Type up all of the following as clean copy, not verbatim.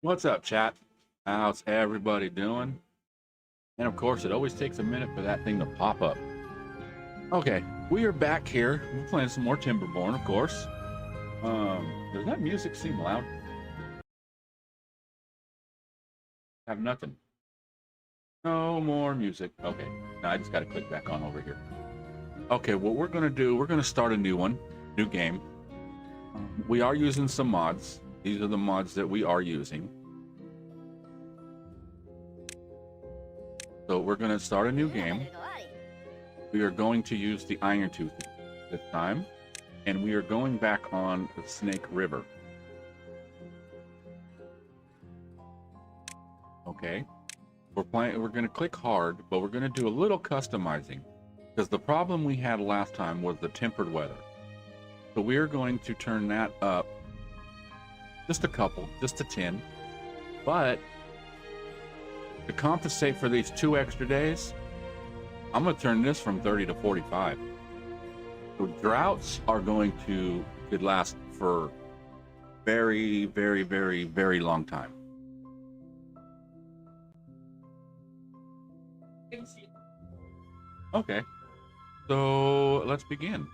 What's up, chat? How's everybody doing? And of course, it always takes a minute for that thing to pop up. Okay, we are back here. We're playing some more Timberborn, of course. Does that music seem loud? Have nothing. No more music. Okay, now I just got to click back on over here. Okay, what we're gonna do, we're gonna start a new one, new game. We are using some mods. These are the mods that we are using. So we're gonna start a new game. We are going to use the Iron Tooth this time, and we are going back on the Snake River. Okay, we're going to click hard, but we're going to do a little customizing because the problem we had last time was the tempered weather. So we are going to turn that up just a couple, just to 10. But to compensate for these 2 extra days, I'm going to turn this from 30 to 45. So droughts are going to could last for very, very, very, very long time. Okay, so let's begin.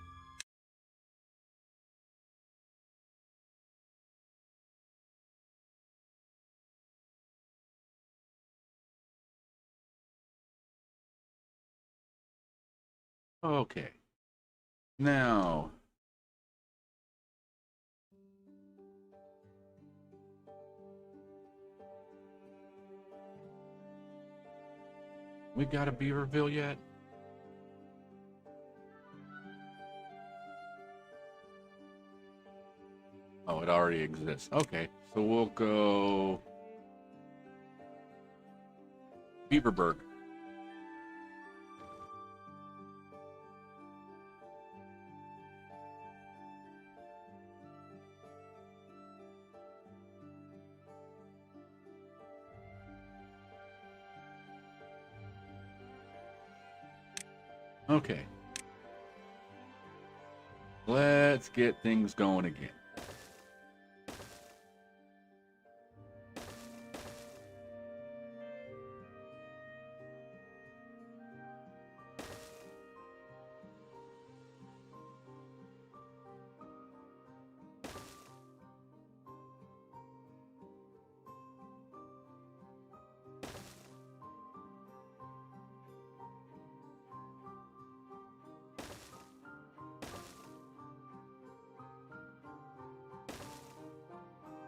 Okay, now we got a Beaverville yet? Oh, it already exists. Okay, so we'll go Beaverburg. Okay, let's get things going again.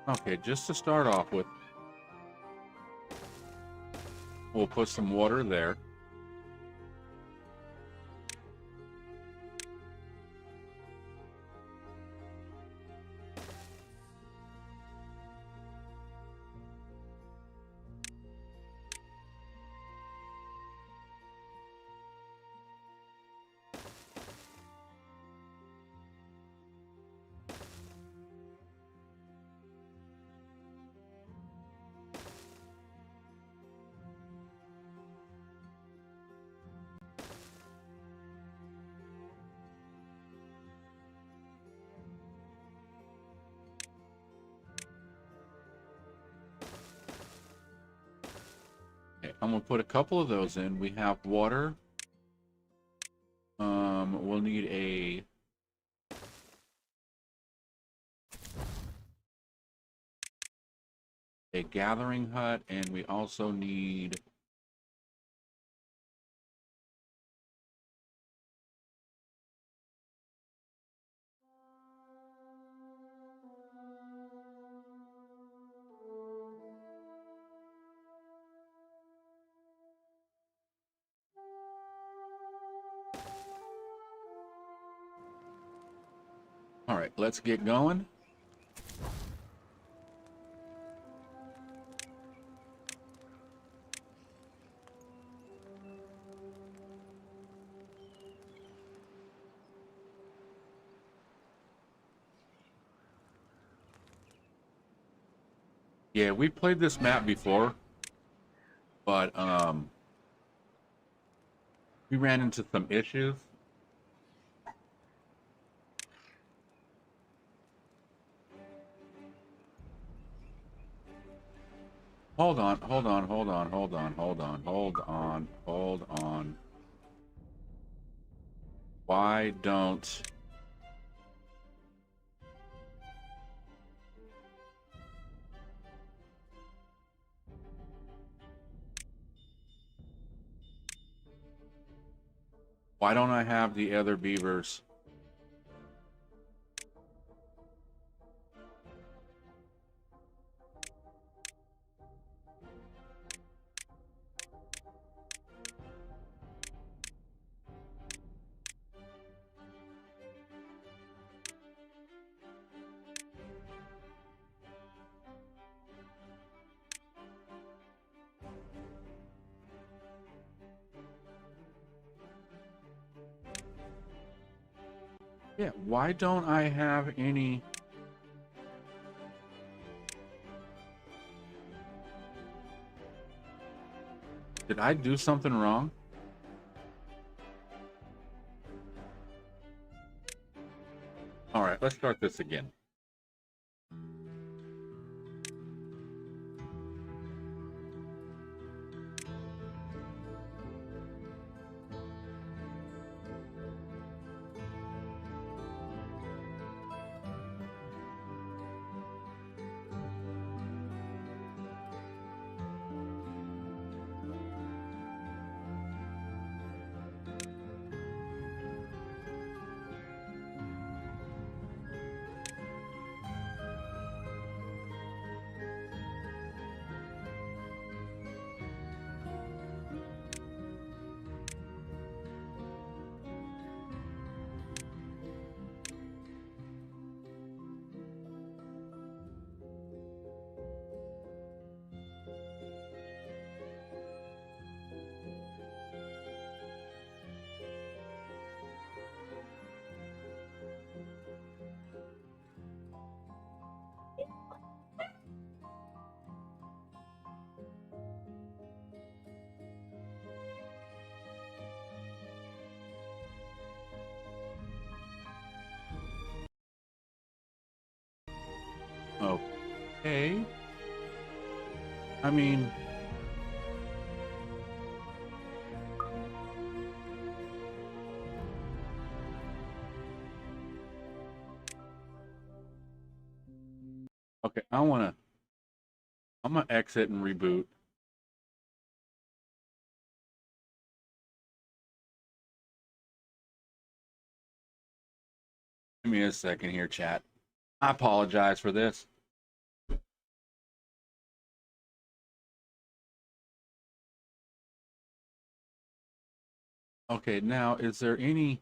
Okay, just to start off with, we'll put some water there. Okay, I'm gonna put a couple of those in. We have water. We'll need a gathering hut, and we also need all right, let's get going. Yeah, we played this map before, but we ran into some issues. Hold on, hold on, hold on, hold on, hold on, hold on, hold on. Why don't... Why don't I have the other beavers? Yeah, why don't I have any... Did I do something wrong? All right, let's start this again. Okay. I mean... Okay, I'm gonna exit and reboot. Give me a second here, chat. I apologize for this. Okay, now, is there any...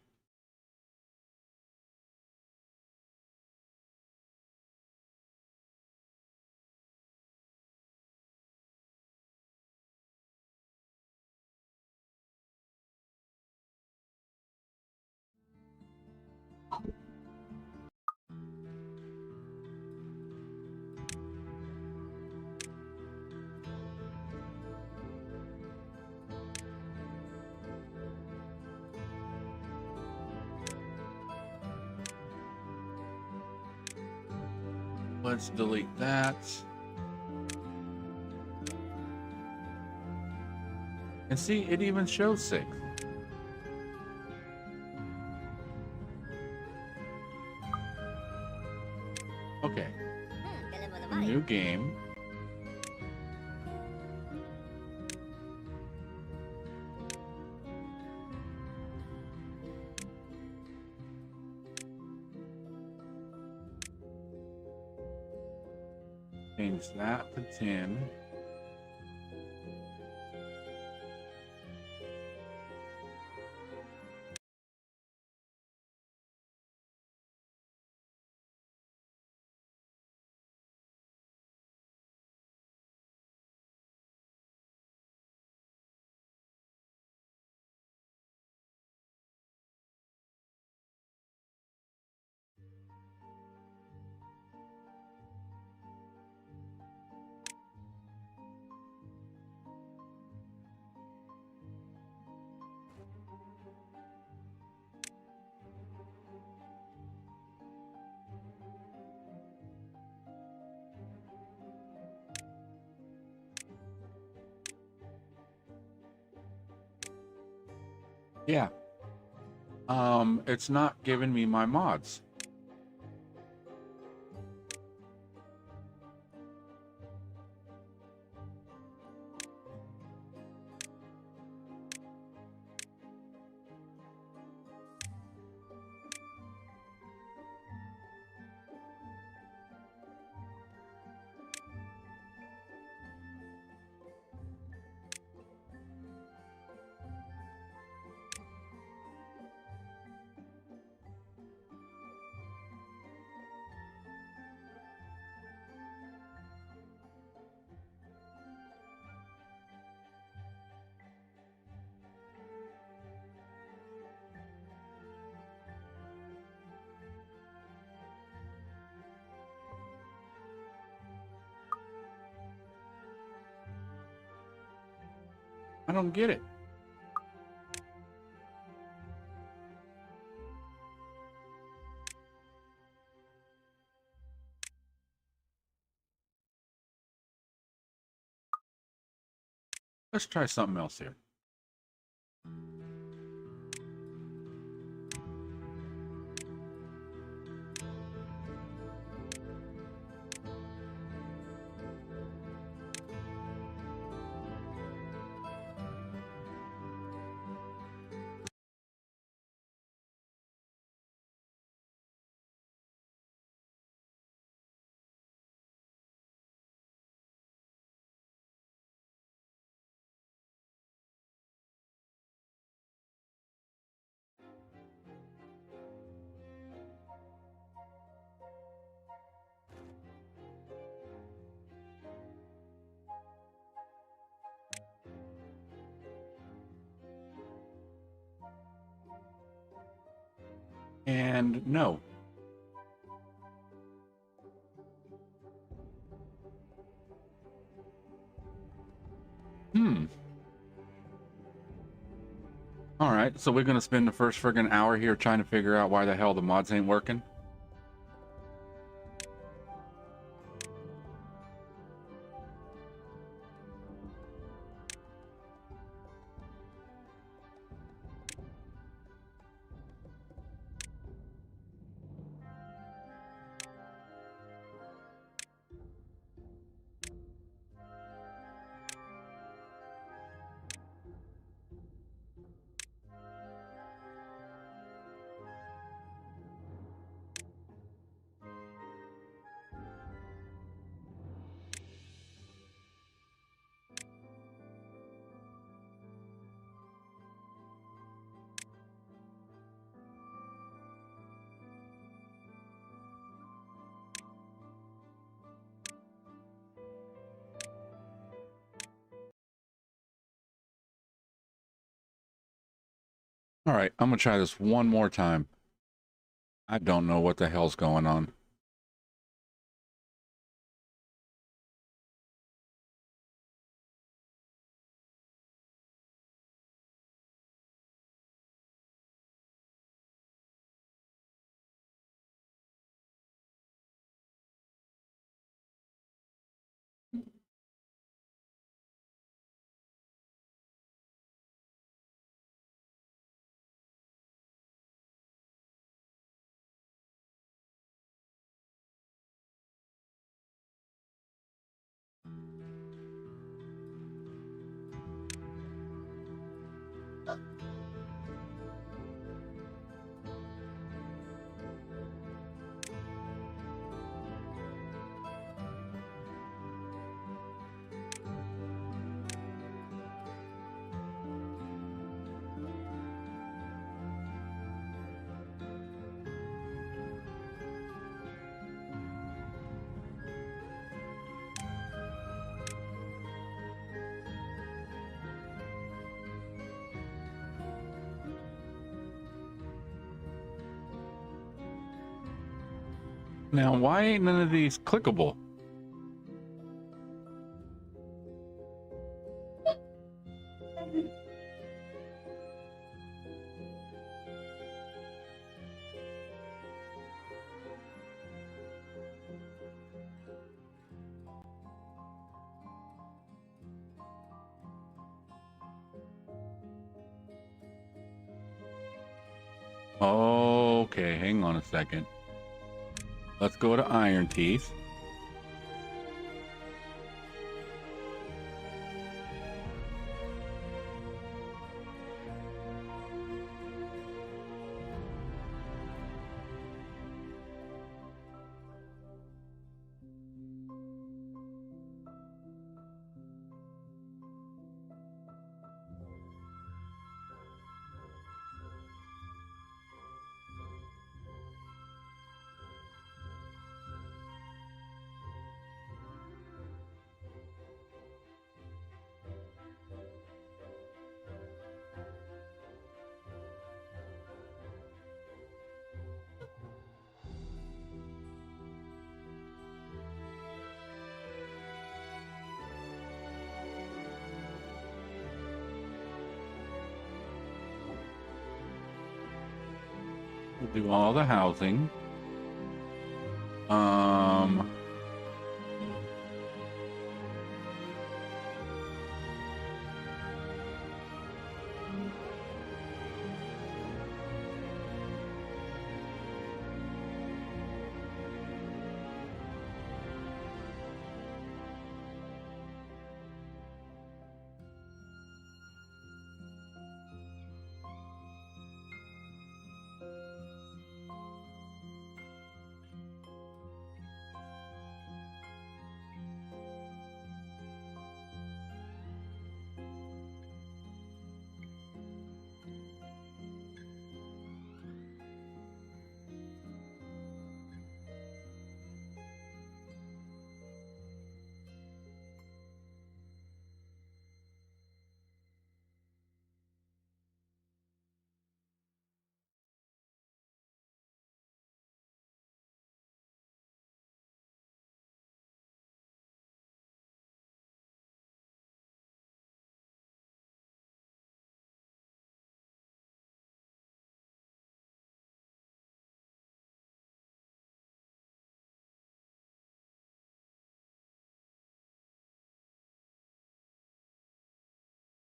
Let's delete that. And see, it even shows 6. Okay. New game. Change that to 10. Yeah. It's not giving me my mods. I don't get it. Let's try something else here. And no. All right, so we're gonna spend the first friggin' hour here trying to figure out why the hell the mods ain't working. All right, I'm gonna try this one more time. I don't know what the hell's going on. Now, why ain't none of these clickable? Okay, hang on a second. Let's go to Iron Teeth. We'll do all the housing.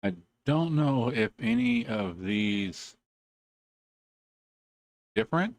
I don't know if any of these different.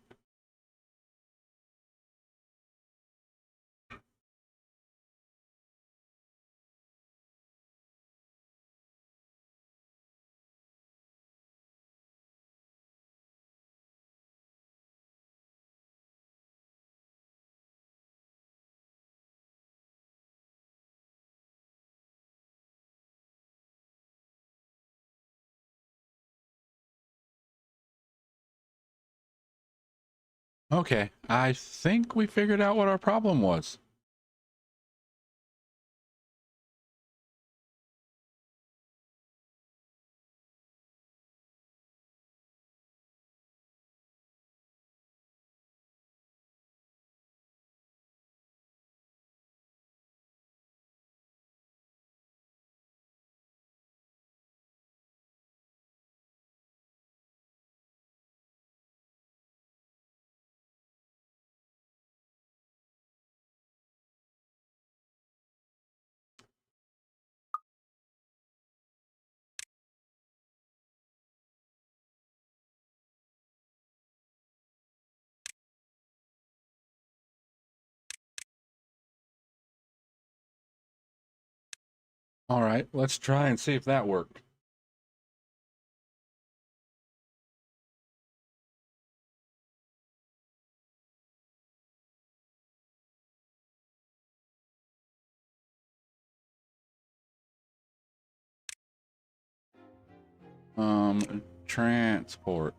Okay, I think we figured out what our problem was. All right, let's try and see if that worked. Transport.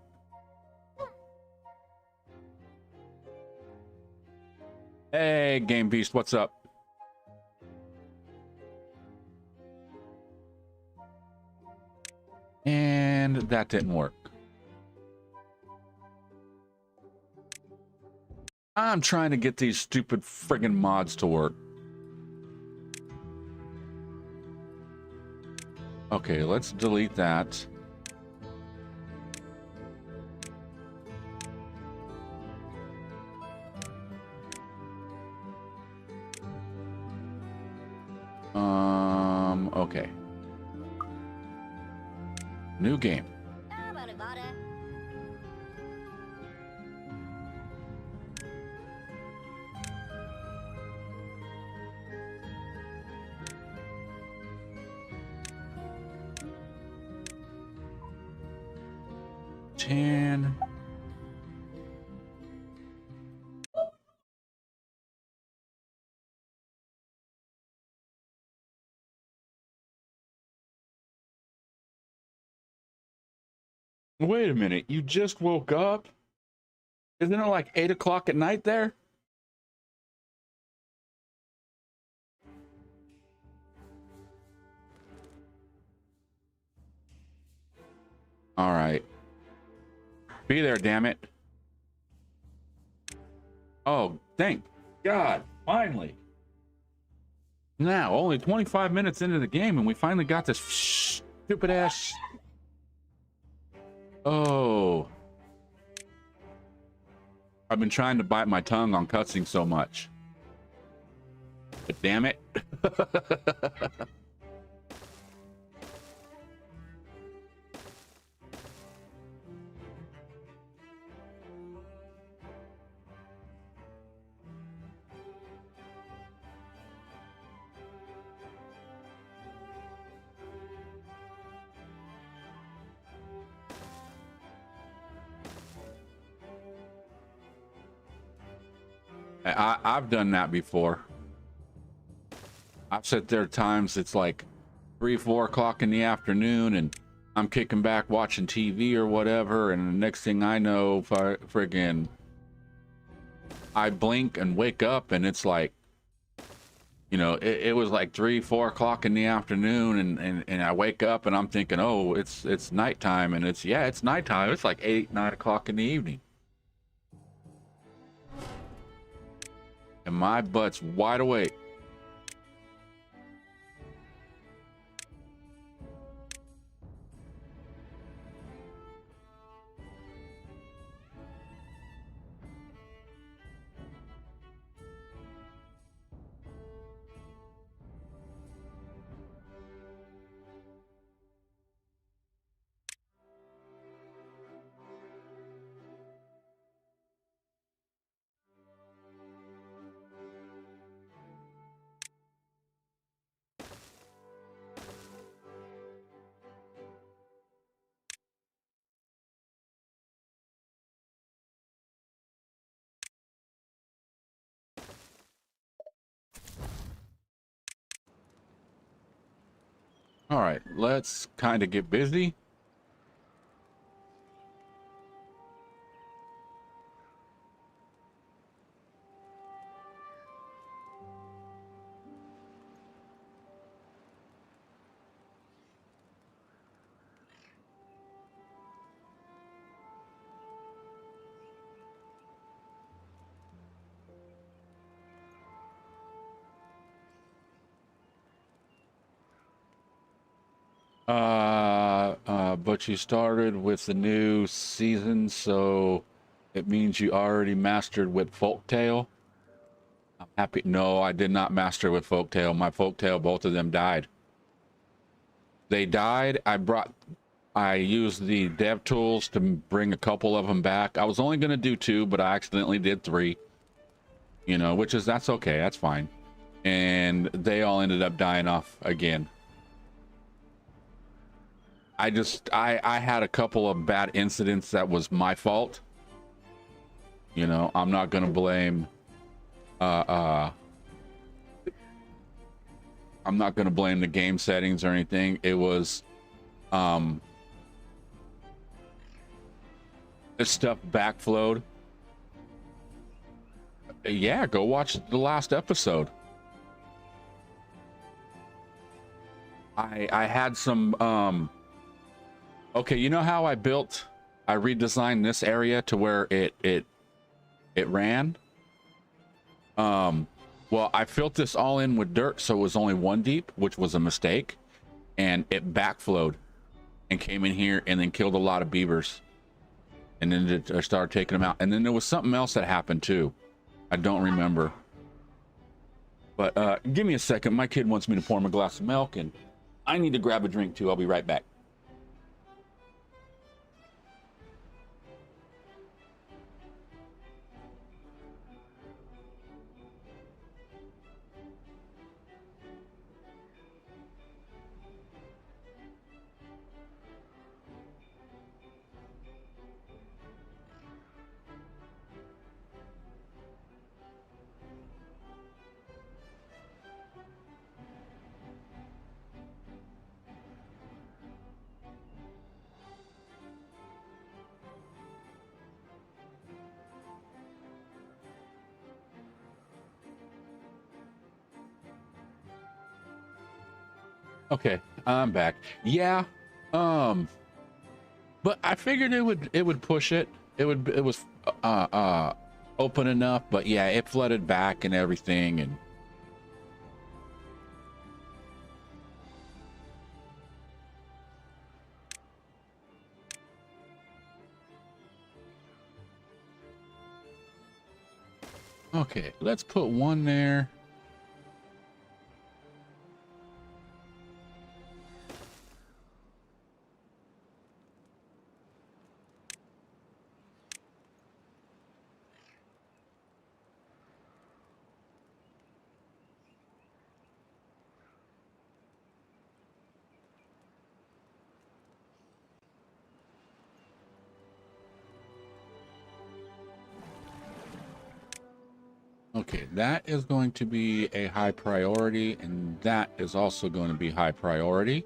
Hey, Game Beast, what's up? And that didn't work. I'm trying to get these stupid friggin' mods to work. Okay, let's delete that. Okay. New game. 10. Wait a minute, you just woke up? Isn't it like 8 o'clock at night there? All right. Be there, damn it. Oh, thank God, finally. Now, only 25 minutes into the game, and we finally got this stupid ass. Oh. I've been trying to bite my tongue on cussing so much. But damn it. I've done that before. I've sat there times it's like 3, 4 o'clock in the afternoon and I'm kicking back watching TV or whatever, and the next thing I know, friggin' I blink and wake up and it's like, you know, it was like 3, 4 o'clock in the afternoon, and I wake up and I'm thinking, oh, it's nighttime, and it's nighttime. It's like 8, 9 o'clock in the evening. And my butt's wide awake. All right, let's kind of get busy. But you started with the new season, so it means you already mastered with Folktale. I'm happy. No, I did not master with Folktale. My Folktale, both of them died. They died. I used the dev tools to bring a couple of them back. I was only going to do 2, but I accidentally did 3. You know, that's okay. That's fine. And they all ended up dying off again. I had a couple of bad incidents that was my fault. You know, I'm not gonna blame I'm not gonna blame the game settings or anything. It was this stuff backflowed. Yeah, go watch the last episode. I had some okay, you know how I redesigned this area to where it ran? Well, I filled this all in with dirt, so it was only 1 deep, which was a mistake, and it backflowed and came in here and then killed a lot of beavers, and then I started taking them out. And then there was something else that happened too. I don't remember, but give me a second. My kid wants me to pour him a glass of milk, and I need to grab a drink too. I'll be right back. Okay, I'm back. Yeah, but I figured it would push it. It was open enough, but yeah, it flooded back and everything. And okay, let's put one there. Okay, that is going to be a high priority, and that is also going to be high priority.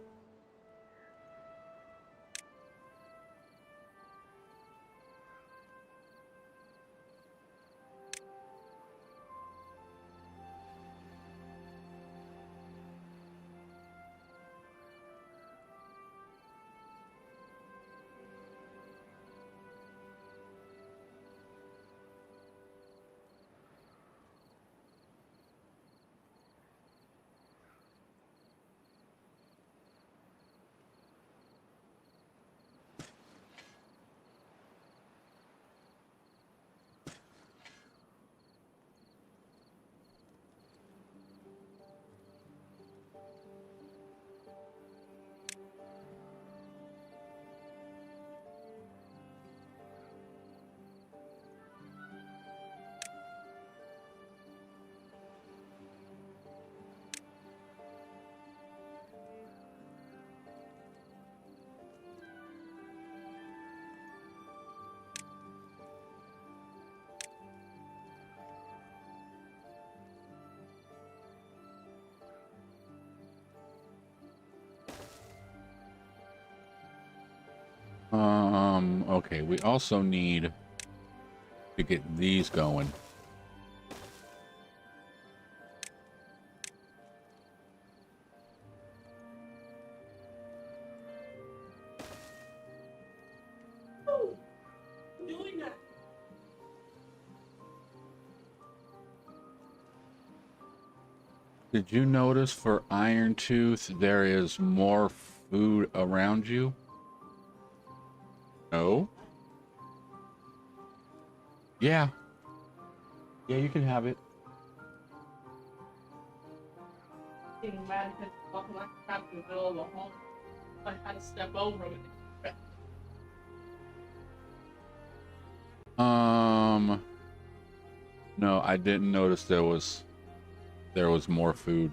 Okay, we also need to get these going. Did you notice for Iron Tooth there is more food around you? No? Yeah. Yeah, you can have it. Getting mad because it's walking like crap in the middle of the home. I had to step over it. No, I didn't notice there was more food.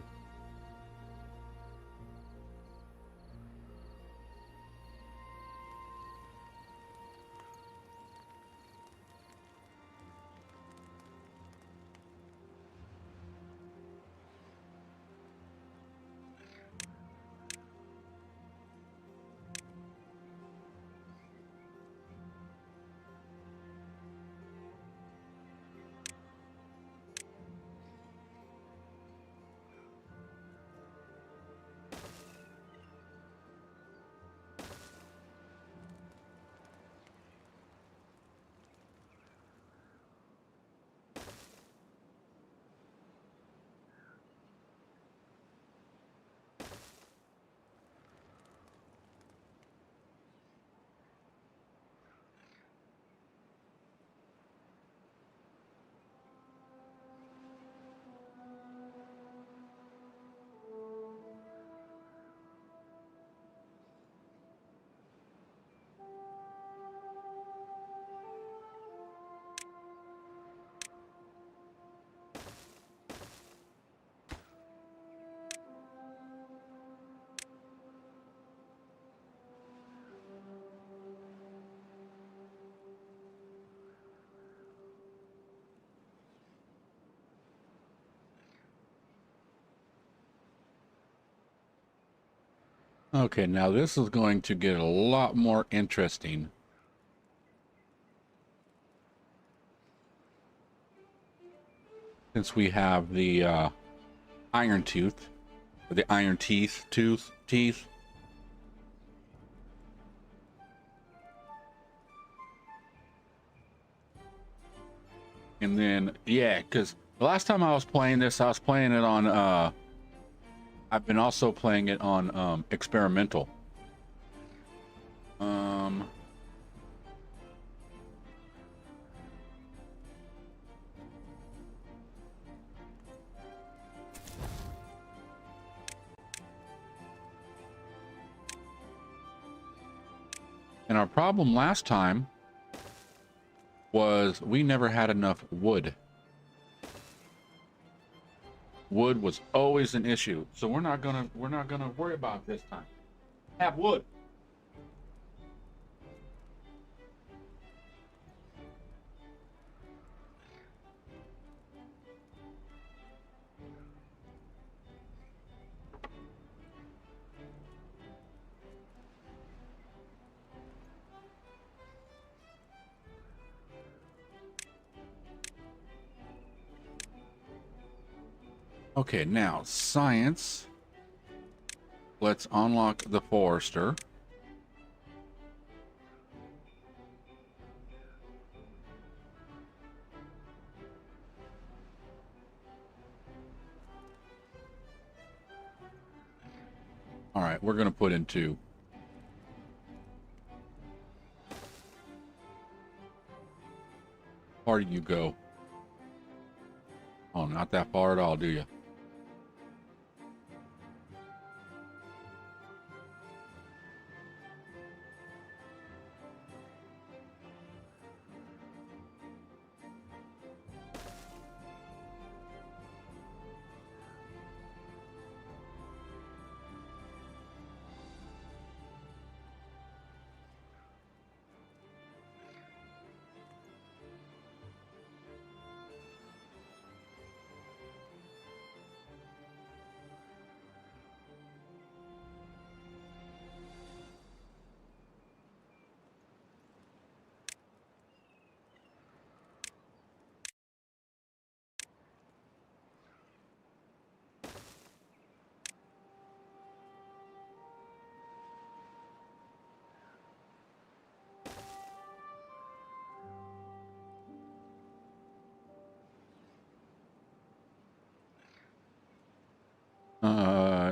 Okay, now this is going to get a lot more interesting. Since we have the Iron Tooth, or the Iron Teeth tooth. teeth. And then, yeah, because the last time I was playing this, I was playing it on, I've been also playing it on experimental. And our problem last time was we never had enough wood. Wood was always an issue, so we're not gonna worry about it this time. Have wood. Okay, now science. Let's unlock the forester. All right, we're gonna put in 2. How far do you go? Oh, not that far at all, do you?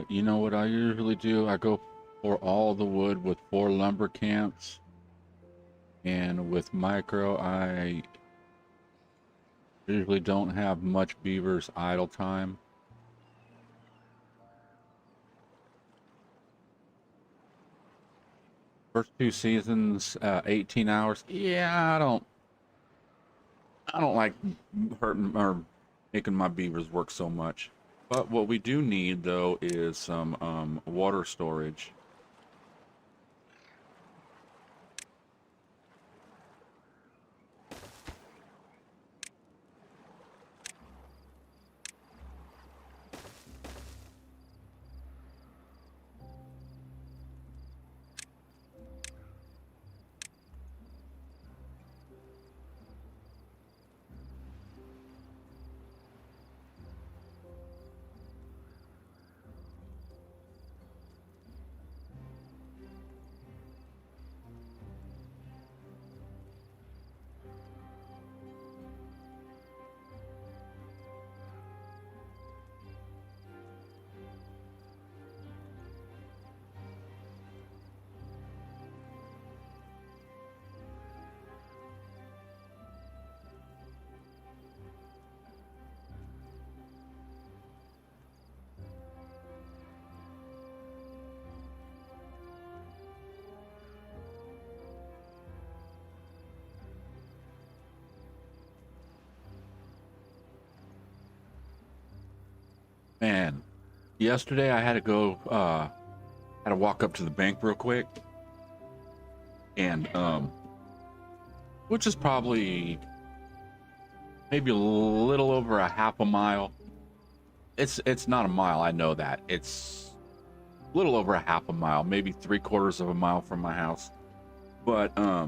You know what I usually do? I go for all the wood with 4 lumber camps. And with micro, I usually don't have much beavers idle time. First 2 seasons, 18 hours. Yeah, I don't like hurting or making my beavers work so much. But what we do need though is some water storage. Man, yesterday I had to go, had to walk up to the bank real quick. And, which is probably maybe a little over a half a mile. It's not a mile, I know that. It's a little over a half a mile, maybe 3/4 of a mile from my house. But, I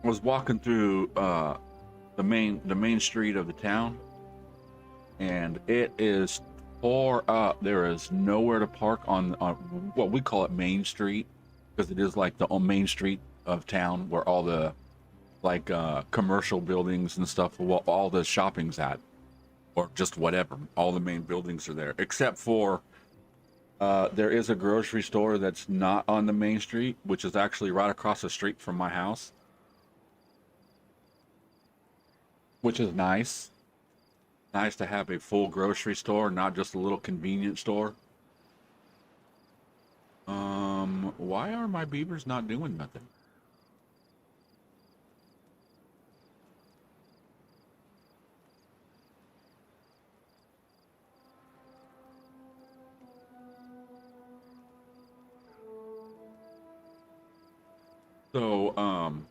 was walking through, the main street of the town. And it is tore up. There is nowhere to park on what we call it Main Street, because it is like the main street of town where all the like commercial buildings and stuff, well, all the shopping's at, or just whatever. All the main buildings are there, except for there is a grocery store that's not on the main street, which is actually right across the street from my house, which is nice. Nice to have a full grocery store, not just a little convenience store. Why are my beavers not doing nothing? So,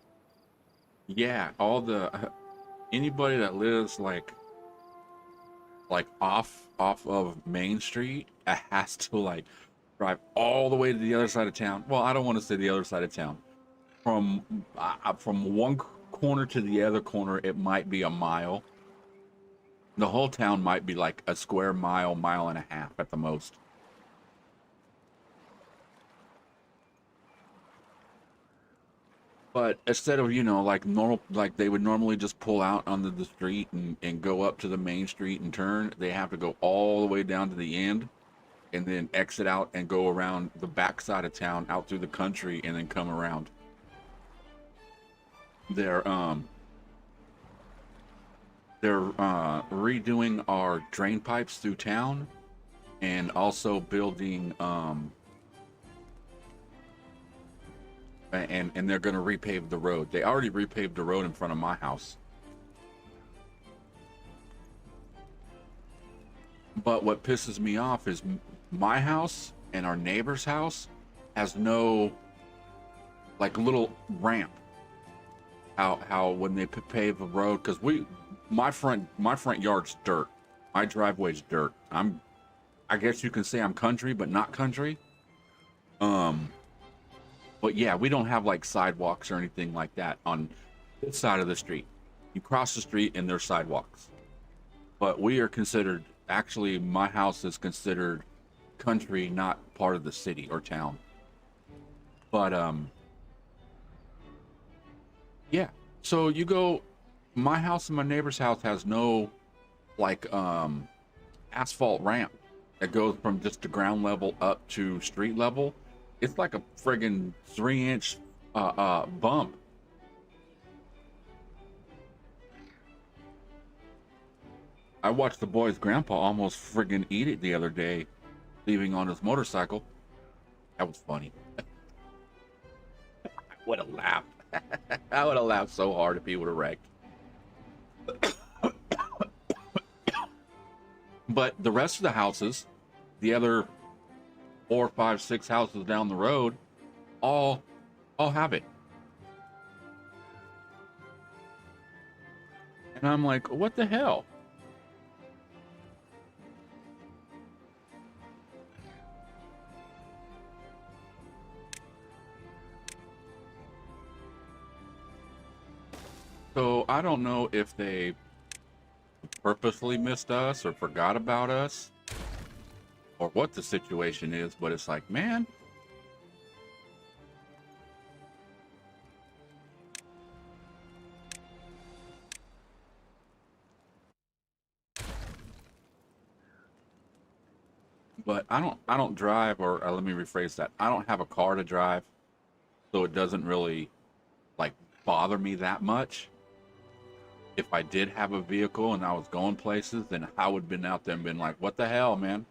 yeah, all the anybody that lives like off of Main Street has to like drive all the way to the other side of town. Well, I don't want to say the other side of town. From one corner to the other corner, it might be a mile. The whole town might be like a square mile, mile and a half at the most. But instead of, like normal, like they would normally just pull out onto the street and go up to the main street and turn, they have to go all the way down to the end and then exit out and go around the backside of town out through the country and then come around. They're redoing our drain pipes through town and also building and they're going to repave the road. They already repaved the road in front of my house. But what pisses me off is my house and our neighbor's house has no like little ramp. How when they pave a road, because my front yard's dirt. My driveway's dirt. I guess you can say I'm country, but not country. But yeah, we don't have like sidewalks or anything like that on this side of the street. You cross the street and there's sidewalks. But we are considered, actually my house is considered country, not part of the city or town. But yeah. So you go, my house and my neighbor's house has no like asphalt ramp that goes from just the ground level up to street level. It's like a friggin' 3-inch bump. I watched the boy's grandpa almost friggin' eat it the other day, leaving on his motorcycle. That was funny. I would have laughed. I would have laughed so hard if he would have wrecked. But the rest of the houses, the other 4, 5, 6 houses down the road, all have it. And I'm like, what the hell? So I don't know if they purposely missed us or forgot about us or what the situation is, but it's like, man. But I don't drive, or let me rephrase that. I don't have a car to drive, so it doesn't really like bother me that much. If I did have a vehicle and I was going places, then I would have been out there and been like, what the hell, man?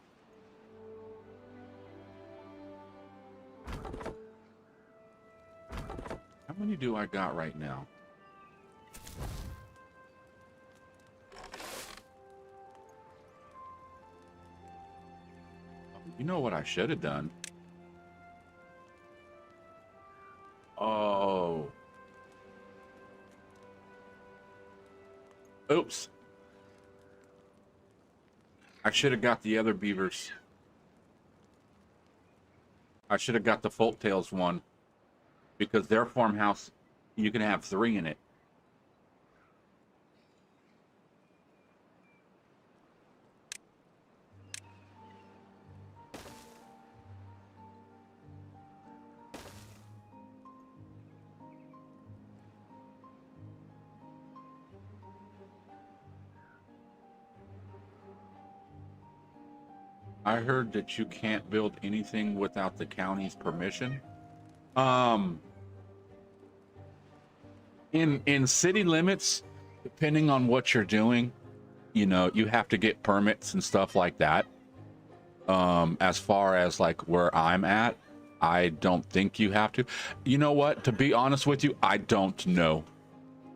How many do I got right now? You know what I should have done? Oh. Oops. I should have got the other beavers. I should have got the Folktails one, because their farmhouse, you can have 3 in it. I heard that you can't build anything without the county's permission. Um, in city limits, depending on what you're doing, you know, you have to get permits and stuff like that. As far as like where I'm at, I don't think you have to. You know what? To be honest with you, I don't know.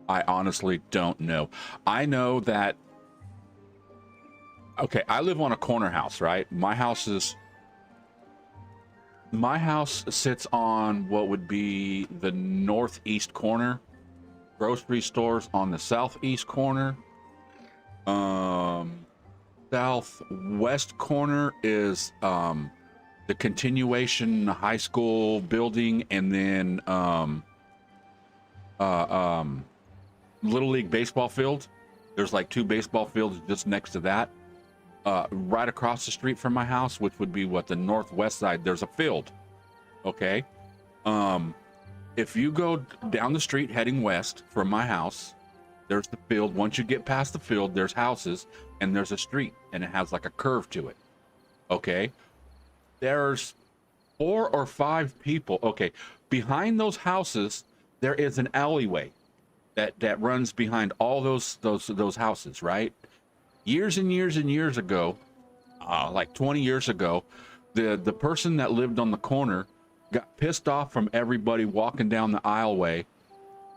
I honestly don't know. I know that, okay, I live on a corner house, right? My house sits on what would be the northeast corner. Grocery stores on the southeast corner. Southwest corner is the continuation high school building, and then little league baseball field. There's like 2 baseball fields just next to that. Right across the street from my house, which would be what, the northwest side, there's a field. Okay. If you go down the street heading west from my house, there's the field. Once you get past the field, there's houses and there's a street, and it has like a curve to it. Okay. There's 4 or 5 people. Okay. Behind those houses, there is an alleyway that runs behind all those houses, right? Years and years and years ago, like 20 years ago, the person that lived on the corner got pissed off from everybody walking down the aisleway,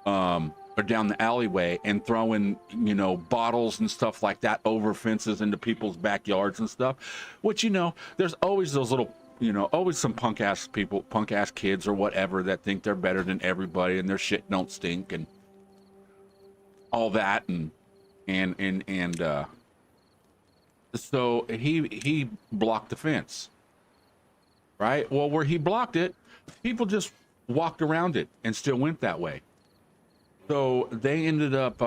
or down the alleyway, and throwing, you know, bottles and stuff like that over fences into people's backyards and stuff. Which, you know, there's always those little, you know, always some punk ass people, punk ass kids or whatever, that think they're better than everybody and their shit don't stink and all that. So he blocked the fence, right? Well, where he blocked it, people just walked around it and still went that way. So they ended up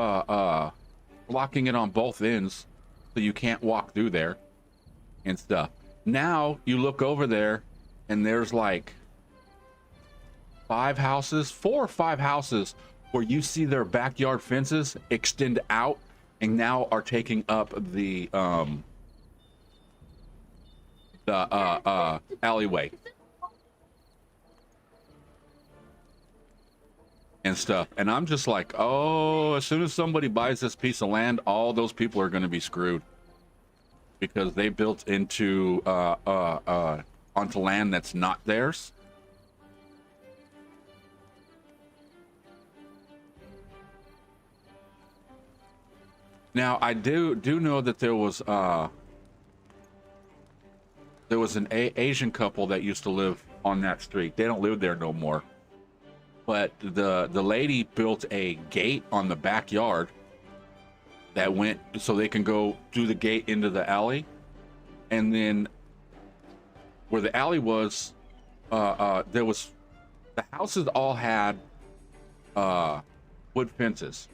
blocking it on both ends, so you can't walk through there and stuff. Now you look over there and there's like 4 or 5 houses where you see their backyard fences extend out and now are taking up the alleyway and stuff. And I'm just like, oh, as soon as somebody buys this piece of land, all those people are going to be screwed, because they built into onto land that's not theirs. Now I do know that there was an Asian couple that used to live on that street. They don't live there no more. But the lady built a gate on the backyard that went so they can go through the gate into the alley. And then where the alley was, there was, the houses all had wood fences.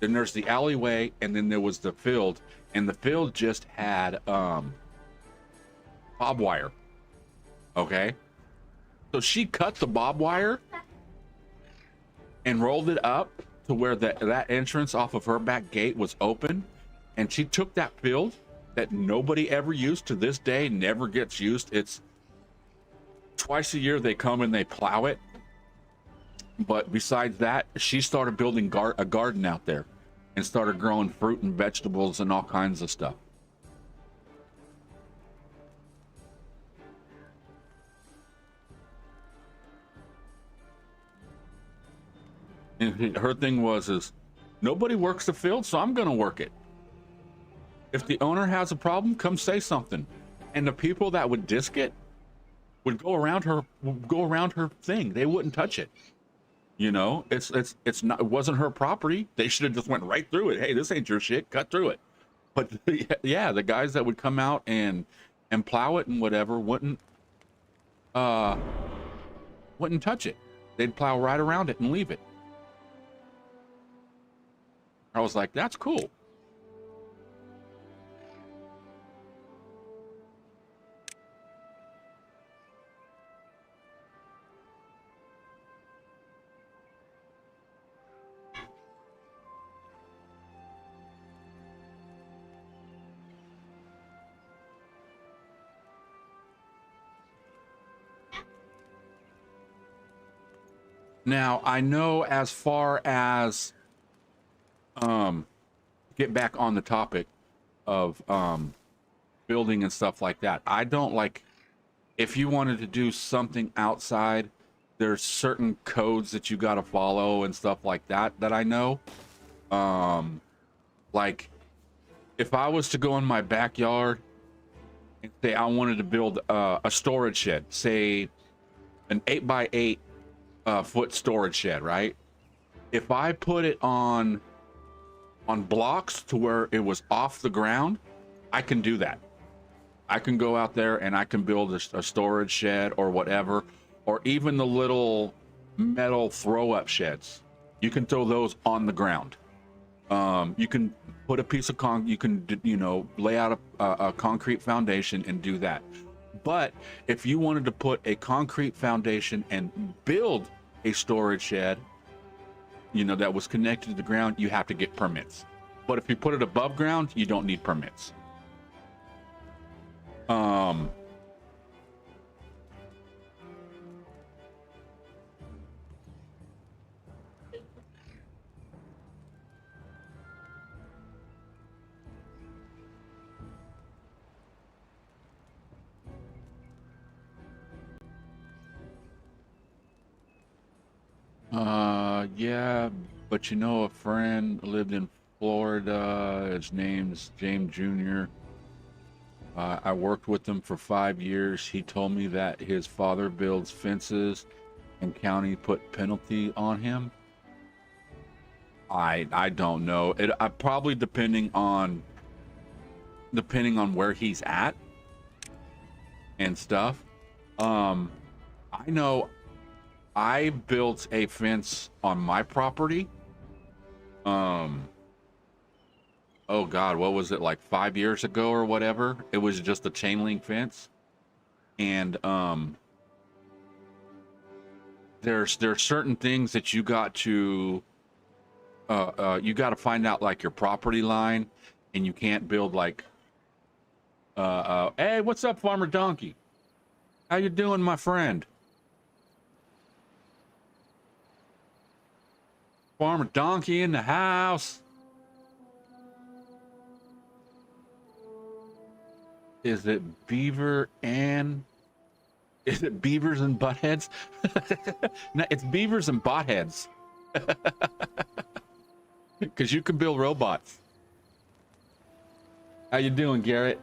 Then there's the alleyway, and then there was the field, and the field just had barbed wire. Okay, so she cut the barbed wire and rolled it up to where that entrance off of her back gate was open, and she took that field that nobody ever used, to this day never gets used. It's twice a year they come and they plow it, but besides that, she started building a garden out there and started growing fruit and vegetables and all kinds of stuff. And her thing is nobody works the field, so I'm gonna work it. If the owner has a problem, come say something. And the people that would disc it would go around her thing. They wouldn't touch it. You know, it's not, it wasn't her property. They should have just went right through it. Hey, this ain't your shit, cut through it. But yeah, the guys that would come out and plow it and whatever wouldn't touch it. They'd plow right around it and leave it. I was like, that's cool. Now, I know as far as get back on the topic of building and stuff like that. I don't like, if you wanted to do something outside, there's certain codes that you got to follow and stuff like that that I know. Like if I was to go in my backyard and say I wanted to build a storage shed, say an 8x8 foot storage shed, right? If I put it on blocks to where it was off the ground, I can do that. I can go out there and I can build a storage shed or whatever, or even the little metal throw up sheds. You can throw those on the ground. You can put a piece of you can, you know, lay out a concrete foundation and do that. But if you wanted to put a concrete foundation and build a storage shed, you know, that was connected to the ground, you have to get permits. But if you put it above ground, you don't need permits. Yeah, but you know, a friend lived in Florida. His name's James Jr. I worked with him for 5 years. He told me that his father builds fences and county put penalty on him. I don't know. It probably depending on where he's at and stuff. I know I built a fence on my property. Oh God, what was it, like 5 years ago or whatever? It was just a chain link fence. And there's certain things that you got to find out, like your property line, and you can't build like hey, what's up, Farmer Donkey? How you doing, my friend? Farmer Donkey in the house. Is it Beavers and Buttheads? No, it's Beavers and Buttheads. Because you can build robots. How you doing, Garrett?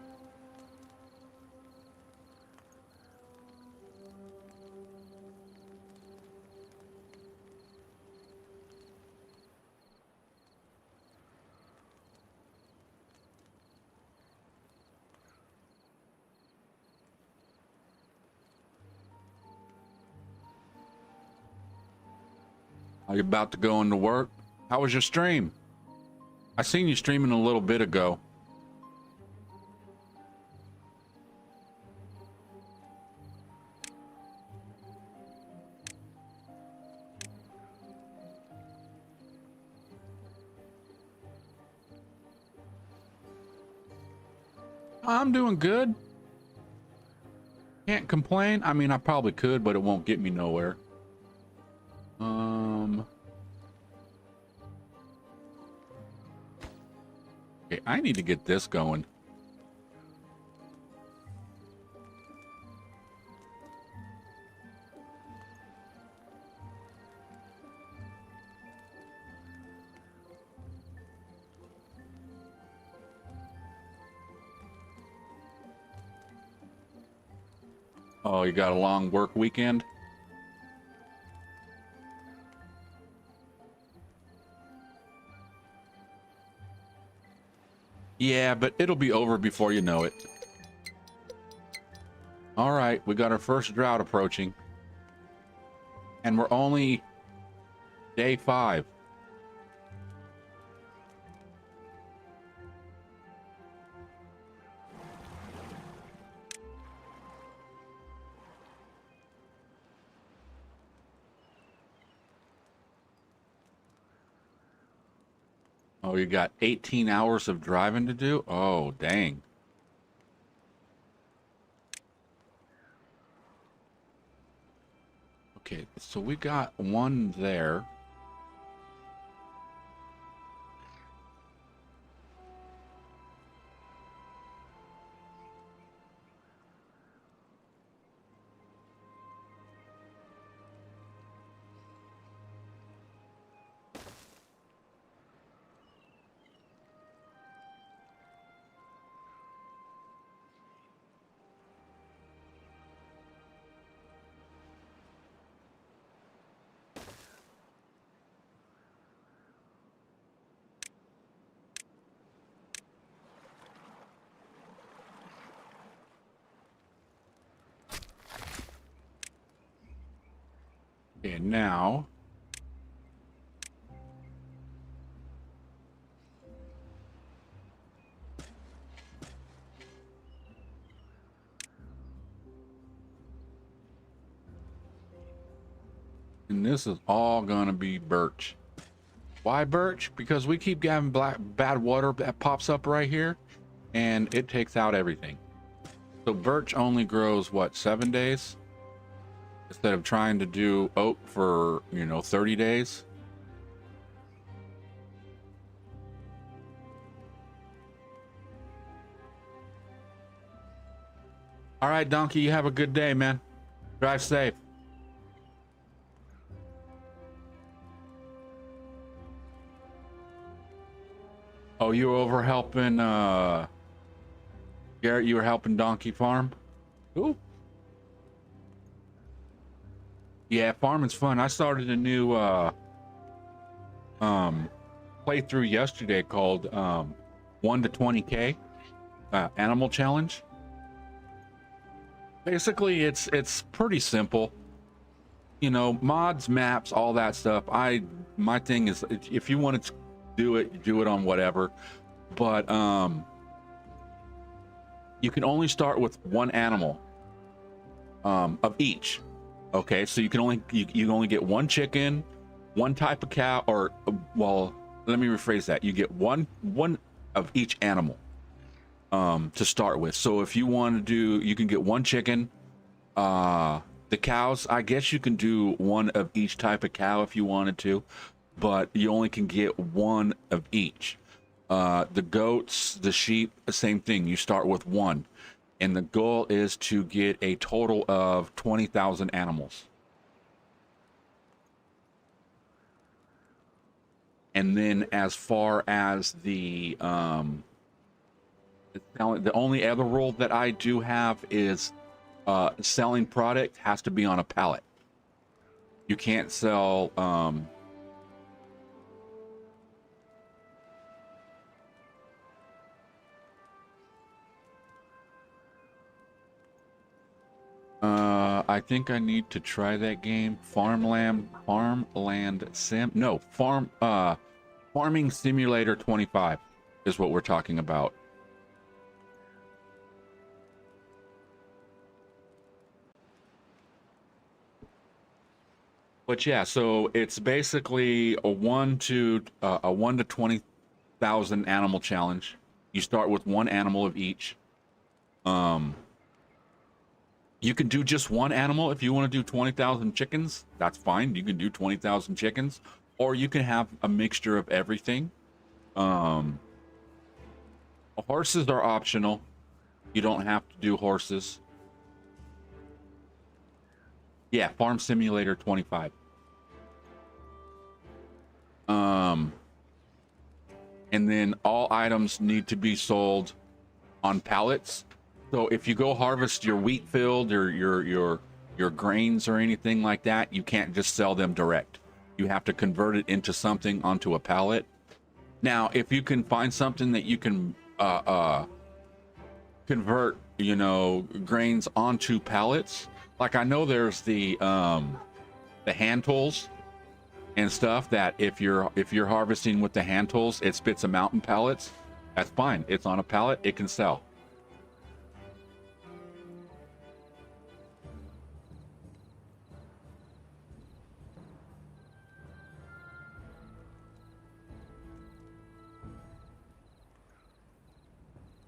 Are you about to go into work? How was your stream? I seen you streaming a little bit ago. I'm doing good. Can't complain. I mean, I probably could, but it won't get me nowhere. Okay, I need to get this going. Oh, you got a long work weekend? Yeah, but it'll be over before you know it. All right, we got our first drought approaching. And we're only day 5. Oh, you got 18 hours of driving to do? Oh, dang. Okay, so we got one there. Okay, now and this is all gonna be birch. Why birch? Because we keep having bad water that pops up right here, and it takes out everything. So birch only grows what, 7 days? Instead of trying to do oak for, you know, 30 days. All right, Donkey, you have a good day, man. Drive safe. Oh, you were over helping, Garrett, you were helping Donkey farm? Cool. Yeah, farming's fun. I started a new, playthrough yesterday called, 1 to 20K, animal challenge. Basically, it's pretty simple. You know, mods, maps, all that stuff. My thing is, if you want to do it on whatever. But you can only start with one animal of each. Okay, so you can only get one chicken, one type of cow, or well, let me rephrase that. You get one of each animal to start with. So if you want to do, you can get one chicken. The cows, I guess you can do one of each type of cow if you wanted to, but you only can get one of each. The goats, the sheep, the same thing. You start with one, and the goal is to get a total of 20,000 animals. And then as far as the only other rule that I do have is selling product has to be on a pallet. You can't sell I think I need to try that game. Farming Simulator 25 is what we're talking about. But yeah, so it's basically a 1 to 20,000 animal challenge. You start with one animal of each. You can do just one animal. If you want to do 20,000 chickens, that's fine. You can do 20,000 chickens, or you can have a mixture of everything. Horses are optional. You don't have to do horses. Yeah, Farm Simulator 25. And then all items need to be sold on pallets. So if you go harvest your wheat field or your grains or anything like that, you can't just sell them direct. You have to convert it into something onto a pallet. Now, if you can find something that you can convert, you know, grains onto pallets, like I know there's the hand tools and stuff that if you're harvesting with the hand tools, it spits them out in pallets. That's fine. It's on a pallet. It can sell.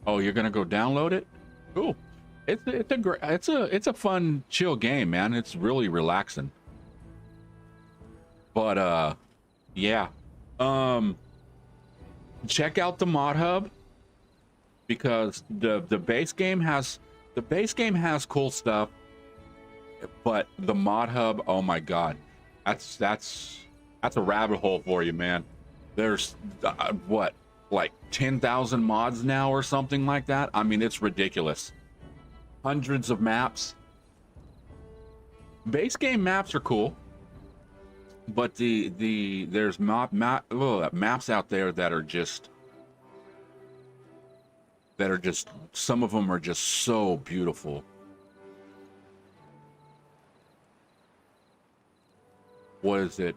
Oh, you're gonna go download it? Cool. It's a fun chill game, man. It's really relaxing. But yeah. Check out the mod hub, because the base game has cool stuff, but the mod hub, oh my god, that's a rabbit hole for you, man. There's what, like 10,000 mods now or something like that. I mean, it's ridiculous. Hundreds of maps. Base game maps are cool, but there's maps out there that are just some of them are just so beautiful. What is it?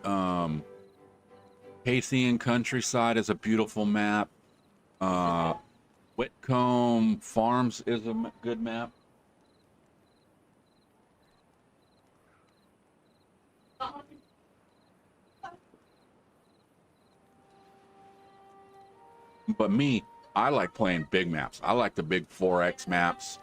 Haitian Countryside is a beautiful map. Whitcomb Farms is a good map. But me, I like playing big maps. I like the big 4X maps.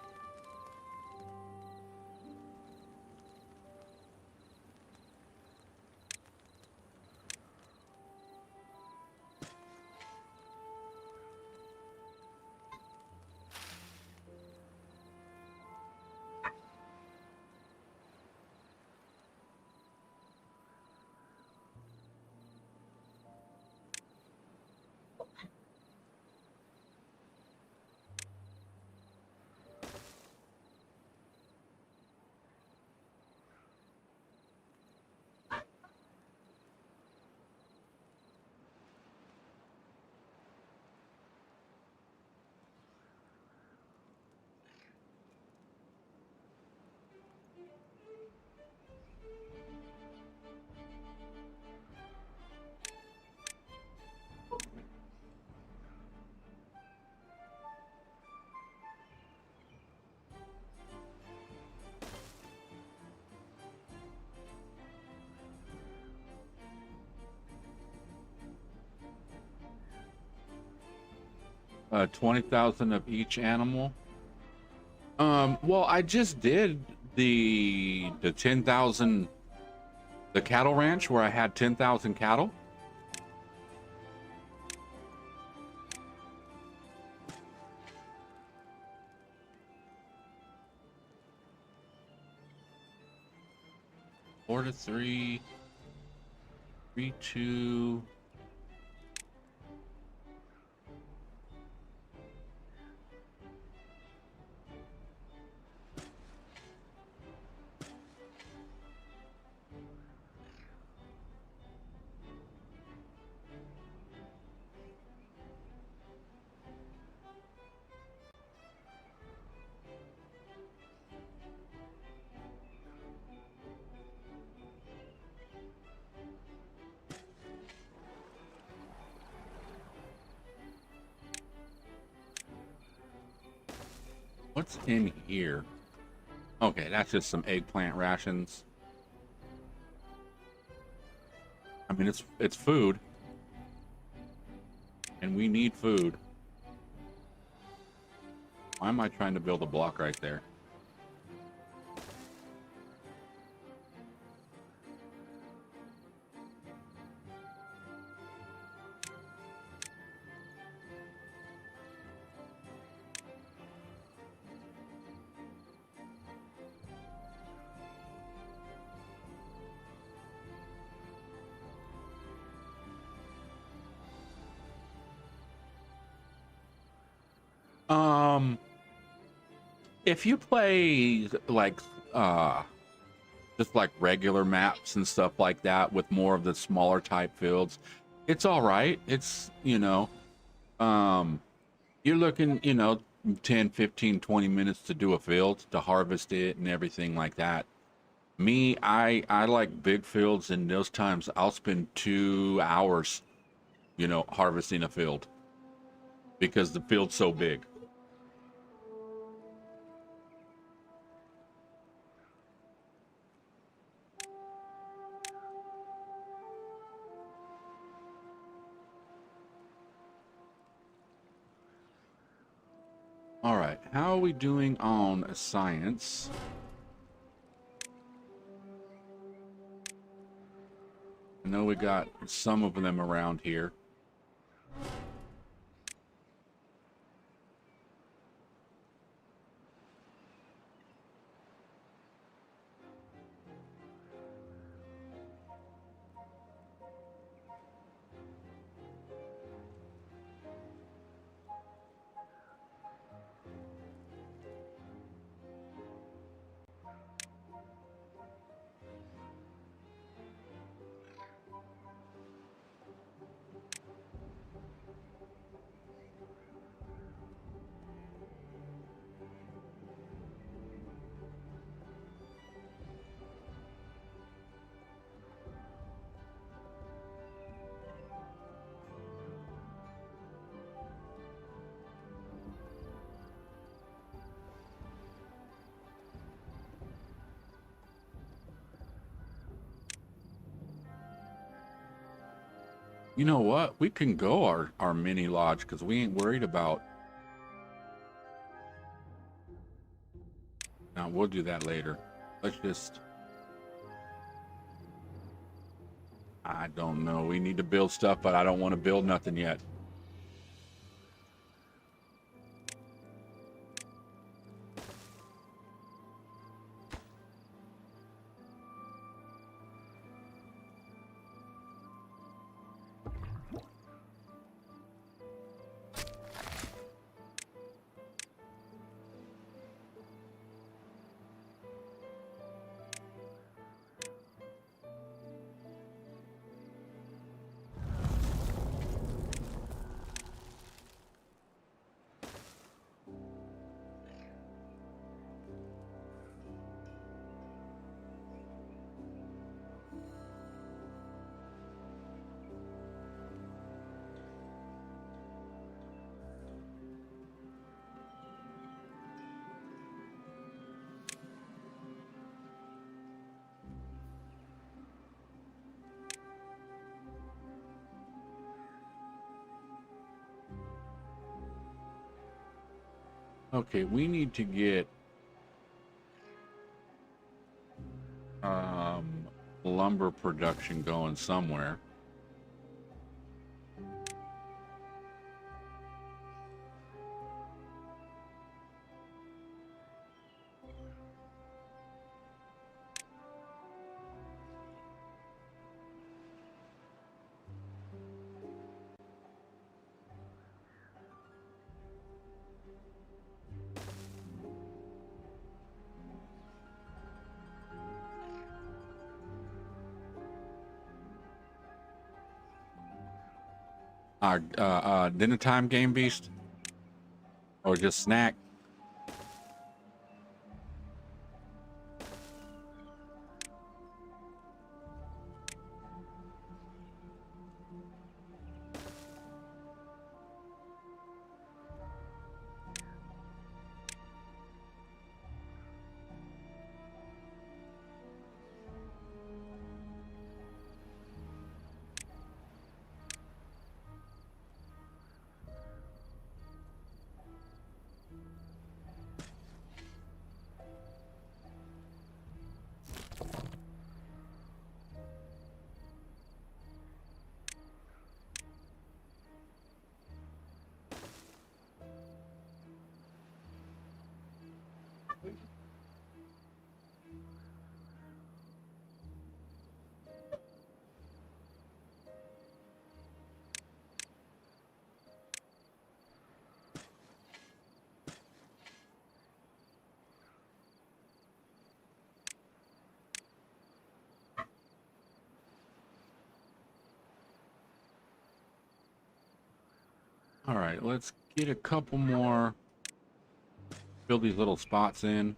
Uh, 20,000 of each animal. Well, I just did the 10,000, the cattle ranch where I had 10,000 cattle. Four to three, 3-2. What's in here? Okay, that's just some eggplant rations. I mean, it's food, and we need food. Why am I trying to build a block right there? If you play like just like regular maps and stuff like that with more of the smaller type fields, it's all right. It's, you're looking, 10, 15, 20 minutes to do a field, to harvest it and everything like that. Me, I like big fields, and those times I'll spend 2 hours, harvesting a field because the field's so big. All right, how are we doing on science? know we got some of them around here. You know what? We can go our mini lodge because we ain't worried about. Now we'll do that later. Let's just. I don't know. We need to build stuff, but I don't want to build nothing yet. Okay, we need to get lumber production going somewhere. Dinner time, Game Beast? Or just snack? All right, let's get a couple more. Fill these little spots in.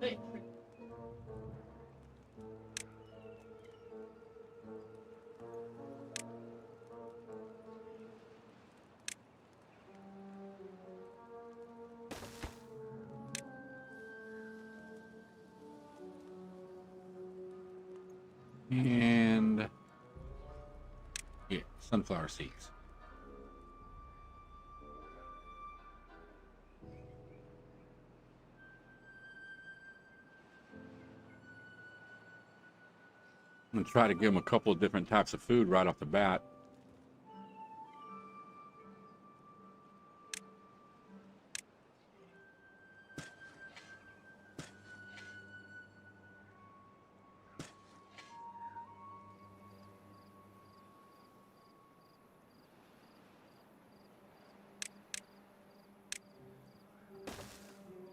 Hey, And yeah, sunflower seeds. I'm gonna try to give them a couple of different types of food right off the bat.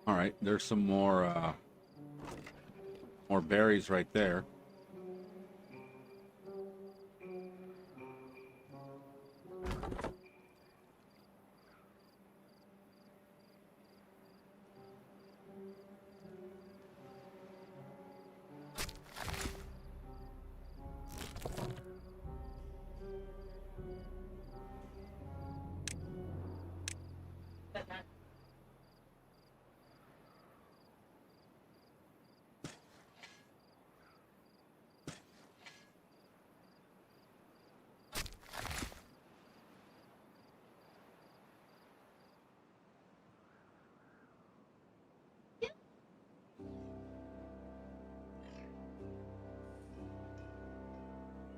All right, there's some more berries right there.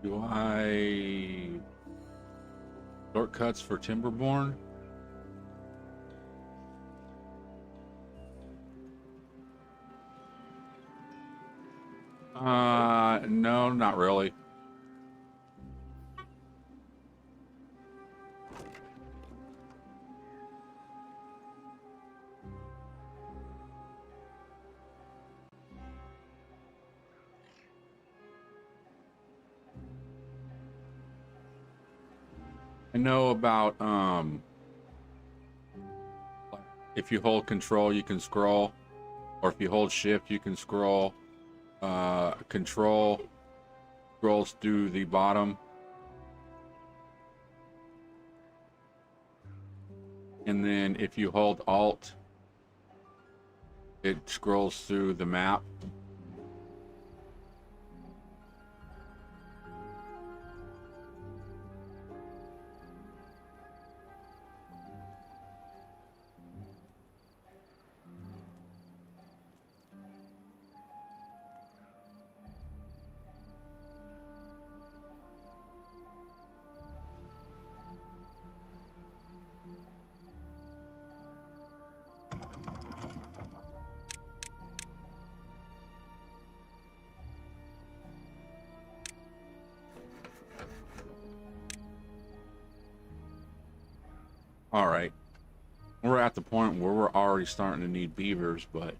Do I shortcuts for Timberborn? No, not really. I know about if you hold control you can scroll, or if you hold shift you can scroll. Control scrolls through the bottom, and then if you hold alt it scrolls through the map. All right, we're at the point where we're already starting to need beavers, but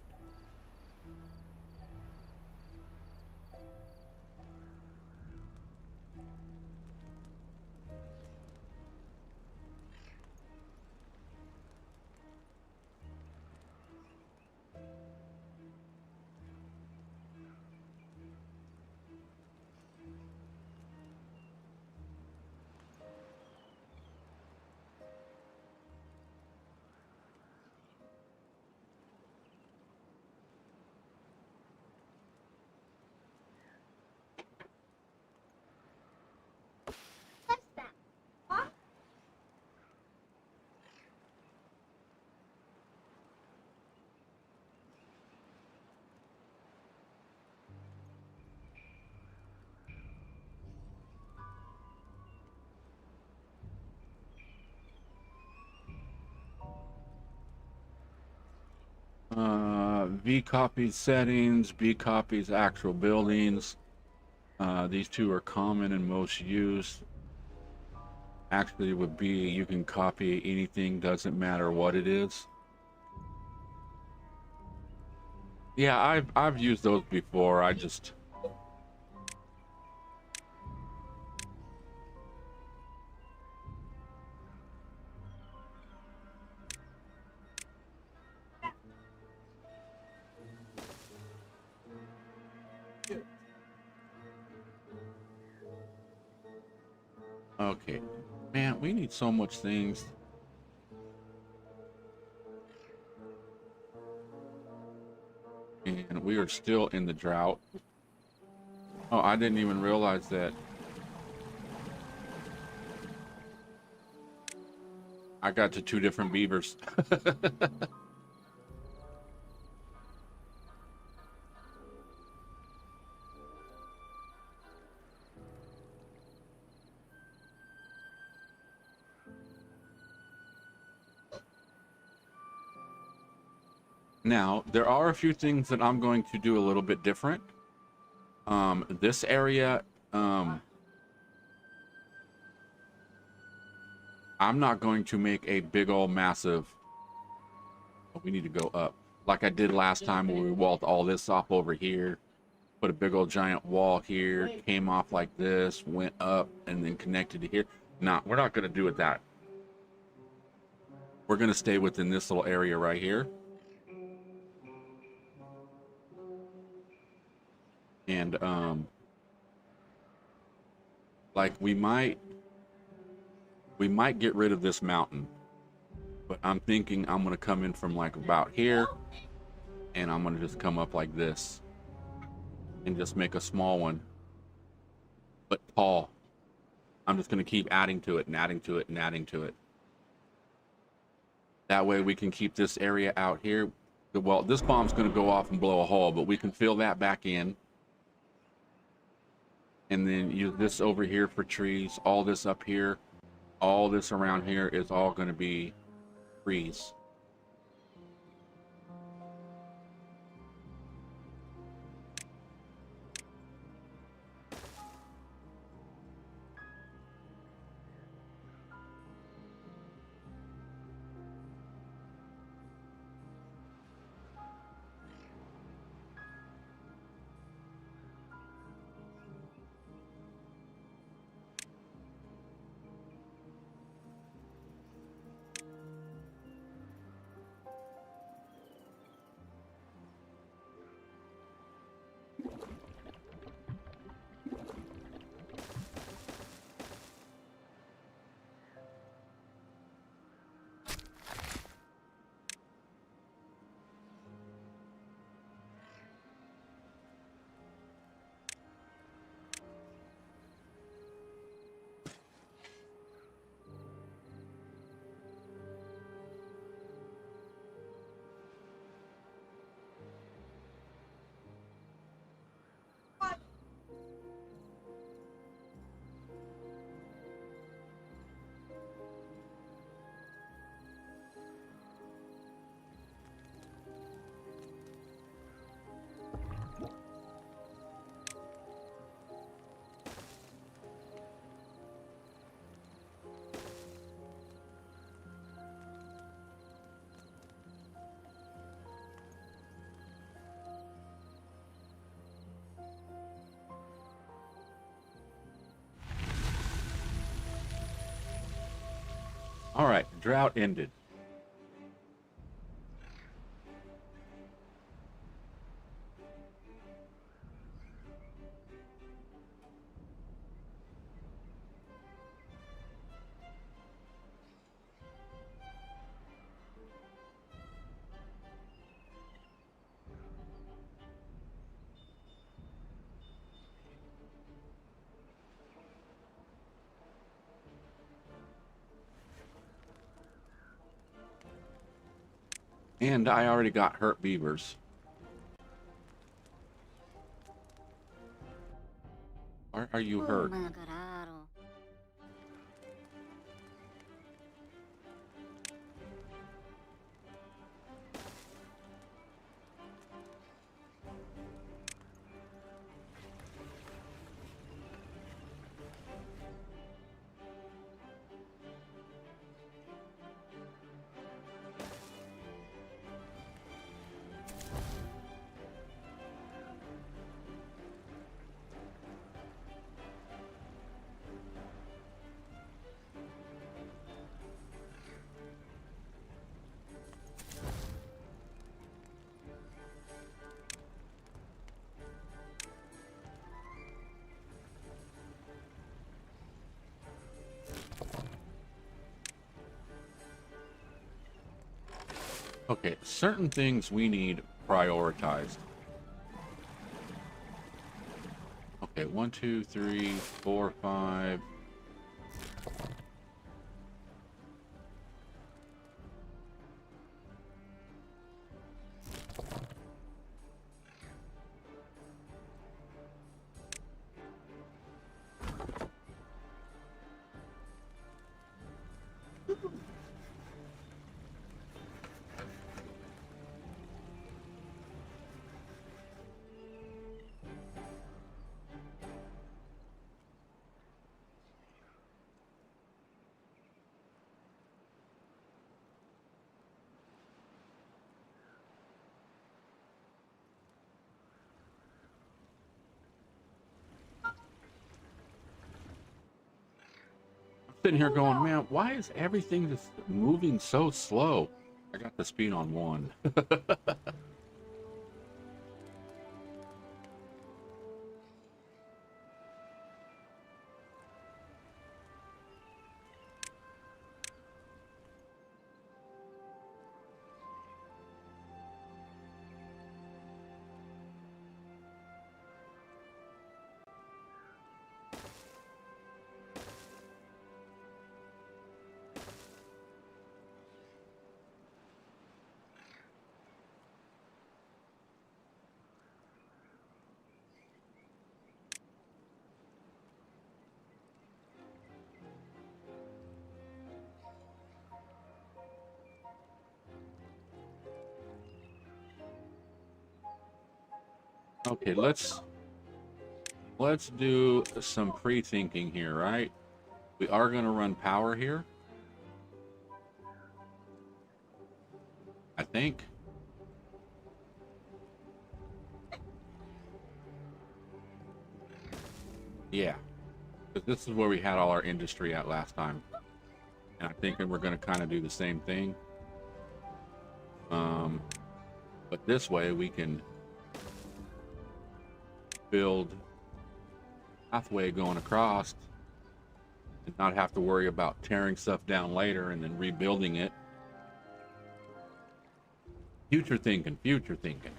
V copies settings, B copies actual buildings. These two are common and most used. Actually would be you can copy anything, doesn't matter what it is. Yeah, I've used those before. I just Okay. Man, we need so much things. And we are still in the drought. Oh, I didn't even realize that. I got to 2 different beavers. Now, there are a few things that I'm going to do a little bit different. This area, I'm not going to make a big old massive. Oh, we need to go up. Like I did last time where we walled all this off over here. Put a big old giant wall here, came off like this, went up, and then connected to here. Nah, we're not going to do it that. We're going to stay within this little area right here. And, like we might get rid of this mountain. But I'm thinking I'm going to come in from like about here. And I'm going to just come up like this. And just make a small one. But tall. I'm just going to keep adding to it and adding to it and adding to it. That way we can keep this area out here. Well, this bomb's going to go off and blow a hole, but we can fill that back in. And then use this over here for trees. All this up here. All this around here is all going to be trees. All right, drought ended. And I already got hurt beavers. Why are you hurt? Okay, certain things we need prioritized. Okay, 1, 2, 3, 4, 5. Sitting here going, man, why is everything just moving so slow? I got the speed on 1. Okay, let's do some pre-thinking here, right? We are going to run power here, I think. Yeah, because this is where we had all our industry at last time, and I think we're going to kind of do the same thing. But this way we can build pathway going across and not have to worry about tearing stuff down later and then rebuilding it. Future thinking, future thinking.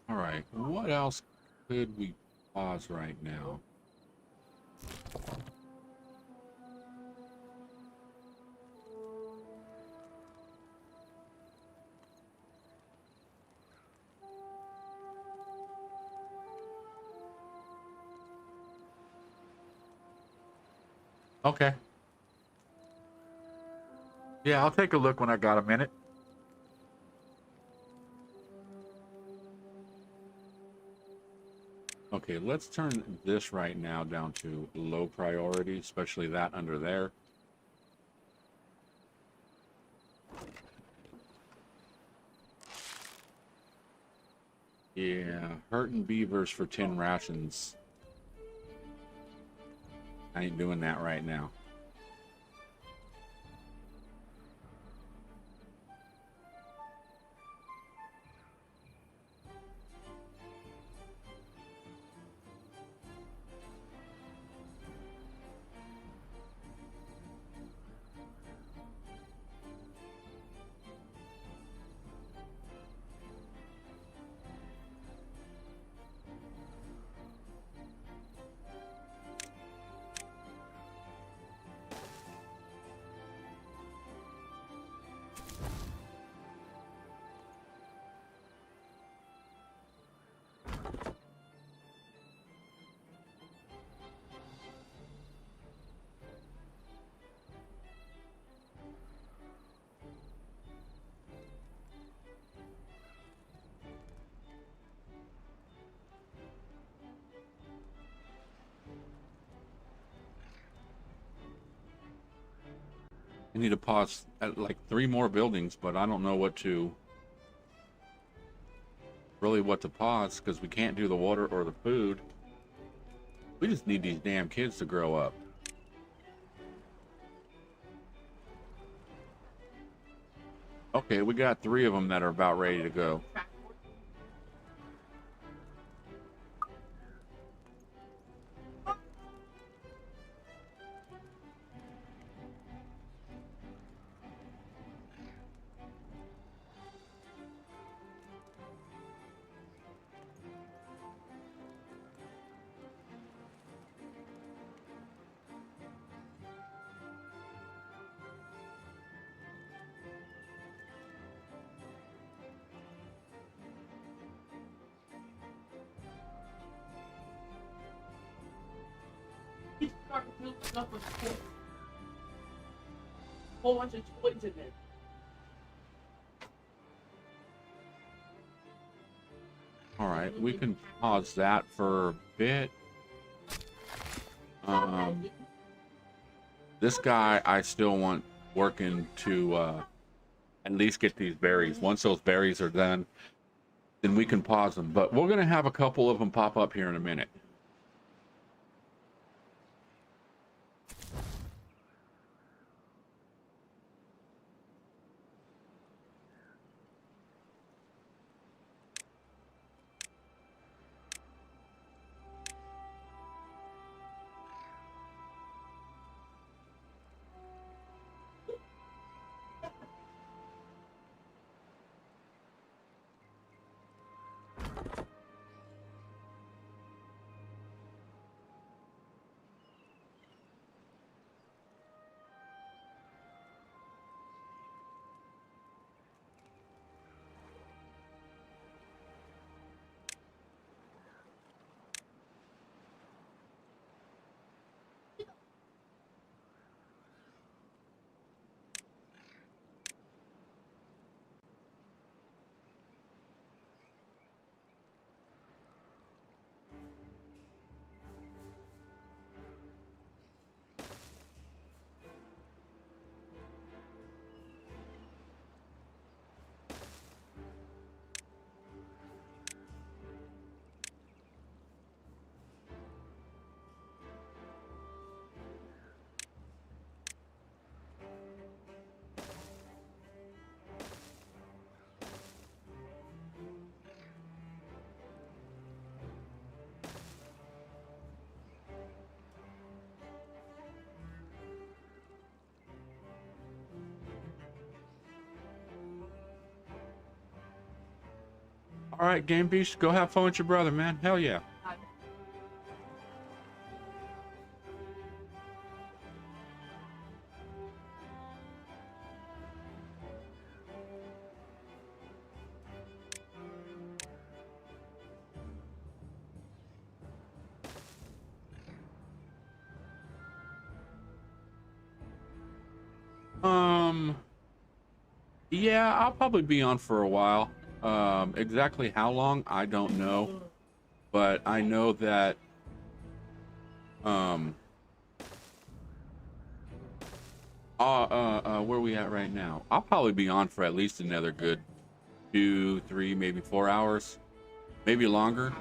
All right, what else could we pause right now? Okay. Yeah, I'll take a look when I got a minute. Okay, let's turn this right now down to low priority, especially that under there. Yeah, hurting beavers for 10 rations. I ain't doing that right now. I need to pause at like 3 more buildings, but I don't know what to pause because we can't do the water or the food. We just need these damn kids to grow up. Okay, we got 3 of them that are about ready to go. He started building up with toys. A whole bunch of toys in there. All right, we can pause that for a bit. This guy I still want working to at least get these berries. Once those berries are done, then we can pause them. But we're gonna have a couple of them pop up here in a minute. All right, Game Beast, go have fun with your brother, man. Hell yeah. Yeah, I'll probably be on for a while. Exactly how long, I don't know. But I know that, where are we at right now? I'll probably be on for at least another good 2, 3, maybe 4 hours. Maybe longer.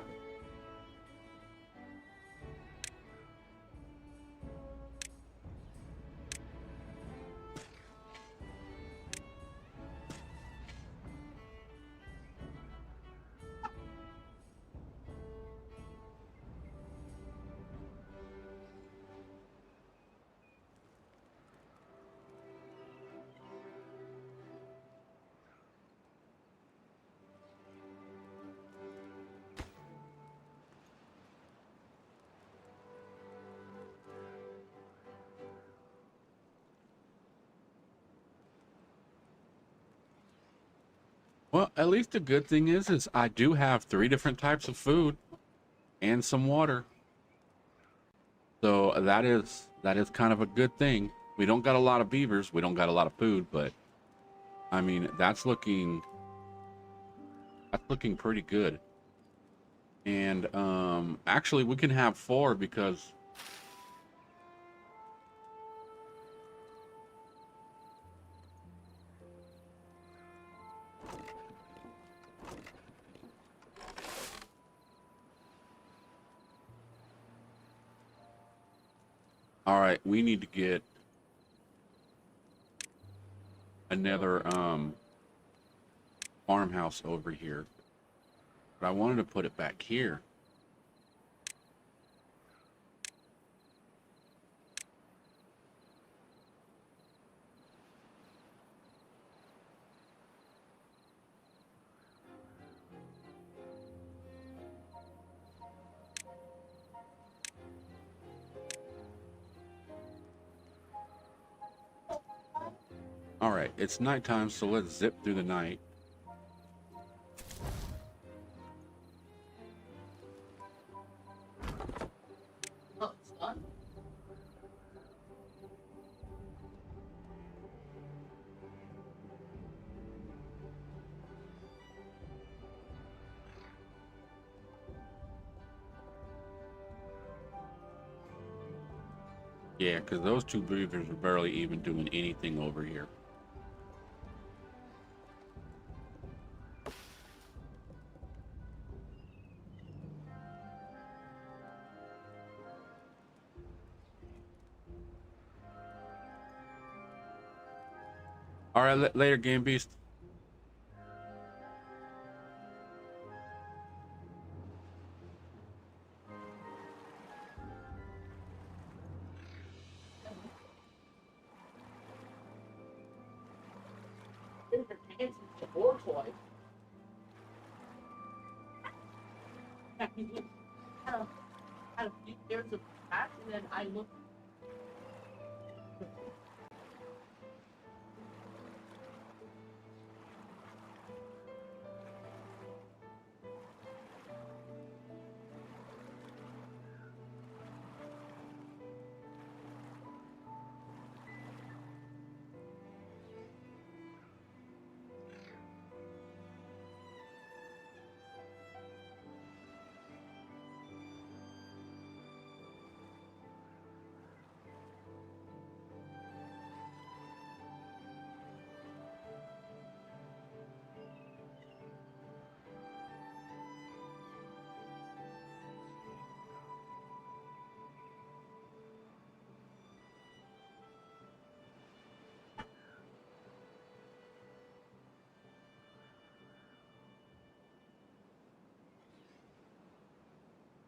Well, at least the good thing is I do have 3 different types of food and some water. So that is kind of a good thing. We don't got a lot of beavers, we don't got a lot of food, but I mean, that's looking pretty good. And actually we can have 4 because all right, we need to get another farmhouse over here. But I wanted to put it back here. All right, it's nighttime, so let's zip through the night. Oh, it's done. Yeah, because those 2 beavers are barely even doing anything over here. All right, later, Game Beast. There's your dancing to war toy. Had a few pairs of hats, and then I looked.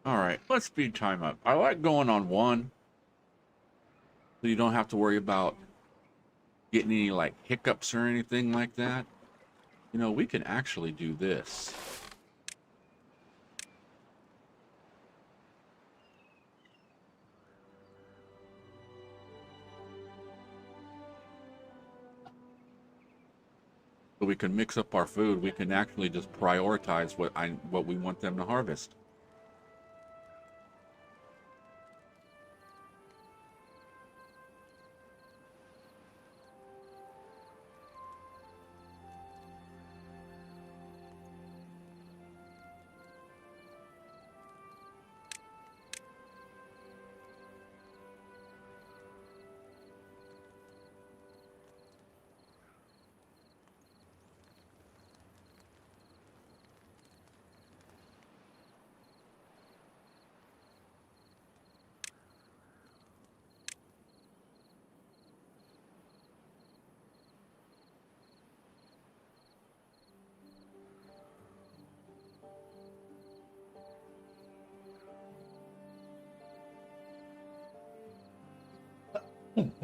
All right, let's speed time up. I like going on 1, so you don't have to worry about getting any like hiccups or anything like that. You know, we can actually do this. So we can mix up our food. We can actually just prioritize what we want them to harvest.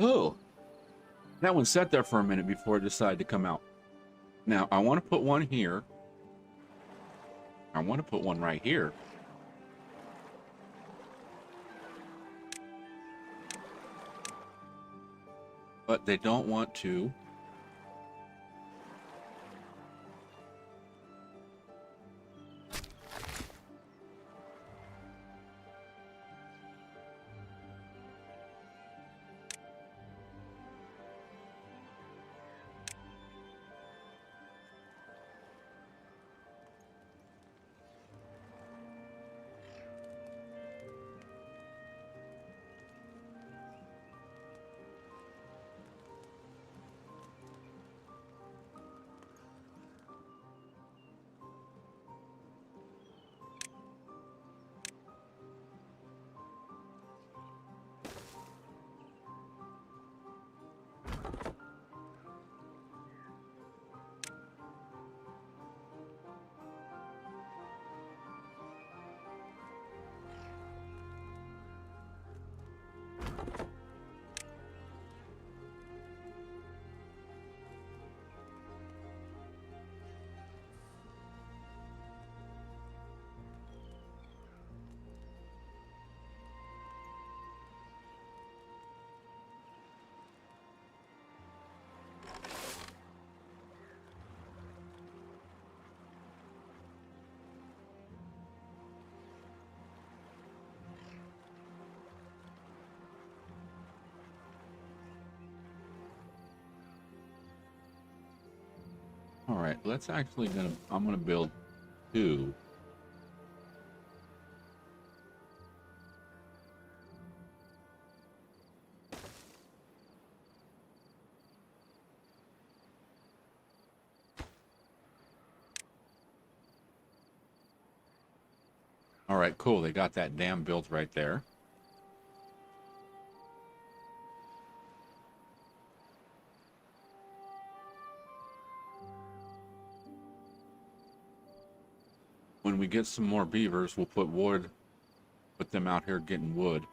Oh, that one sat there for a minute before it decided to come out. Now, I want to put one here. I want to put one right here. But they don't want to. All right, let's actually I'm gonna build 2. All right, cool. They got that dam built right there. When we get some more beavers, we'll put them out here getting wood.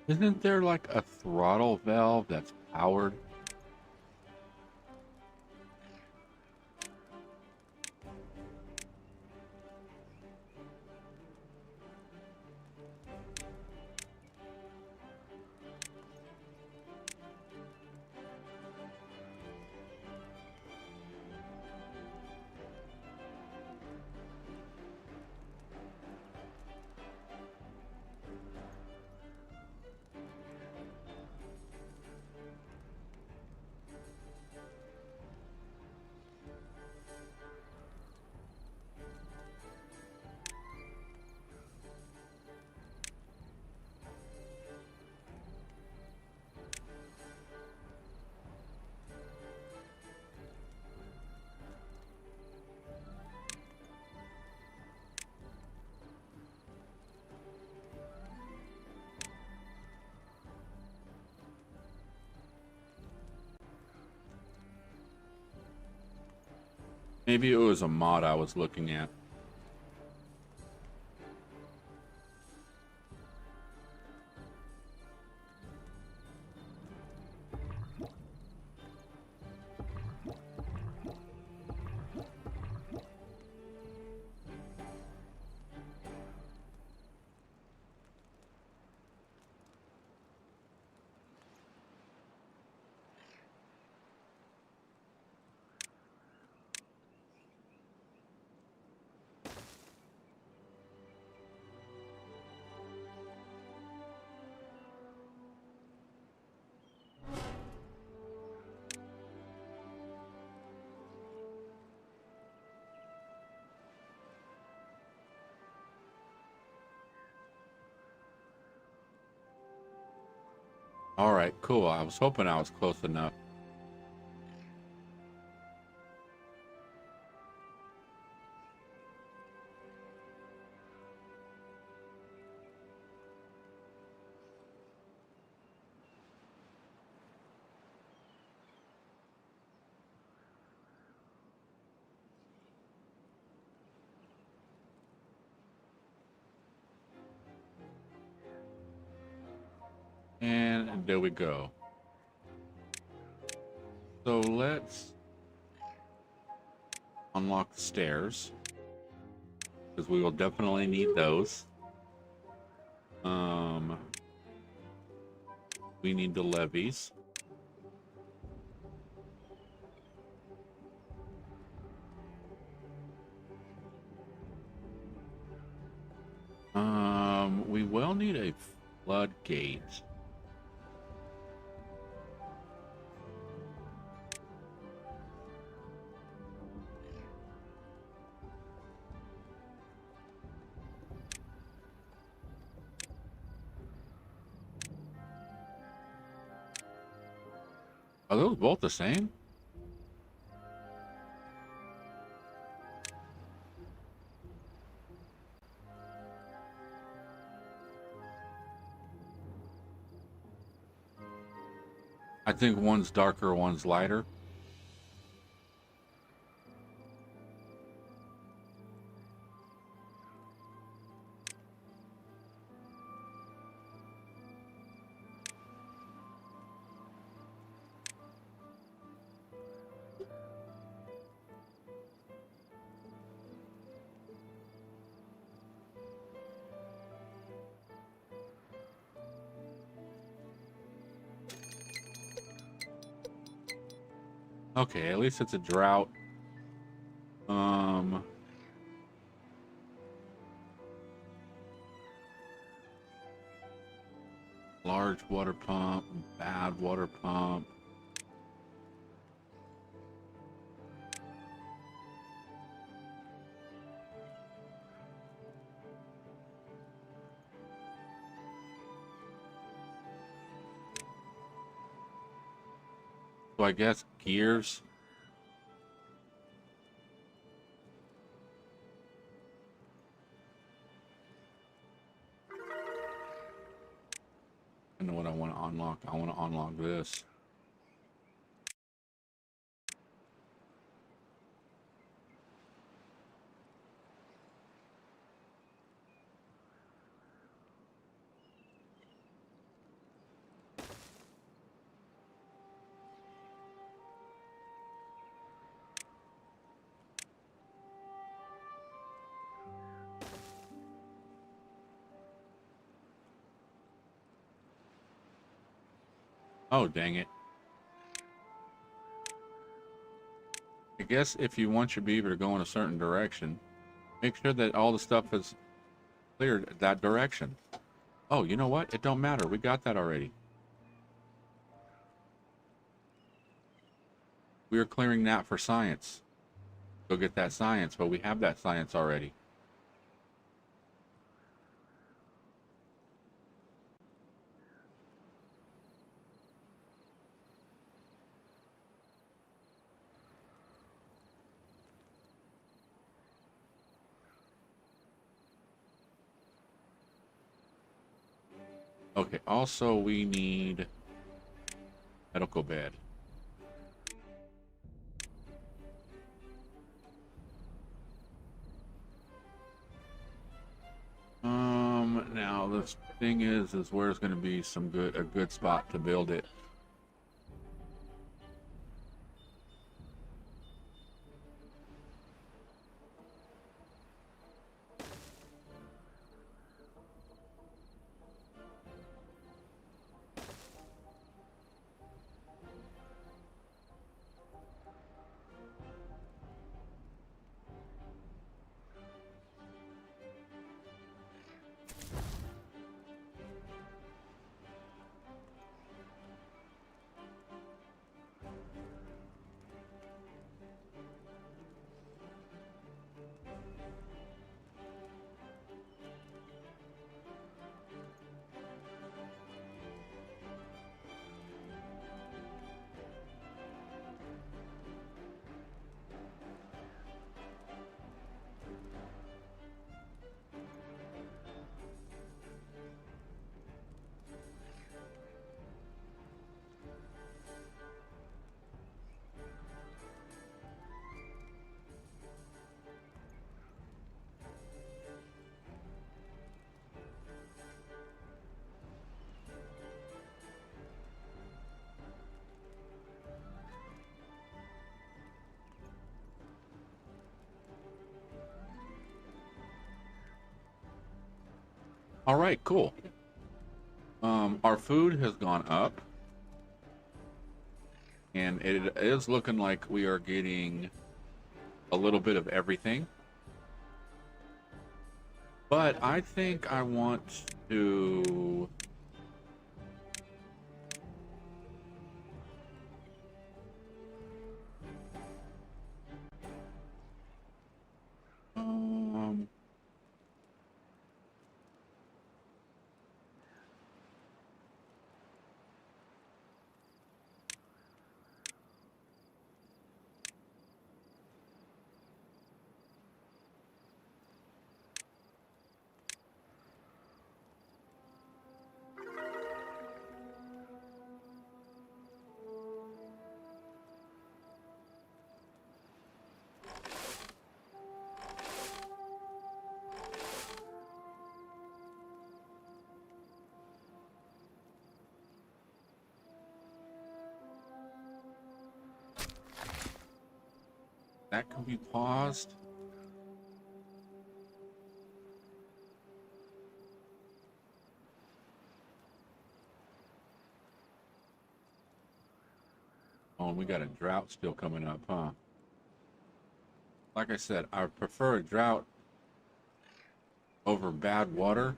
Isn't there like a throttle valve that's powered? Maybe it was a mod I was looking at. All right, cool. I was hoping I was close enough. And there we go. So let's unlock the stairs, because we will definitely need those. We need the levees. We will need a floodgate. Are those both the same? I think one's darker, one's lighter. Okay, at least it's a drought. Large water pump, bad water pump. So I guess gears. I know what I want to unlock. I want to unlock this. Oh, dang it. I guess if you want your beaver to go in a certain direction, make sure that all the stuff is cleared that direction. Oh, you know what? It don't matter. We got that already. We were clearing that for science. Go get that science, but we have that science already. Okay, also we need medical bed. Now this thing is where's going to be a good spot to build it. All right, cool. Our food has gone up, and it is looking like we are getting a little bit of everything. But I think I want to... That can be paused. Oh, and we got a drought still coming up, huh? Like I said, I prefer a drought over bad water.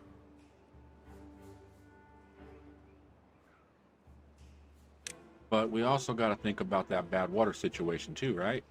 But we also got to think about that bad water situation too, right?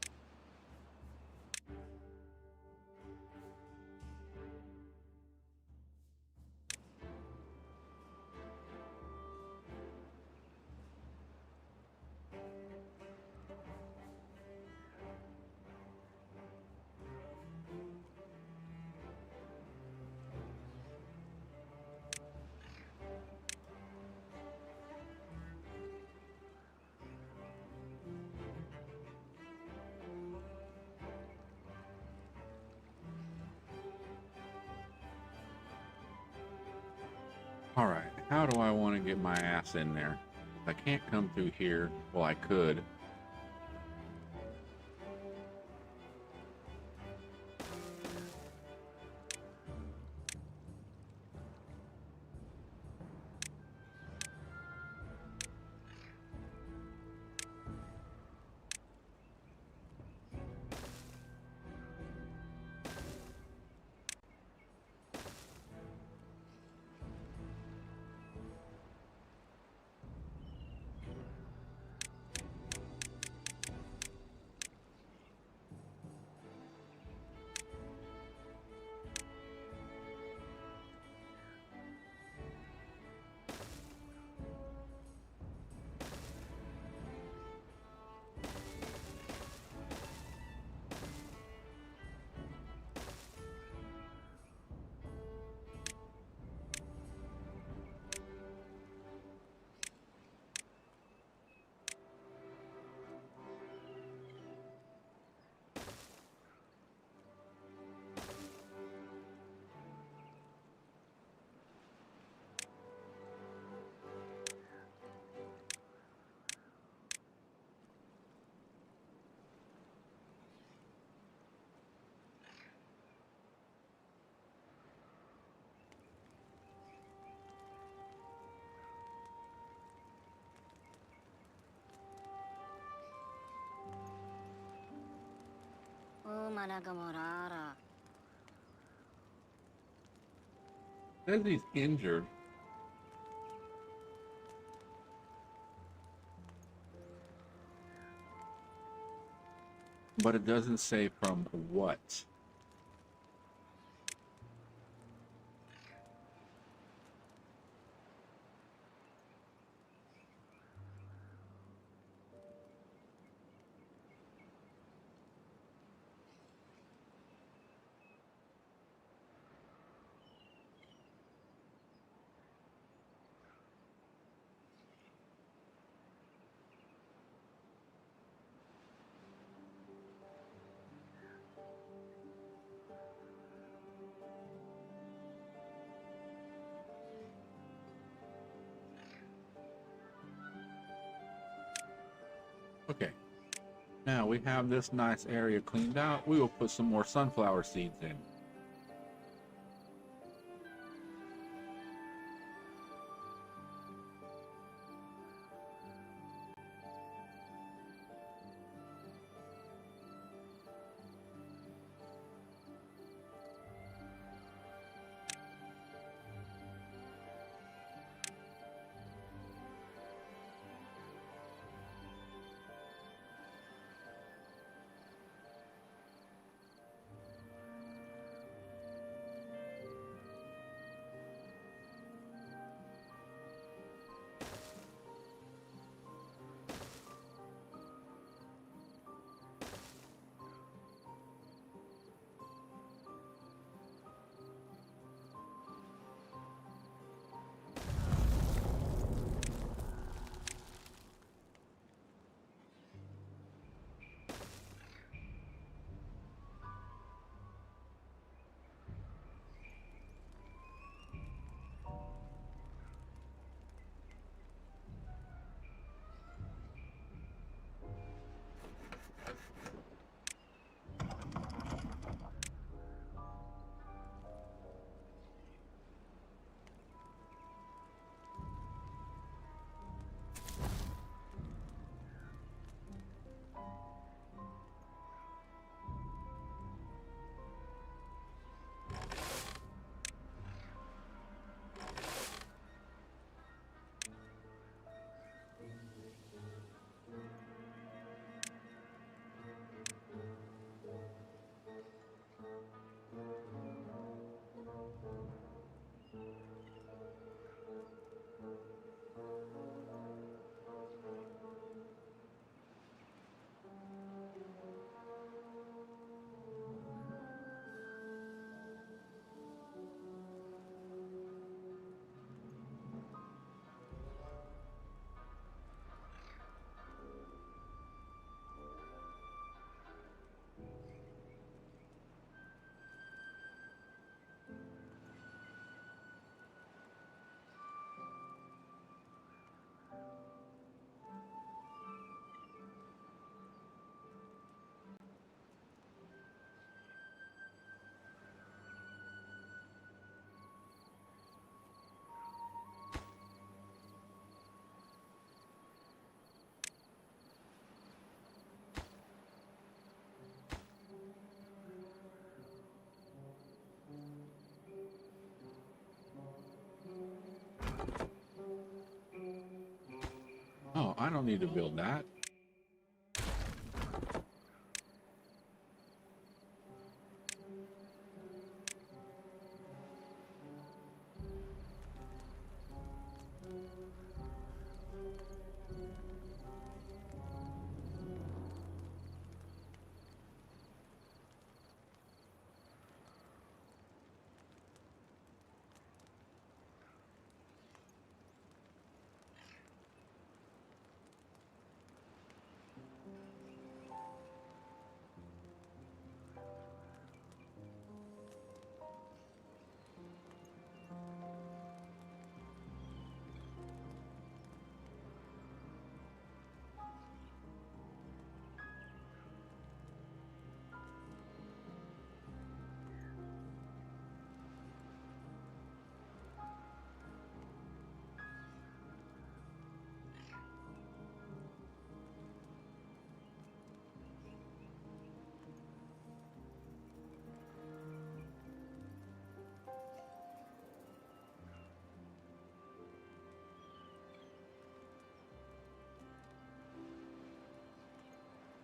All right, how do I want to get my ass in there? I can't come through here. Well, I could. Says he's injured. But it doesn't say from what. Okay, now we have this nice area cleaned out. We will put some more sunflower seeds in. I don't need to build that.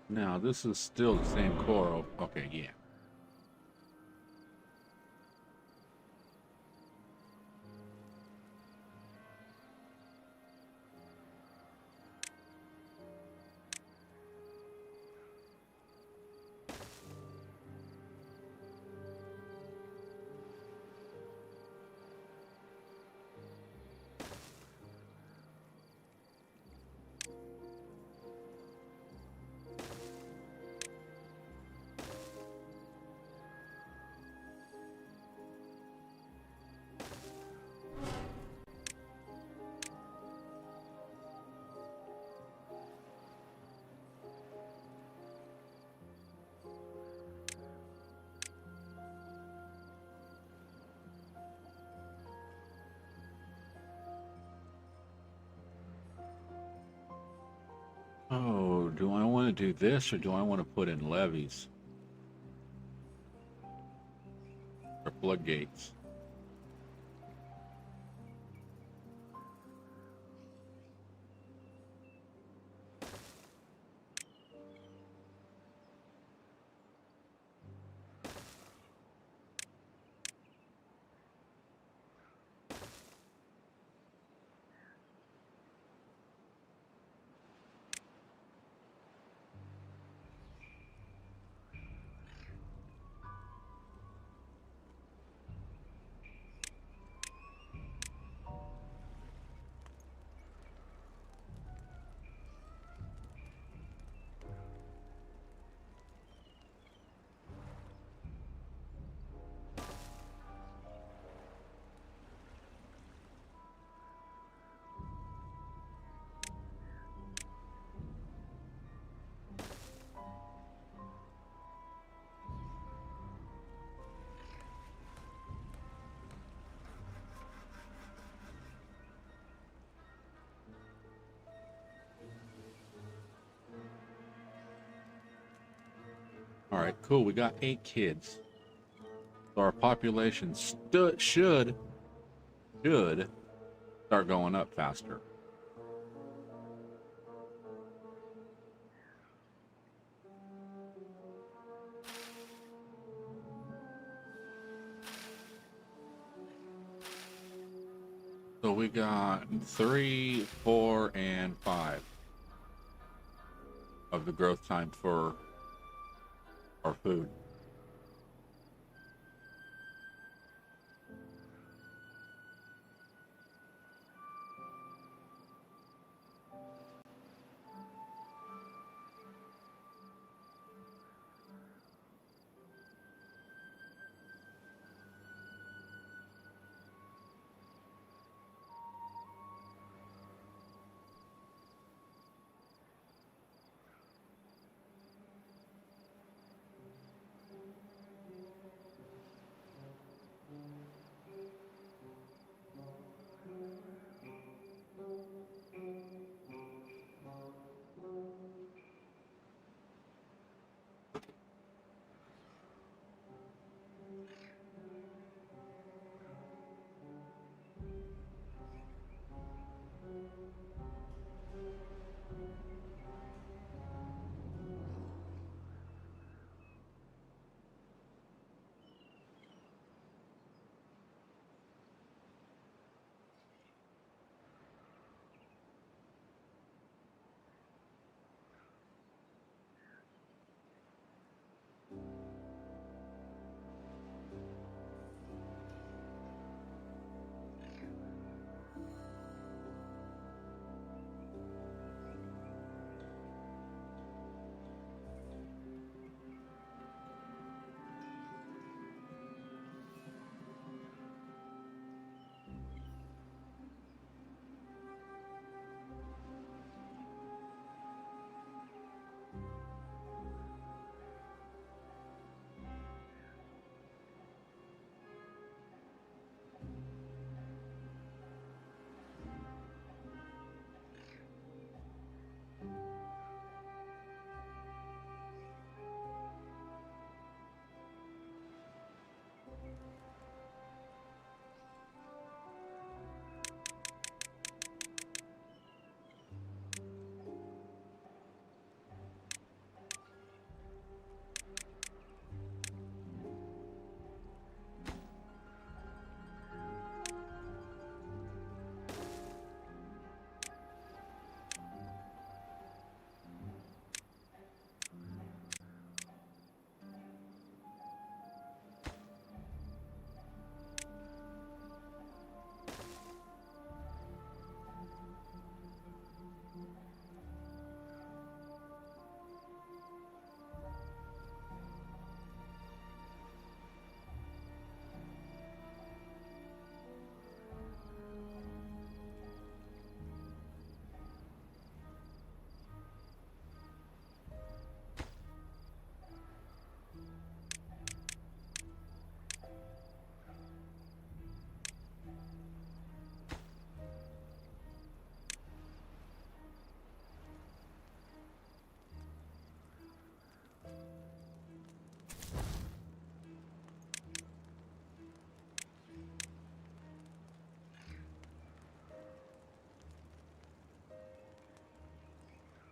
Now, this is still the same core. Okay, yeah. Oh, do I want to do this or do I want to put in levees? Or floodgates? All right, cool. We got 8 kids. So our population should start going up faster. So we got 3, 4, and 5 of the growth time for our food.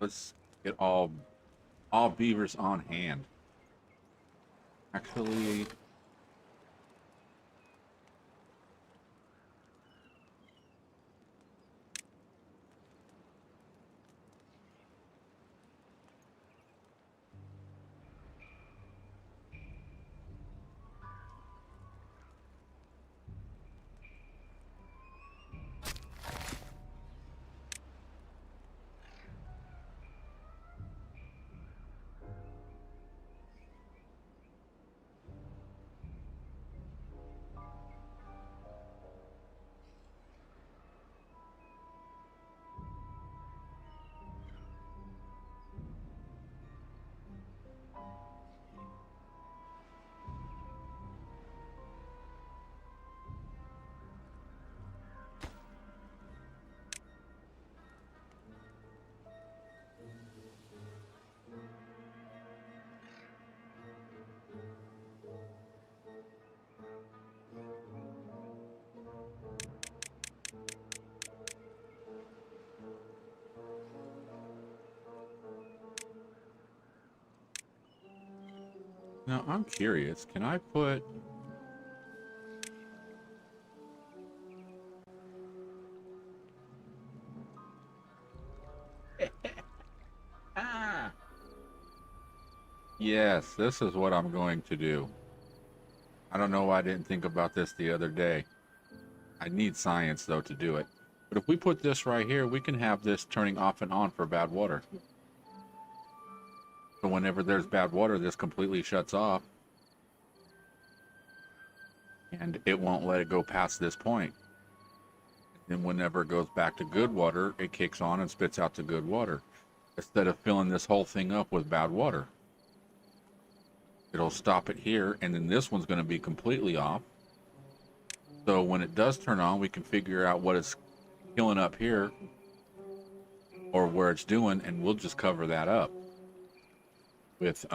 Let's get all beavers on hand. Actually, now I'm curious. Can I put... Ah! Yes, this is what I'm going to do. I don't know why I didn't think about this the other day. I need science, though, to do it. But if we put this right here, we can have this turning off and on for bad water. So whenever there's bad water, this completely shuts off. And it won't let it go past this point. And whenever it goes back to good water, it kicks on and spits out to good water. Instead of filling this whole thing up with bad water. It'll stop it here, and then this one's going to be completely off. So when it does turn on, we can figure out what it's killing up here, or where it's doing, and we'll just cover that up with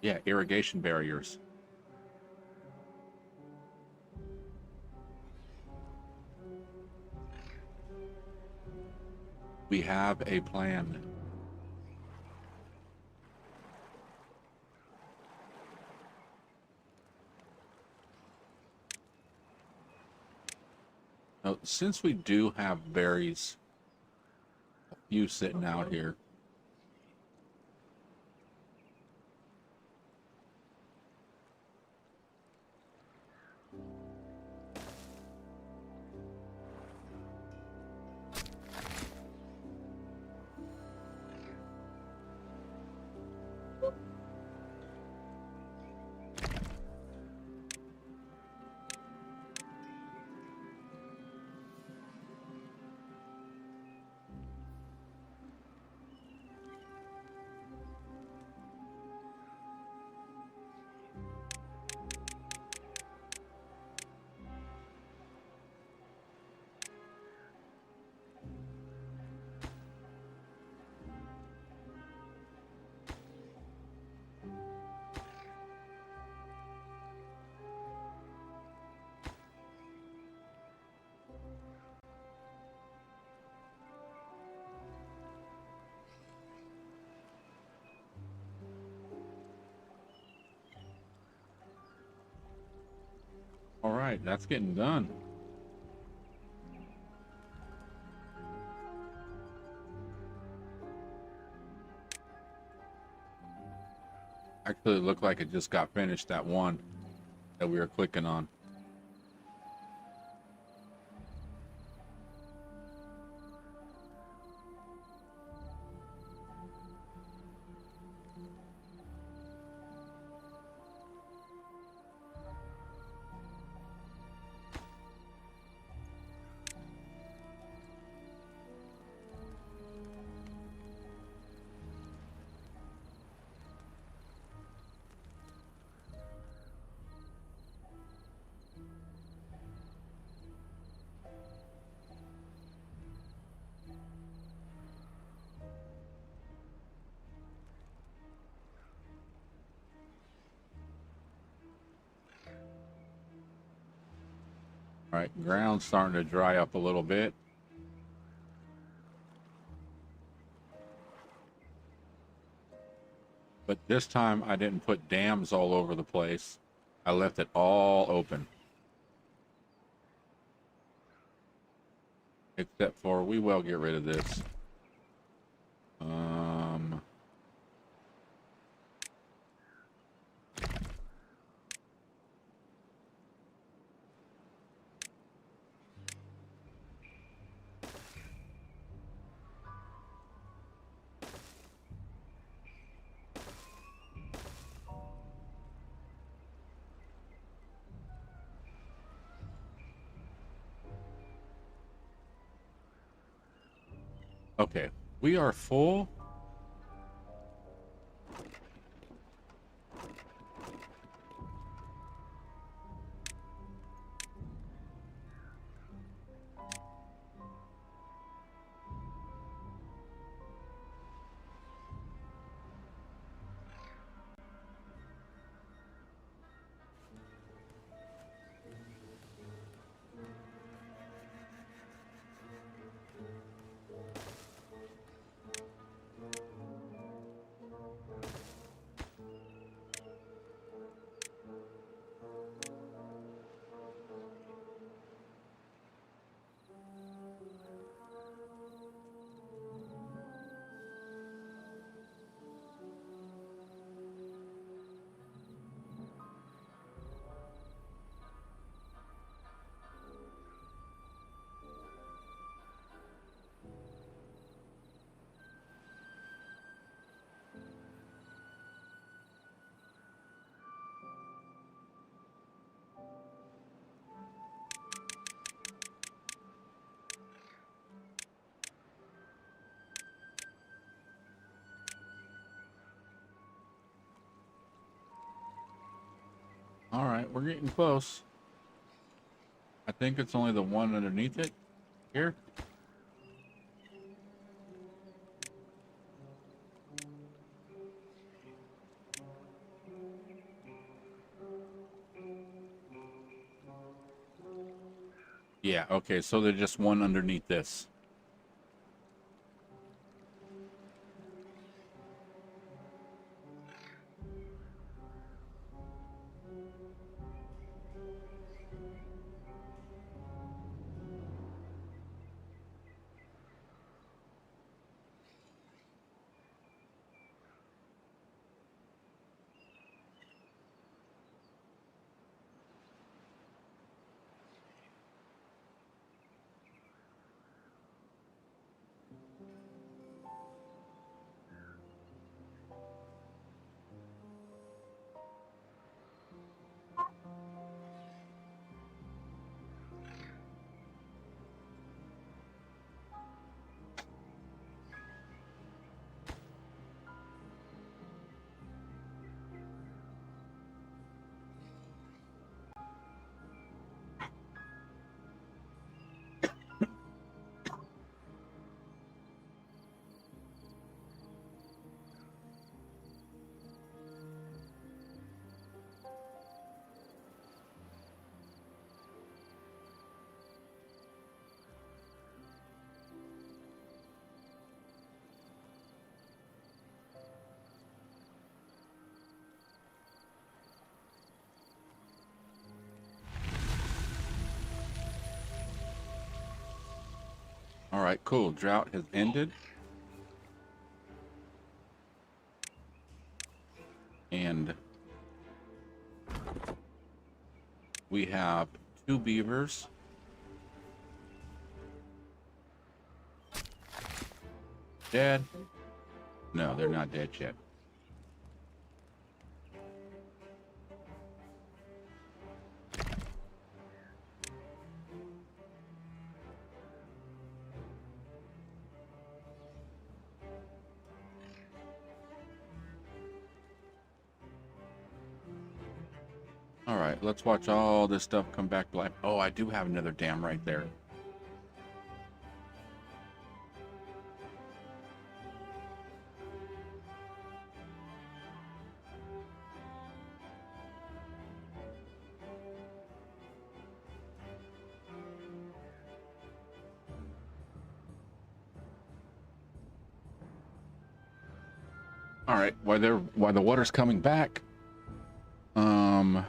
yeah, irrigation barriers. We have a plan. Now, since we do have berries, a few sitting out here, all right, that's getting done. Actually, it looked like it just got finished, that one that we were clicking on. All right, ground's starting to dry up a little bit. But this time I didn't put dams all over the place. I left it all open. Except for, we will get rid of this. Okay, we are full. All right, we're getting close. I think it's only the one underneath it here. Yeah, okay, so there's just one underneath this. All right, cool. Drought has ended. And we have 2 beavers. Dead? No, they're not dead yet. All right, let's watch all this stuff come back to life. Oh, I do have another dam right there. All right, while the water's coming back, I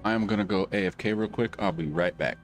am gonna go AFK real quick. I'll be right back.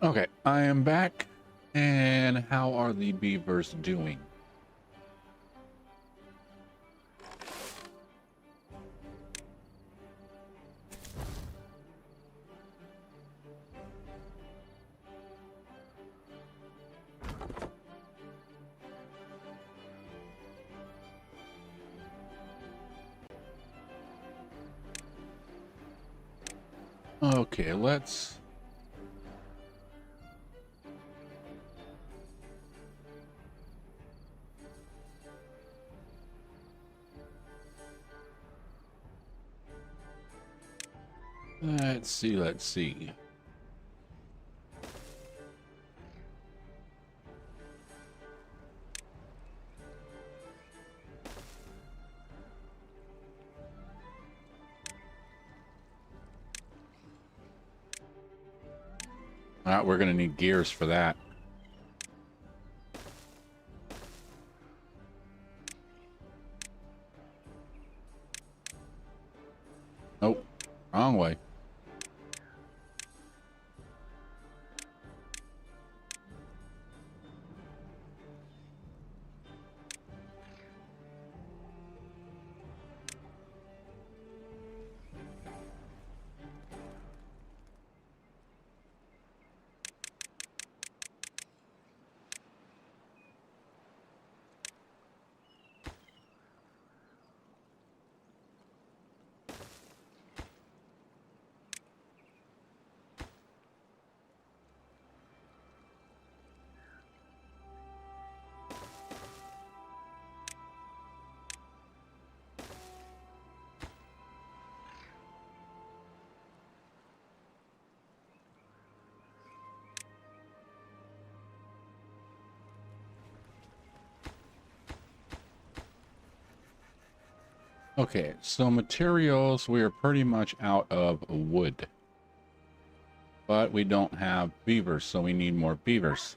Okay, I am back. And how are the beavers doing? Okay, let's... Let's see. We're gonna need gears for that. Nope, wrong way. Okay, so materials, we are pretty much out of wood. But we don't have beavers, so we need more beavers.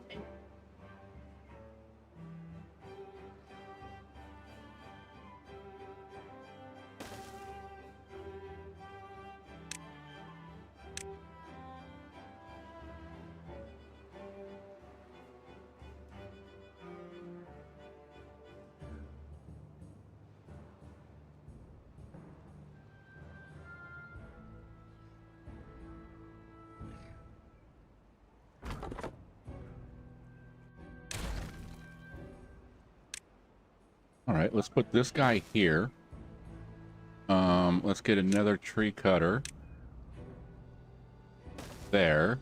nothing. All right, let's put this guy here. Let's get another tree cutter there.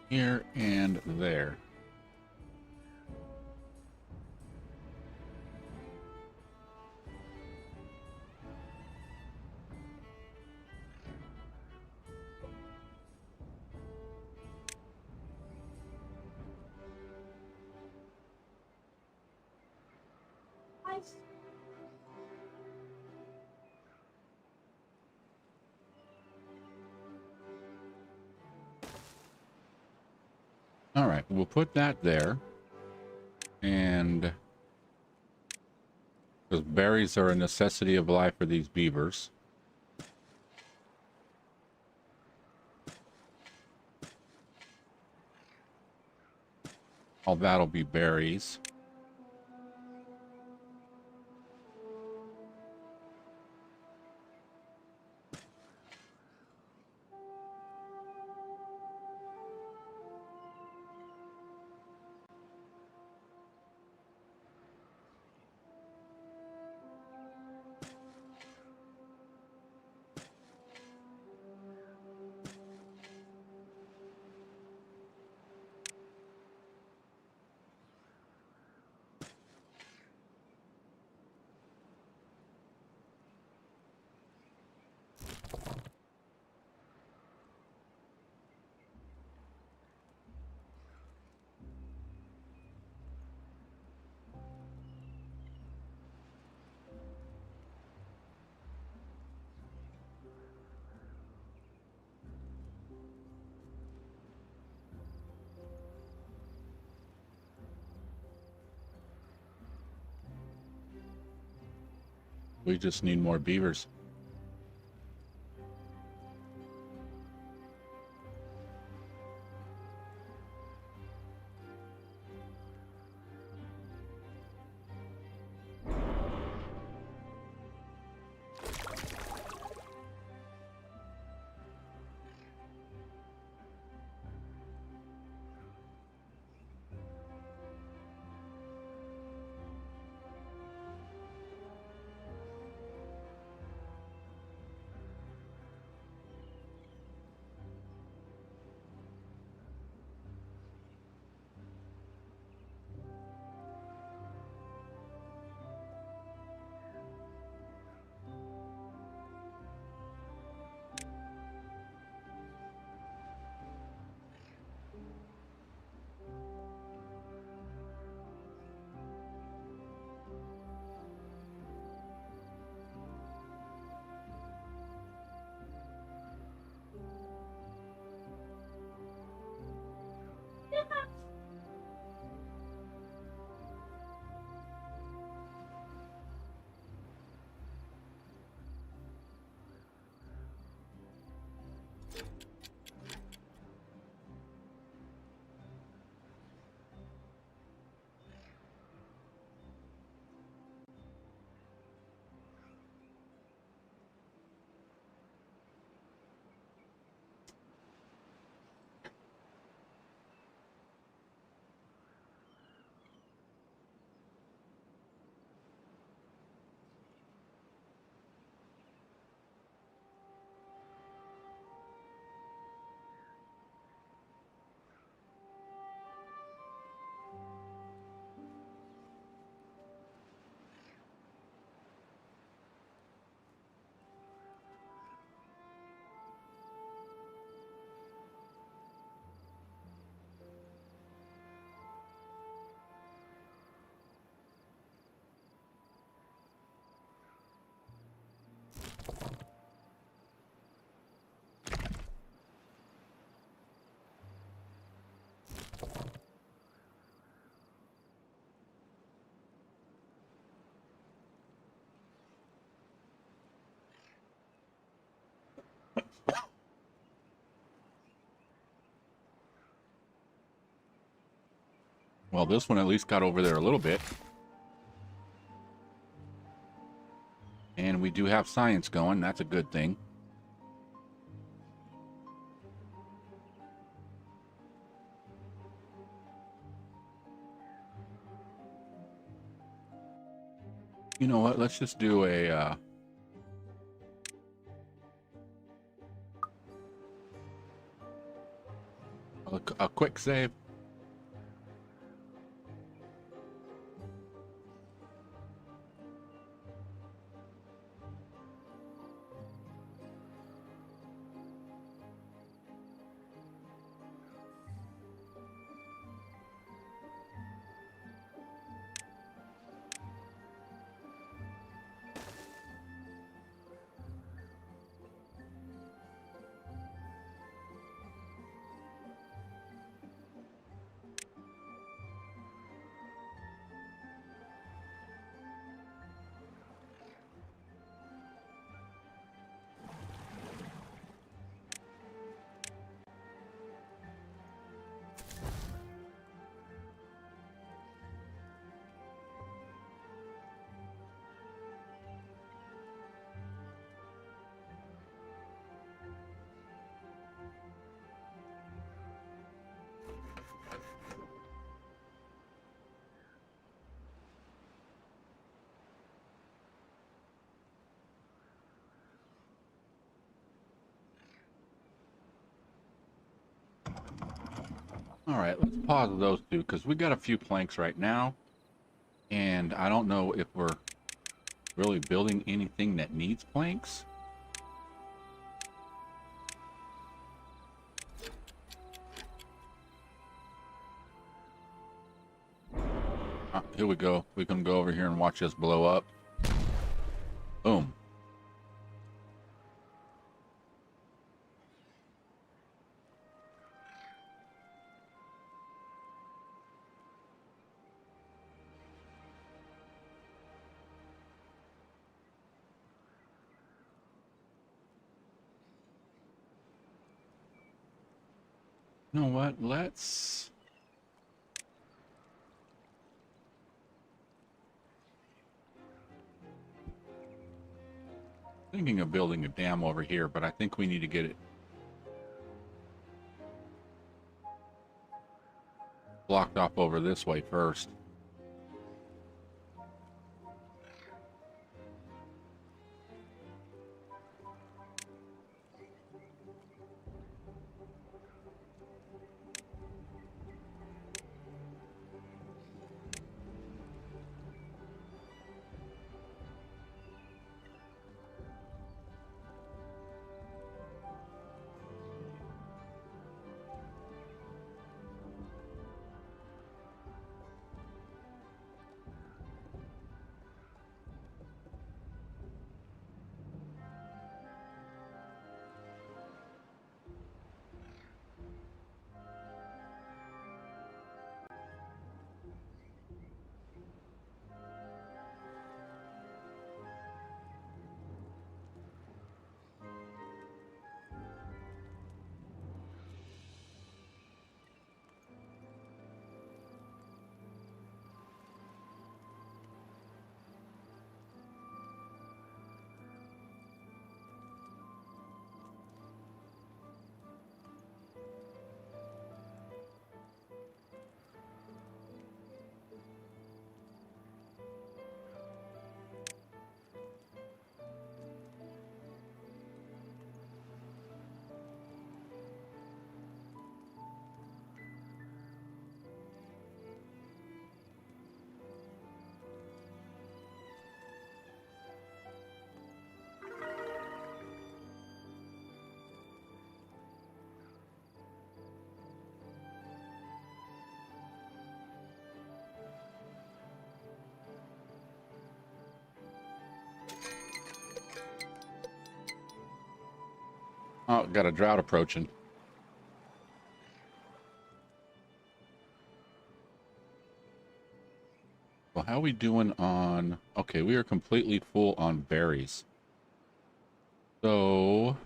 Here and there. Nice. All right, we'll put that there. And because berries are a necessity of life for these beavers. All that'll be berries. We just need more beavers. Well, this one at least got over there a little bit. And we do have science going. That's a good thing. You know what? Let's just do a quick save. All right, let's pause those two because we got a few planks right now. And I don't know if we're really building anything that needs planks. Here we go. We can go over here and watch this blow up. Boom. You know what? Let's... Thinking of building a dam over here, but I think we need to get it blocked off over this way first. Oh, got a drought approaching. Well, how are we doing on... Okay, we are completely full on berries. So...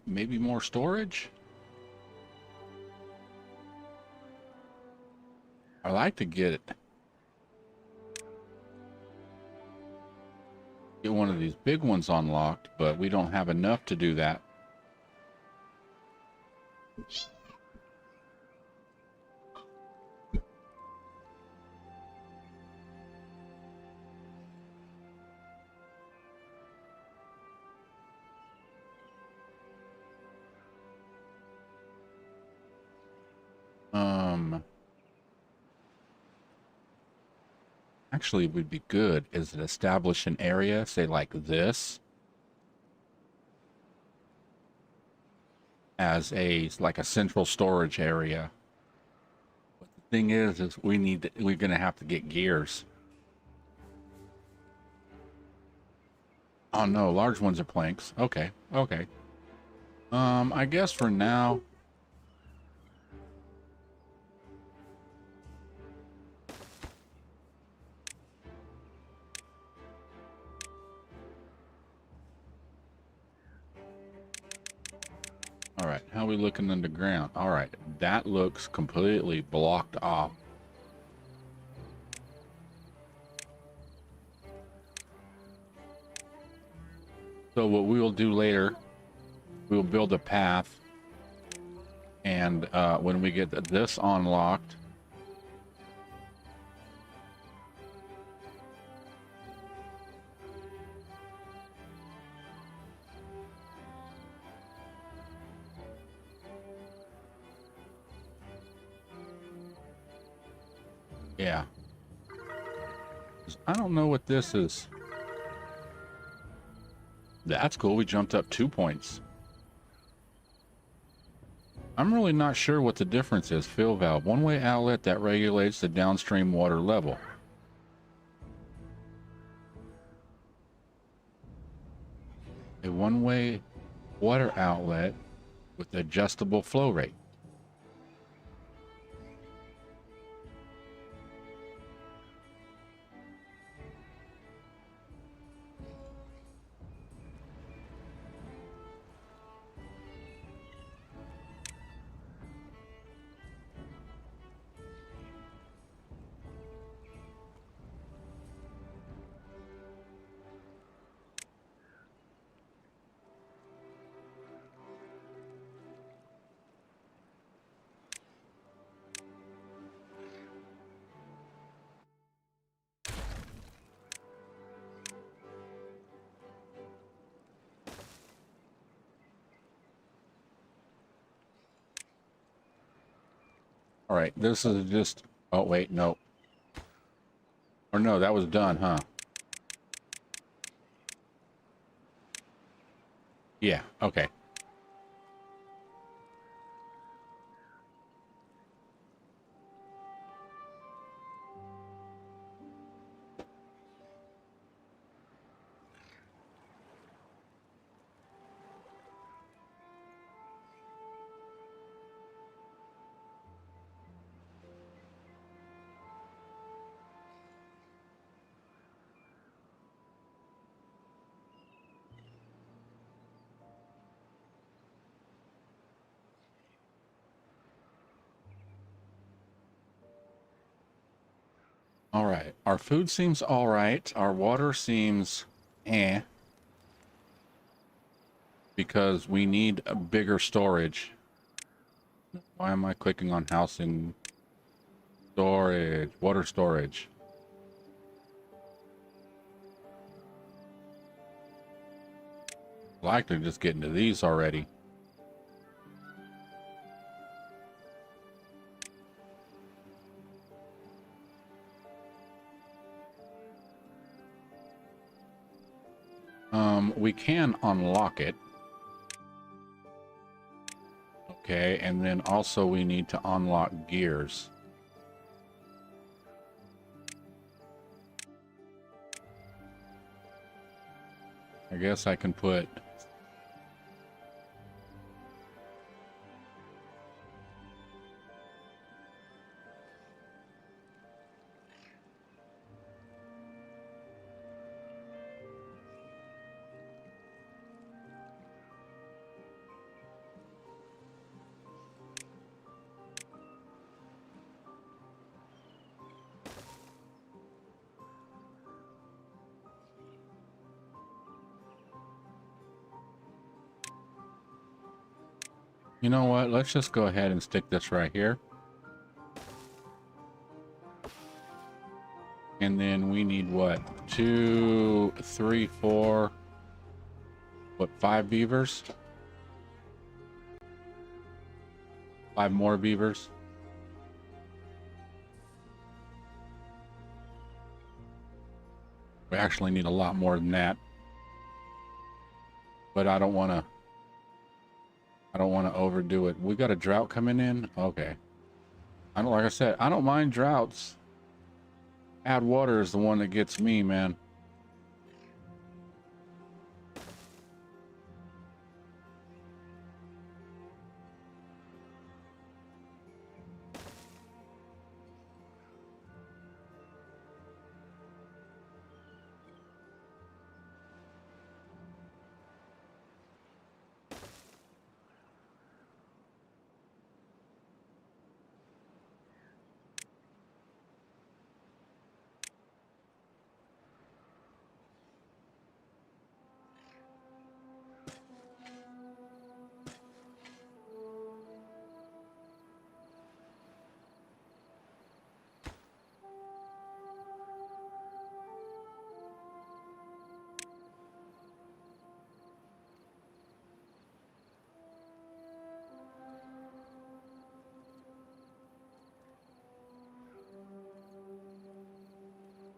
Maybe more storage? I like to get one of these big ones unlocked, but we don't have enough to do that. Actually, would be good is to establish an area, say like this, as like a central storage area. But the thing is we're gonna have to get gears. Oh no, large ones are planks. Okay, okay. I guess for now. All right, how are we looking underground? All right, that looks completely blocked off. So what we will do later, we will build a path, and when we get this unlocked, yeah. I don't know what this is. That's cool. We jumped up 2 points. I'm really not sure what the difference is. Fill valve. One-way outlet that regulates the downstream water level. A one-way water outlet with adjustable flow rate. All right, this is just, oh wait, no. Or no, that was done, huh? Yeah, okay. All right, our food seems all right. Our water seems eh. Because we need a bigger storage. Why am I clicking on housing? Storage, water storage. I'd like to just get into these already. We can unlock it. Okay, and then also we need to unlock gears. I guess I can put... You know what? Let's just go ahead and stick this right here. And then we need what? 2, 3, 4, what, 5 beavers? 5 more beavers. We actually need a lot more than that. But I don't want to overdo it. We got a drought coming in. Okay. Like I said, I don't mind droughts. Add water is the one that gets me, man.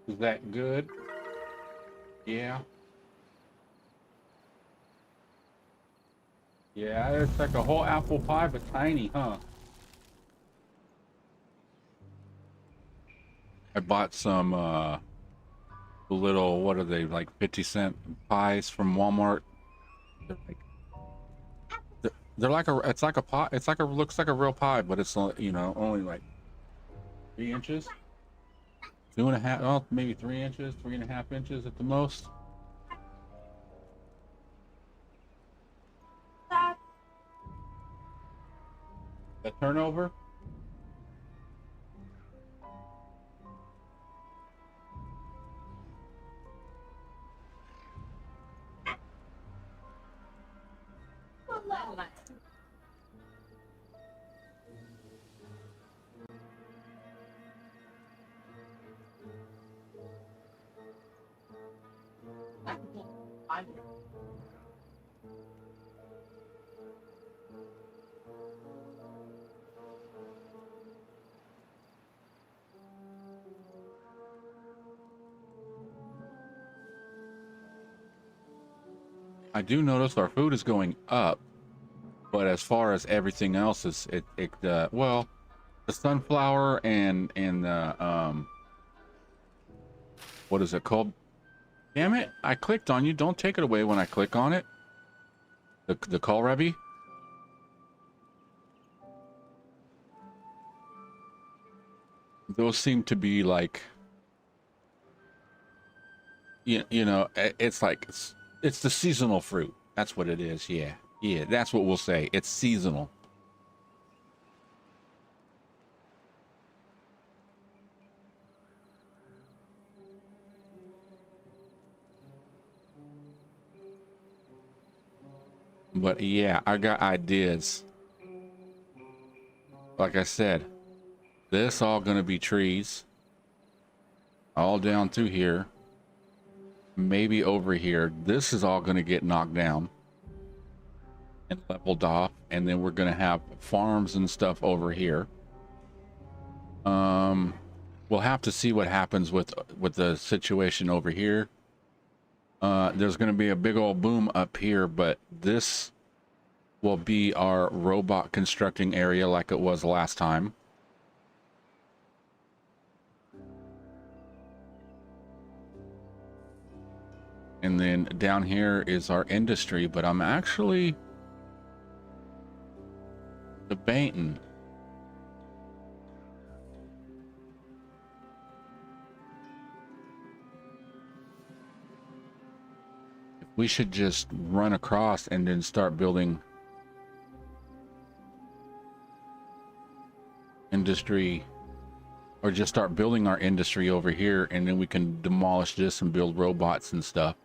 Is that good? Yeah. Yeah, it's like a whole apple pie, but tiny, huh? I bought some little, what are they, like 50-cent pies from Walmart. They're like, they're like a, it's like a pie, it's like a, looks like a real pie, but it's, you know, only like 3 inches, 2.5, well, maybe 3 inches, 3.5 inches at the most. The turnover. I do notice our food is going up, but as far as everything else is, well, the sunflower and the what is it called? Damn it! I clicked on you. Don't take it away when I click on it. The kohlrabi. Those seem to be like, you know, it's like it's the seasonal fruit. That's what it is. Yeah, yeah. That's what we'll say. It's seasonal. But yeah, I got ideas. Like I said, this all gonna be trees. All down through here. Maybe over here. This is all gonna get knocked down and leveled off. And then we're gonna have farms and stuff over here. We'll have to see what happens with the situation over here. There's going to be a big old boom up here, but this will be our robot constructing area like it was last time. And then down here is our industry, but I'm actually debating. We should just run across and then start building industry, or just start building our industry over here, and then we can demolish this and build robots and stuff.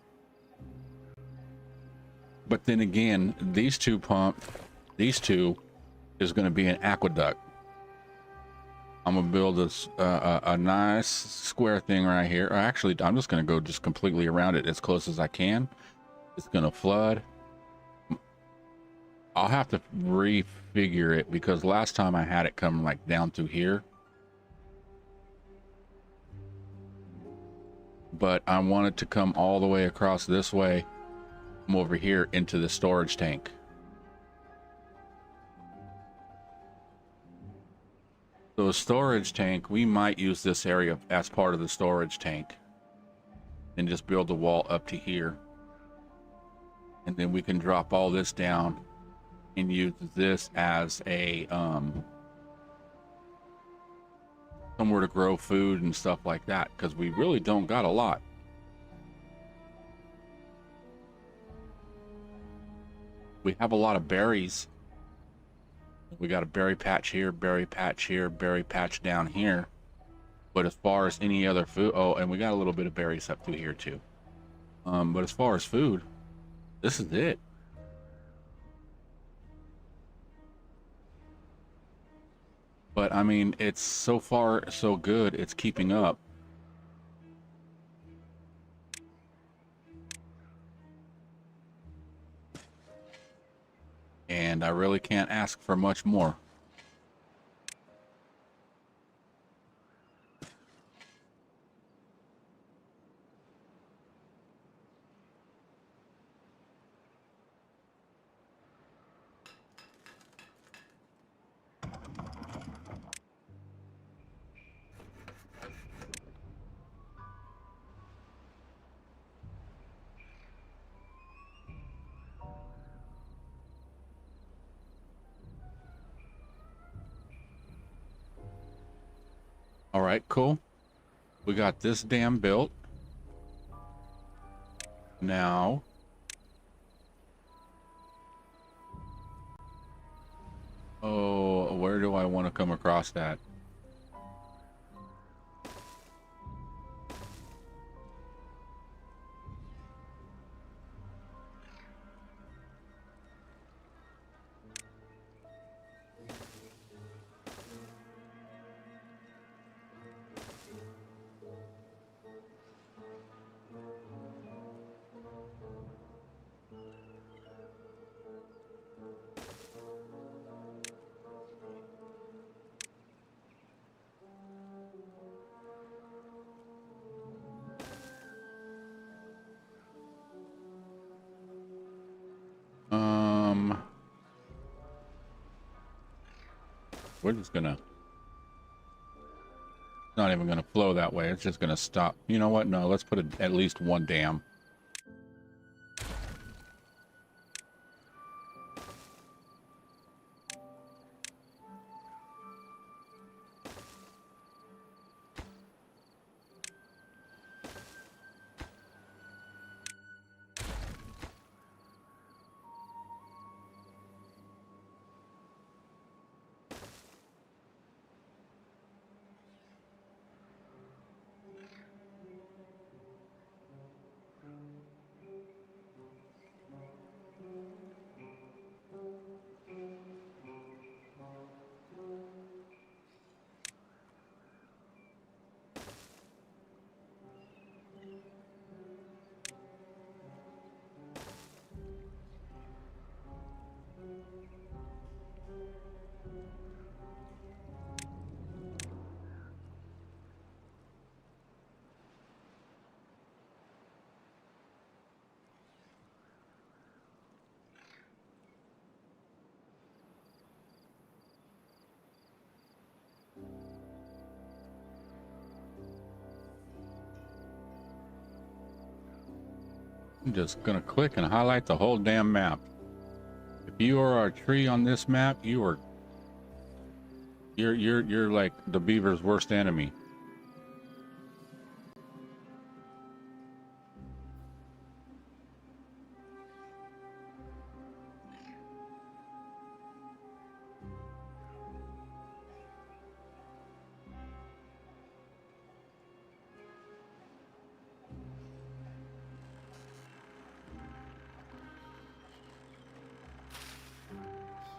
But then again, these two is going to be an aqueduct. I'm gonna build this a nice square thing right here. Or actually, I'm just gonna go just completely around it as close as I can. It's gonna flood. I'll have to refigure it because last time I had it come like down through here. But I want it to come all the way across this way, come over here into the storage tank. So a storage tank, we might use this area as part of the storage tank and just build a wall up to here. And then we can drop all this down and use this as a somewhere to grow food and stuff like that, because we really don't got a lot. We have a lot of berries. We got a berry patch here, berry patch here, berry patch down here. But as far as any other food, oh, and we got a little bit of berries up through here too. But as far as food, this is it. But I mean, it's so far so good. It's keeping up. And I really can't ask for much more. All right, cool. We got this dam built. Now, oh, where do I want to come across that? We're just gonna, not even gonna flow that way. It's just gonna stop. You know what? No, let's put at least one dam. I'm just gonna click and highlight the whole damn map. If you are a tree on this map, you're like the beaver's worst enemy.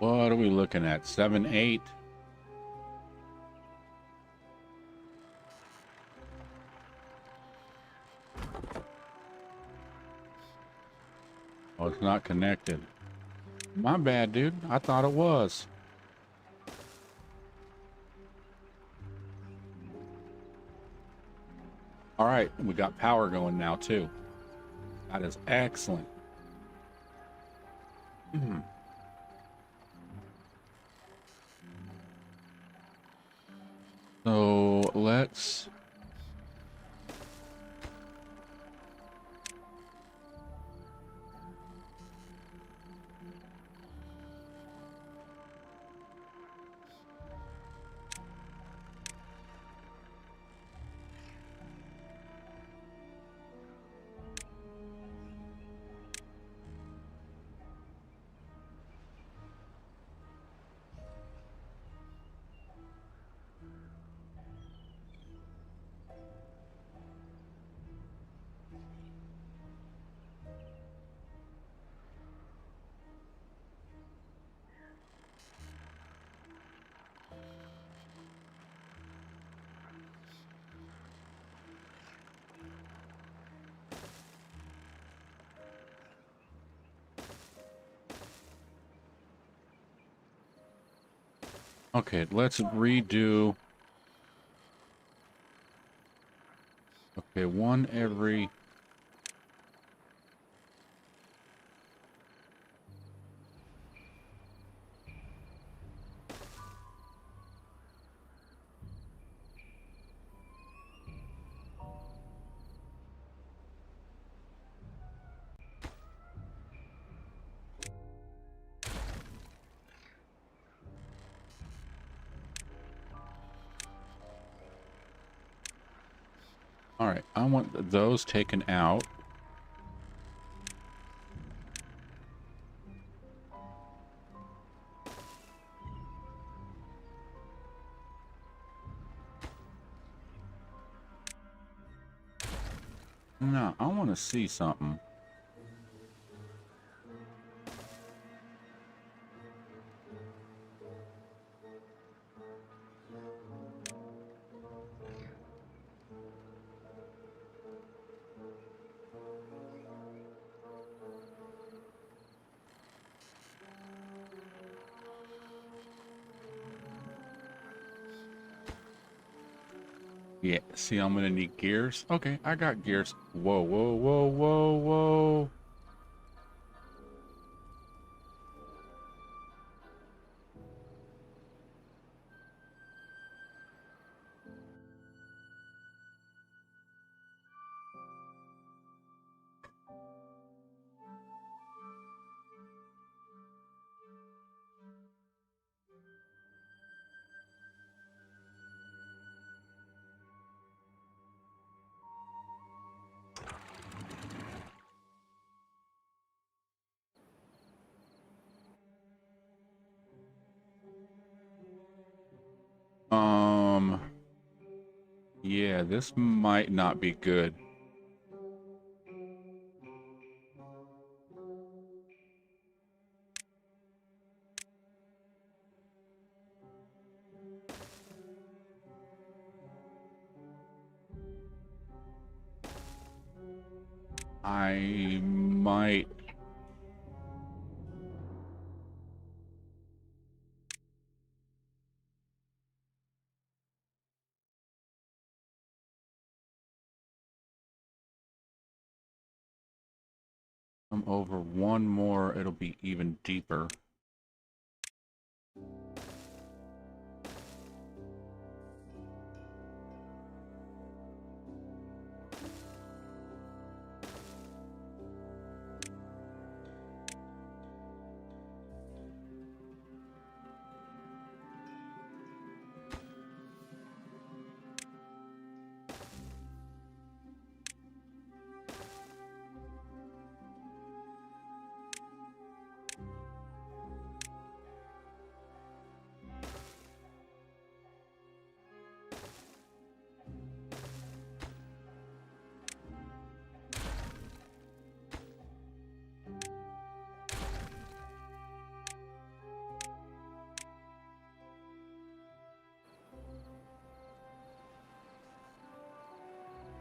What are we looking at? 7, 8? Oh, it's not connected. My bad, dude. I thought it was. All right, we got power going now too. That is excellent. So let's... Okay, let's redo... Okay, one every... All right, I want those taken out. No, I want to see something. Yeah, see, I'm gonna need gears. Okay, I got gears. Whoa, whoa, whoa, whoa, whoa. Yeah, this might not be good. I might... Come over one more, it'll be even deeper.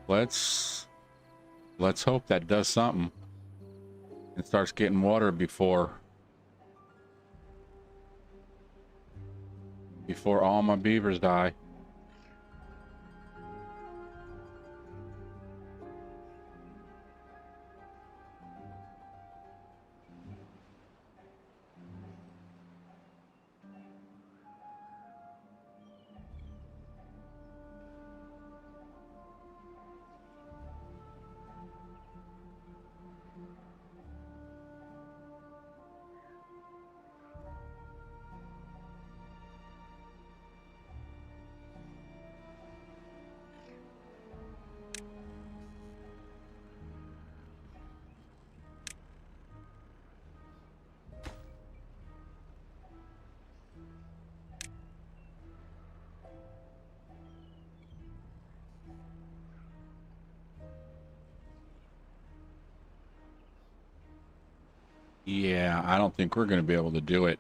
Let's hope that does something and starts getting water before all my beavers die. Yeah, I don't think we're going to be able to do it.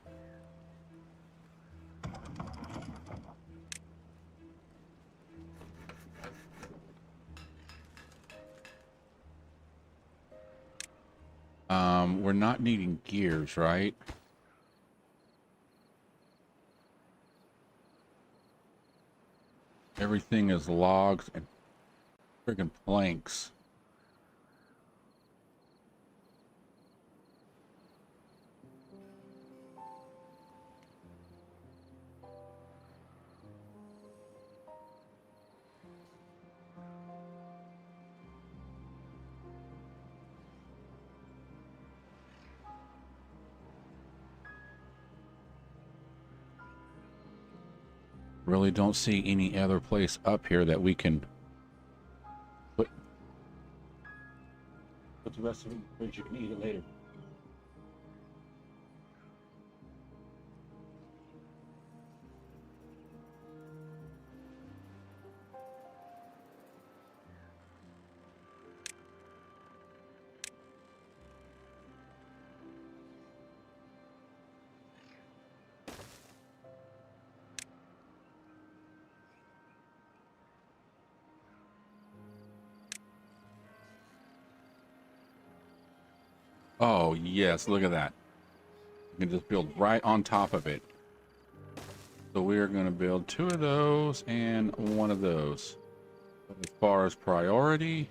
We're not needing gears, right? Everything is logs and friggin' planks. Really don't see any other place up here that we can put the rest of it in the fridge. You can eat it later. Oh, yes, look at that. You can just build right on top of it. So we are going to build 2 of those and 1 of those. As far as priority,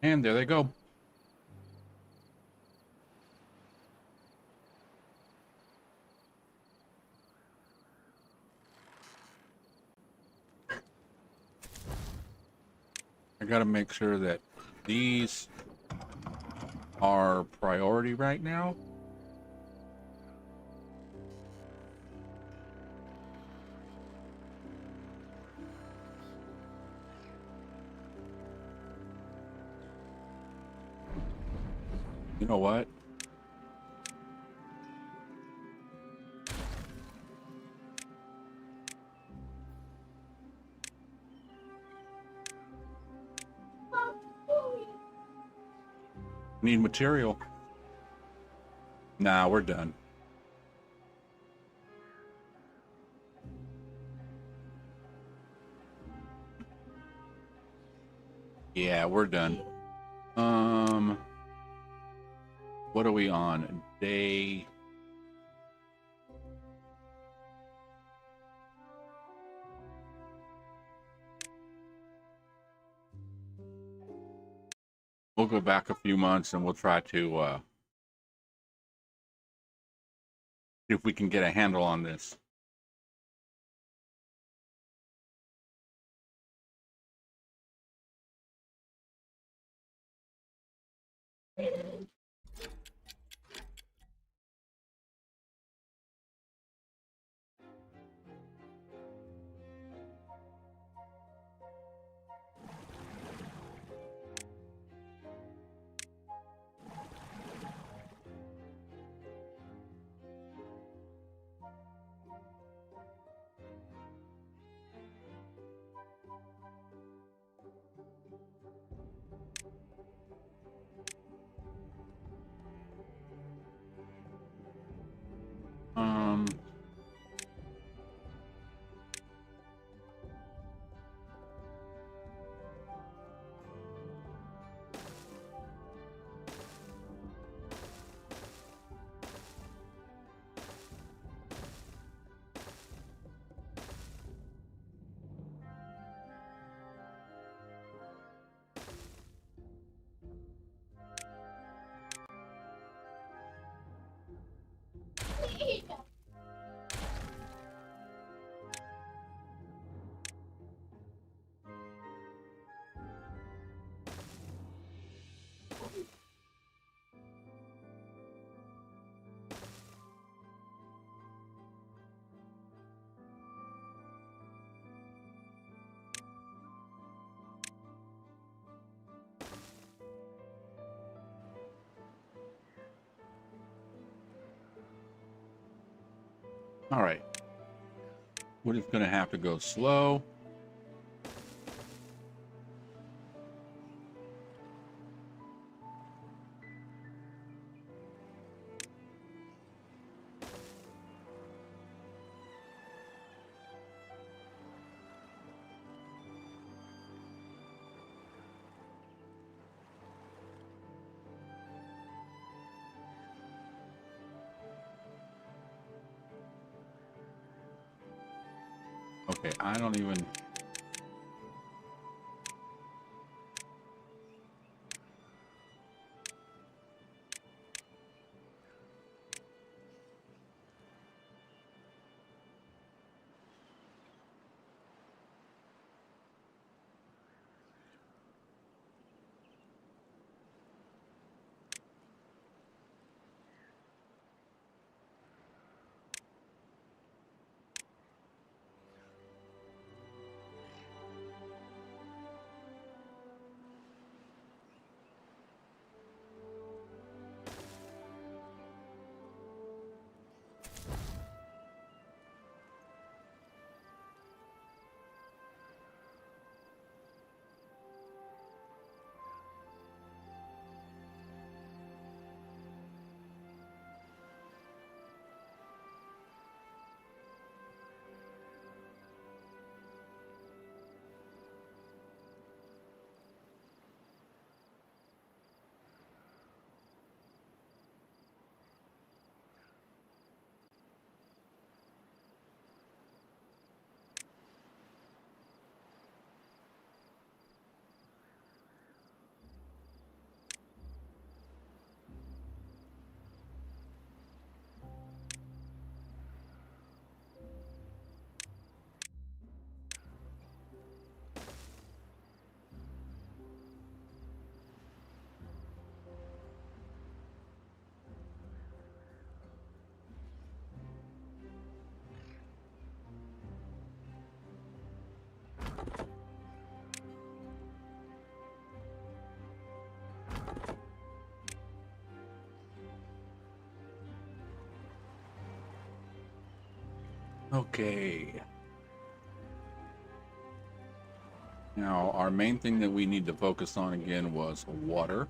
and there they go. I got to make sure that these are priority right now. You know what? Need material. Nah, we're done. Yeah, we're done. What are we on? Day... We'll go back a few months and we'll try to if we can get a handle on this. Um, all right. We're just going to have to go slow. Okay, I don't even... Okay. Now, our main thing that we need to focus on again was water.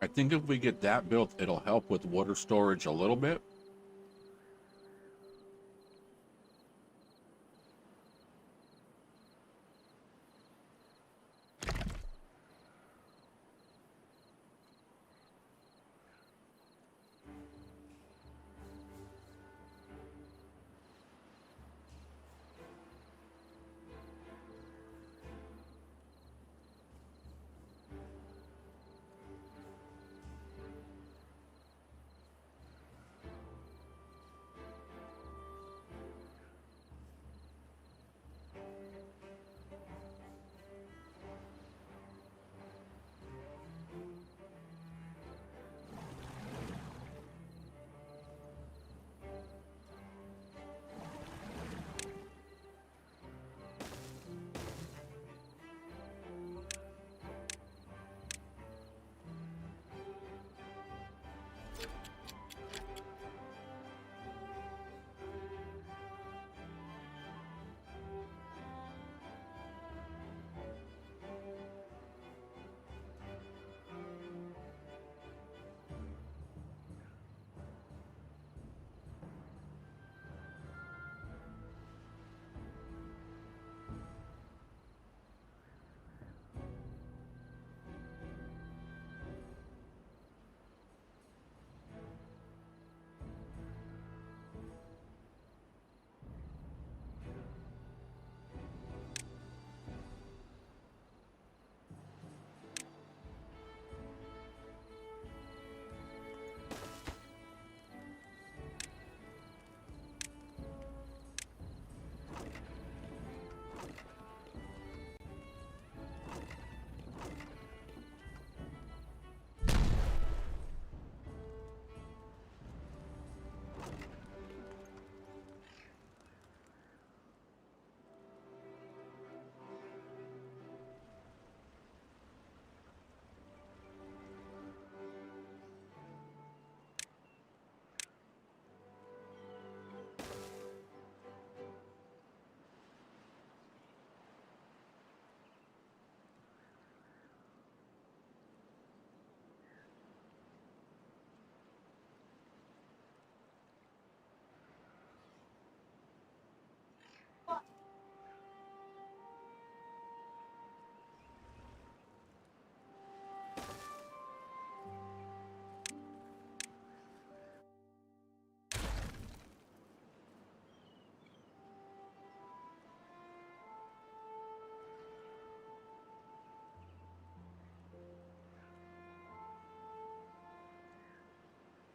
I think if we get that built, it'll help with water storage a little bit.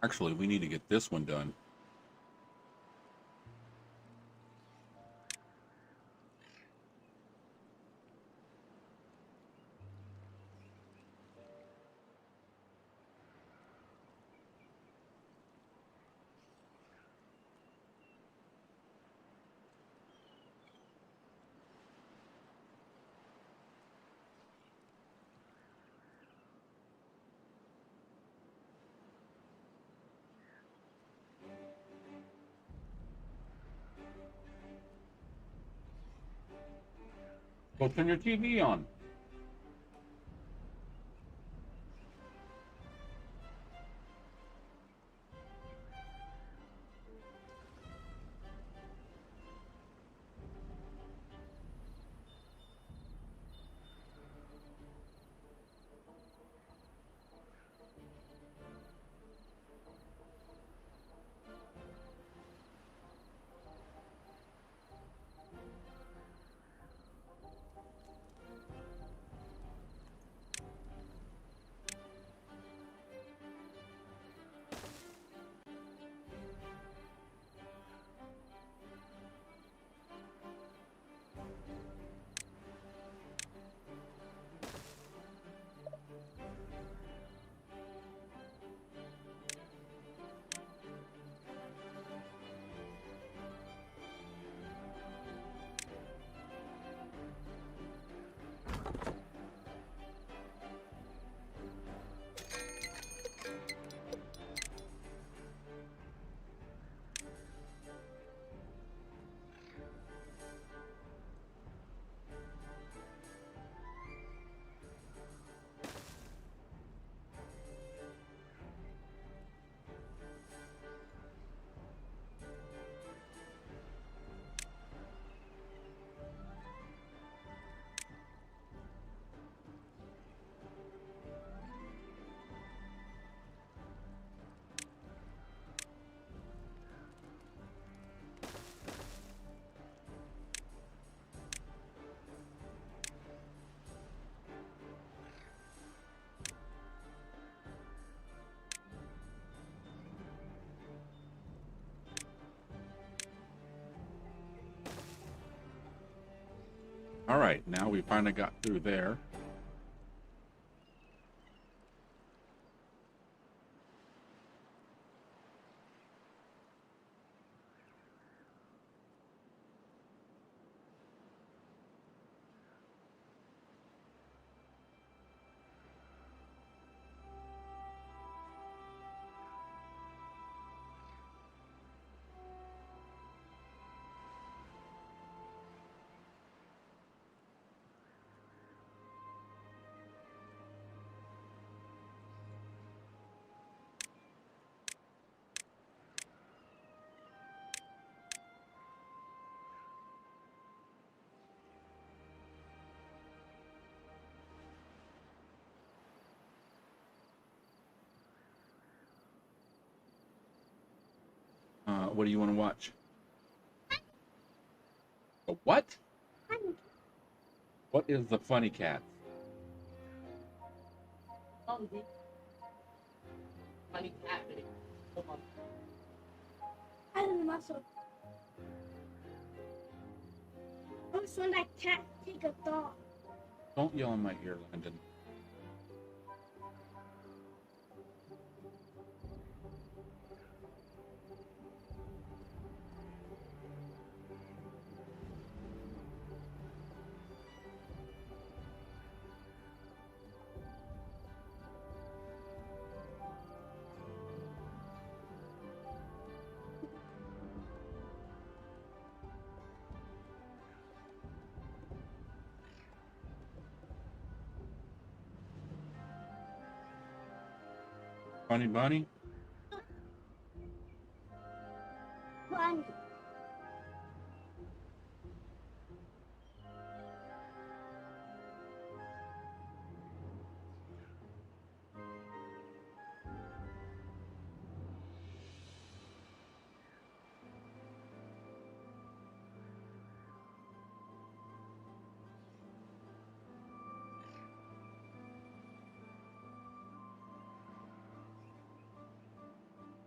Actually, we need to get this one done. Go turn your TV on. All right, now we finally got through there. What do you want to watch? A what? What is the funny cat? Funny cat video. I don't know. I was when that cat take a dog. Don't yell in my ear, Landon. Funny bunny? Bunny.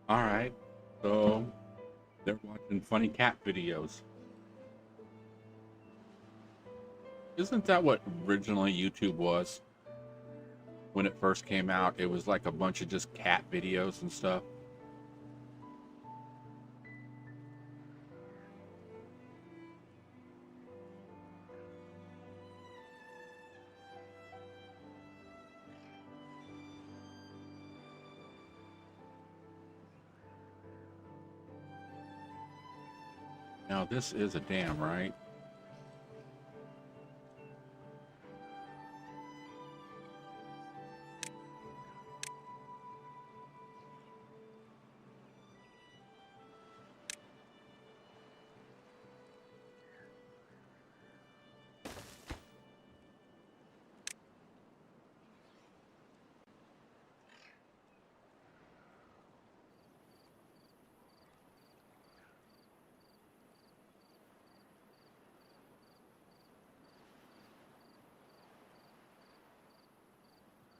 All right, so they're watching funny cat videos. Isn't that what originally YouTube was? When it first came out, it was like a bunch of just cat videos and stuff. Now this is a dam, right?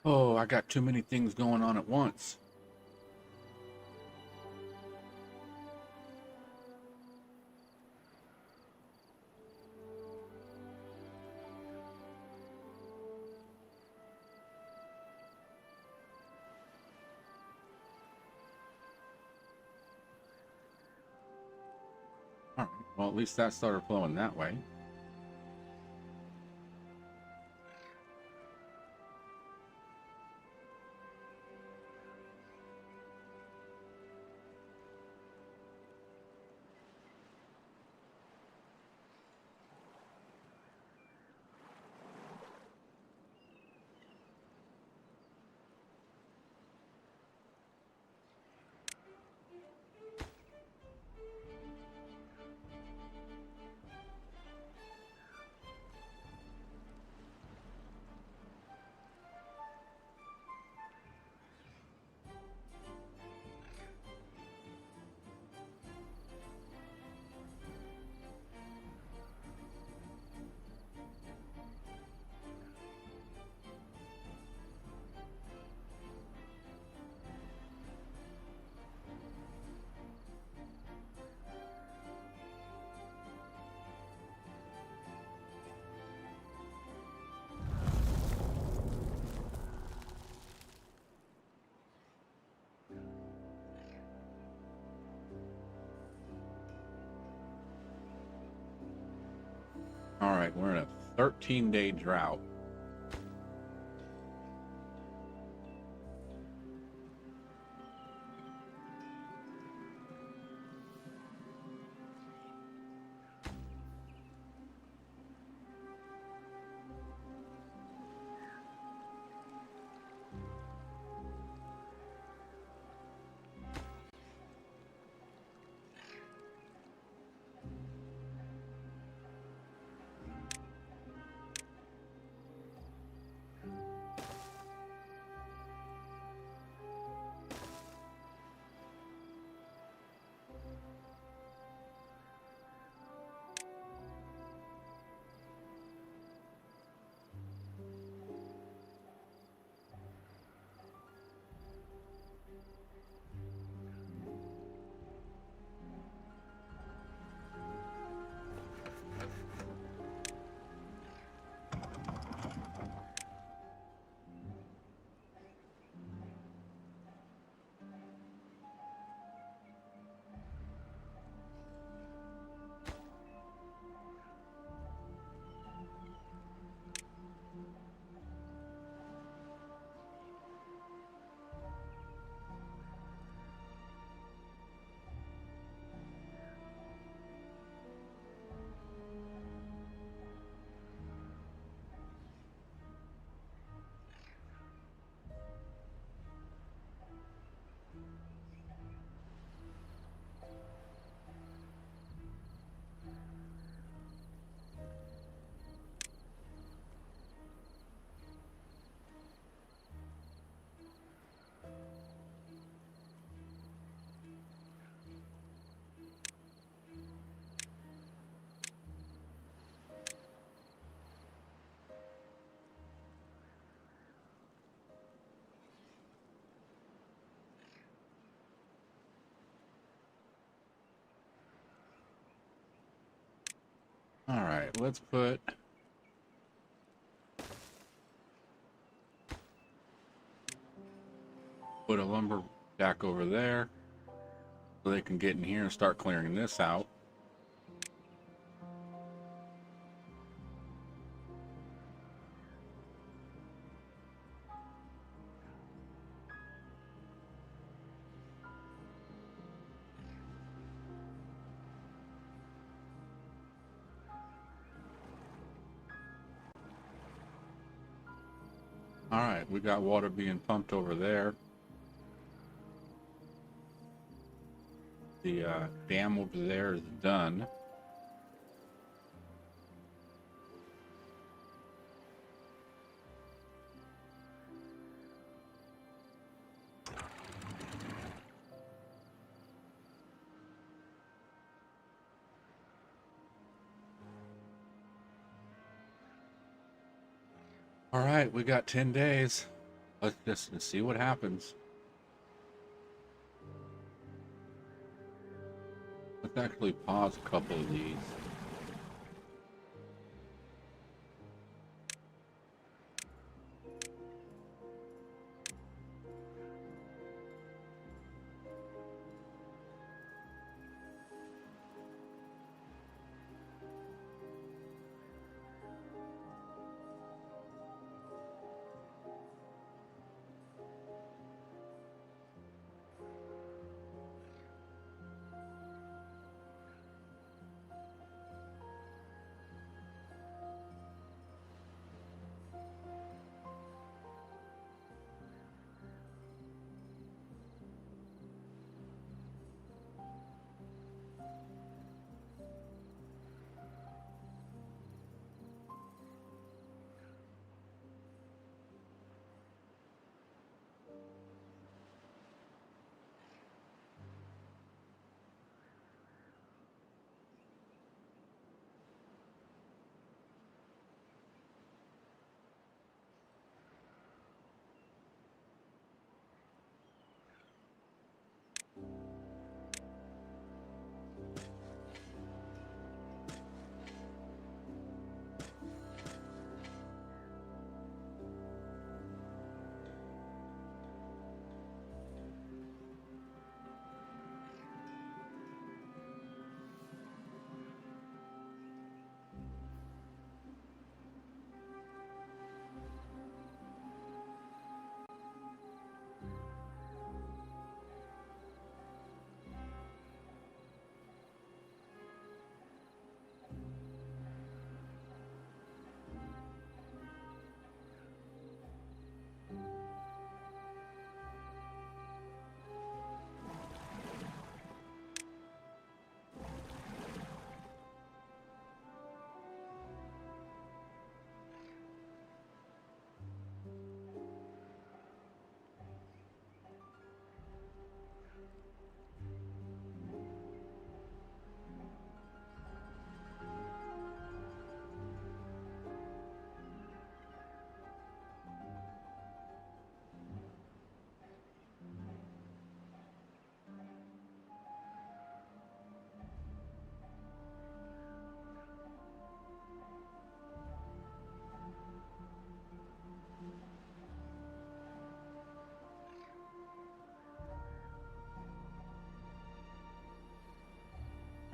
Oh, I got too many things going on at once. All right, well, at least that started flowing that way. All right, we're in a 13-day drought. All right, let's put a lumber jack over there so they can get in here and start clearing this out. All right, we got water being pumped over there. The dam over there is done. All right, we got 10 days. Let's just see what happens. Let's actually pause a couple of these.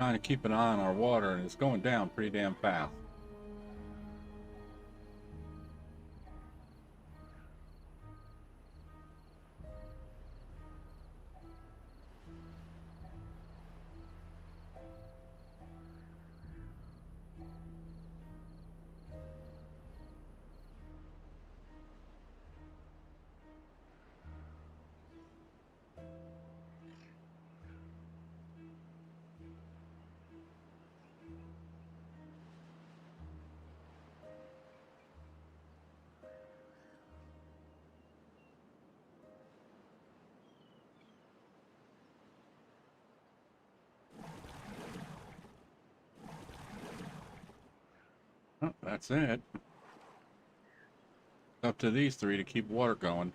Trying to keep an eye on our water, and it's going down pretty damn fast. Oh, that's it. Up to these three to keep water going.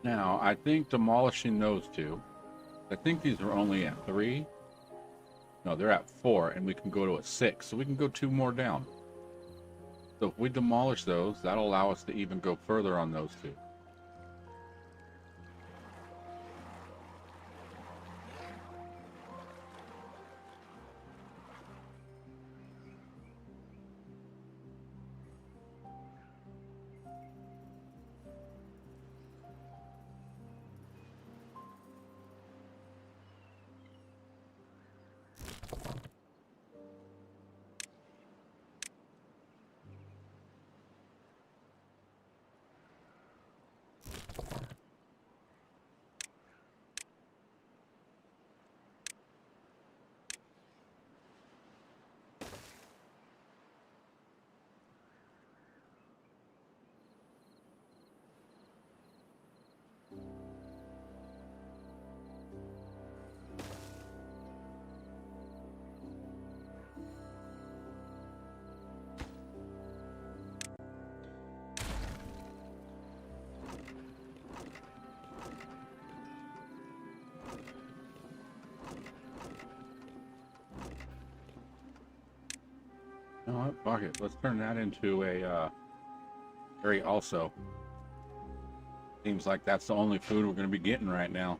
Now, I think demolishing those two, I think these are only at 3. No, they're at 4, and we can go to a 6, so we can go 2 more down. So if we demolish those, that'll allow us to even go further on those two. You know what? Fuck it. Let's turn that into a area also. Seems like that's the only food we're going to be getting right now.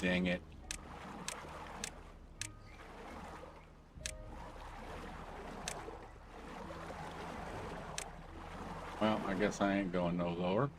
Dang it. Well, I guess I ain't going no lower.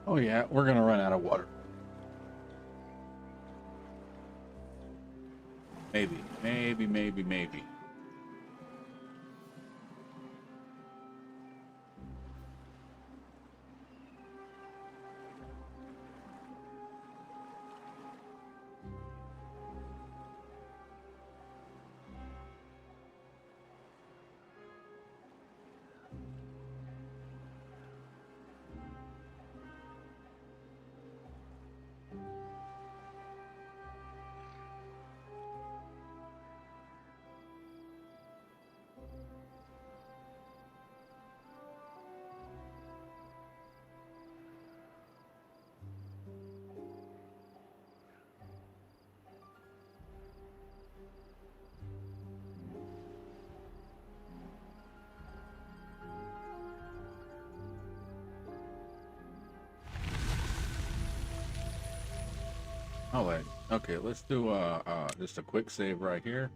Oh yeah, we're gonna run out of water. Maybe. All right. Okay, let's do just a quick save right here.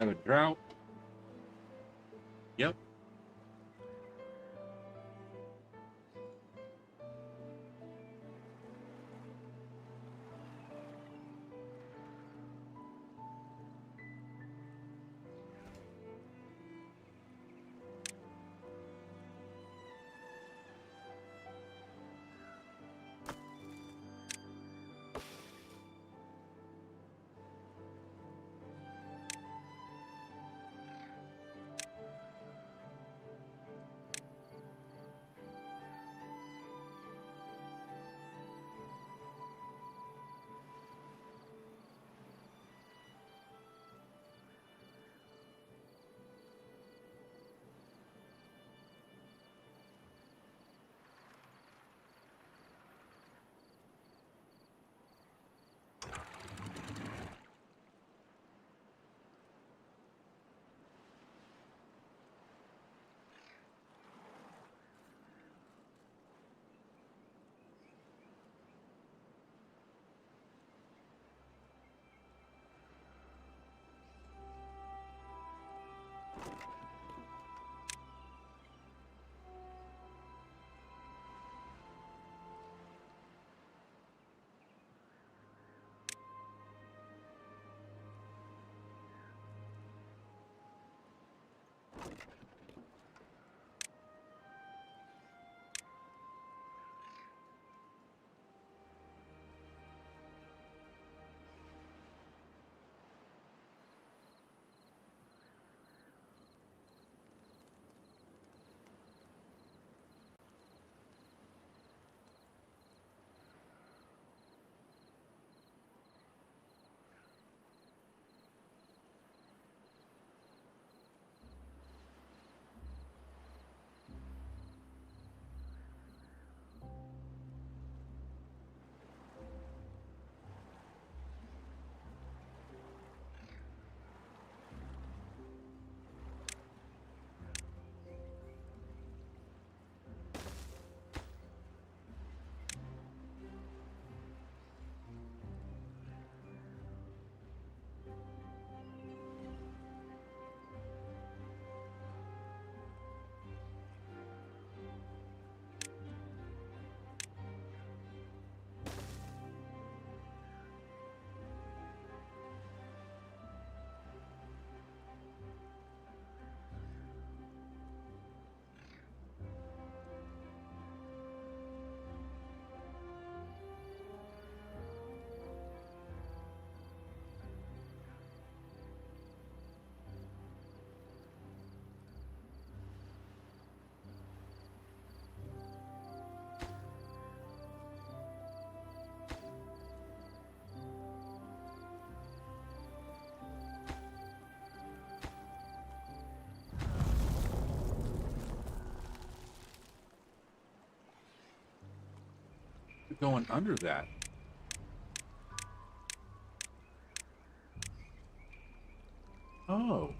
Got a drought. Yep. Going under that. Oh.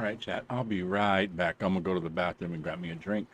right, chat. I'll be right back. I'm gonna go to the bathroom and grab me a drink.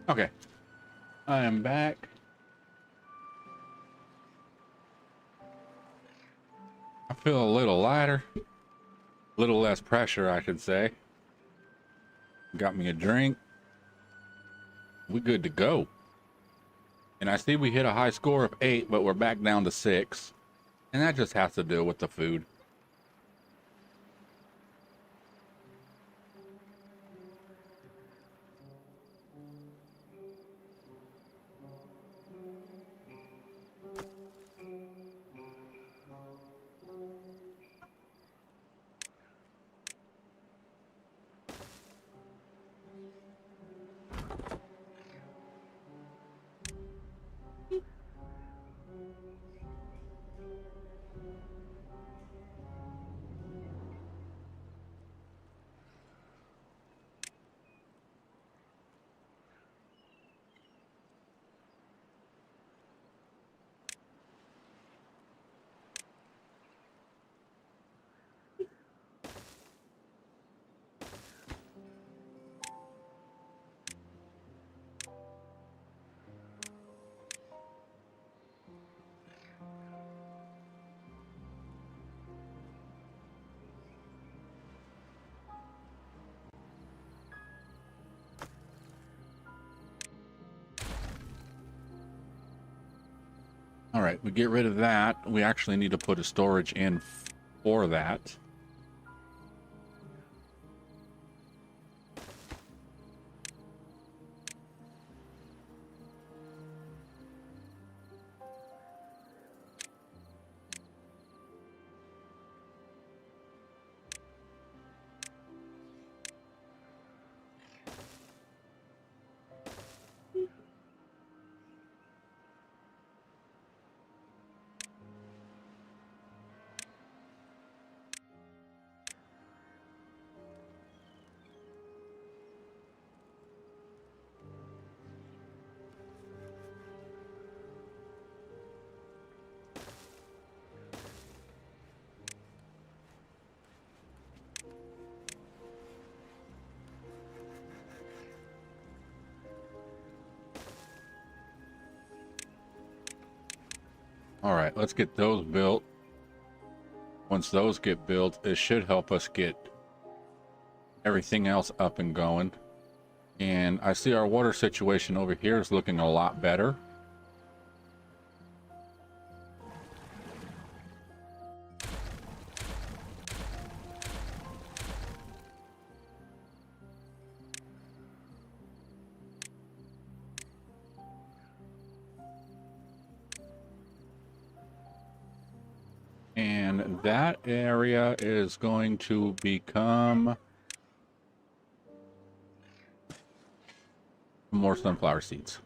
Okay, I am back. I feel a little lighter, a little less pressure, I should say. Got me a drink. We good to go. And I see we hit a high score of 8, but we're back down to 6. And that just has to do with the food. right, we get rid of that. We actually need to put a storage in for that. All right, let's get those built. Once those get built, it should help us get everything else up and going. And I see our water situation over here is looking a lot better. And that area is going to become more sunflower seeds.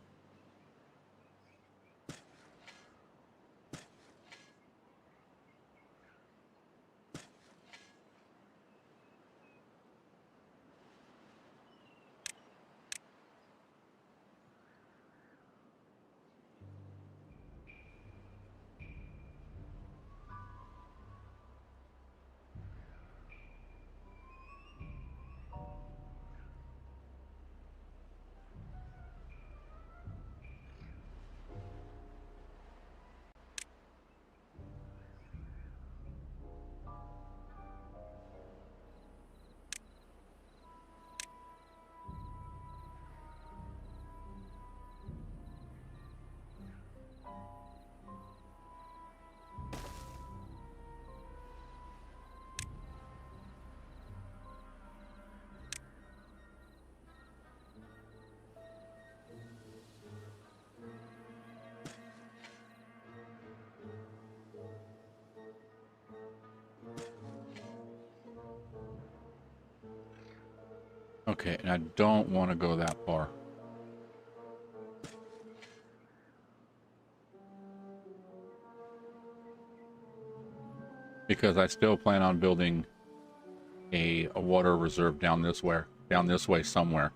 Okay, and I don't want to go that far. Because I still plan on building a water reserve down this way somewhere.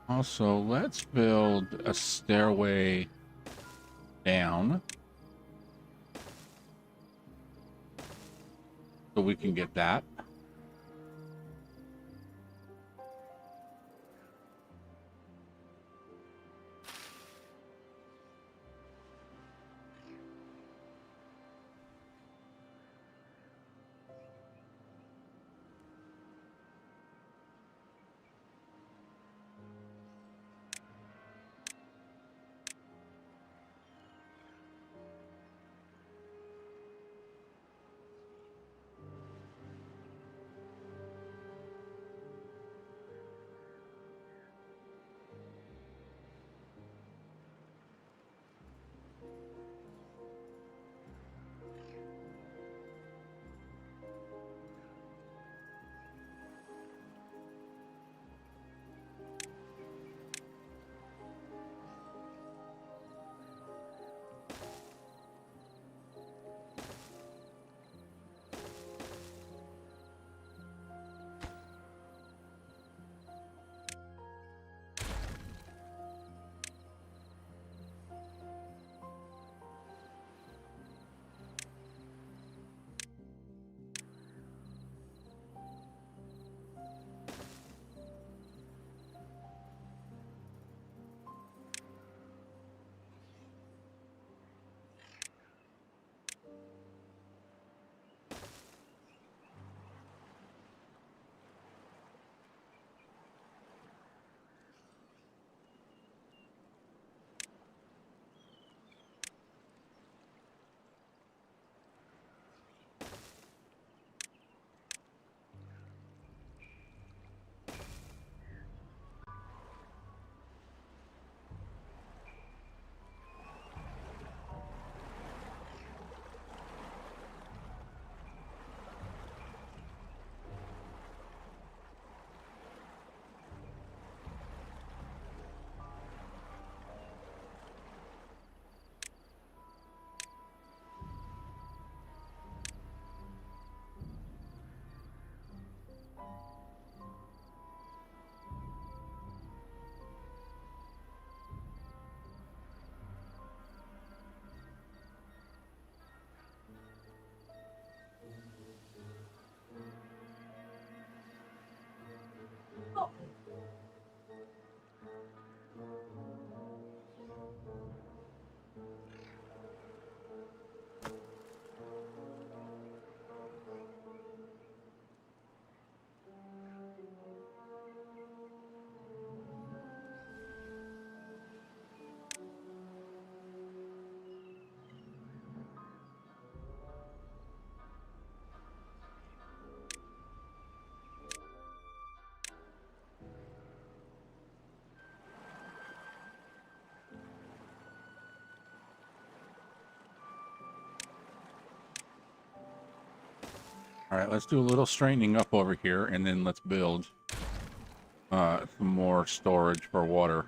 Also, let's build a stairway down so we can get that. All right, let's do a little straightening up over here, and then let's build some more storage for water.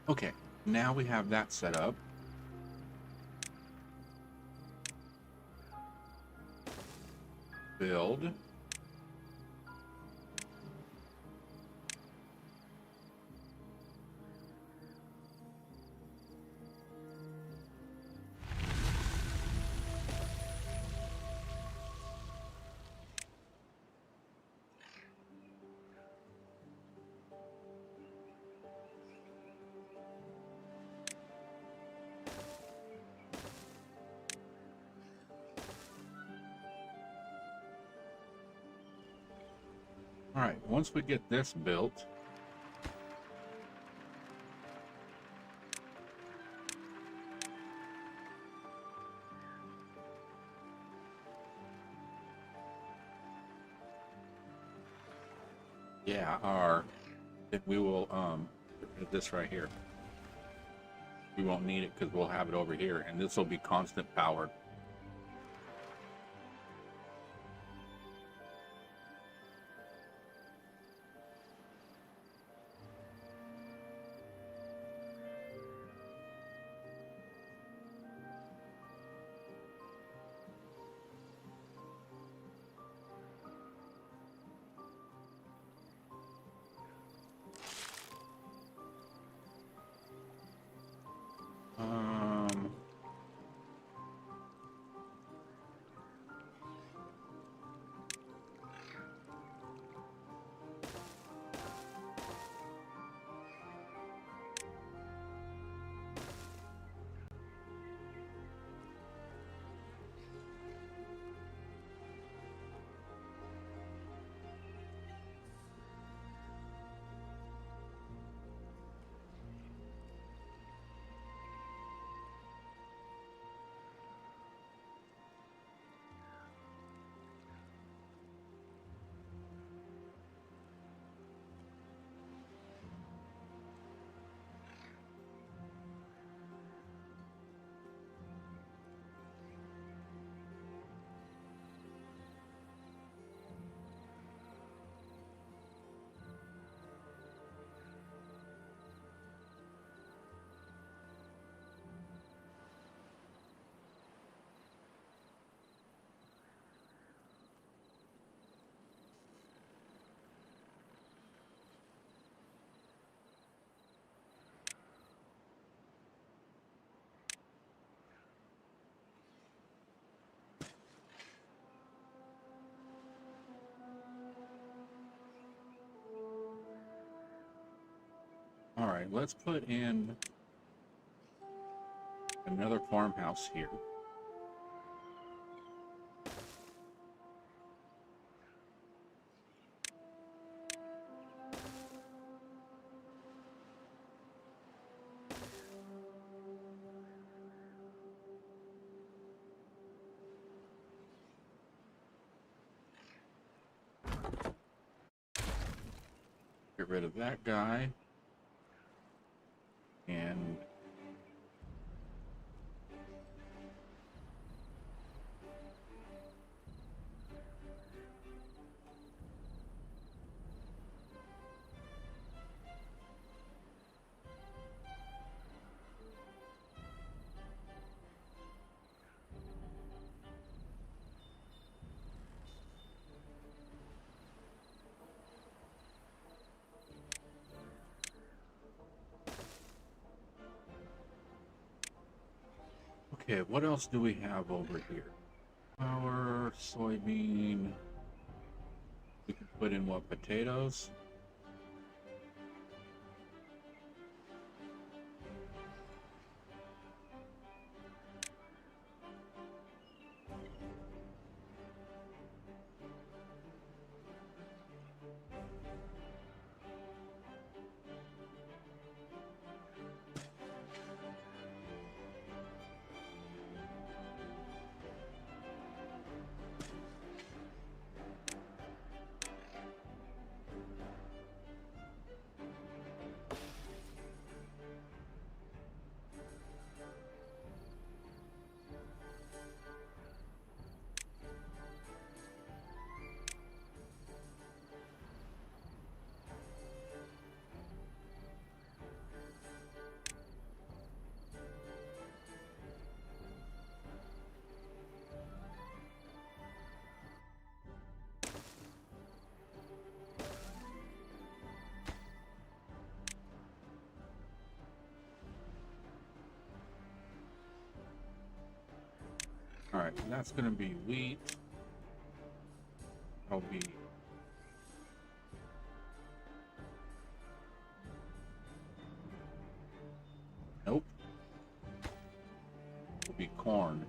Okay, now we have that set up. Build. All right, once we get this built, yeah, we will get rid of this right here. We won't need it because we'll have it over here, and this will be constant powered. All right, let's put in another farmhouse here. Get rid of that guy. And okay, what else do we have over here? Flour, soybean. We can put in what, potatoes? All right, and that's going to be wheat. That'll be nope. It'll be corn.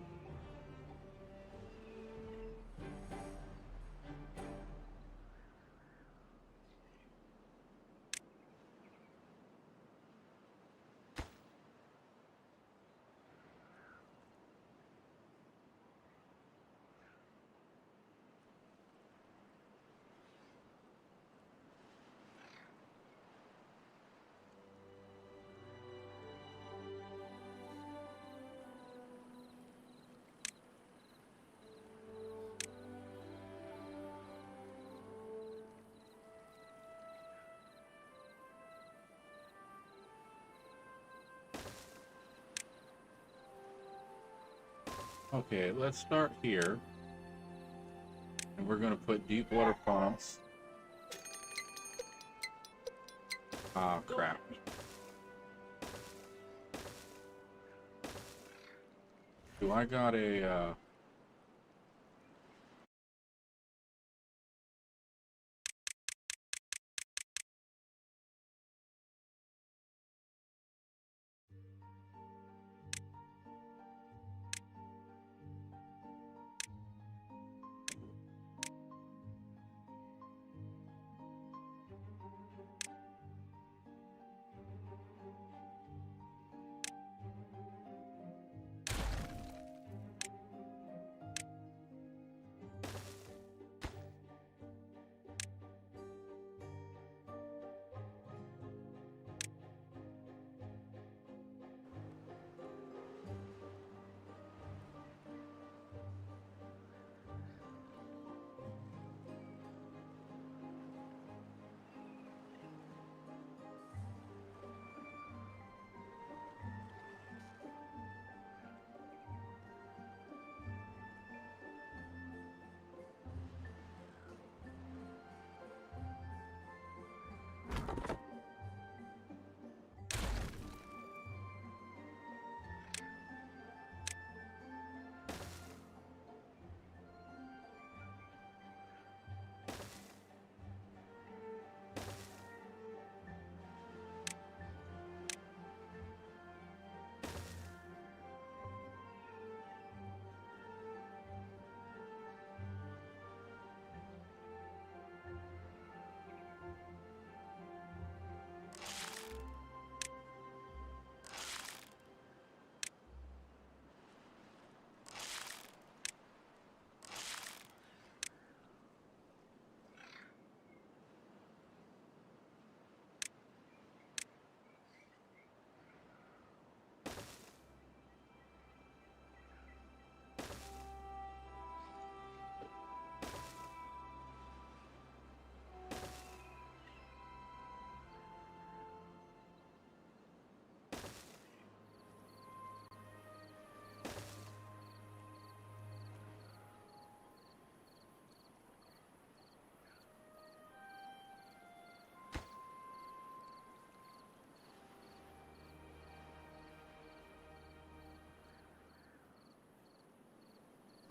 Okay, let's start here. And we're going to put deep water pumps. Ah, crap. Do I got a,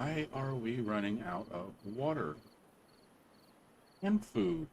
why are we running out of water and food?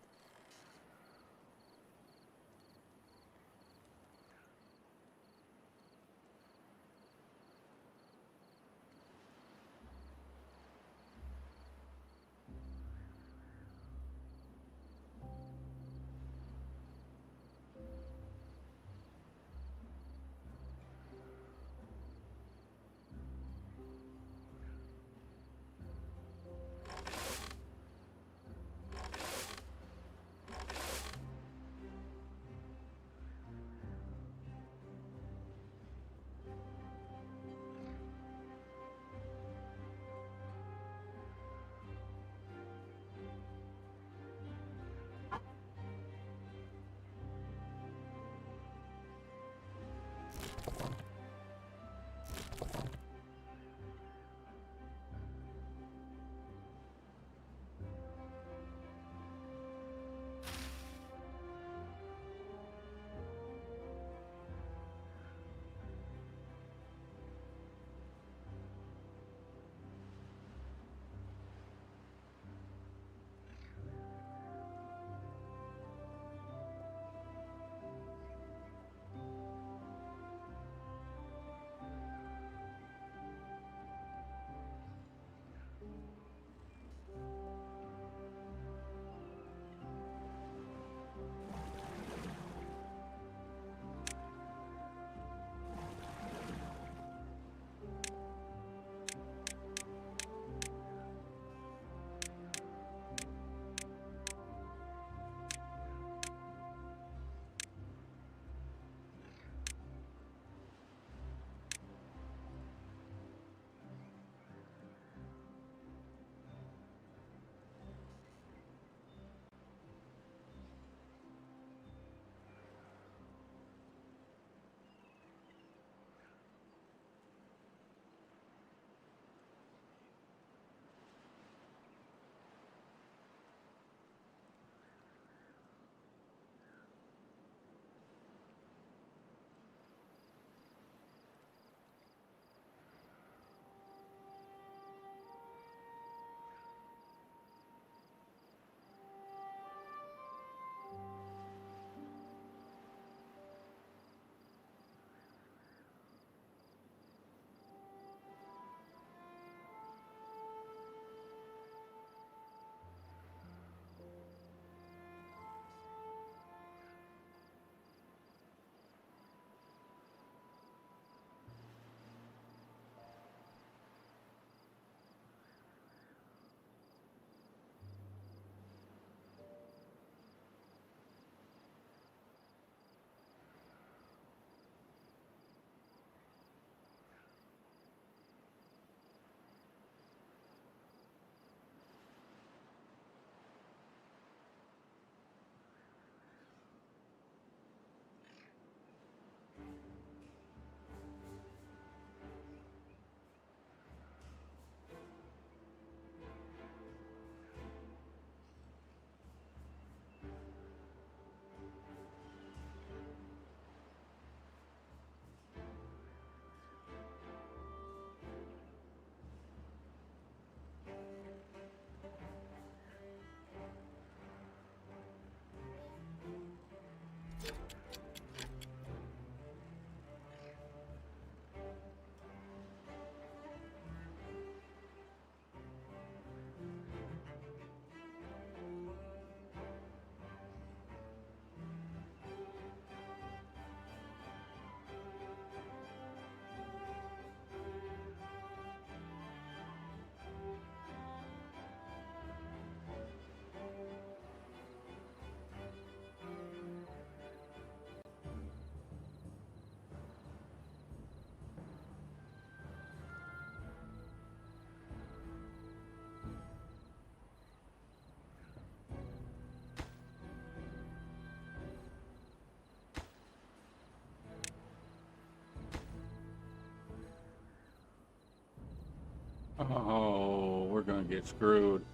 Oh, we're gonna get screwed.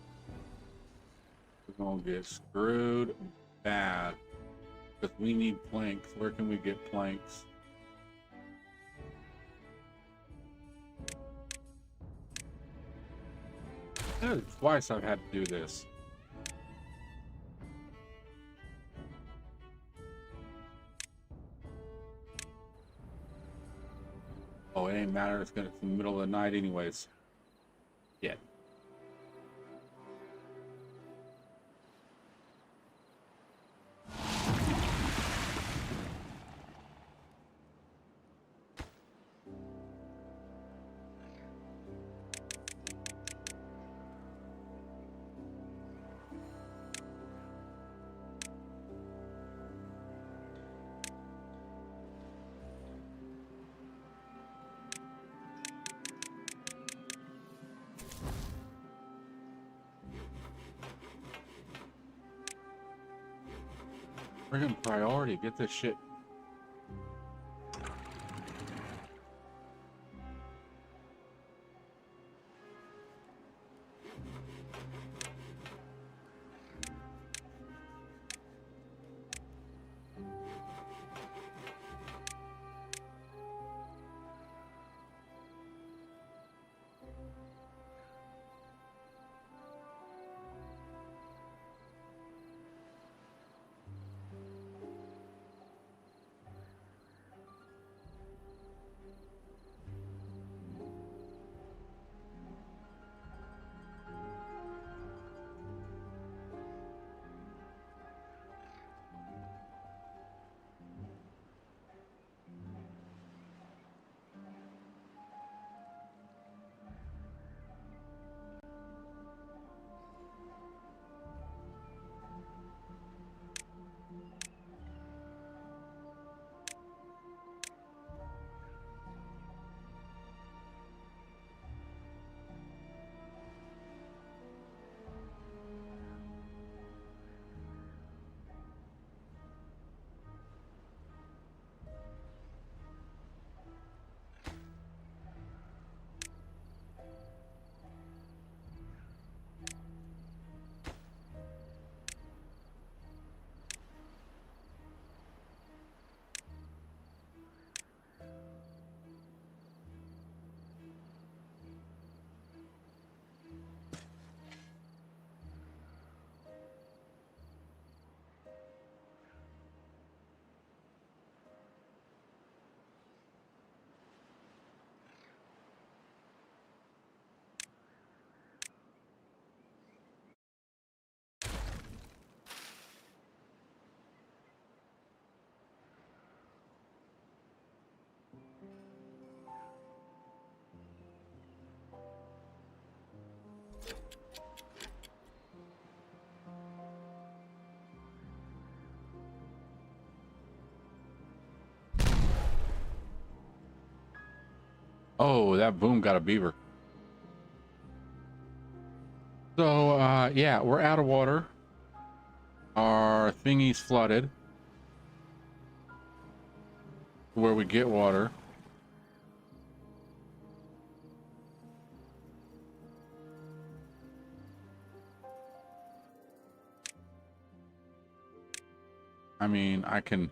We're gonna get screwed bad. Because we need planks. Where can we get planks? Twice I've had to do this. Oh, it ain't matter. It's gonna be in the middle of the night anyways. Yeah. Friggin' priority. Get this shit. Oh, that boom got a beaver. So, yeah, we're out of water. Our thingy's flooded. Where we get water. I mean, I can...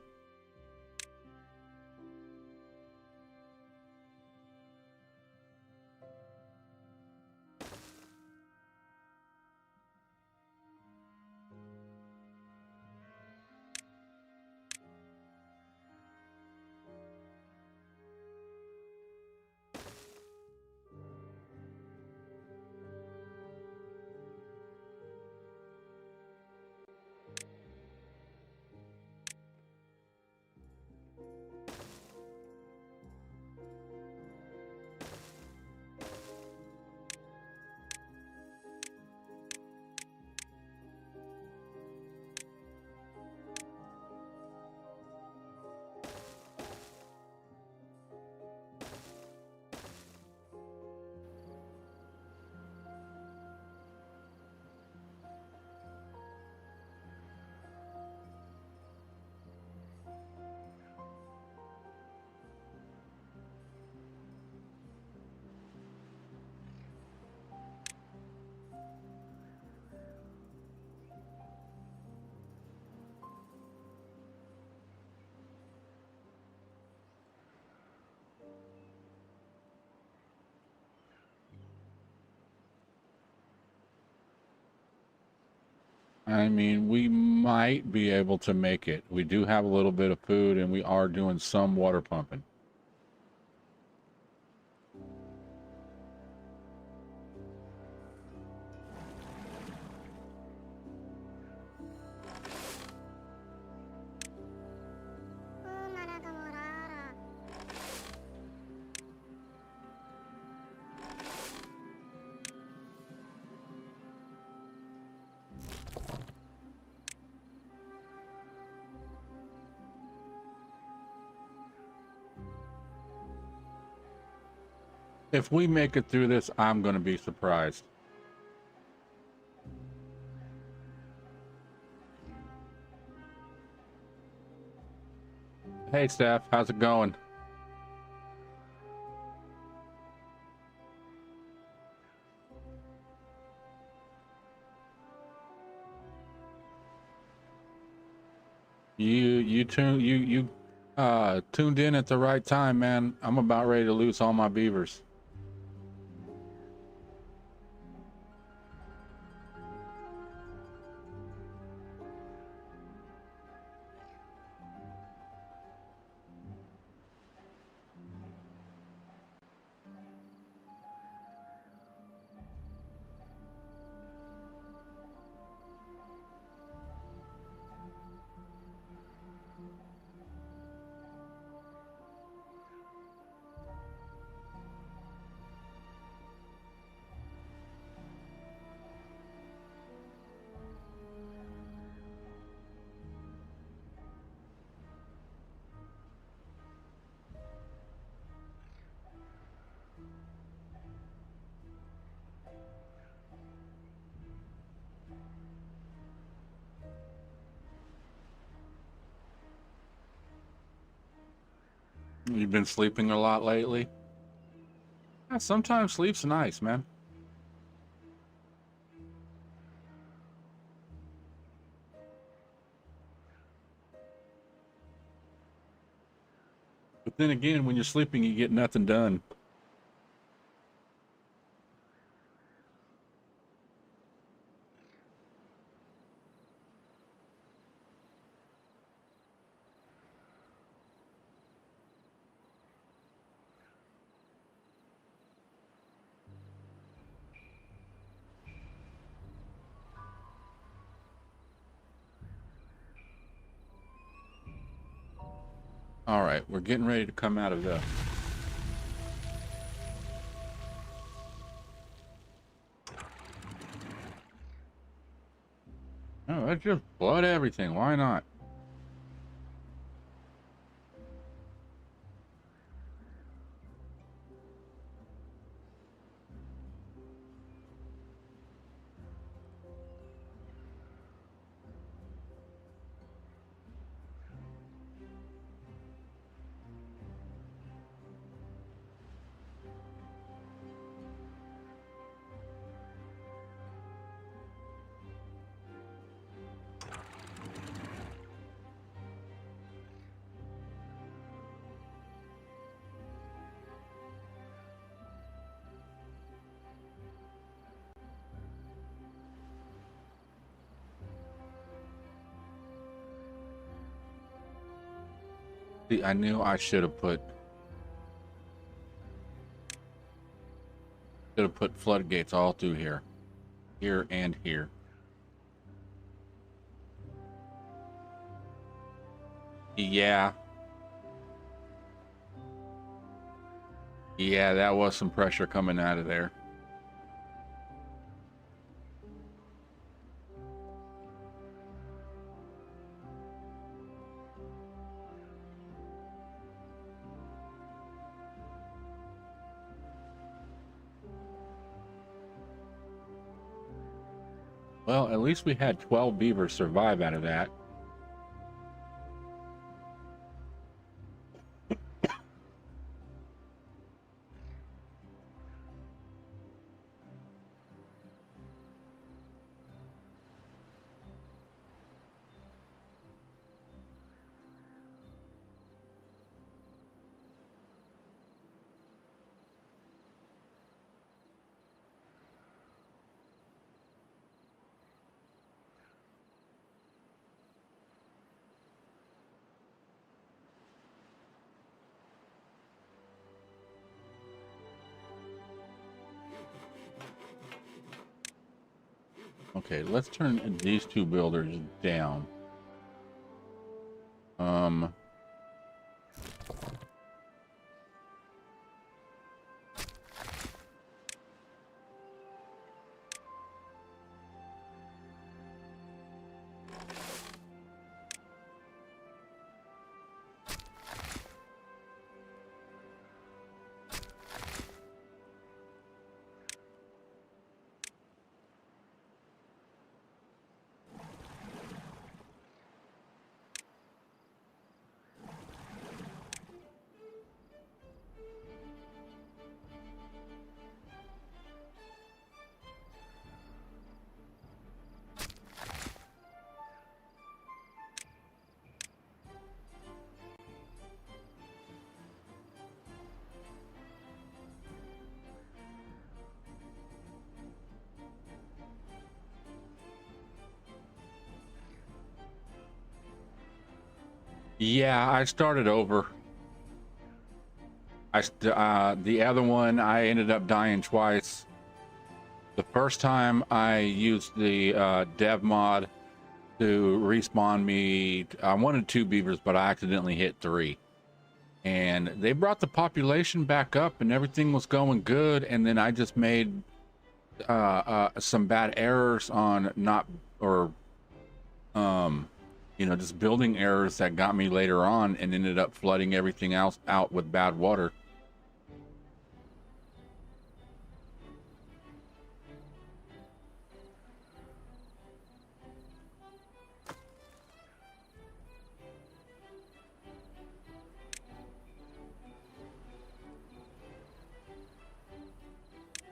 I mean, we might be able to make it. We do have a little bit of food, and we are doing some water pumping. If we make it through this, I'm going to be surprised. Hey, Steph, how's it going? You tuned in at the right time, man. I'm about ready to lose all my beavers. You've been sleeping a lot lately? Yeah, sometimes sleep's nice, man. But then again, when you're sleeping, you get nothing done. All right, we're getting ready to come out of the... Oh, let's just flood everything. Why not? See, I knew I should have put floodgates all through here. Here and here. Yeah. Yeah, that was some pressure coming out of there. Well, at least we had 12 beavers survive out of that. Okay, let's turn these two builders down. Yeah, I started over. The other one, I ended up dying twice. The first time I used the dev mod to respawn me. I wanted 2 beavers, but I accidentally hit 3. And they brought the population back up and everything was going good. And then I just made some bad errors on just building errors that got me later on and ended up flooding everything else out with bad water.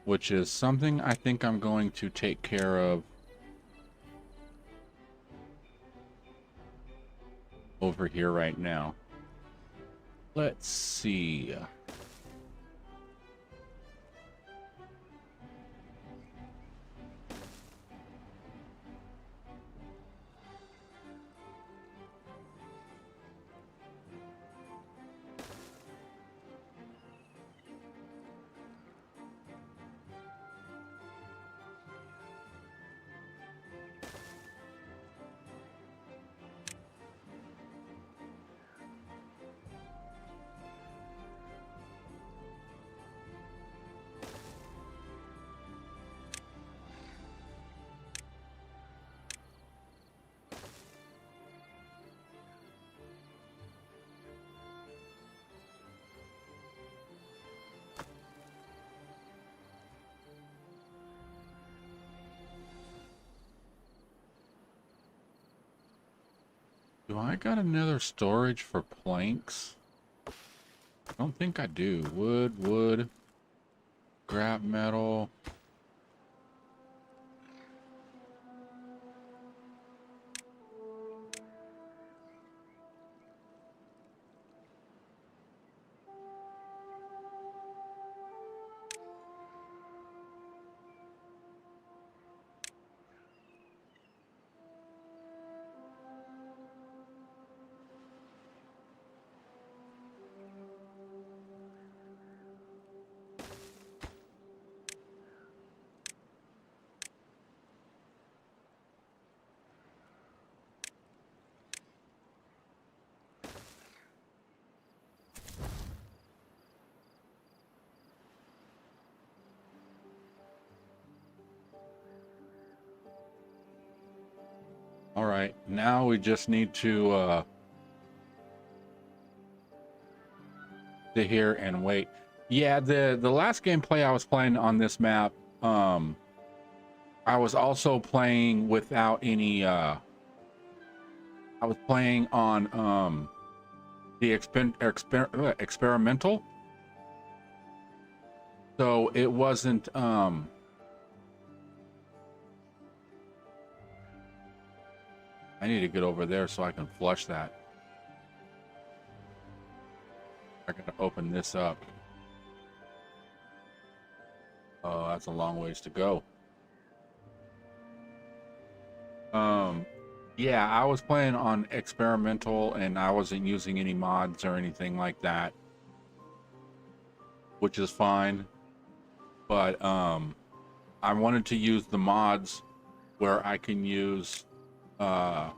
Which is something I think I'm going to take care of over here right now. Let's see. Do I got another storage for planks? I don't think I do. Wood, scrap metal. All right, now we just need to sit here and wait. Yeah, the last gameplay I was playing on this map, I was also playing without any I was playing on the experimental. So it wasn't I need to get over there so I can flush that. I gotta open this up. Oh, that's a long ways to go. Yeah, I was playing on experimental and I wasn't using any mods or anything like that, which is fine. But I wanted to use the mods where I can use all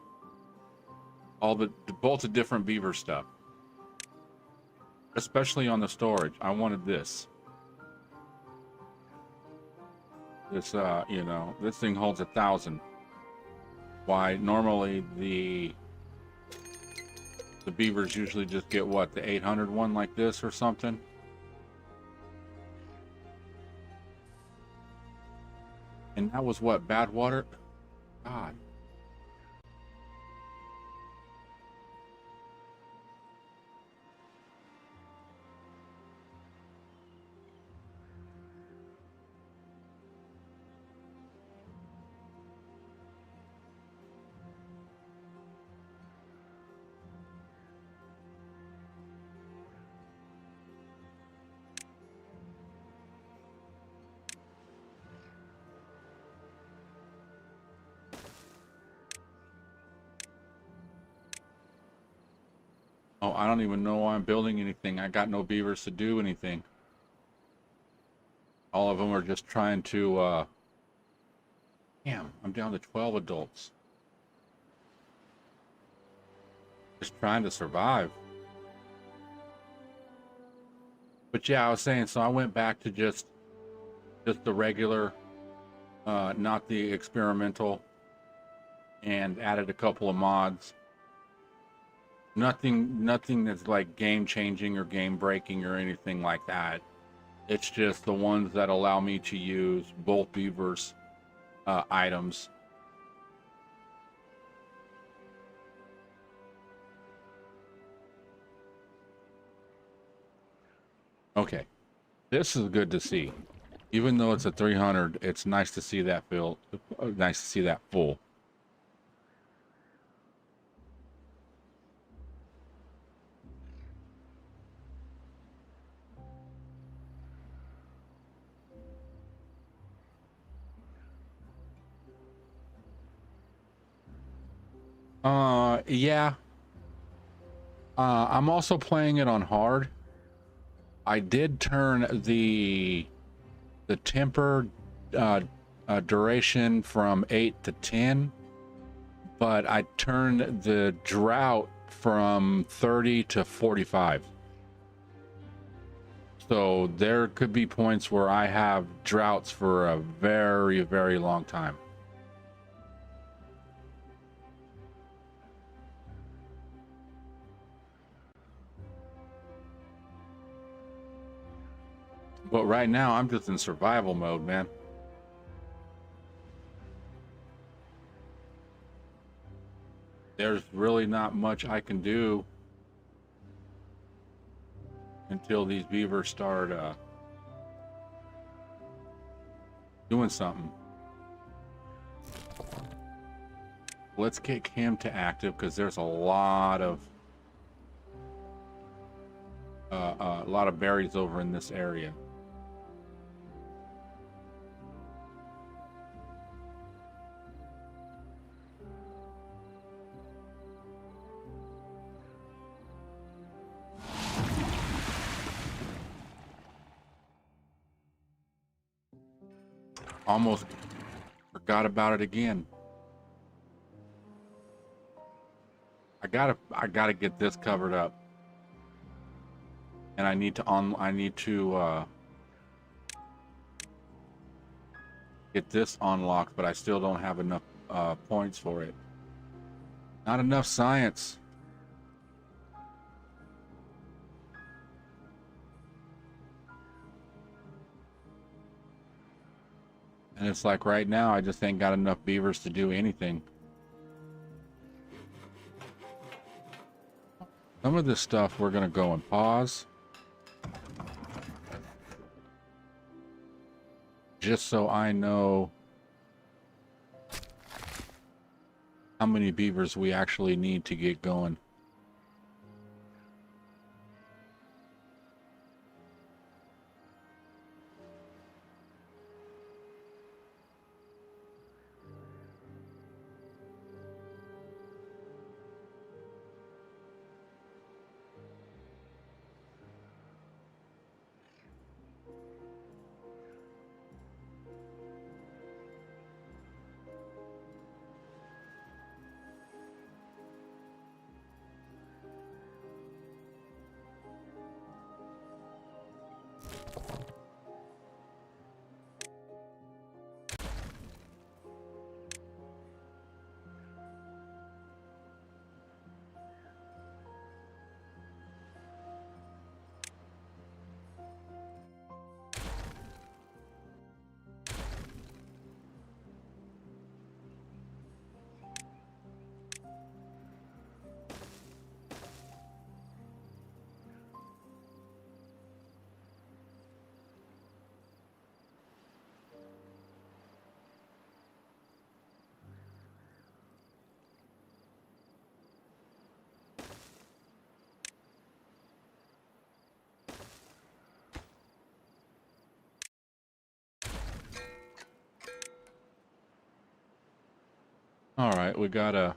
the both the different beaver stuff, especially on the storage. I wanted this. This you know, this thing holds 1,000. Why normally the beavers usually just get what, the 800 one like this or something. And that was what, bad water? God. Oh, I don't even know why I'm building anything. I got no beavers to do anything. All of them are just trying to, damn, I'm down to 12 adults. Just trying to survive. But yeah, I was saying, so I went back to just the regular, not the experimental, and added a couple of mods. Nothing that's like game changing or game breaking or anything like that. It's just the ones that allow me to use both beavers items. Okay, this is good to see. Even though it's a 300, it's nice to see that nice to see that full. Yeah. I'm also playing it on hard. I did turn the temper duration from 8 to 10, but I turned the drought from 30 to 45. So there could be points where I have droughts for a very, very long time. But right now, I'm just in survival mode, man. There's really not much I can do until these beavers start doing something. Let's kick him to active because there's a lot of berries over in this area. Almost forgot about it again. I gotta get this covered up, and I need to get this unlocked, but I still don't have enough points for it. Not enough science. And it's like right now, I just ain't got enough beavers to do anything. Some of this stuff we're gonna go and pause. Just so I know how many beavers we actually need to get going. All right, we gotta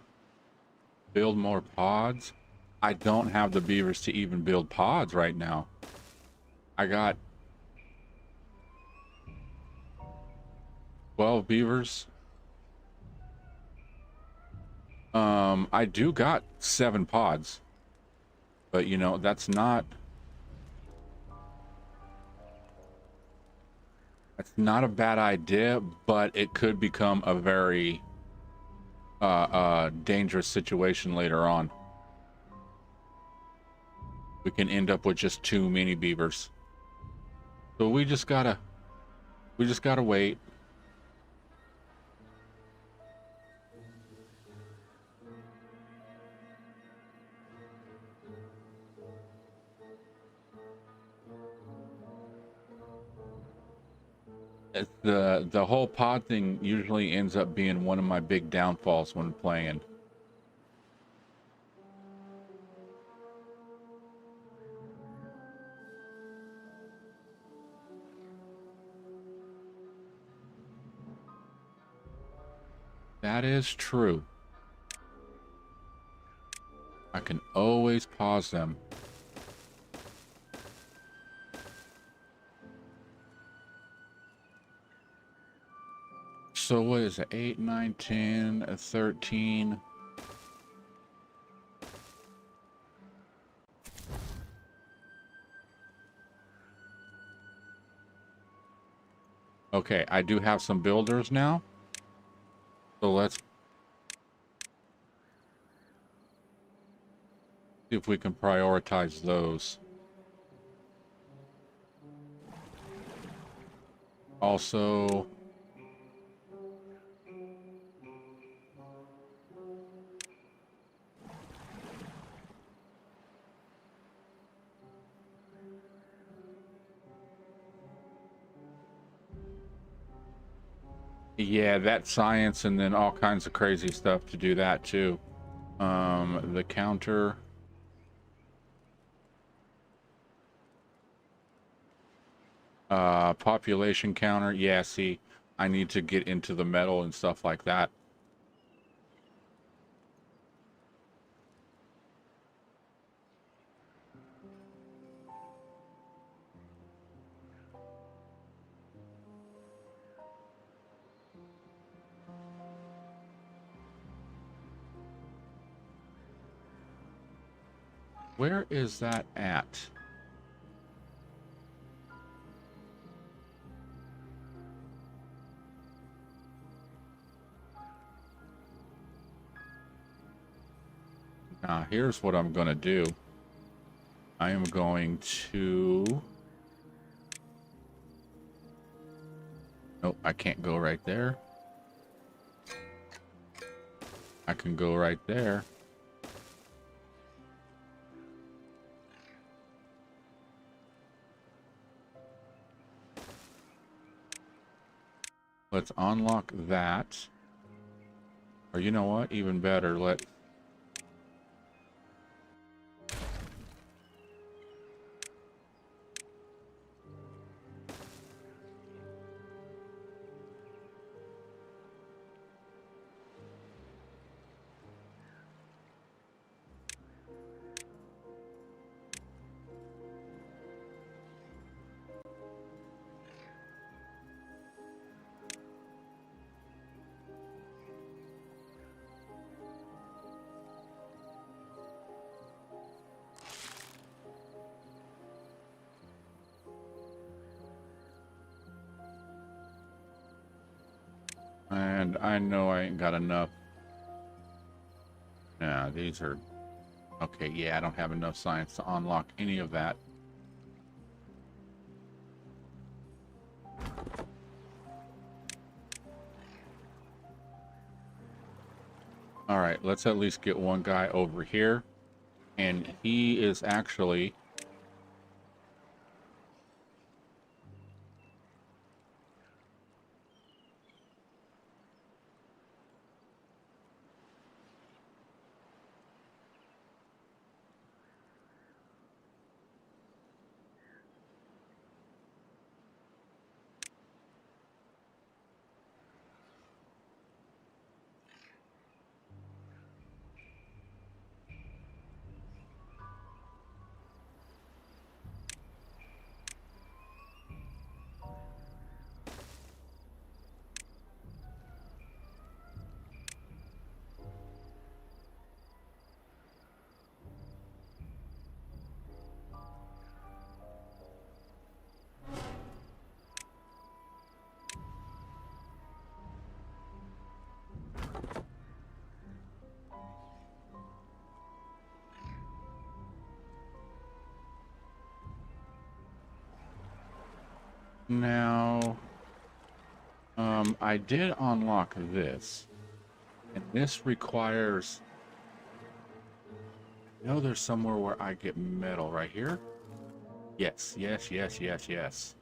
build more pods. I don't have the beavers to even build pods right now. I got 12 beavers. I do got 7 pods, but you know, that's not a bad idea, but it could become a very dangerous situation later on. We can end up with just too many beavers. So we just gotta wait. The whole pod thing usually ends up being one of my big downfalls when playing. That is true. I can always pause them. So what is it? 8, 9, 10, 13. Okay, I do have some builders now. So let's see if we can prioritize those. Also, yeah, that's science and then all kinds of crazy stuff to do that too. The counter. Population counter. Yeah, see, I need to get into the metal and stuff like that. Where is that at? Now, here's what I'm going to do. I am going to... Nope, I can't go right there. I can go right there. Let's unlock that. Or you know what? Even better, let... And I know I ain't got enough. Nah, these are... Okay, yeah, I don't have enough science to unlock any of that. Alright, let's at least get one guy over here. And he is actually... Now, I did unlock this, and this requires, I know there's somewhere where I get metal right here. Yes, yes, yes, yes, yes.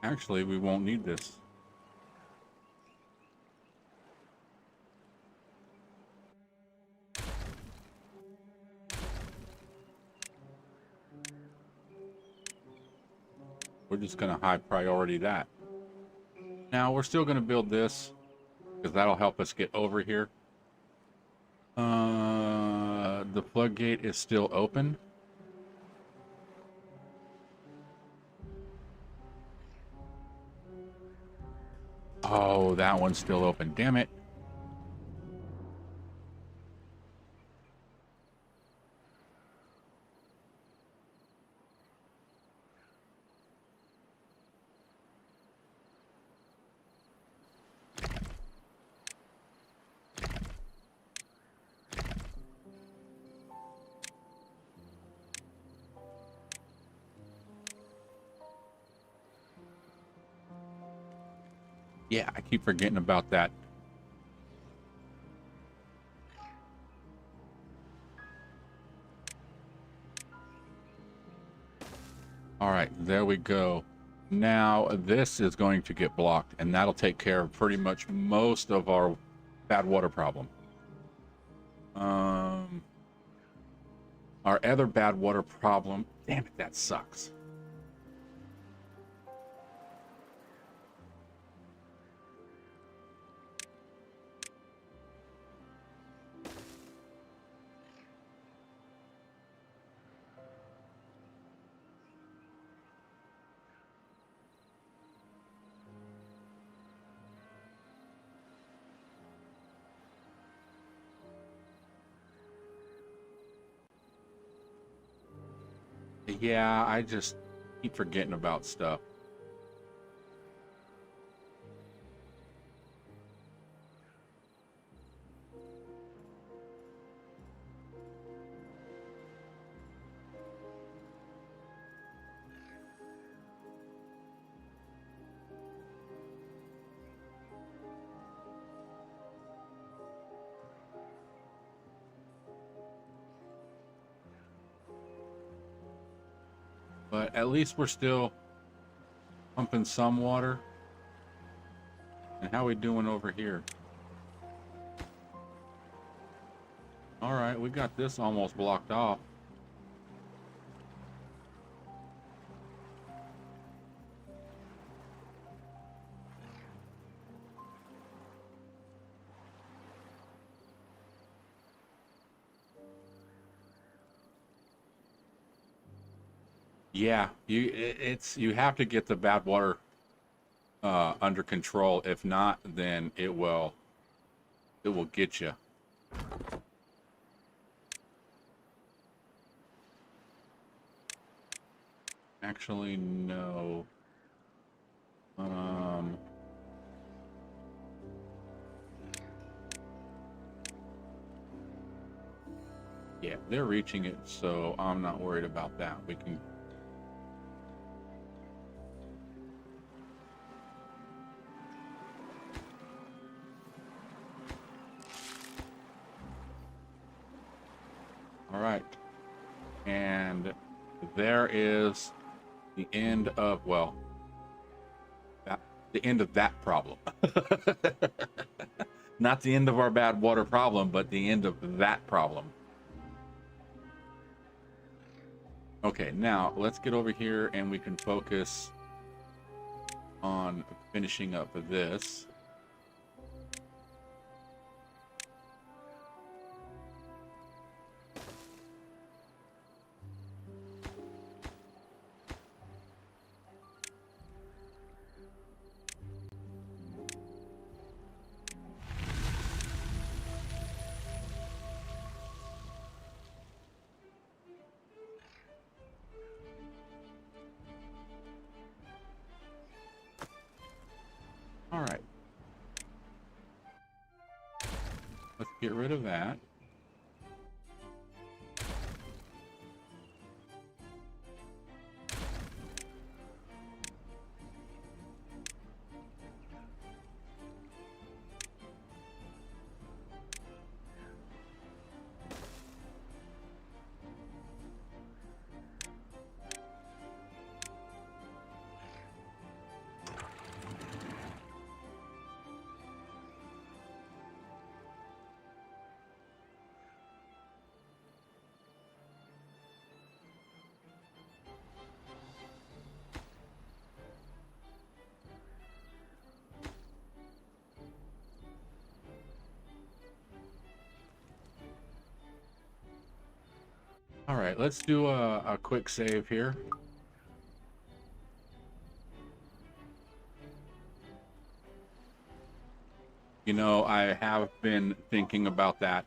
Actually, we won't need this. We're just going to high priority that. Now, we're still going to build this, because that'll help us get over here. The floodgate is still open. Oh, that one's still open. Damn it. Yeah, I keep forgetting about that. All right, there we go. Now this is going to get blocked, and that'll take care of pretty much most of our bad water problem. Our other bad water problem, damn it, that sucks. Yeah, I just keep forgetting about stuff. But at least we're still pumping some water. And how we doing over here? All right, we got this almost blocked off. Yeah, you have to get the bad water under control. If not, then it will get you. Actually, no. Yeah, they're reaching it, so I'm not worried about that. We can. All right, and there is the end of, well, the end of that problem. Not the end of our bad water problem, but the end of that problem. Okay, now let's get over here and we can focus on finishing up this. All right. Let's get rid of that. All right, let's do a quick save here. You know, I have been thinking about that.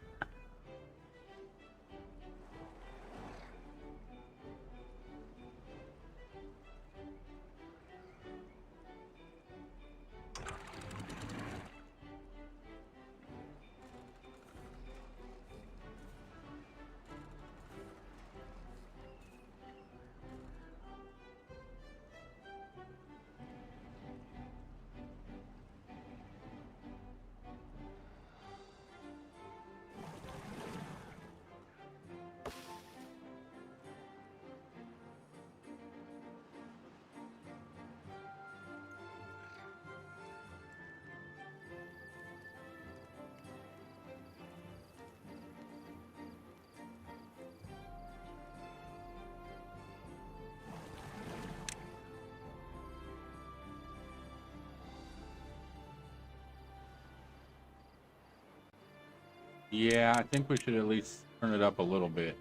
Yeah, I think we should at least turn it up a little bit.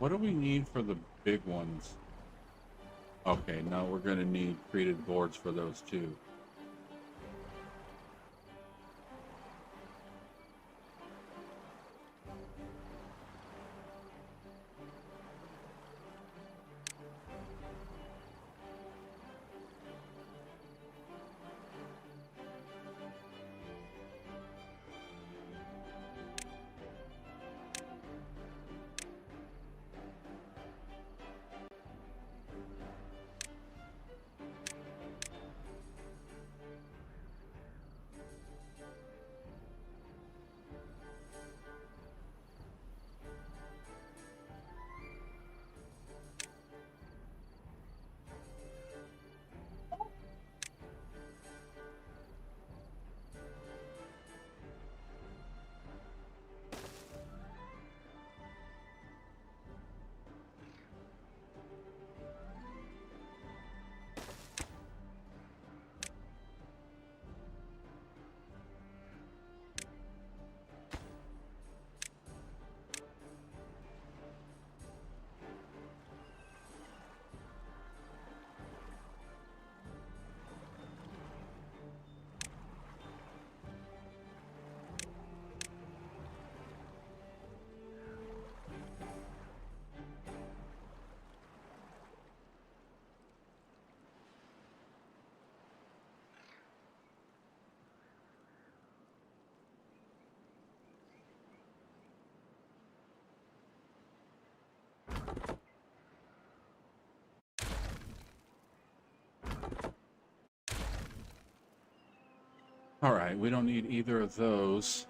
What do we need for the big ones? Okay, no, we're going to need treated boards for those too. All right, we don't need either of those.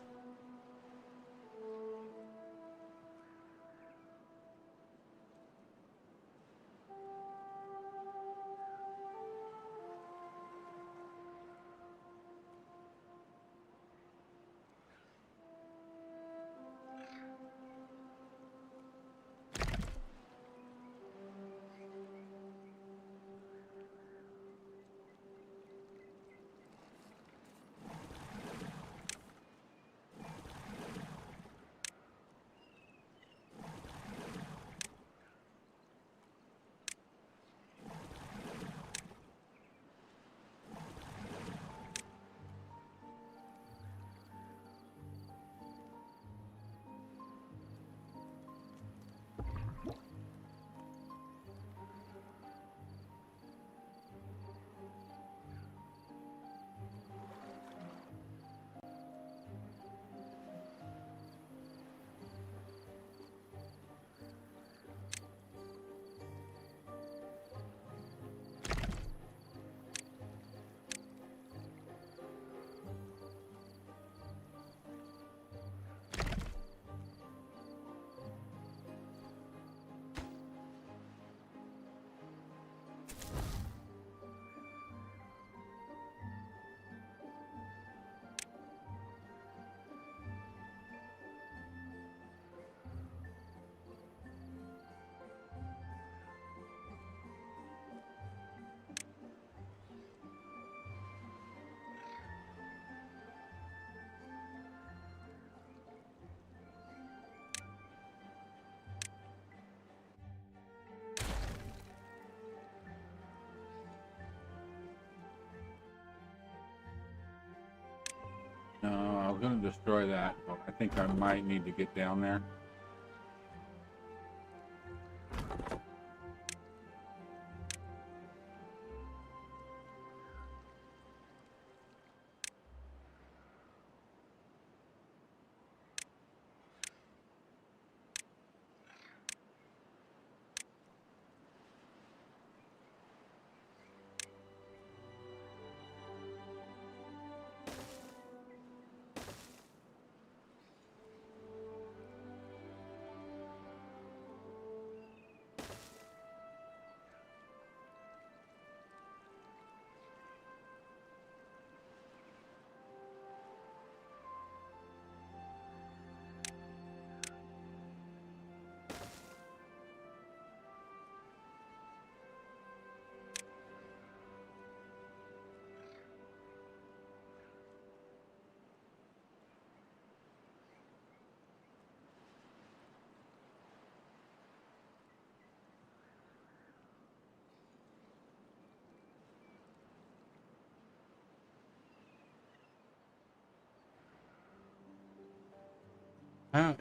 No, I was going to destroy that, but I think I might need to get down there.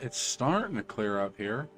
It's starting to clear up here.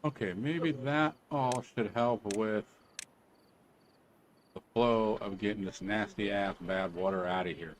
Okay, maybe that all should help with the flow of getting this nasty ass bad water out of here.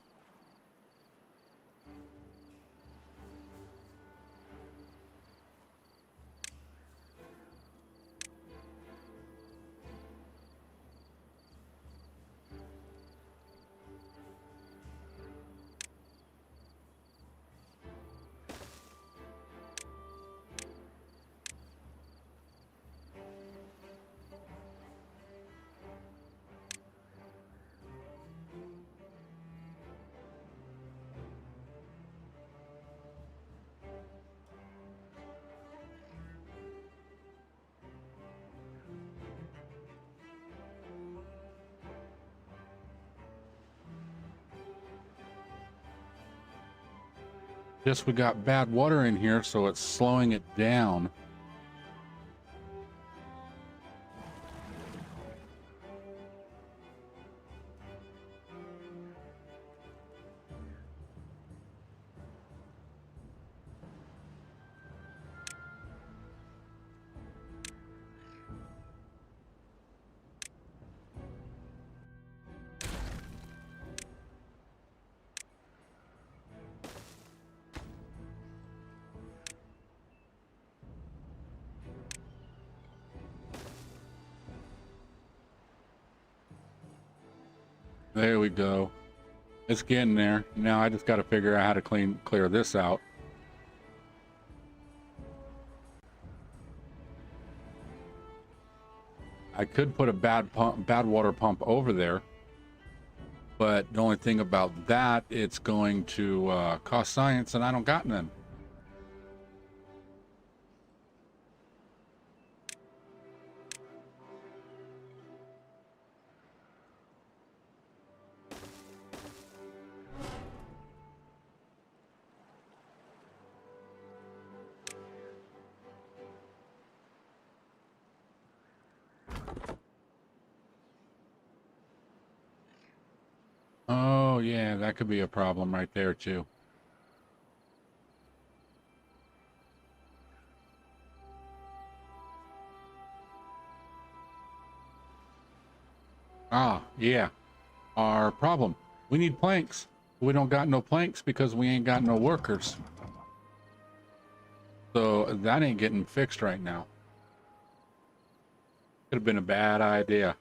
Just we got bad water in here, so it's slowing it down. There we go. It's getting there. Now I just got to figure out how to clear this out. I could put a bad water pump over there, but the only thing about that, it's going to cost science, and I don't got none. Oh yeah, that could be a problem right there too. Ah, yeah. Our problem. We need planks. We don't got no planks because we ain't got no workers. So that ain't getting fixed right now. Could have been a bad idea.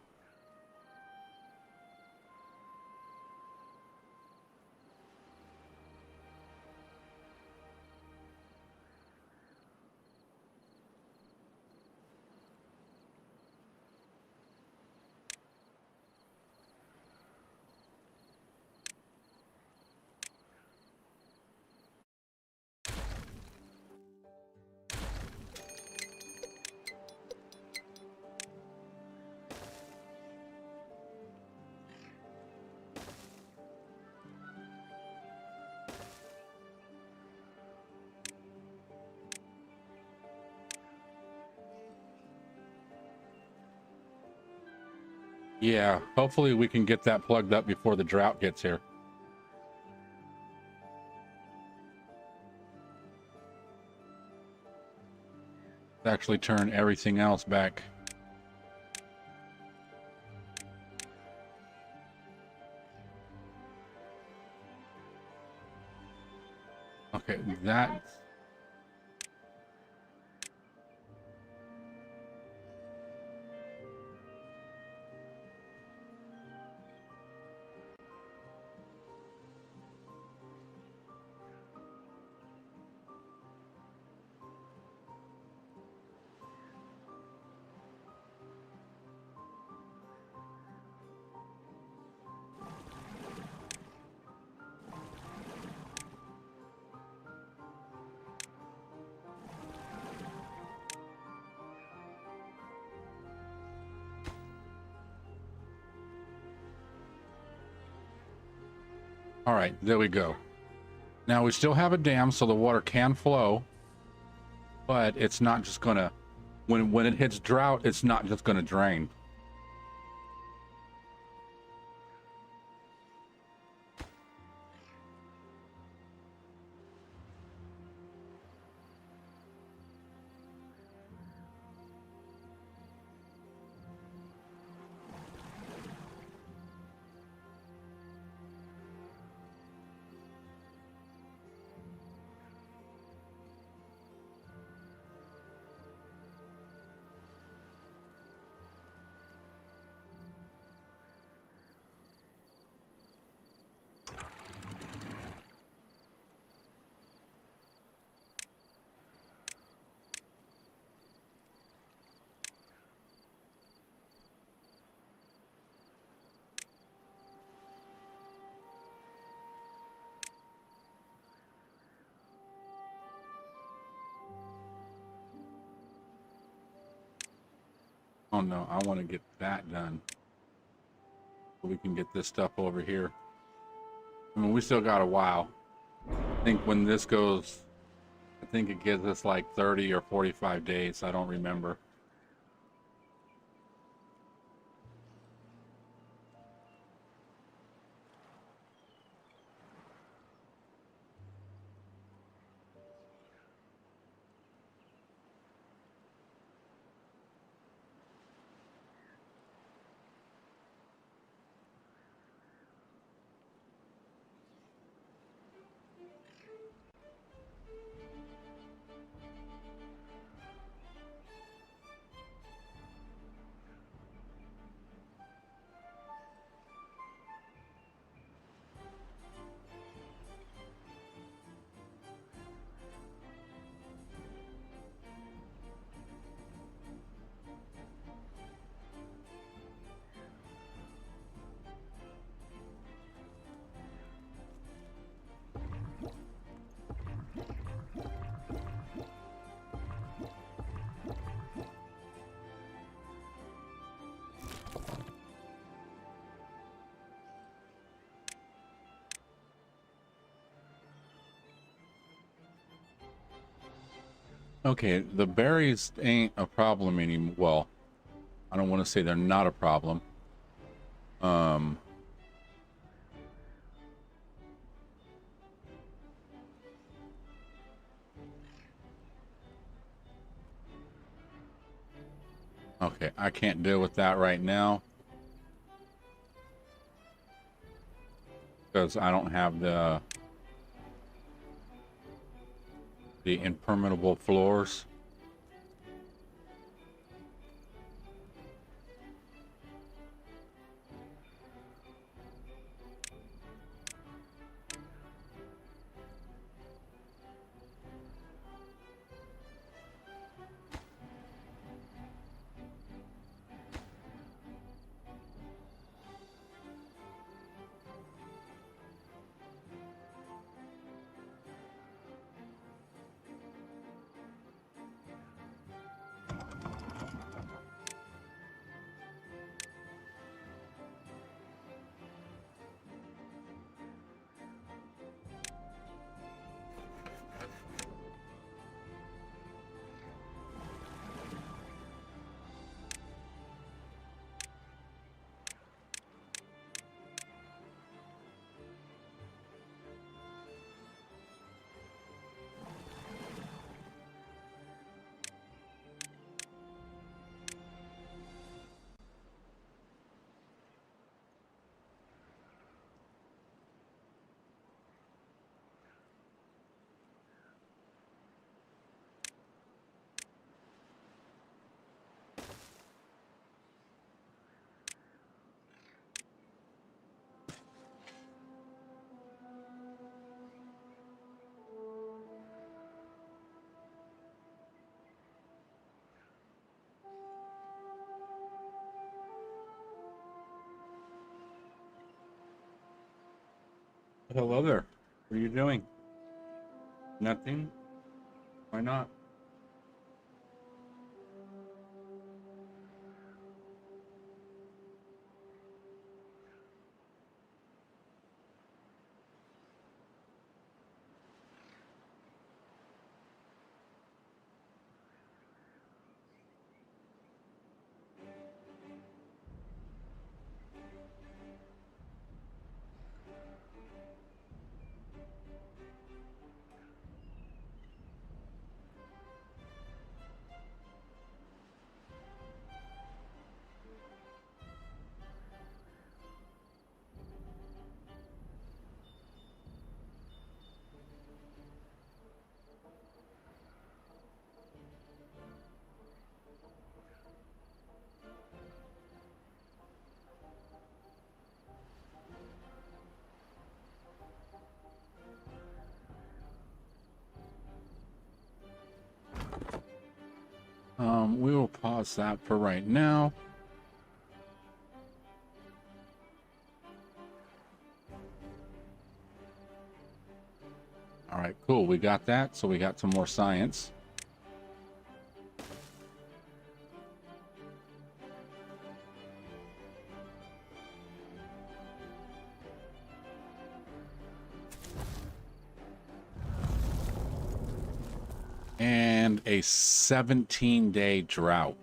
Yeah, hopefully we can get that plugged up before the drought gets here. Actually turn everything else back. Okay, that... All right, there we go. Now we still have a dam, so the water can flow, but it's not just gonna, when it hits drought, it's not just gonna drain. Oh no, I want to get that done so we can get this stuff over here. I mean, we still got a while. I think when this goes, I think it gives us like 30 or 45 days. I don't remember. Okay, the berries ain't a problem anymore. Well, I don't want to say they're not a problem. Okay, I can't deal with that right now because I don't have the impermeable floors. Hello there. What are you doing? Nothing? Why not? We will pause that for right now. All right, cool. We got that. So we got some more science. and a 17-day drought.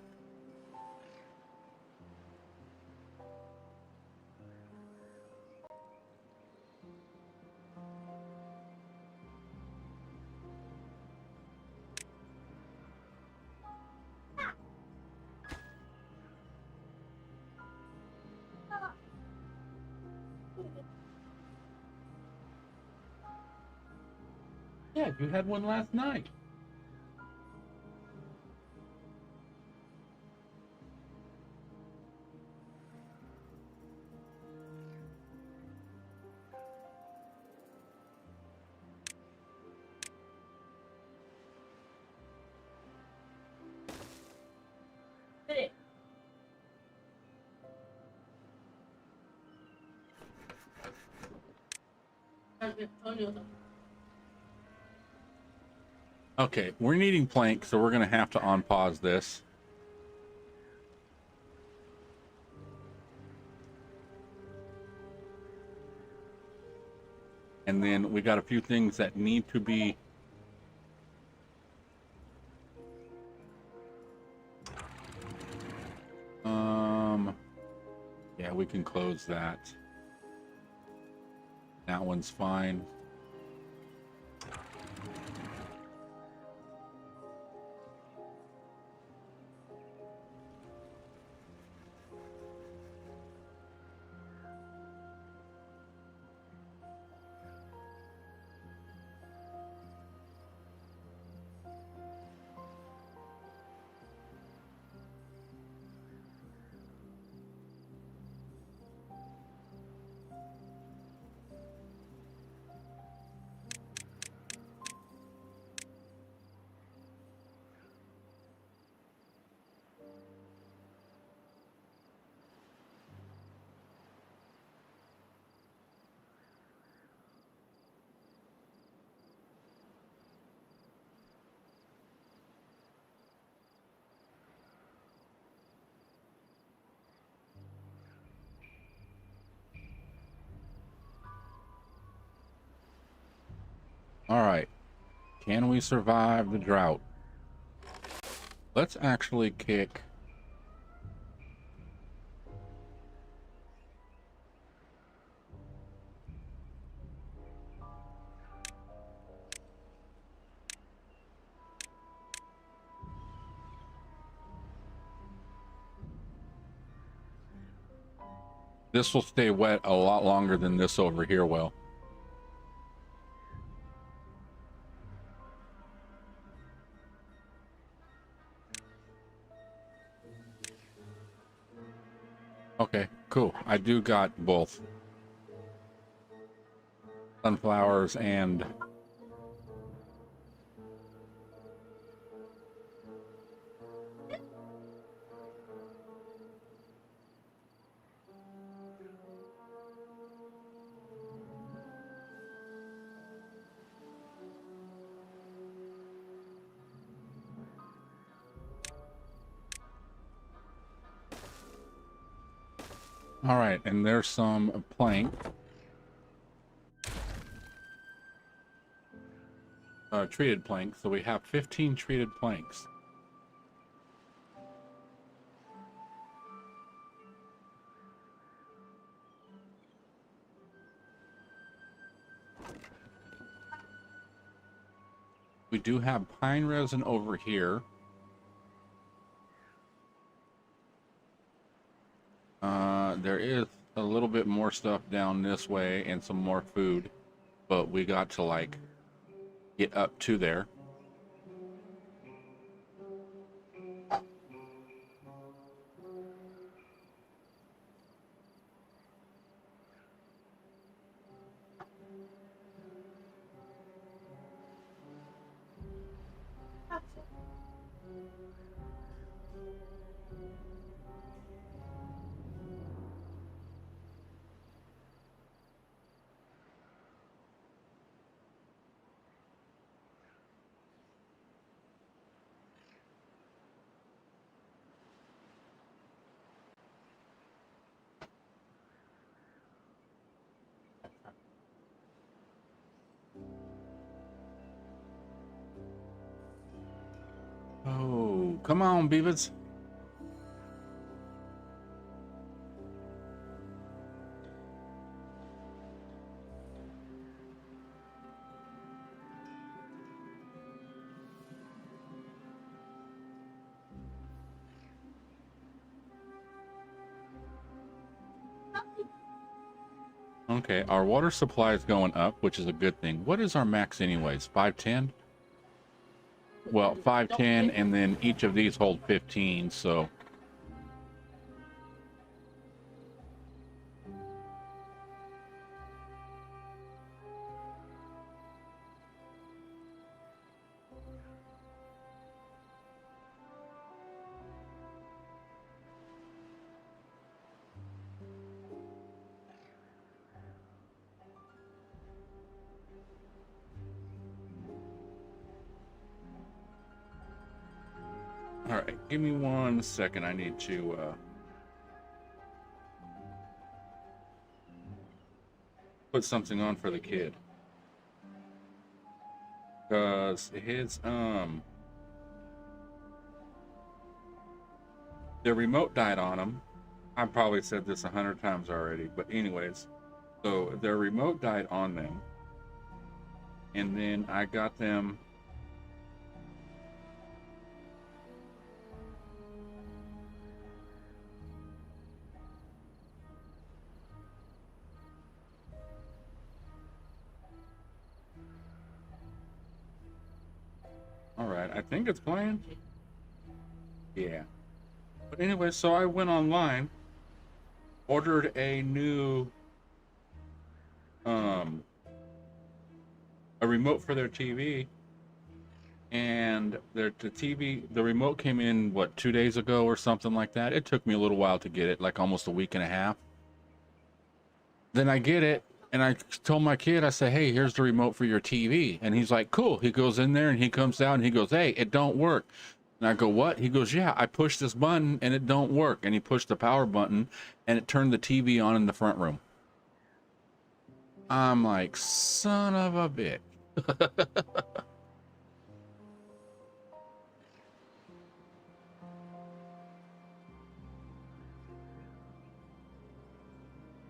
Yeah, you had one last night. Hey. Okay, we're needing plank, so we're going to have to unpause this. And then we got a few things that need to be yeah, we can close that. That one's fine. All right. Can we survive the drought? Let's actually kick. This will stay wet a lot longer than this over here will. Okay, cool. I do got both sunflowers and all right, and there's some plank. Treated planks. So we have 15 treated planks. We do have pine resin over here. There is a little bit more stuff down this way and some more food, but we got to like get up to there. Oh, come on, Beavers. Okay, our water supply is going up, which is a good thing. What is our max anyways? 510? Well, 510, and then each of these hold 15, so... All right, give me 1 second. I need to put something on for the kid. Because his, the remote died on him. I've probably said this 100 times already, but anyways, so their remote died on them. And then I got them all right, I think it's playing. Yeah. But anyway, so I went online, ordered a new a remote for their TV, and the remote came in what, 2 days ago or something like that. It took me a little while to get it, like almost a week and a half. Then I get it, and I told my kid, I said, hey, here's the remote for your TV. And he's like, cool. He goes in there and he comes out and he goes, hey, it don't work. And I go, what? He goes, yeah, I pushed this button and it don't work. And he pushed the power button and it turned the TV on in the front room. I'm like, son of a bitch.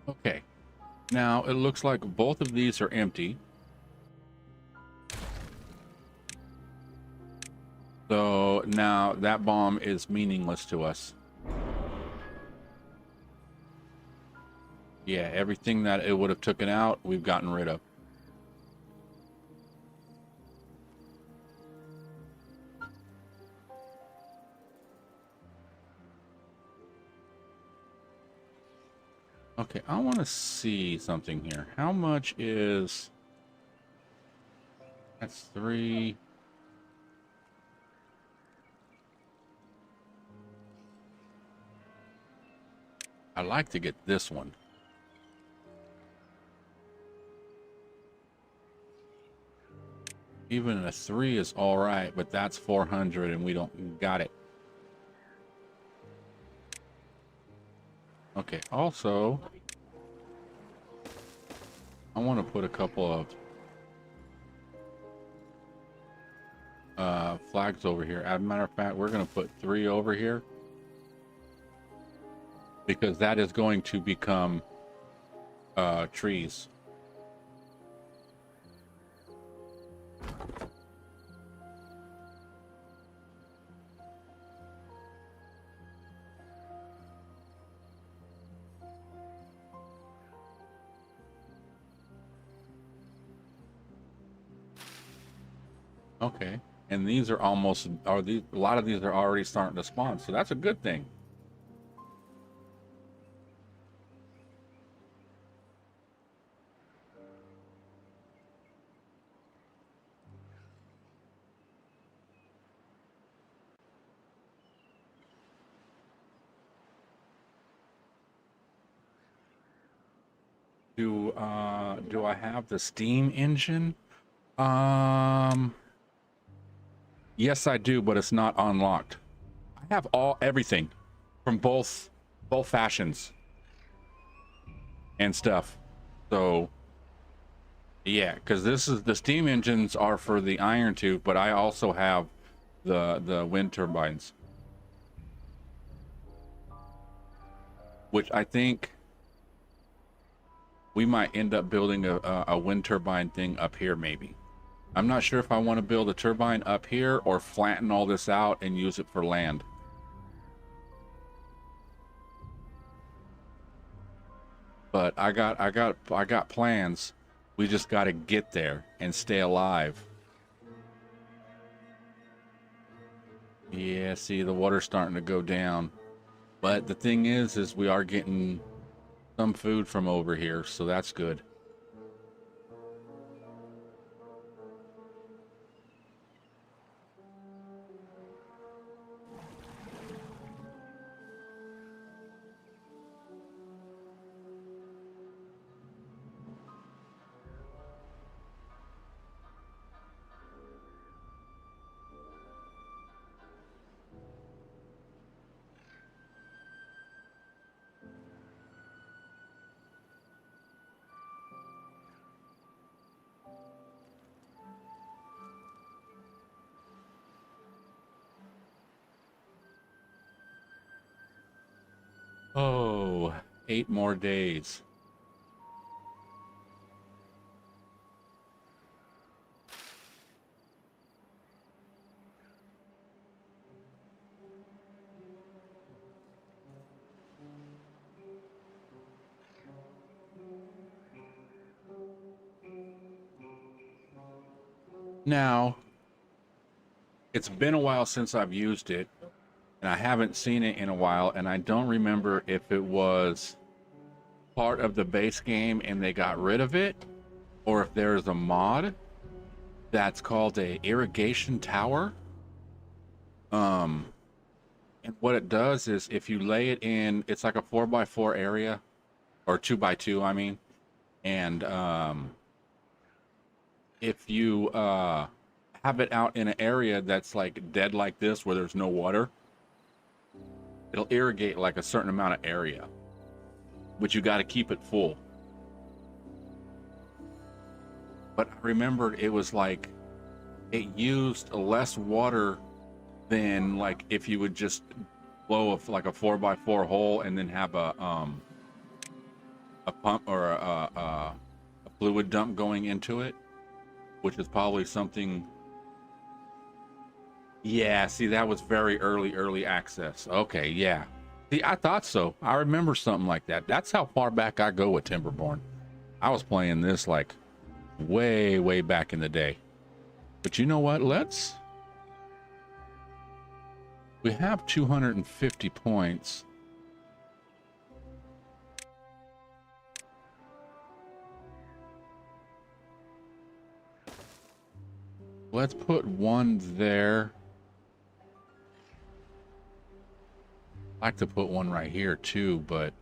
Okay. Now it looks like both of these are empty. So now that bomb is meaningless to us. Yeah, everything that it would have taken out, we've gotten rid of. Okay, I want to see something here. How much is... That's 3... I'd like to get this one. Even a 3 is all right, but that's 400 and we don't got it. Okay, also, I want to put a couple of flags over here. As a matter of fact, we're going to put 3 over here, because that is going to become trees. Okay, and these are almost, a lot of these are already starting to spawn, so that's a good thing. Do I have the Steam engine? Yes, I do, but it's not unlocked. I have everything from both fashions and stuff. So yeah, because this is the Steam engines are for the Iron Tooth, but I also have the wind turbines, which I think we might end up building a wind turbine thing up here maybe. I'm not sure if I want to build a turbine up here or flatten all this out and use it for land. But I got plans. We just got to get there and stay alive. Yeah, see, the water's starting to go down. But the thing is we are getting some food from over here, so that's good. Oh, 8 more days. Now, it's been a while since I've used it, and I haven't seen it in a while, and I don't remember if it was part of the base game and they got rid of it, or if there's a mod that's called a irrigation tower. And what it does is if you lay it in, it's like a 4x4 area, or 2x2, I mean, and if you have it out in an area that's like dead like this where there's no water, it'll irrigate like a certain amount of area, but you got to keep it full. But I remembered it was like it used less water than like if you would just blow like a 4x4 hole and then have a pump or a fluid dump going into it, which is probably something. Yeah, see, that was very early access. Okay, yeah. See, I thought so. I remember something like that. That's how far back I go with Timberborn. I was playing this like way back in the day. But you know what? We have 250 points. Let's put one there. I'd like to put one right here too, but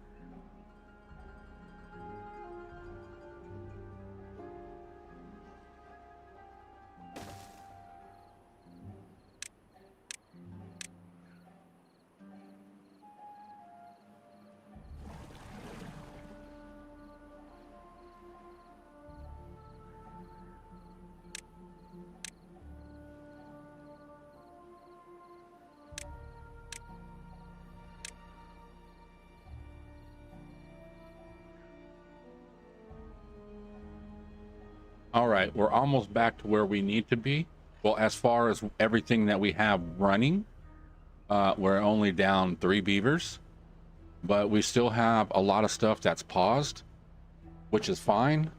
all right, we're almost back to where we need to be. Well, as far as everything that we have running, we're only down 3 beavers, but we still have a lot of stuff that's paused, which is fine.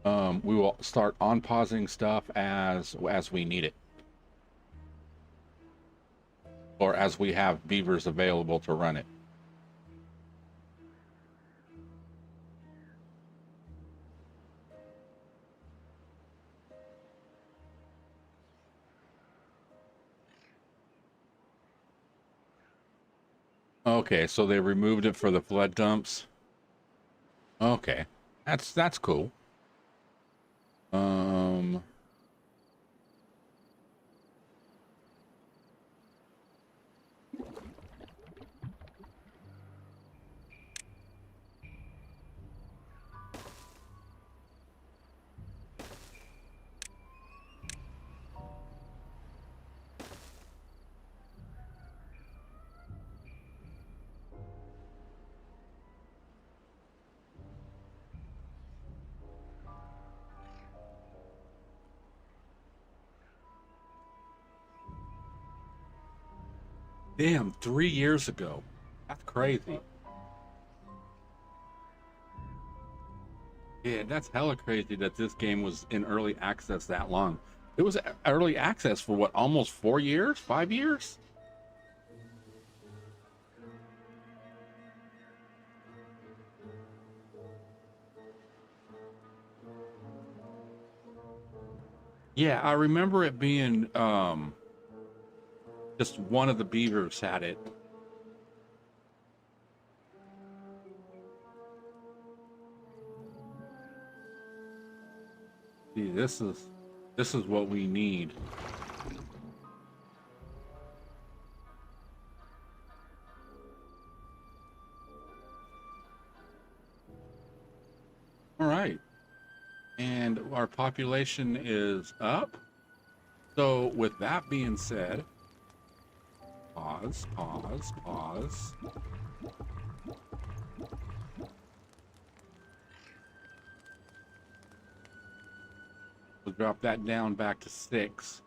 We will start on pausing stuff as we need it, or as we have beavers available to run it. Okay, so they removed it for the flood dumps. Okay, that's cool. Damn, 3 years ago. That's crazy. Yeah, that's hella crazy that this game was in early access that long. It was early access for what, almost 4 years? 5 years? Yeah, I remember it being just one of the beavers had it. See, this is what we need. All right. And our population is up. So with that being said, pause. We'll drop that down back to 6.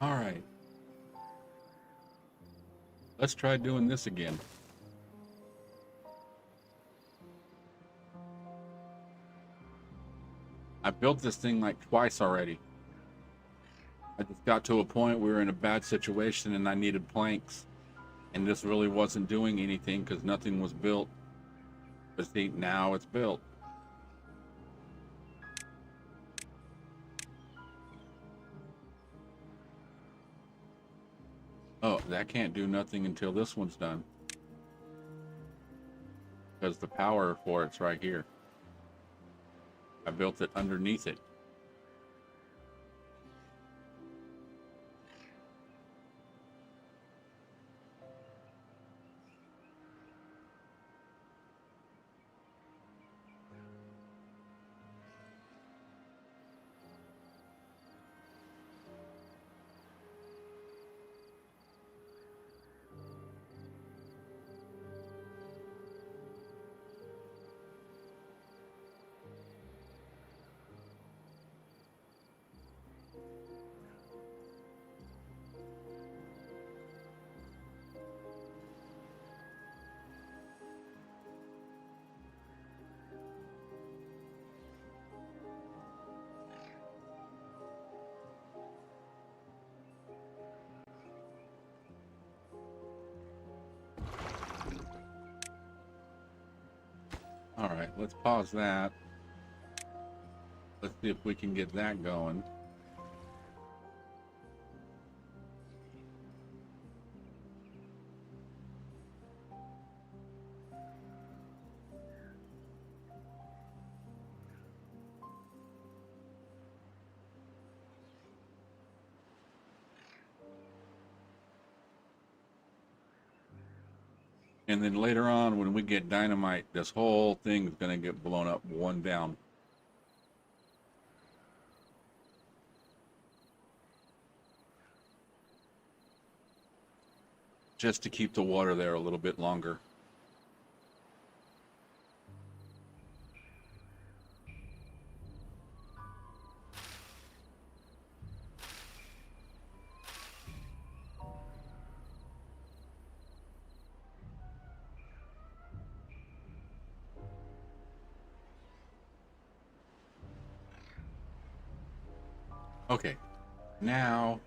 All right. Let's try doing this again. I built this thing like twice already. I just got to a point where we were in a bad situation and I needed planks. And this really wasn't doing anything because nothing was built. But see, now it's built. Oh, that can't do nothing until this one's done. Because the power for it's right here. I built it underneath it. All right, let's pause that. Let's see if we can get that going. And then later on, when we get dynamite, this whole thing is going to get blown up one down. Just to keep the water there a little bit longer. Okay, now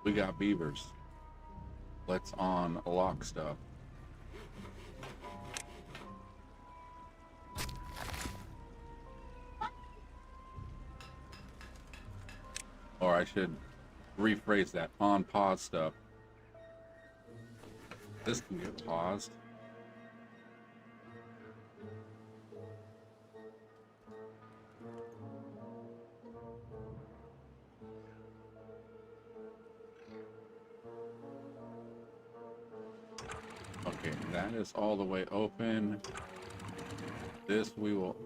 we got beavers. Let's unlock stuff. I should rephrase that. On pause stuff. This can get paused. Okay, that is all the way open. This we will...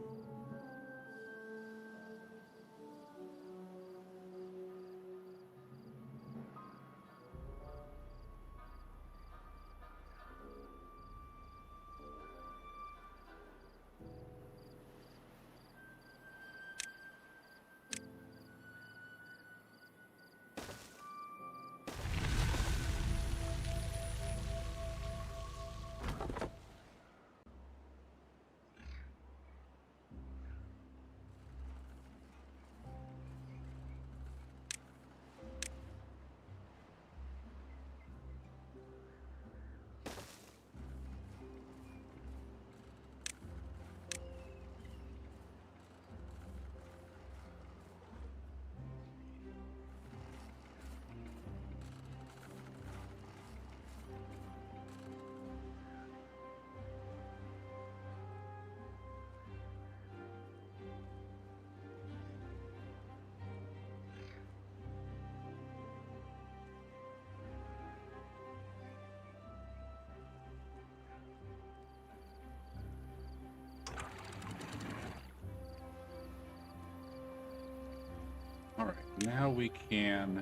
All right, now we can...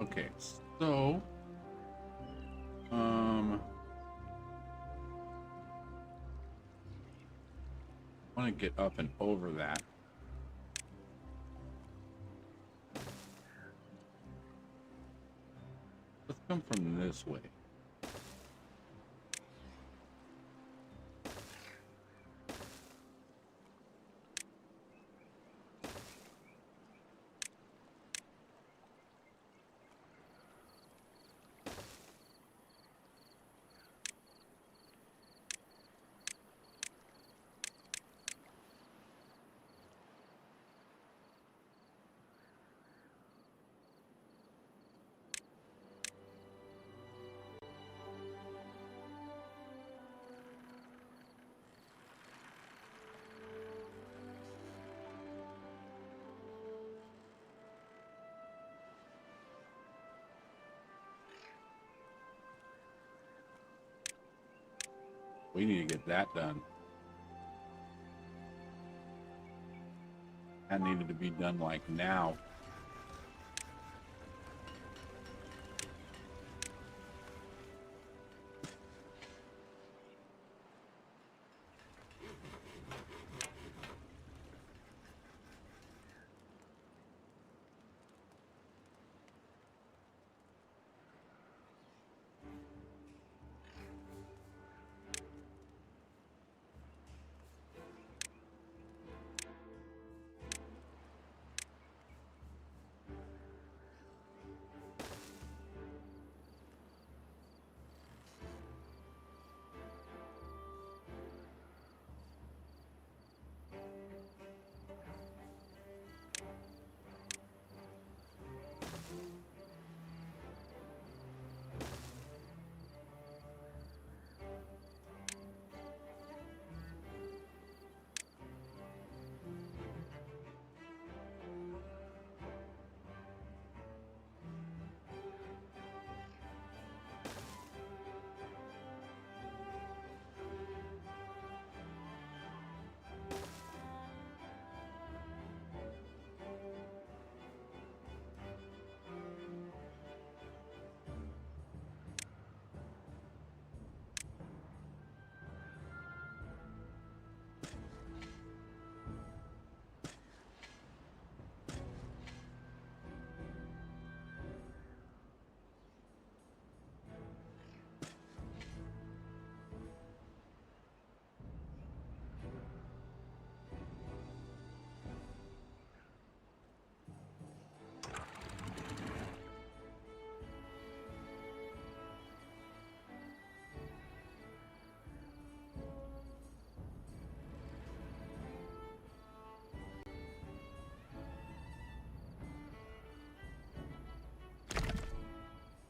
Okay, so... I want to get up and over that. Let's come from this way. We need to get that done. That needed to be done like now.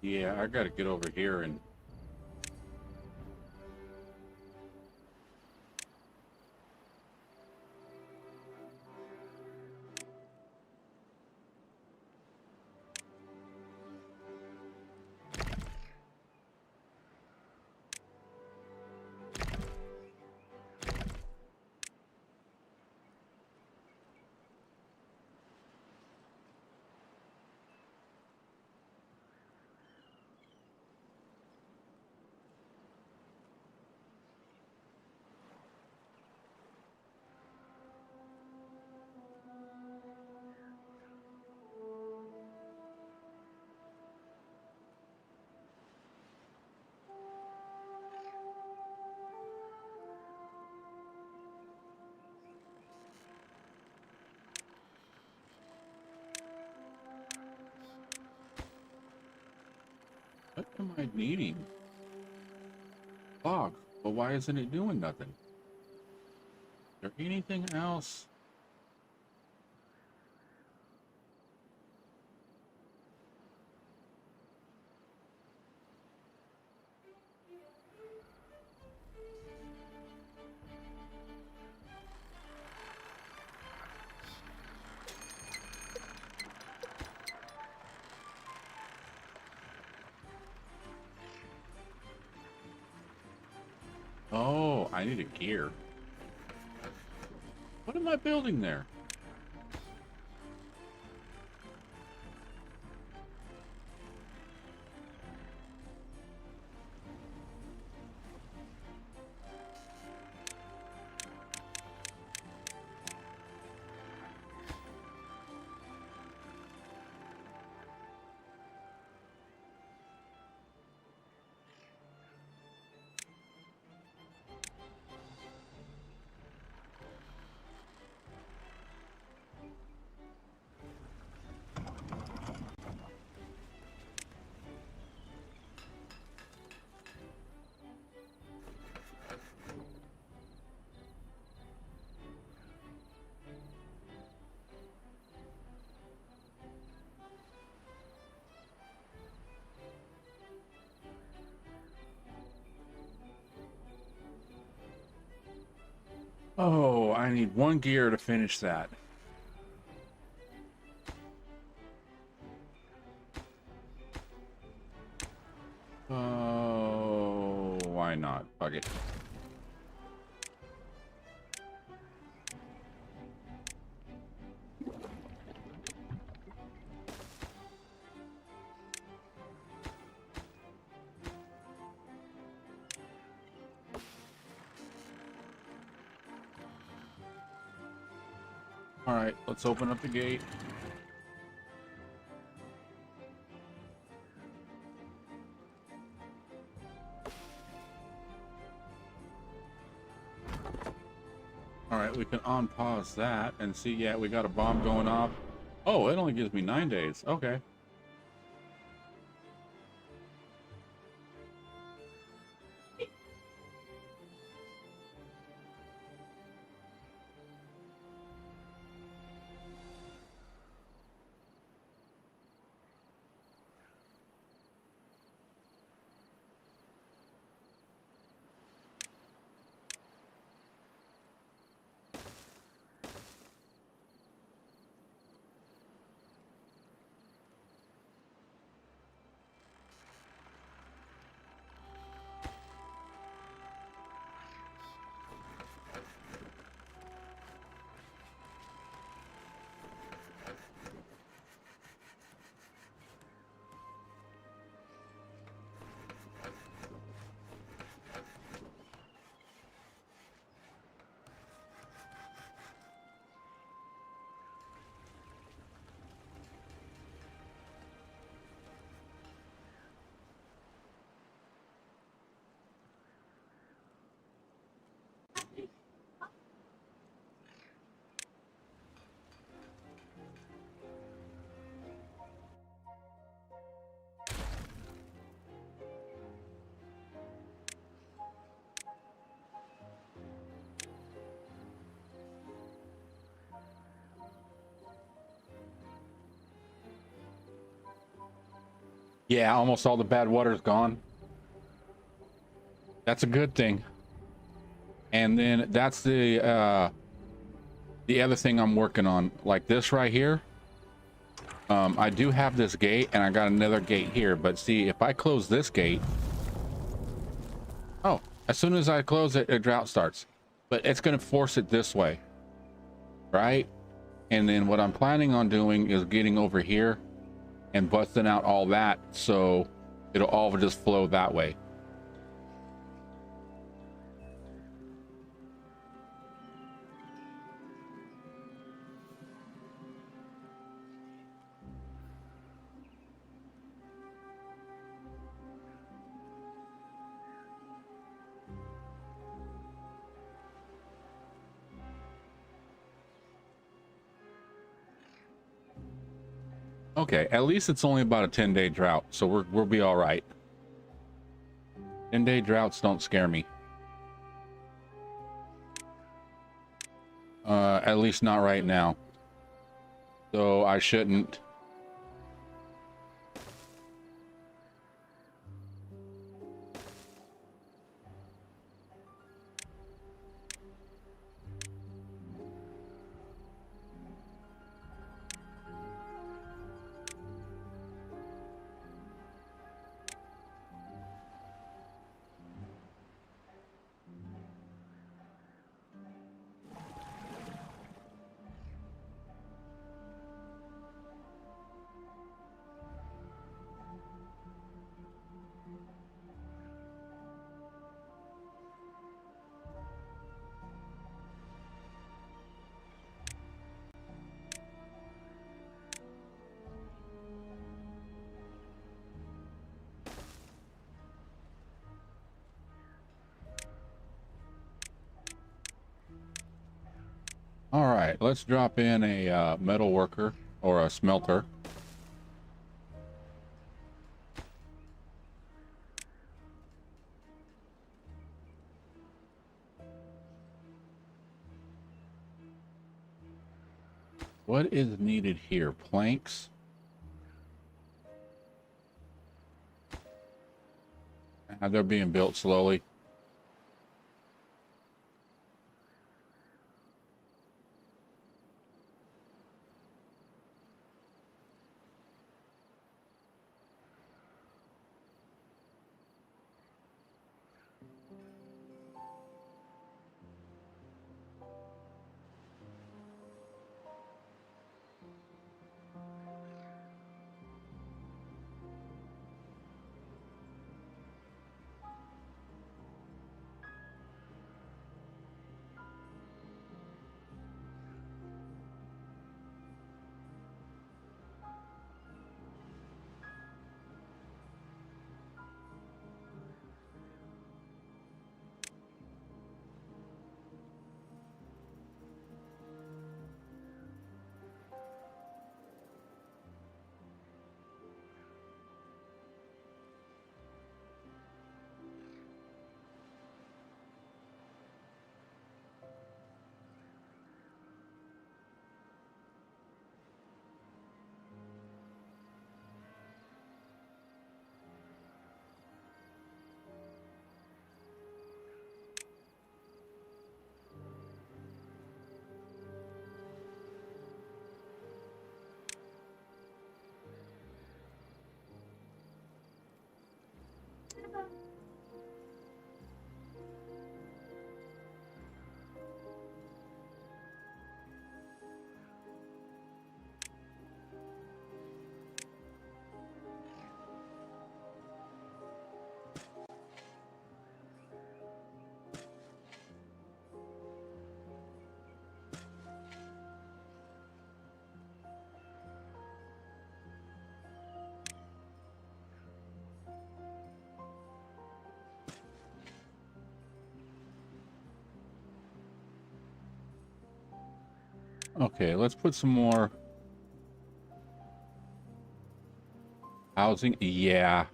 Yeah, I gotta get over here and... What am I needing? Log. But why isn't it doing nothing? Is there anything else? Oh, I need a gear. What am I building there? Oh, I need one gear to finish that. Oh, why not? Fuck it. All right, let's open up the gate. All right, we can unpause that and see. Yeah, we got a bomb going off. Oh, it only gives me 9 days. Okay. Yeah, almost all the bad water's gone. That's a good thing. And then that's the other thing I'm working on, like this right here. I do have this gate and I got another gate here, but see, if I close this gate, oh, as soon as I close it, a drought starts, but it's going to force it this way, right? And then what I'm planning on doing is getting over here and busting out all that, so it'll all just flow that way. Okay, at least it's only about a 10-day drought, so we'll be all right. 10-day droughts don't scare me. At least not right now. So I shouldn't. All right, let's drop in a metal worker or a smelter. What is needed here? Planks. They're being built slowly. Okay, let's put some more housing. Yeah.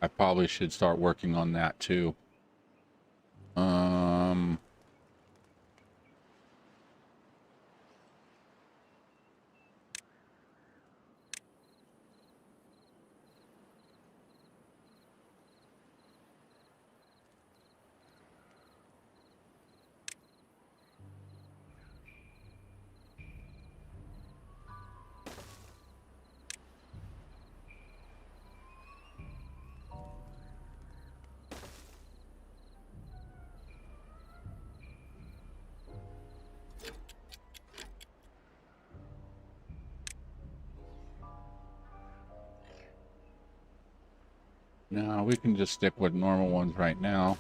I probably should start working on that too. No, we can just stick with normal ones right now.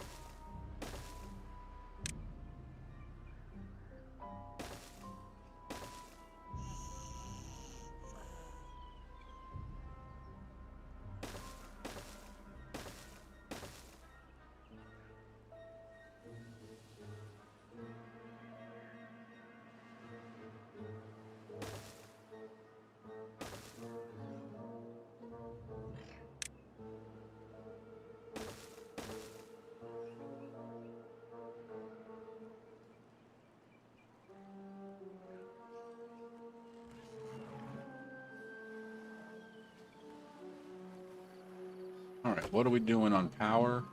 All right, what are we doing on power?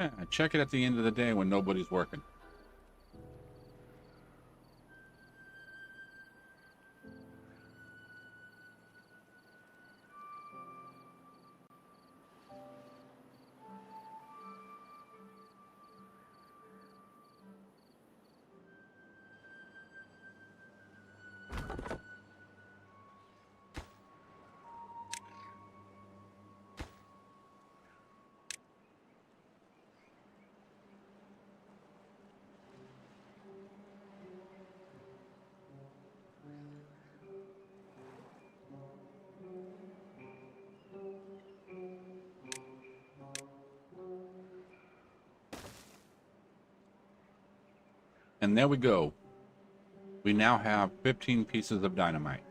Yeah, check it at the end of the day when nobody's working. And there we go. We now have 15 pieces of dynamite.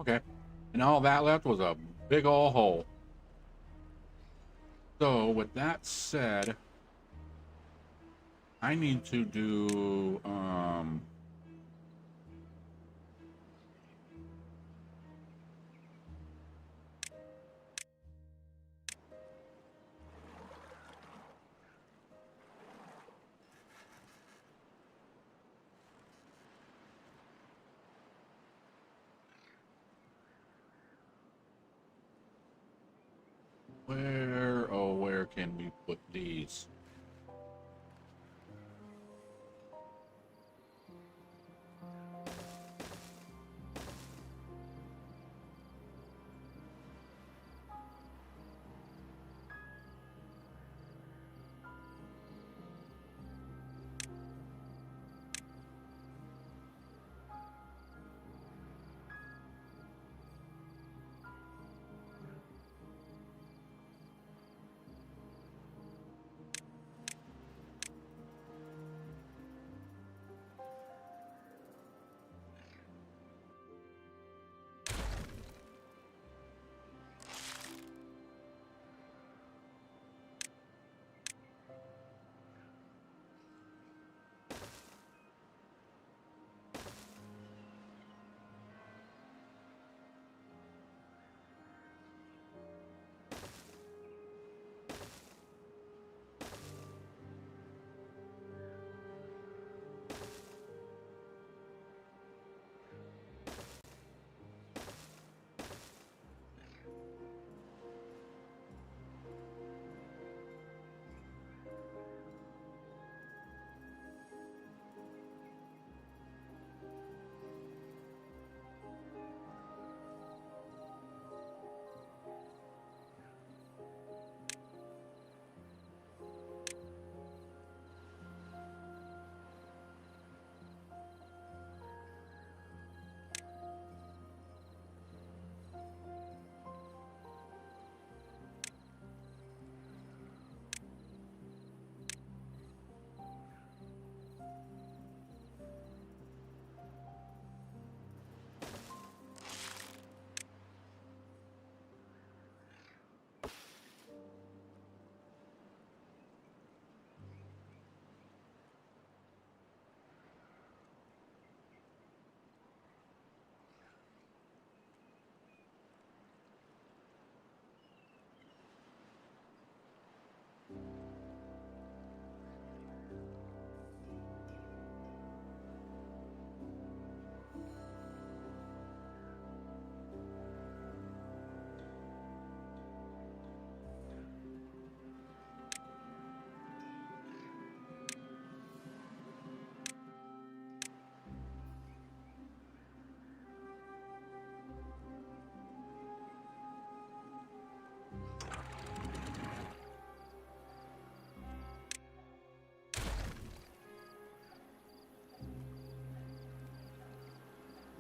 Okay. And all that left was a big ol' hole. So with that said, I need to do where can we put these?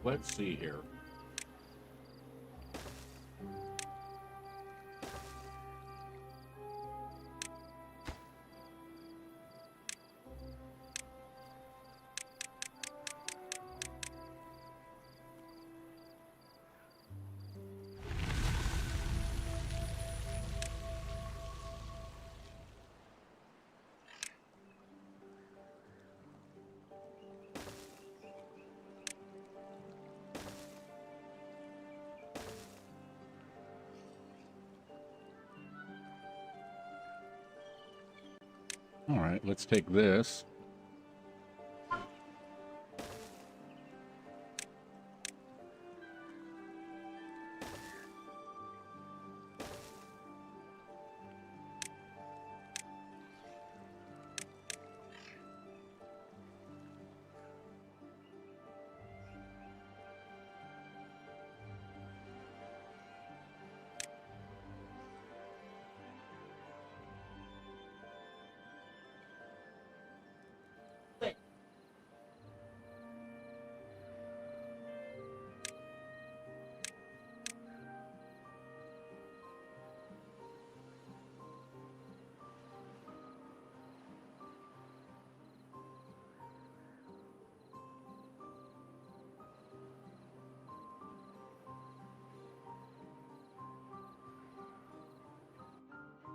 let's see here. All right, let's take this.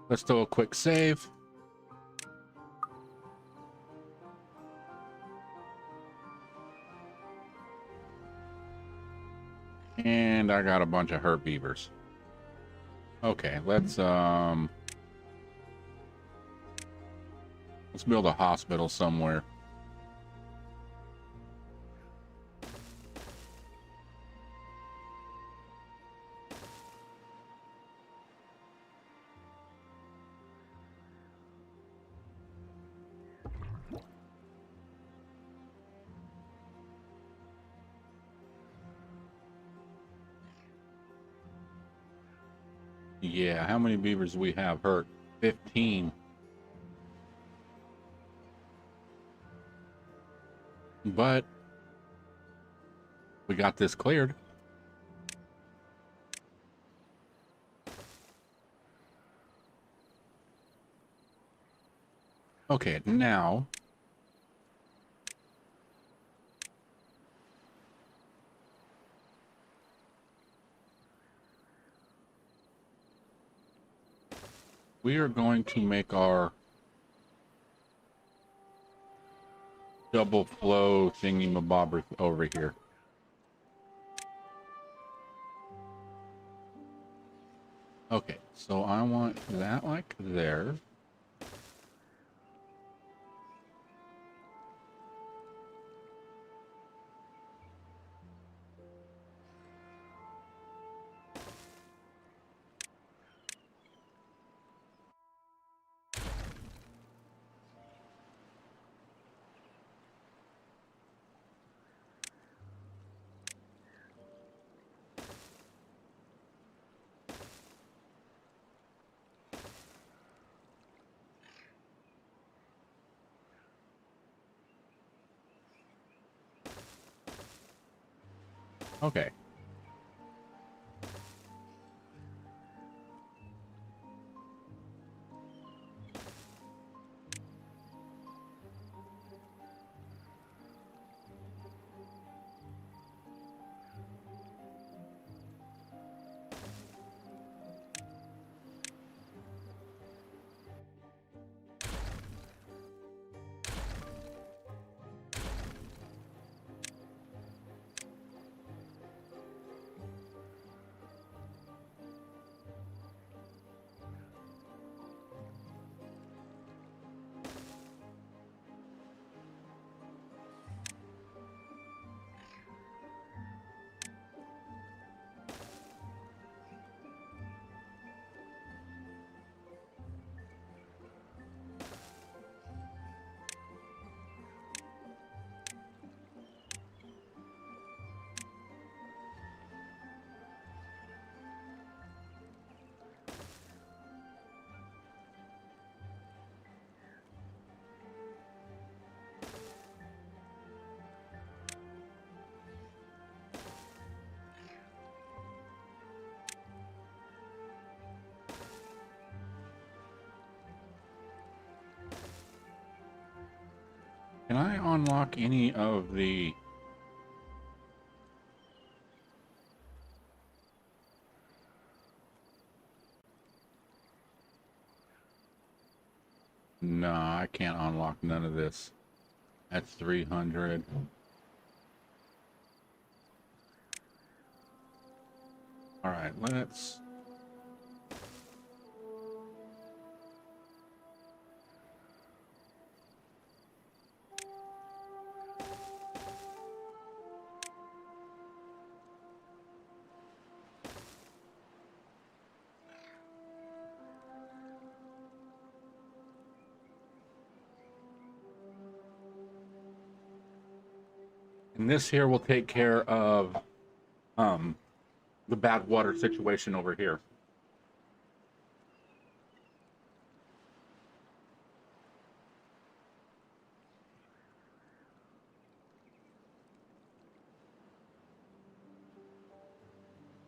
Let's do a quick save. And I got a bunch of hurt beavers. Okay, let's build a hospital somewhere. Yeah, how many beavers do we have hurt? 15. But we got this cleared. Okay, now we are going to make our double flow thingy-mabobber over here. Okay, so I want that like there. Okay. unlock any of the... No, I can't unlock none of this. That's 300. All right, let's... And this here will take care of the bad water situation over here.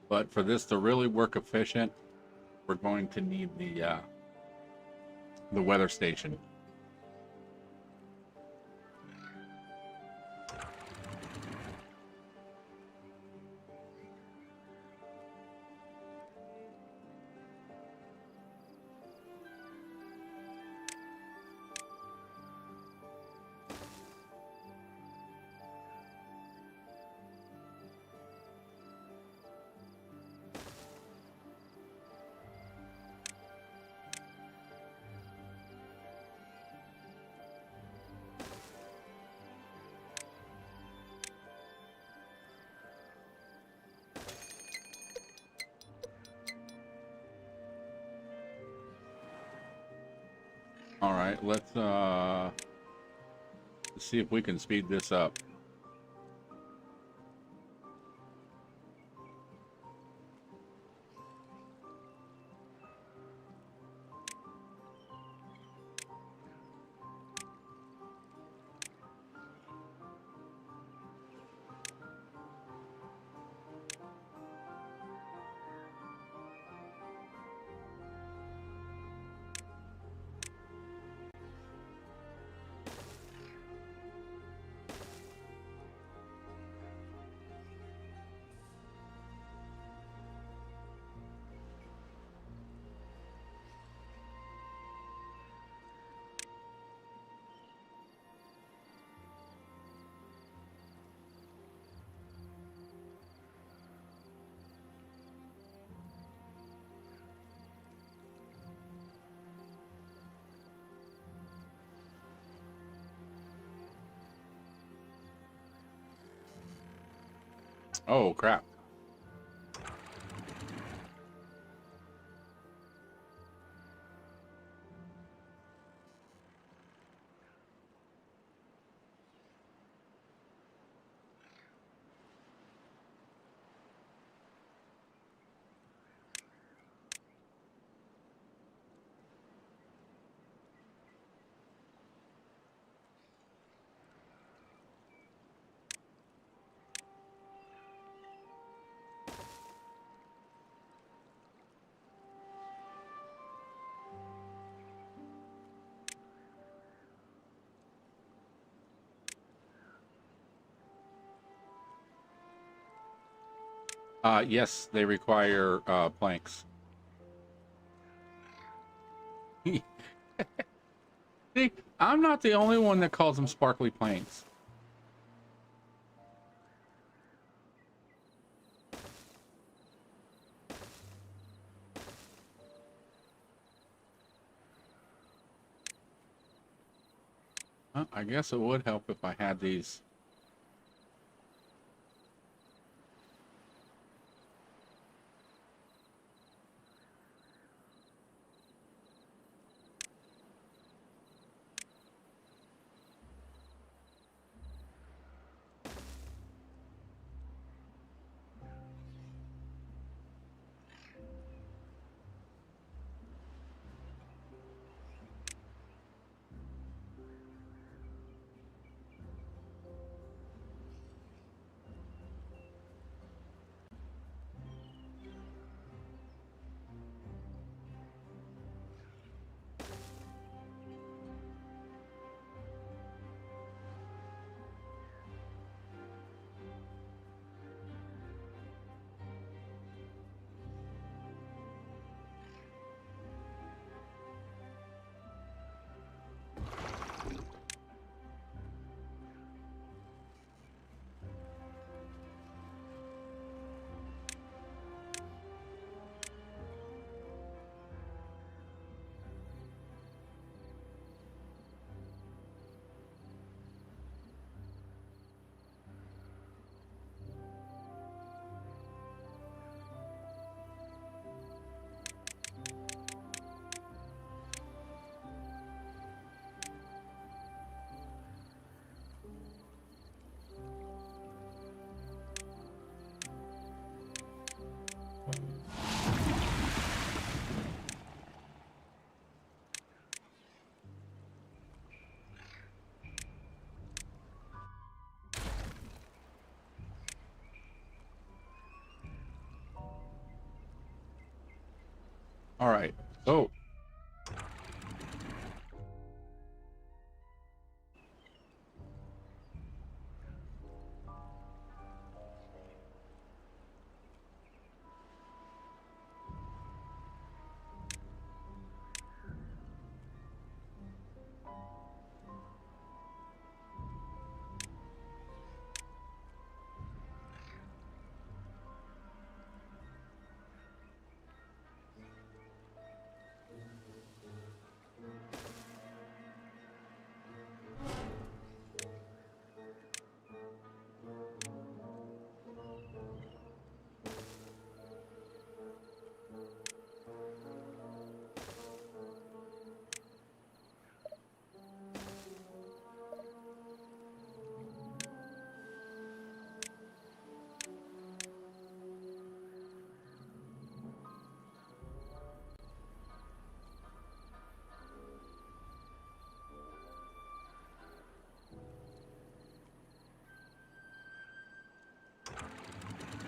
But for this to really work efficient, we're going to need the weather station. All right, let's see if we can speed this up. Oh, crap. Yes, they require planks. See, I'm not the only one that calls them sparkly planks. I guess it would help if I had these. All right. So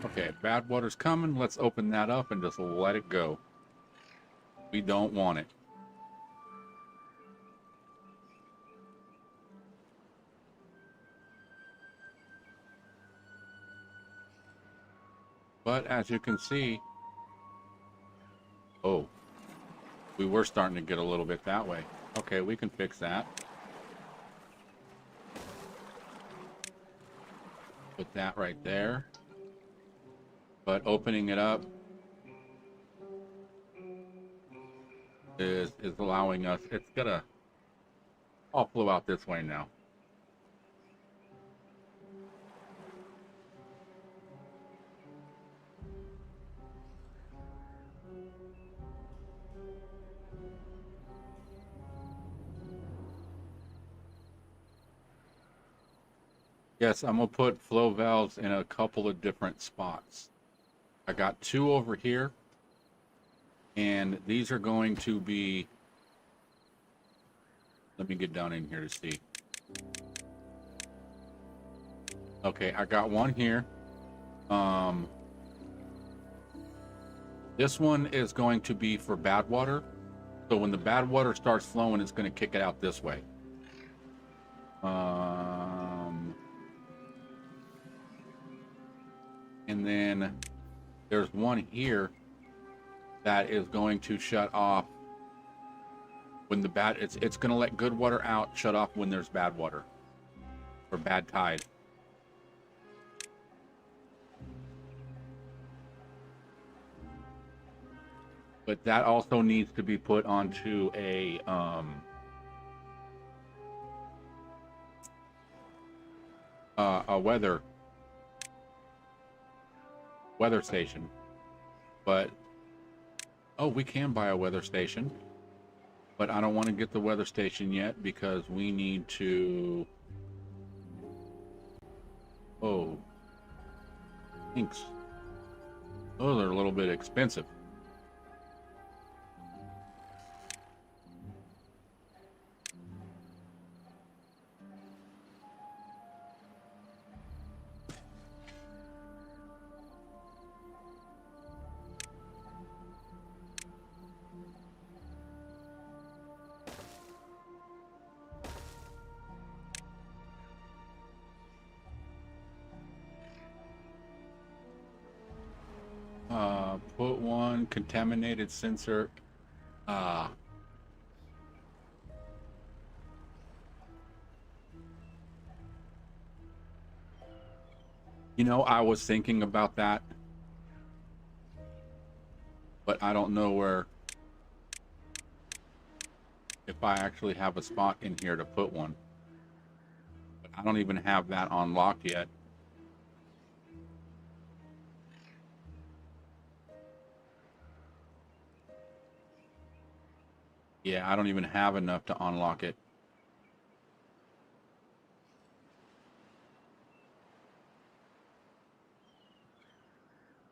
okay, bad water's coming. Let's open that up and just let it go. We don't want it. But as you can see, oh, we were starting to get a little bit that way. Okay, we can fix that. Put that right there. But opening it up is allowing us, it's gonna all flow out this way now. Yes, I'm gonna put flow valves in a couple of different spots. I got 2 over here, and these are going to be, let me get down in here to see. Okay, I got one here. This one is going to be for bad water. So when the bad water starts flowing, it's going to kick it out this way. And then there's one here that is going to shut off when the bad, it's going to let good water out, shut off when there's bad water or bad tide. But that also needs to be put onto a weather station. But oh, we can buy a weather station, but I don't want to get the weather station yet because we need to, oh, thanks. Those are a little bit expensive. Put one contaminated sensor. You know, I was thinking about that, but I don't know where, if I actually have a spot in here to put one. But I don't even have that unlocked yet. Yeah, I don't even have enough to unlock it.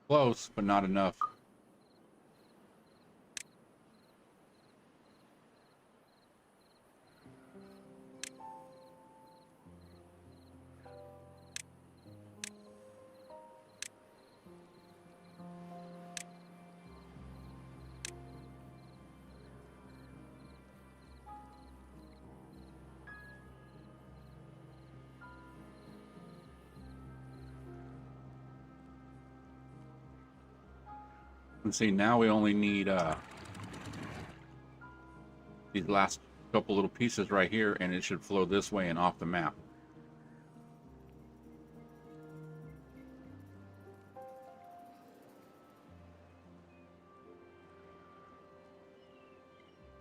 Close, but not enough. And see, now we only need these last couple little pieces right here, and it should flow this way and off the map.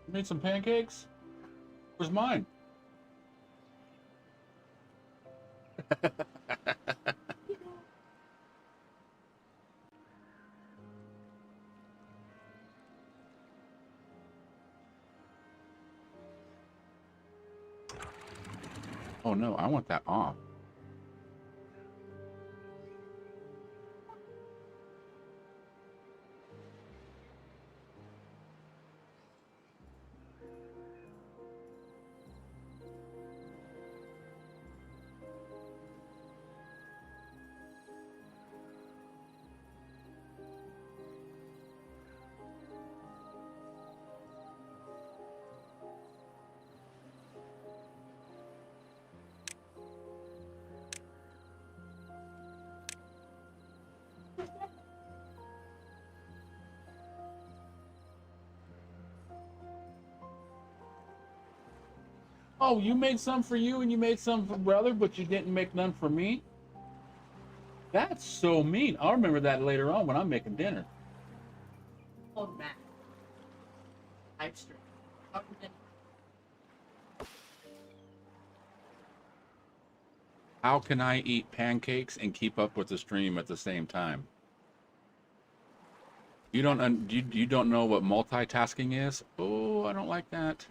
You made some pancakes? Where's mine? Oh no, I want that off. Oh, you made some for you and you made some for brother, but you didn't make none for me? That's so mean. I'll remember that later on when I'm making dinner. Oh, man. I'm straight. How can I eat pancakes and keep up with the stream at the same time? You don't know what multitasking is? Oh, I don't like that.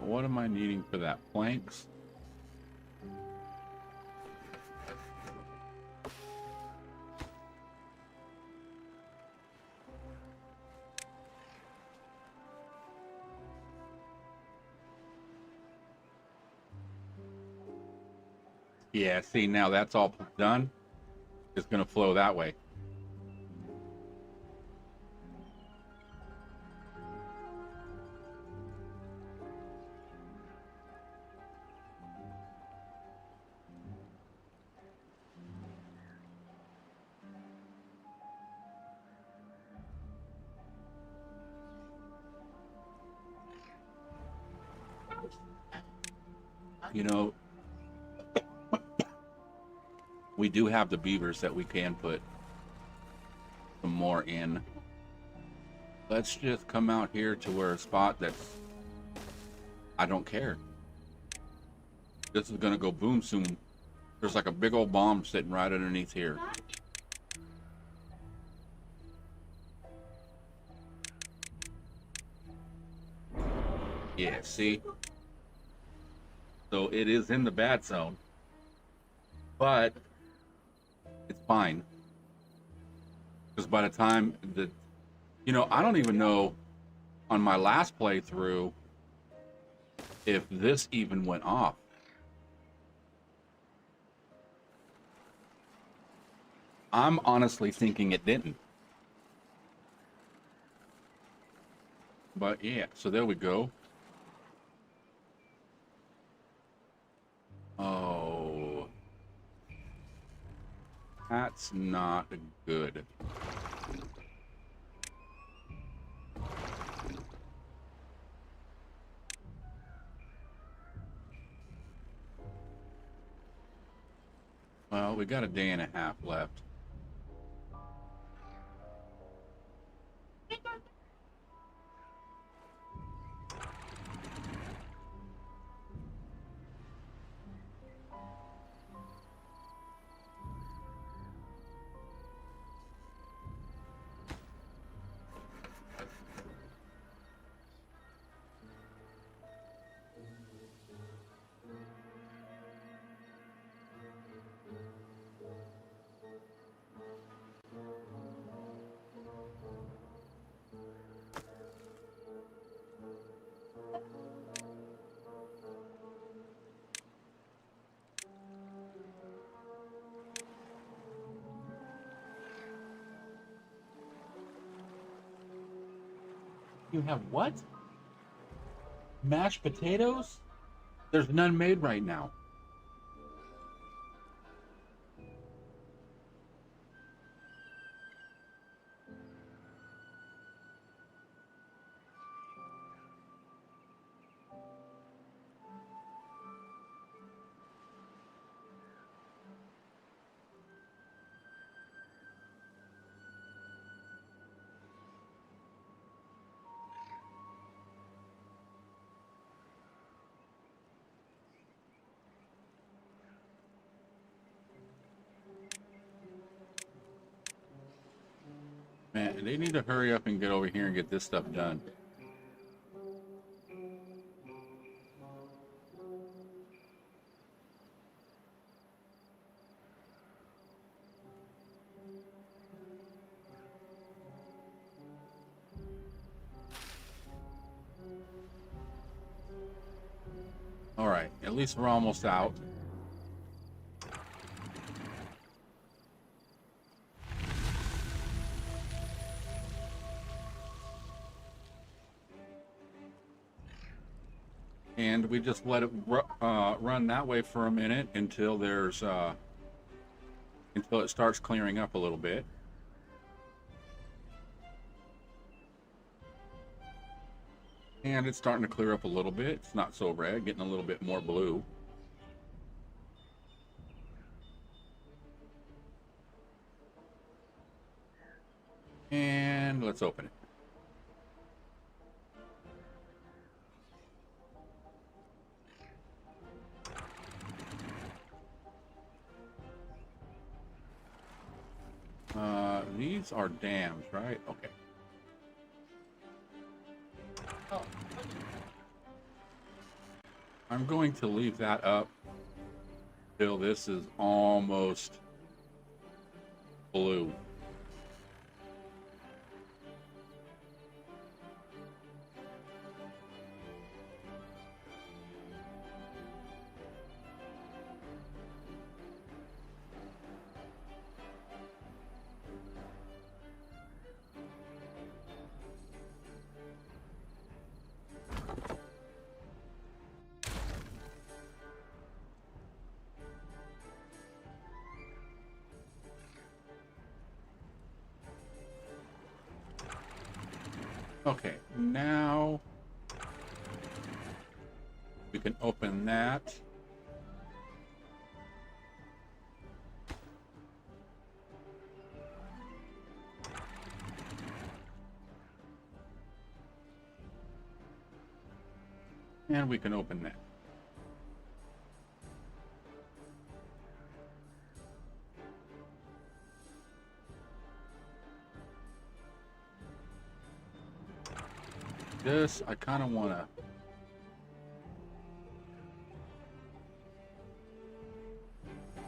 What am I needing for that? Planks? Yeah, see, now that's all done. It's going to flow that way. You know, we do have the beavers that we can put some more in. Let's just come out here to where a spot that's, I don't care. This is gonna go boom soon. There's like a big old bomb sitting right underneath here. Yeah, see? So it is in the bad zone, but it's fine. Because by the time that, you know, I don't even know on my last playthrough if this even went off. I'm honestly thinking it didn't. But yeah, so there we go. Oh, that's not good. Well, we got a day and a half left. You have what? Mashed potatoes? There's none made right now. Man, they need to hurry up and get over here and get this stuff done. All right, at least we're almost out. And we just let it run that way for a minute until there's until it starts clearing up a little bit. And it's starting to clear up a little bit. It's not so red, getting a little bit more blue. And let's open it. These are dams, right? Okay. Oh. I'm going to leave that up till this is almost blue. Okay, now we can open that. And we can open that. This, I kind of want to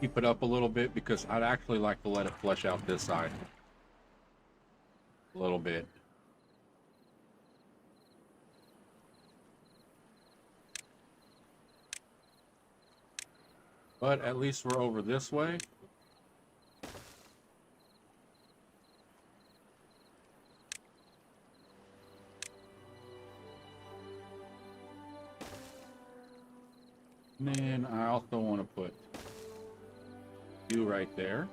keep it up a little bit because I'd actually like to let it flesh out this side a little bit. But at least we're over this way. And then I also want to put you right there.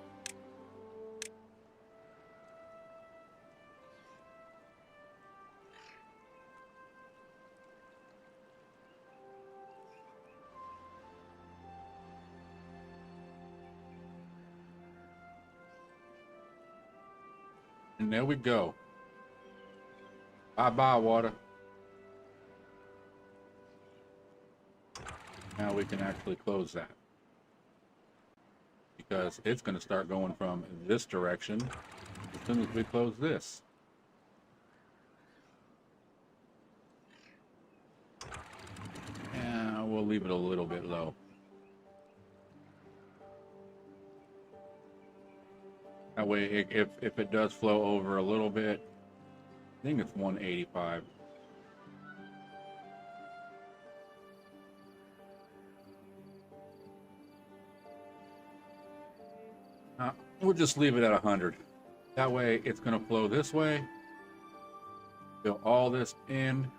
And there we go. Bye-bye, water. Now we can actually close that. Because it's going to start going from this direction as soon as we close this. And we'll leave it a little bit low. That way, if it does flow over a little bit, I think it's 185. We'll just leave it at 100. That way, it's going to flow this way. Fill all this in.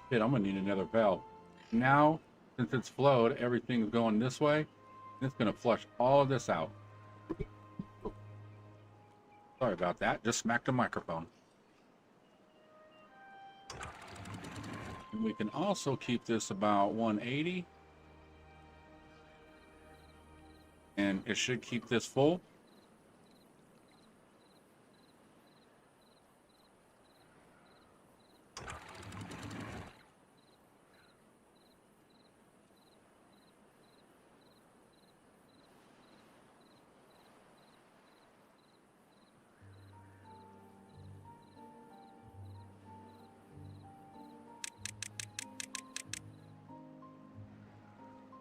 Shit, I'm gonna need another valve. Now, since it's flowed, everything's going this way. It's gonna flush all of this out. Sorry about that. Just smacked the microphone. And we can also keep this about 180. And it should keep this full.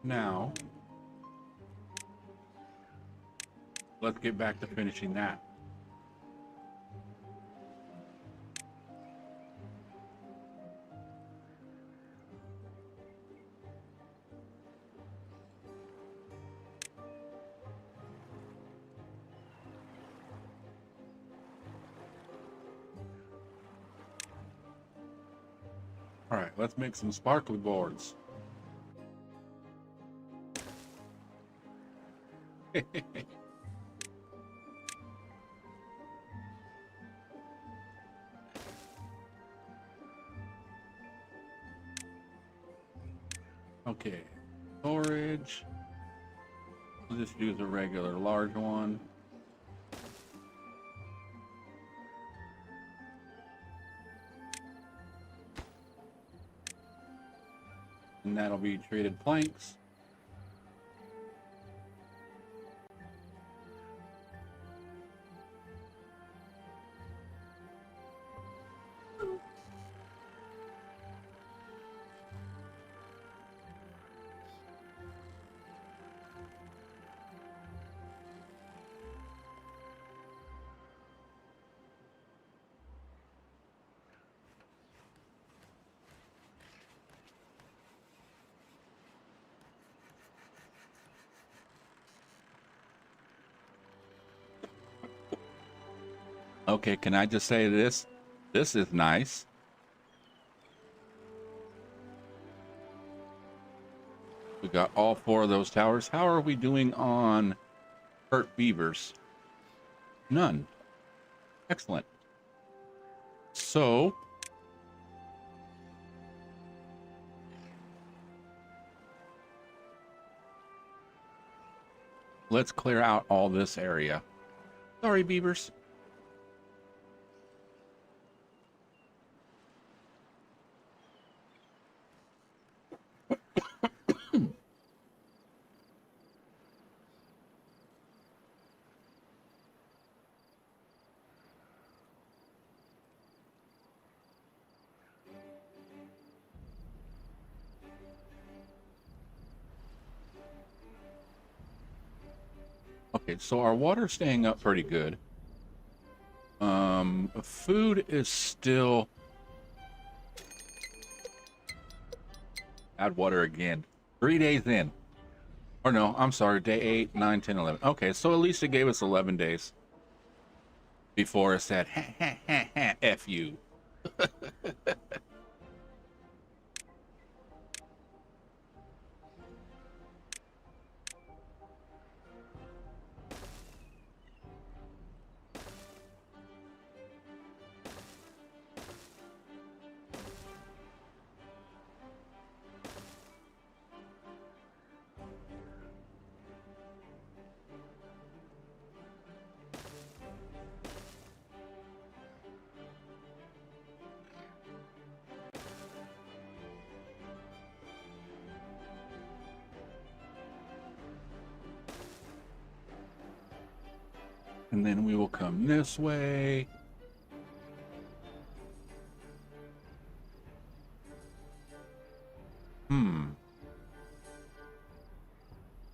Now, let's get back to finishing that. All right, let's make some sparkly boards. Okay, storage. We'll just use a regular large one. And that'll be treated planks. Okay, can I just say this? This is nice. We got all 4 of those towers. How are we doing on hurt beavers? None. Excellent. So, let's clear out all this area. Sorry, beavers. Okay, so our water's staying up pretty good. Food is still... Add water again. 3 days in. Or no, I'm sorry, day 8, 9, 10, 11. Okay, so at least it gave us 11 days. Before it said, ha, ha, ha, ha, F you. And then we will come this way.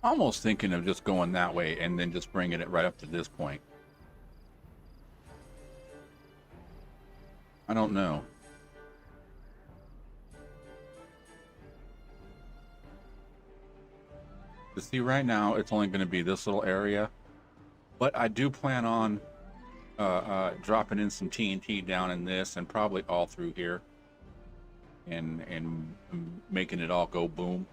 Almost thinking of just going that way and then just bringing it right up to this point. I don't know. You see, right now it's only going to be this little area, but I do plan on dropping in some TNT down in this and probably all through here, and making it all go boom.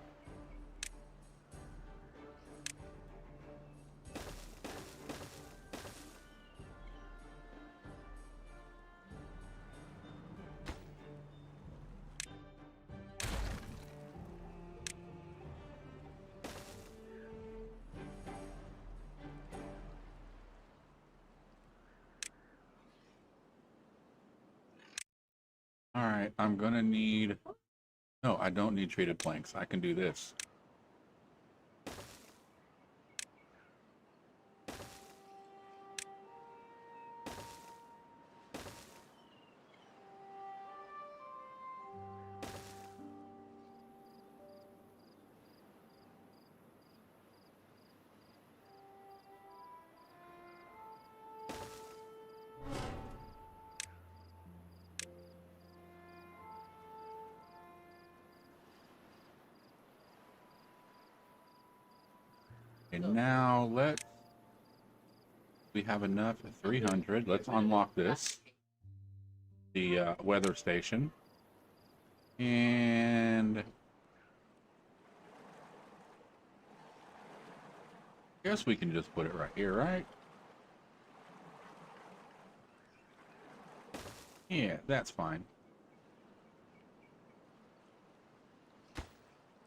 All right, I'm gonna need... No, I don't need treated planks. I can do this. And now we have enough, 300. Let's unlock this, the weather station. And I guess we can just put it right here, right? Yeah, that's fine.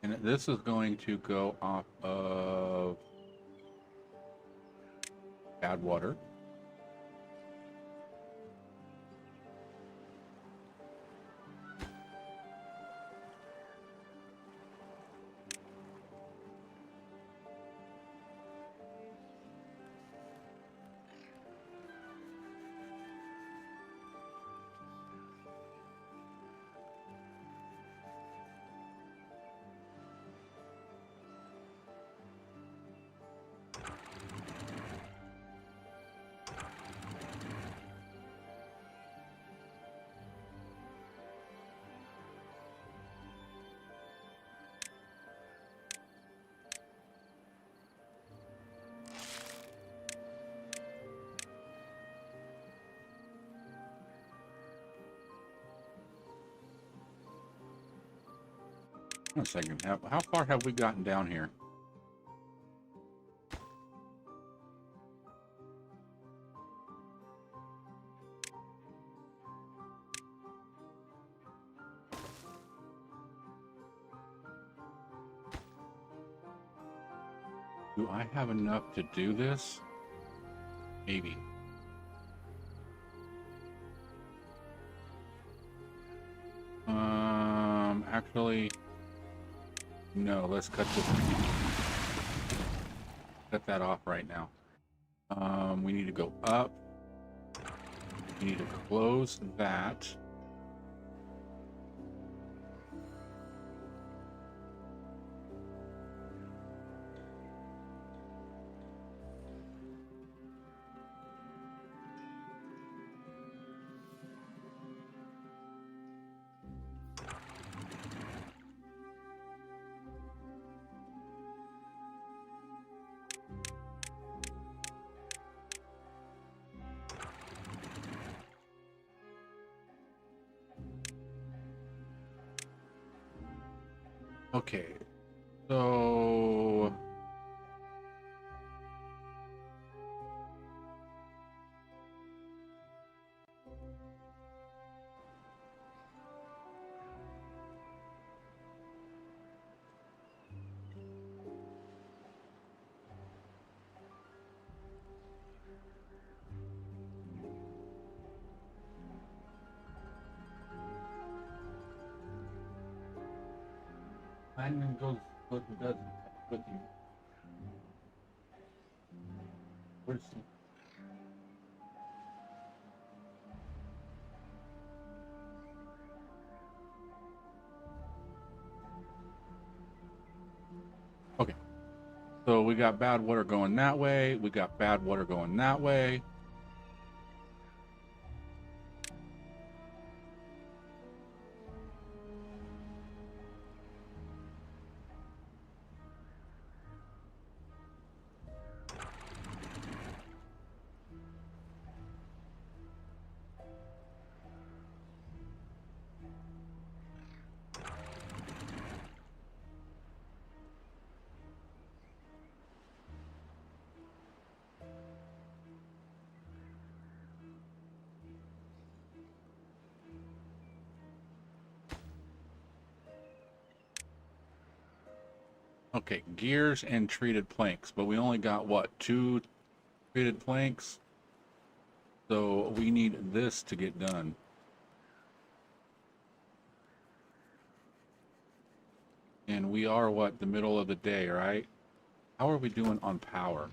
And this is going to go off of add water. One second. How far have we gotten down here? Do I have enough to do this? Maybe. Actually, no, let's cut that off right now. We need to go up. We need to close that. Okay, so mine goes what it does with you. Where's okay? So we got bad water going that way. We got bad water going that way. Okay, gears and treated planks, but we only got what, 2 treated planks? So we need this to get done. And we are what, the middle of the day, right? How are we doing on power?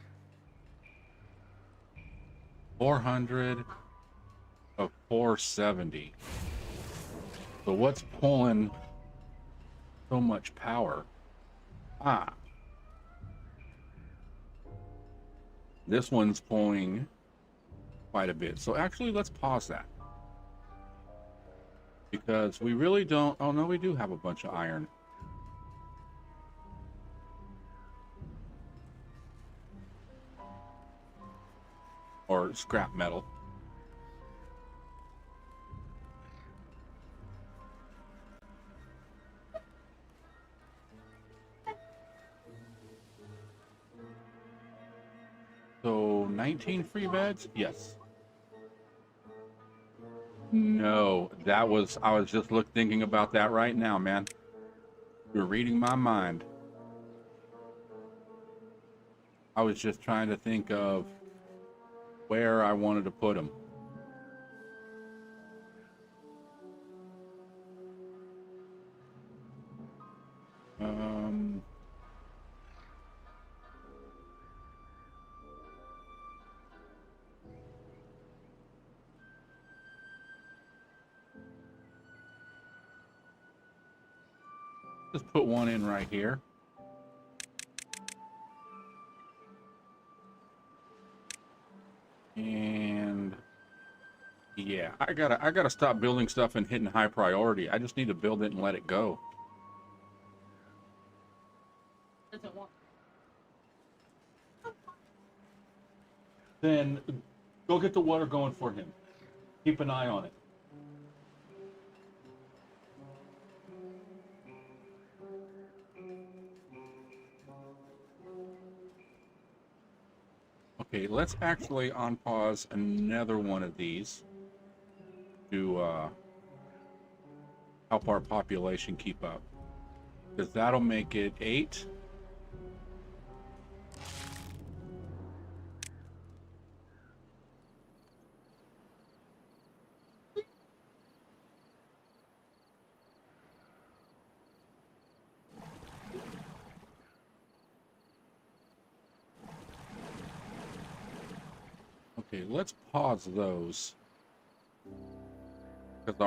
400 of 470. So what's pulling so much power? Ah. This one's pulling quite a bit. So actually, let's pause that. Because we really don't... Oh, no, we do have a bunch of iron. Or scrap metal. So 19 free beds? Yes. No, that was, I was just thinking about that right now, man. You're reading my mind. I was just trying to think of where I wanted to put them. Just put one in right here. And yeah, I gotta stop building stuff and hitting high priority. I just need to build it and let it go. Doesn't want. Then go get the water going for him. Keep an eye on it. Okay, let's actually unpause another one of these to help our population keep up. Because that'll make it 8. Okay, let's pause those because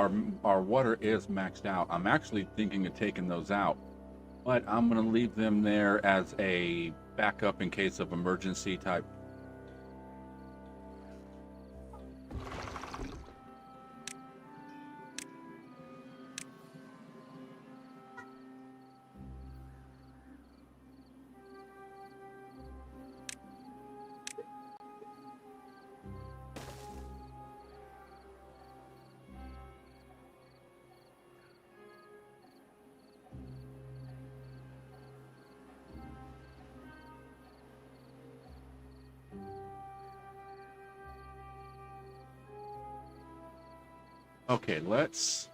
our water is maxed out. I'm actually thinking of taking those out, but I'm going to leave them there as a backup in case of emergency type. Okay, let's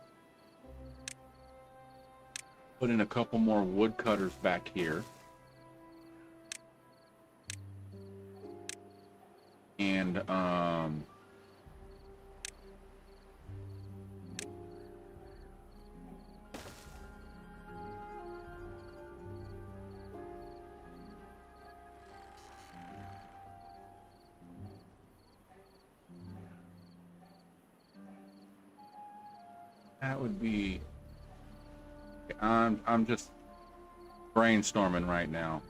put in a couple more wood cutters back here. And that would be, I'm just brainstorming right now.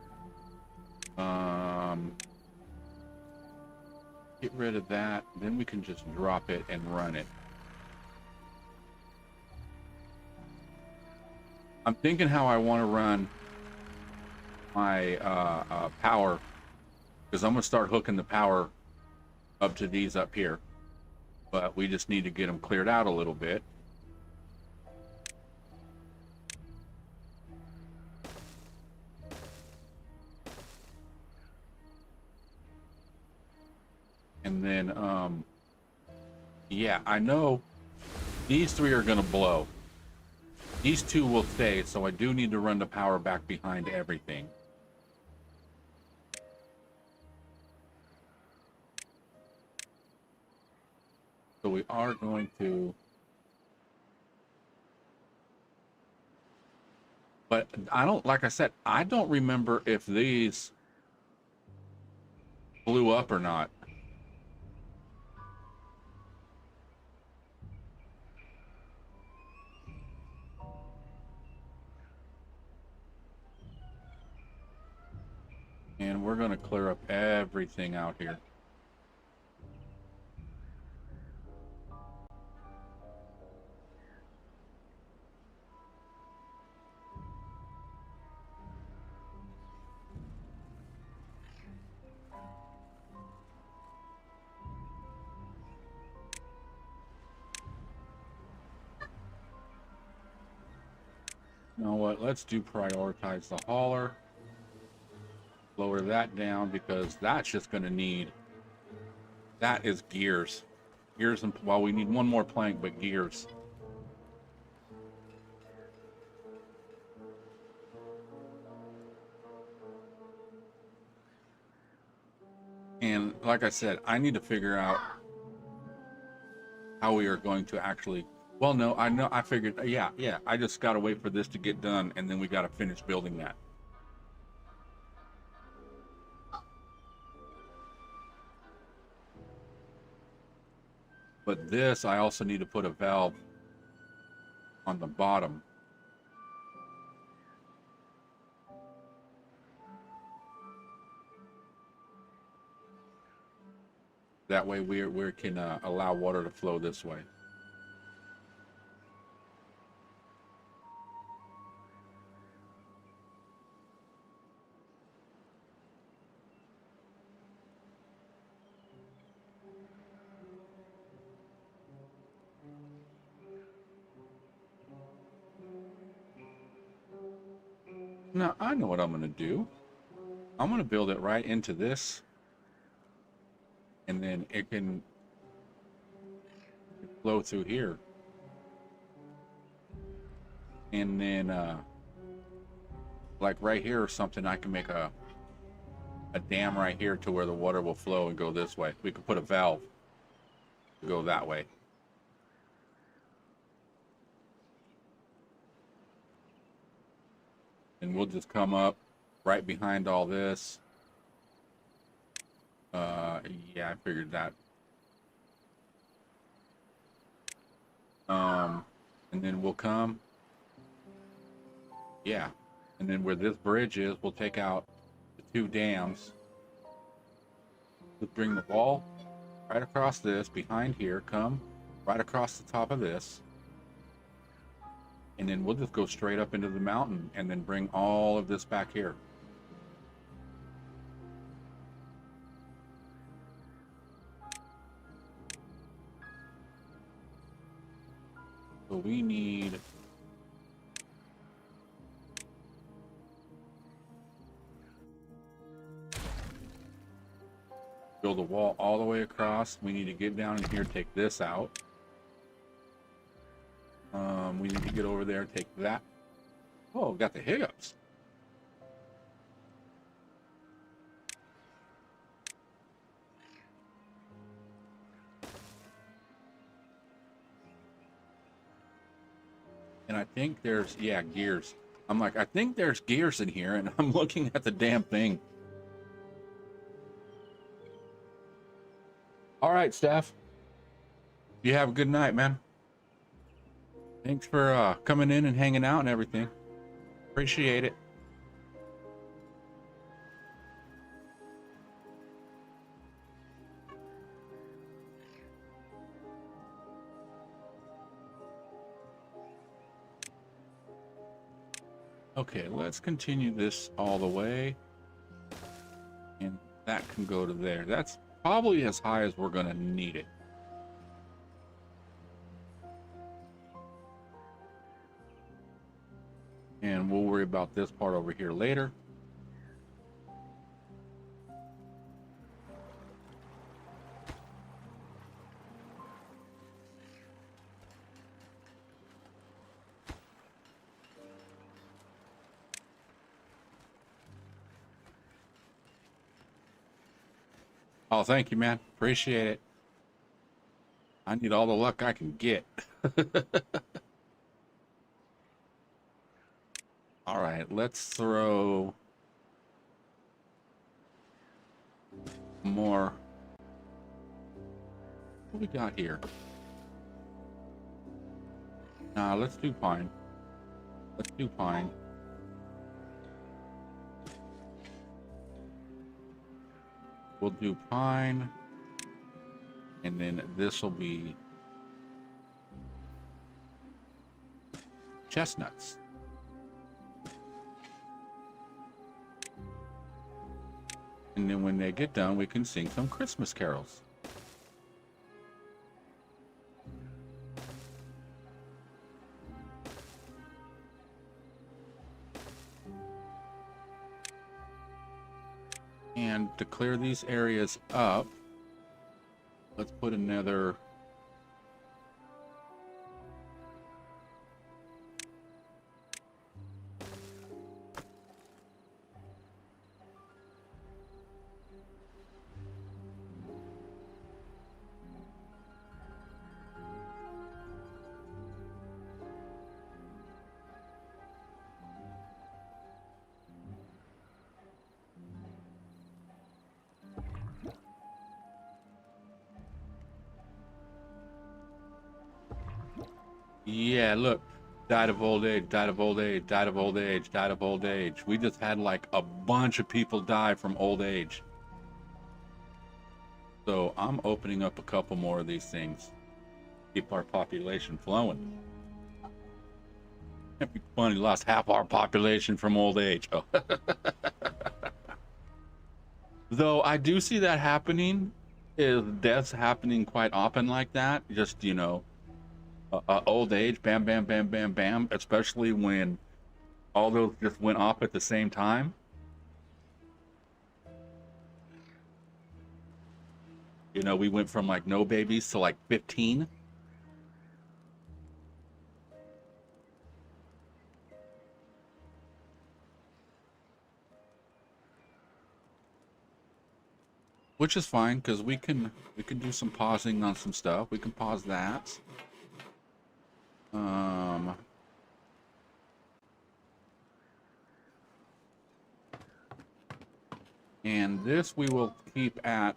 Get rid of that, then we can just drop it and run it. I'm thinking how I want to run my power, because I'm going to start hooking the power up to these up here, but we just need to get them cleared out a little bit. And then, yeah, I know these three are going to blow. These two will stay, so I do need to run the power back behind everything. So we are going to... But I don't, like I said, I don't remember if these blew up or not. And we're going to clear up everything out here. You know what? Let's do prioritize the hauler. Lower that down because that's just going to need, that is gears. Gears, and well, we need one more plank, but gears. And like I said, I need to figure out how we are going to actually, well, no, I know, I figured, yeah, I just got to wait for this to get done and then we got to finish building that. But this, I also need to put a valve on the bottom. That way we can allow water to flow this way. Now, I know what I'm going to do. I'm going to build it right into this. And then it can flow through here. And then, like right here or something, I can make a dam right here to where the water will flow and go this way. We could put a valve to go that way. And we'll just come up right behind all this. Yeah, I figured that And then we'll come, yeah. And then where this bridge is, we'll take out the 2 dams. We'll bring the wall right across this, behind here, come right across the top of this. And then we'll just go straight up into the mountain and then bring all of this back here. So we need build a wall all the way across. We need to get down in here, take this out. We need to get over there, take that. Oh, got the hiccups. And I think there's, yeah, gears. I'm like, I think there's gears in here, and I'm looking at the damn thing. All right, Steph. You have a good night, man. Thanks for coming in and hanging out and everything. Appreciate it. Okay, let's continue this all the way. And that can go to there. That's probably as high as we're going to need it. And we'll worry about this part over here later. Oh, thank you, man. Appreciate it. I need all the luck I can get. All right, let's throw more. What we got here? Nah, let's do pine. Let's do pine. We'll do pine. And then this will be chestnuts. And then when they get done, we can sing some Christmas carols. And to clear these areas up, let's put another yeah, look, died of old age, died of old age, died of old age, died of old age. We just had like a bunch of people die from old age. So I'm opening up a couple more of these things. Keep our population flowing. It'd be funny, lost half our population from old age. Oh. Though I do see that happening, is deaths happening quite often like that. Just, you know, old age, bam, bam, bam, bam, bam, especially when all those just went off at the same time. You know, we went from like no babies to like 15. Which is fine, because we can do some pausing on some stuff. We can pause that. And this we will keep at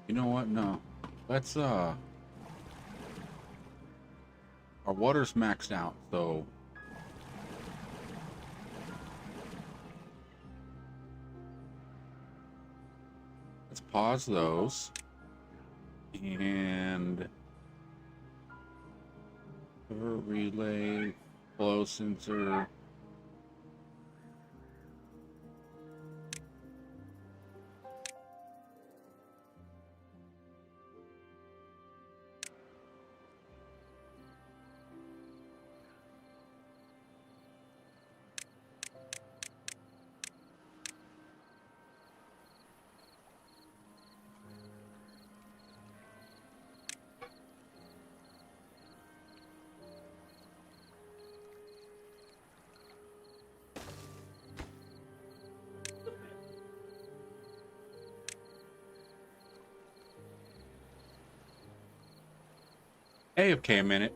You know what? No. Let's, our water's maxed out, so. Let's pause those. And relay, flow sensor. Hey, okay, a minute.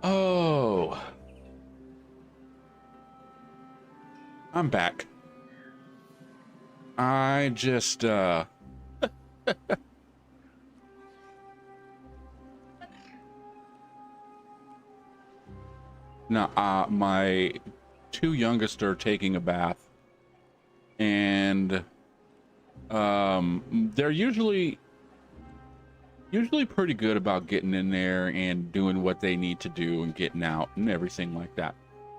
Oh, I'm back. I just, no, my two youngest are taking a bath, and, they're usually pretty good about getting in there and doing what they need to do and getting out and everything like that,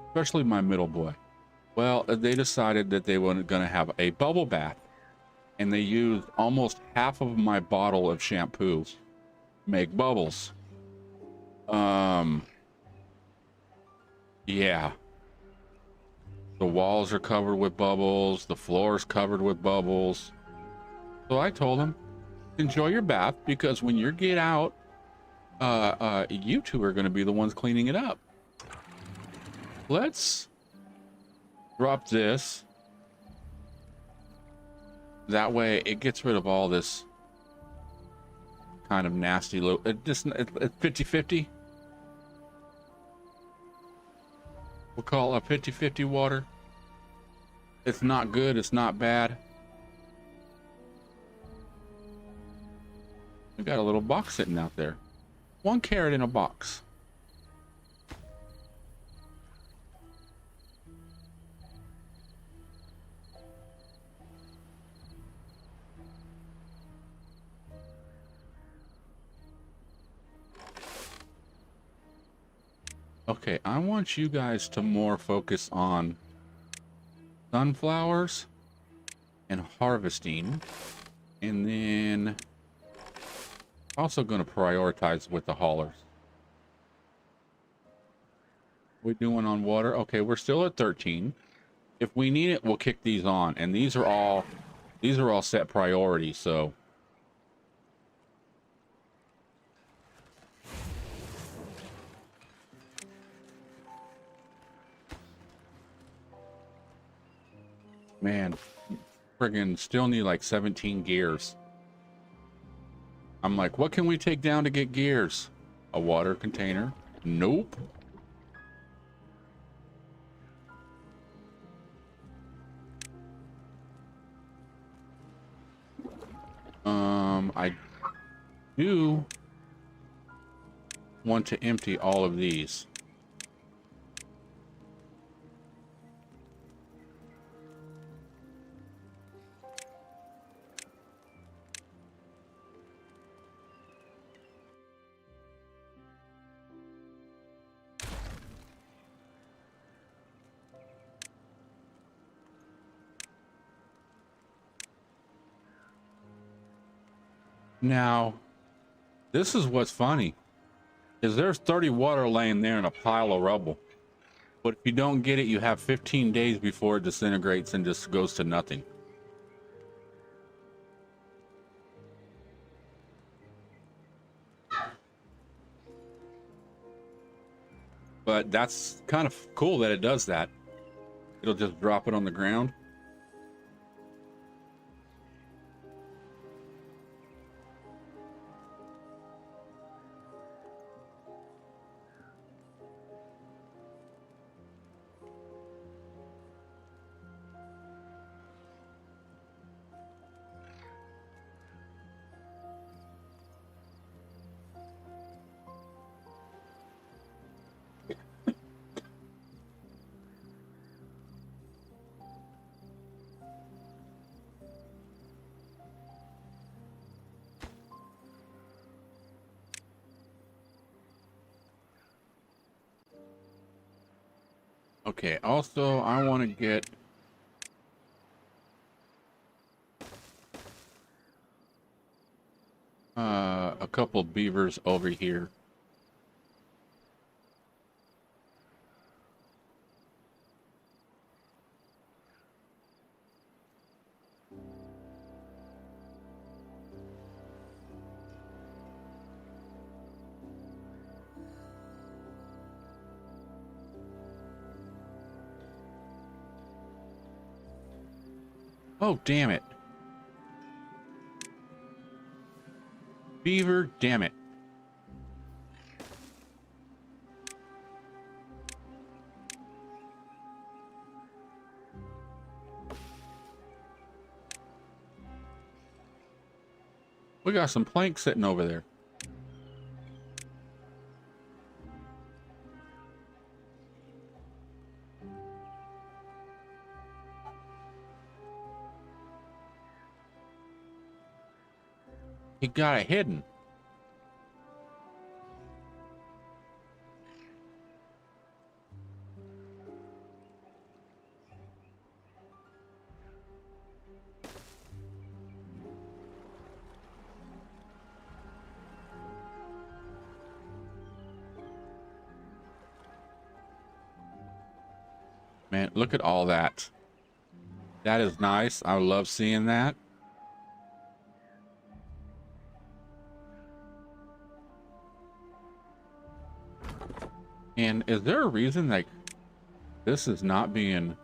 especially my middle boy. Well, they decided that they were going to have a bubble bath, and they used almost half of my bottle of shampoo to make bubbles. Yeah. The walls are covered with bubbles, the floor's covered with bubbles. So I told them, enjoy your bath, because when you get out, you two are going to be the ones cleaning it up. Let's drop this. That way it gets rid of all this kind of nasty little, it's 50-50. We'll call it a 50-50 water. It's not good, it's not bad. We got a little box sitting out there. 1 carrot in a box. Okay, I want you guys to more focus on sunflowers and harvesting, and then also going to prioritize with the haulers. We doing on water? Okay, we're still at 13. If we need it, we'll kick these on, and these are all set priority, so man, friggin' still need like 17 gears. I'm like, what can we take down to get gears? A water container? Nope. I do want to empty all of these. Now, this is what's funny, is there's 30 water laying there in a pile of rubble. But if you don't get it, you have 15 days before it disintegrates and just goes to nothing. But that's kind of cool that it does that. It'll just drop it on the ground. Okay, also I want to get a couple beavers over here. Oh, damn it. Beaver, damn it. We got some planks sitting over there. He got it hidden. Man, look at all that. That is nice. I love seeing that. And is there a reason like this is not being...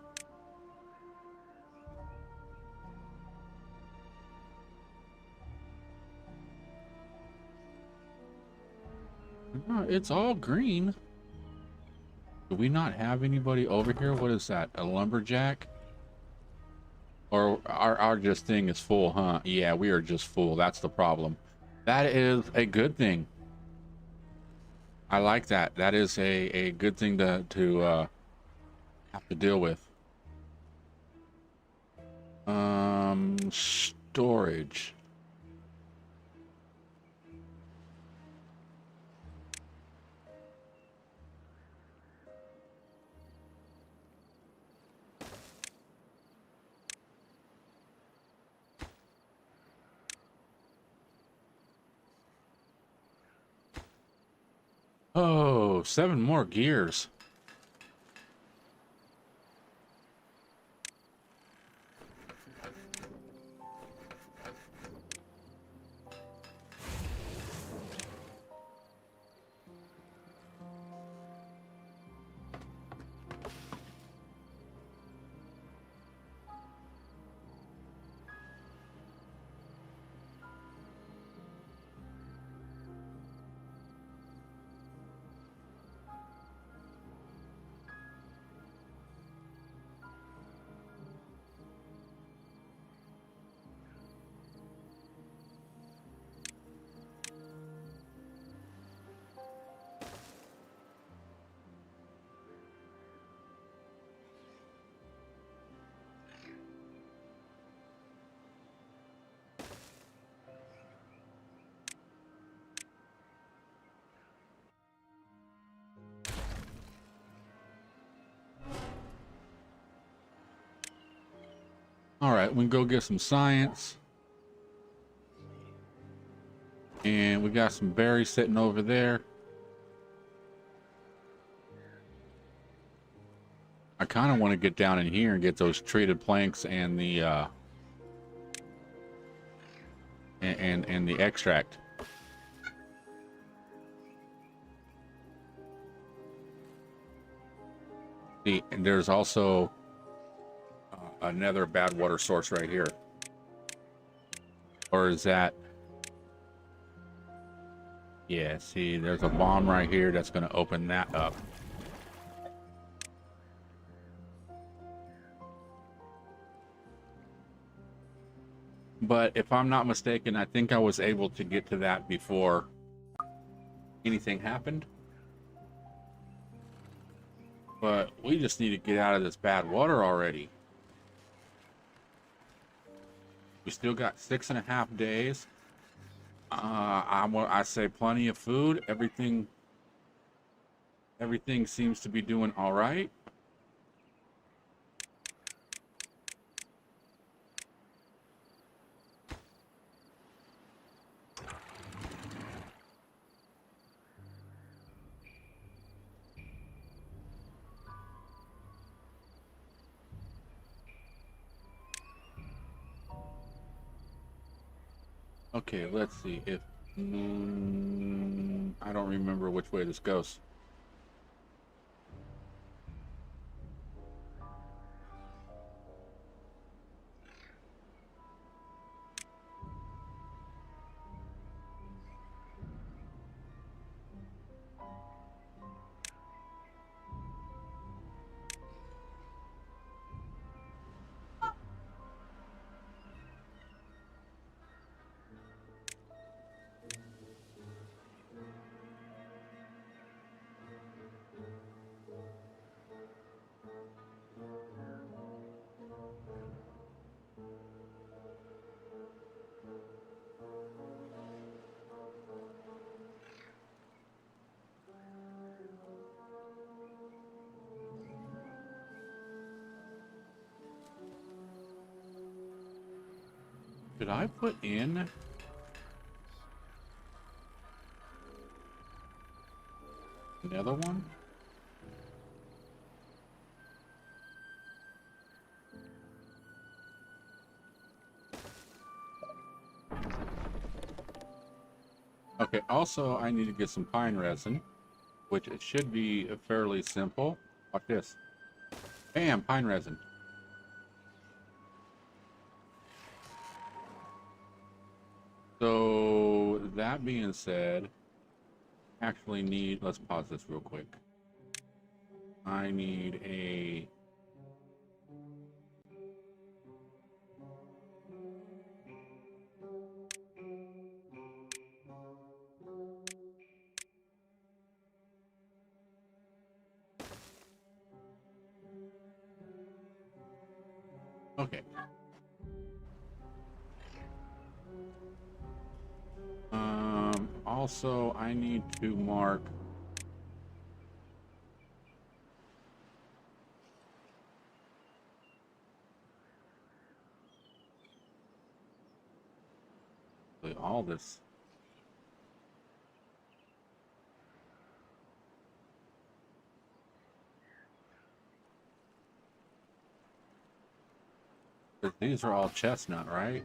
No, it's all green. Do we not have anybody over here? What is that? A lumberjack? Or our just thing is full, huh? Yeah, we are just full. That's the problem. That is a good thing. I like that. That is a good thing to have to deal with. Storage. Oh, 7 more gears. All right, we can go get some science. And we got some berries sitting over there. I kind of want to get down in here and get those treated planks and the and the extract. See, and there's also another bad water source right here. Or is that? Yeah, see, there's a bomb right here that's going to open that up. But if I'm not mistaken, I think I was able to get to that before anything happened. But we just need to get out of this bad water already. We still got 6.5 days. I say plenty of food. Everything seems to be doing all right. Okay, let's see if I don't remember which way this goes. Did I put in another one? Okay, also I need to get some pine resin, which it should be fairly simple. Watch this. Bam, pine resin. So that being said, actually need, let's pause this real quick. I need a okay. Also I need to mark all this. These are all chestnut, right?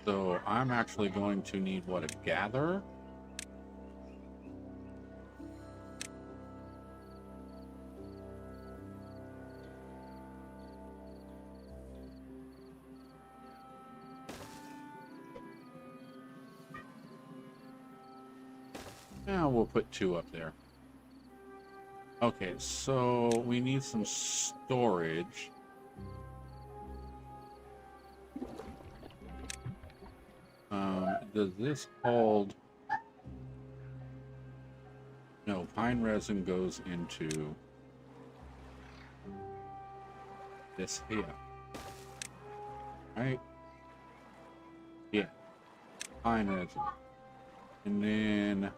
So I'm actually going to need what, a gather? Yeah, we'll put 2 up there. Okay, so we need some storage. Does this hold? No, pine resin goes into this here. Right? Yeah. Pine resin. And then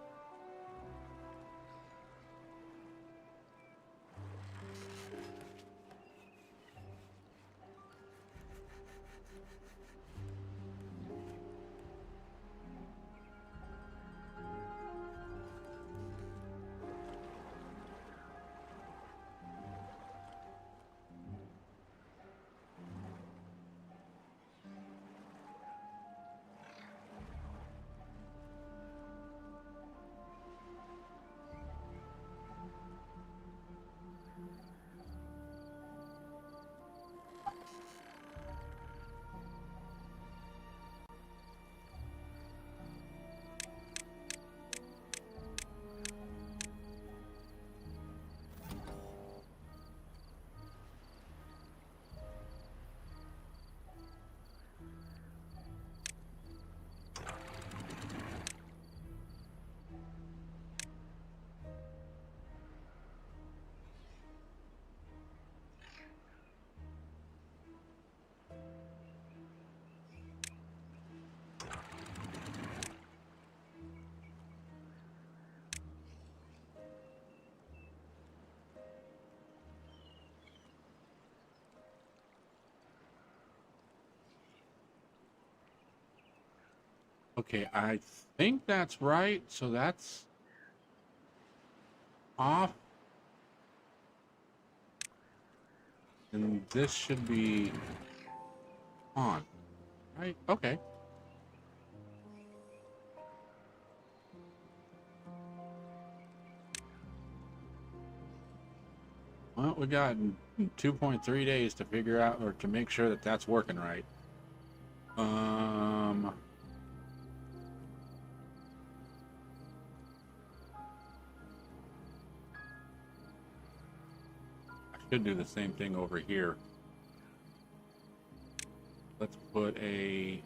Okay, I think that's right. So that's off. And this should be on, right? Okay. Well, we got 2.3 days to figure out or to make sure that that's working right. I should do the same thing over here. Let's put a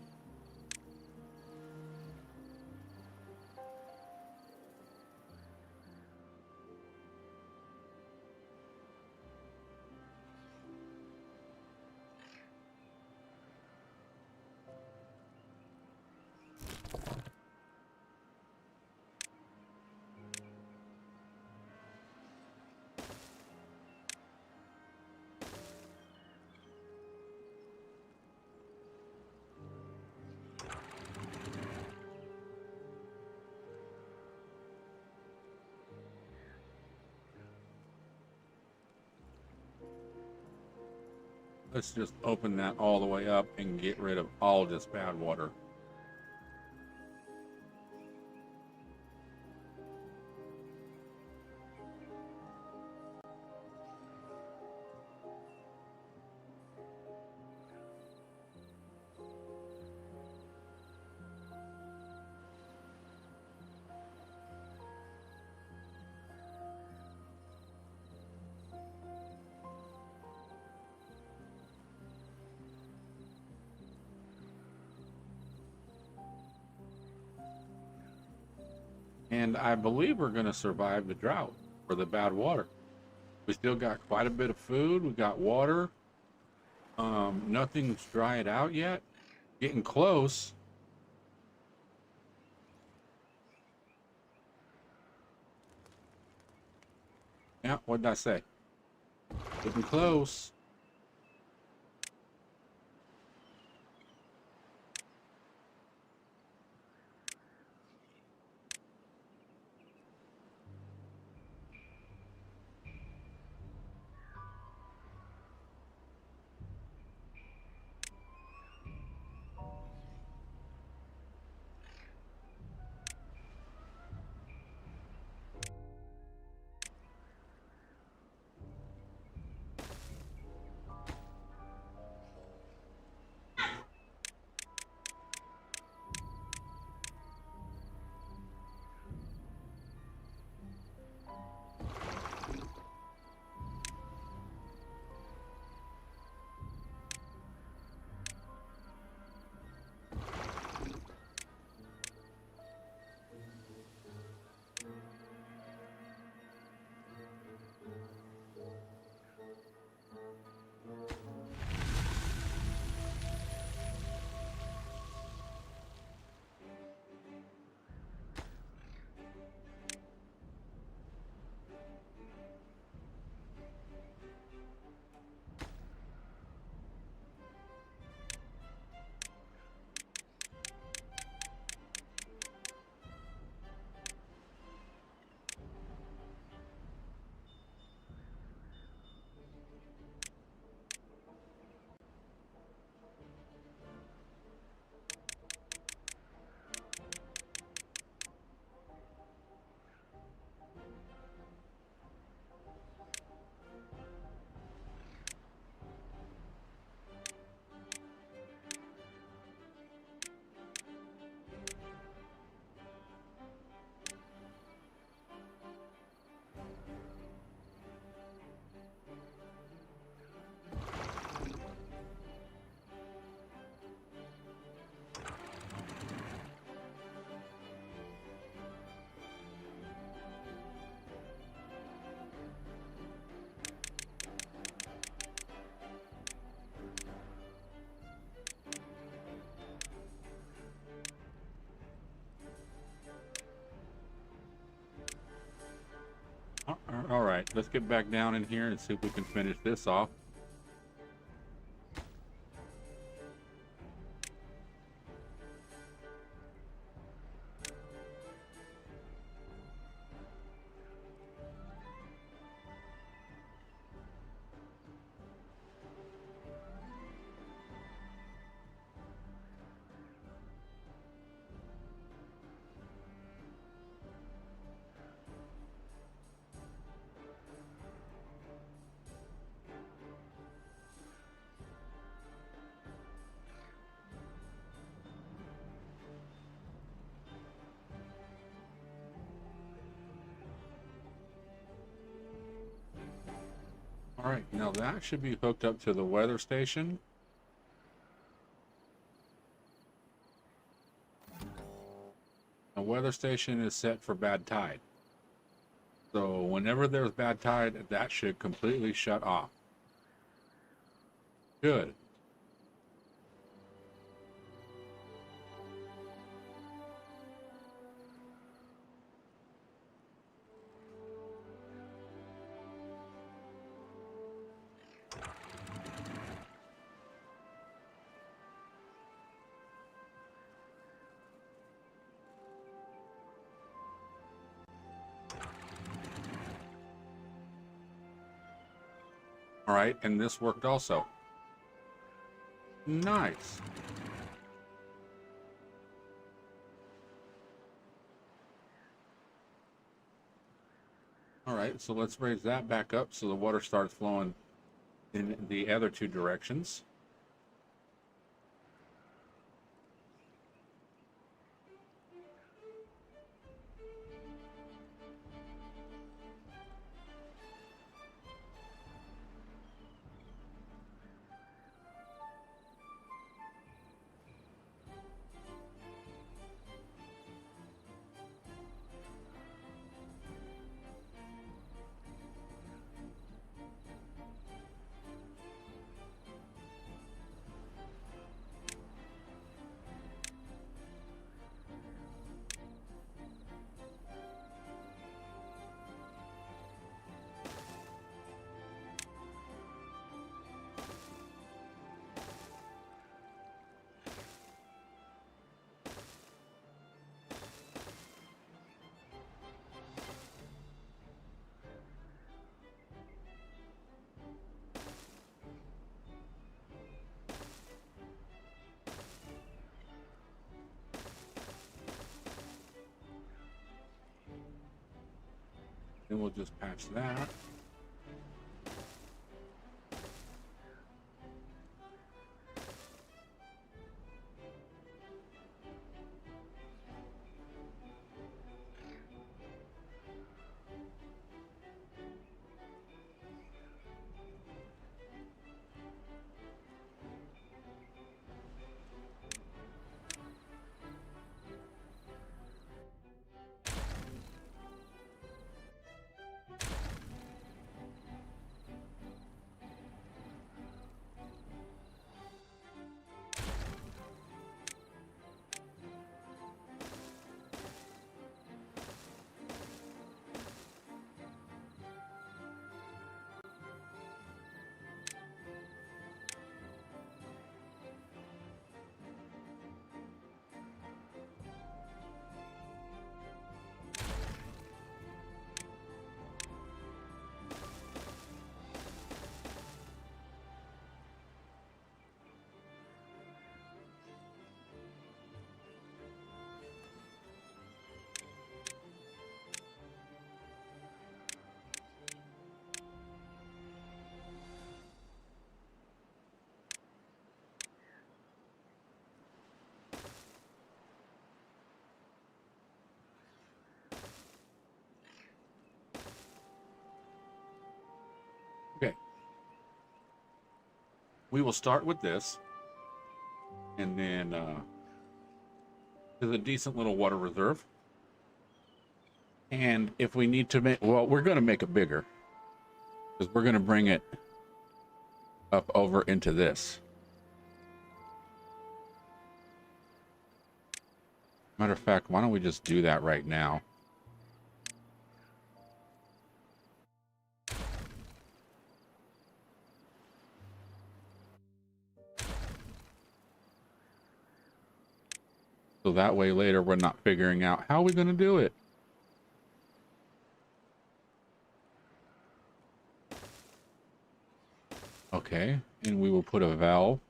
let's just open that all the way up and get rid of all this bad water. And I believe we're going to survive the drought or the bad water. We still got quite a bit of food. We got water. Nothing's dried out yet. Getting close. Yeah, what did I say? Getting close. let's get back down in here and see if we can finish this off. All right, now that should be hooked up to the weather station. The weather station is set for bad tide. So whenever there's bad tide, that should completely shut off. Good. All right, and this worked also. Nice. All right, so let's raise that back up so the water starts flowing in the other two directions. Then we'll just patch that. Okay. We will start with this, and then there's a decent little water reserve. And if we need to make, well, we're going to make it bigger because we're going to bring it up over into this. Matter of fact, why don't we just do that right now? So that way later we're not figuring out how we're going to do it. Okay, and we will put a valve.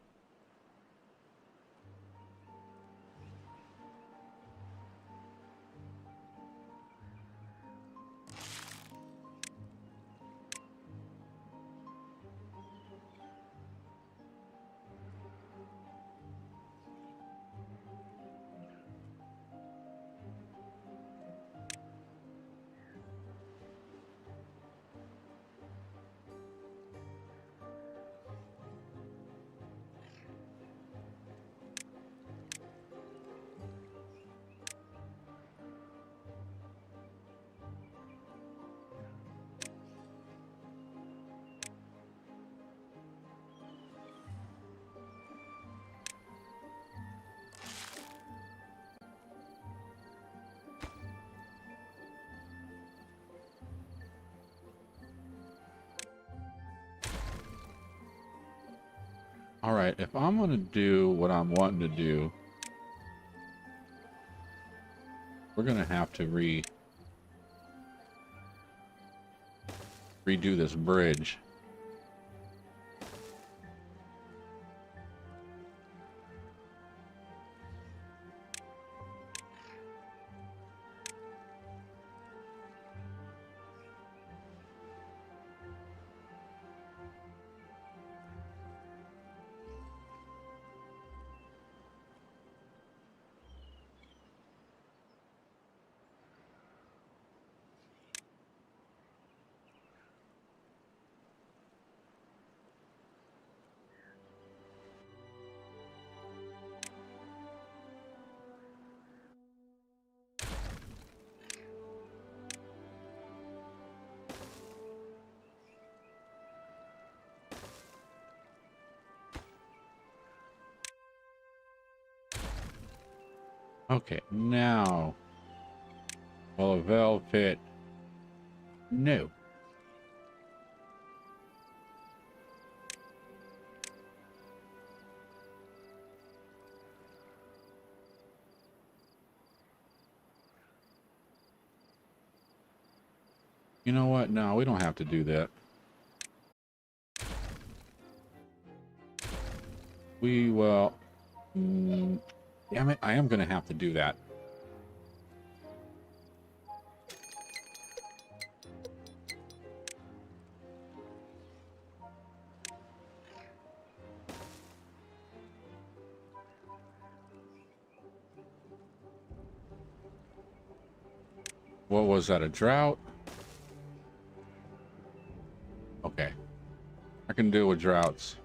All right, if I'm going to do what I'm wanting to do, we're going to have to redo this bridge. Okay, now, will a valve fit? No. You know what? No, we don't have to do that. We will... damn it, I am going to have to do that. What was that, a drought? Okay. I can deal with droughts.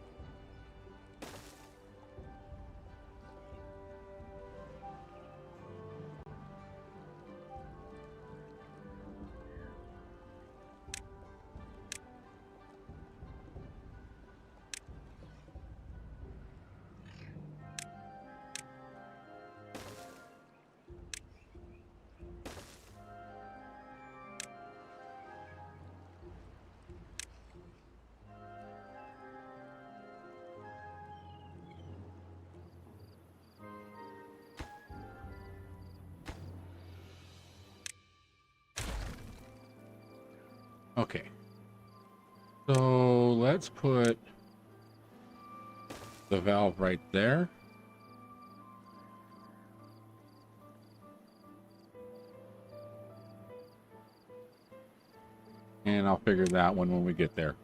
Okay. So let's put the valve right there. And I'll figure that one when we get there.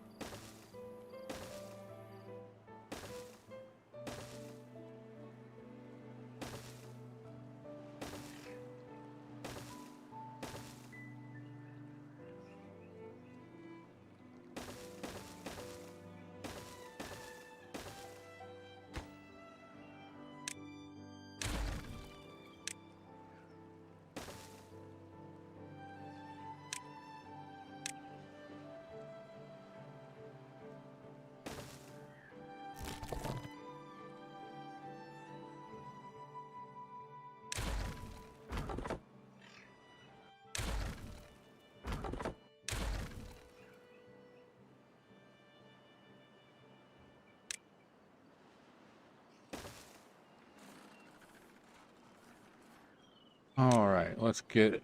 All right, let's get it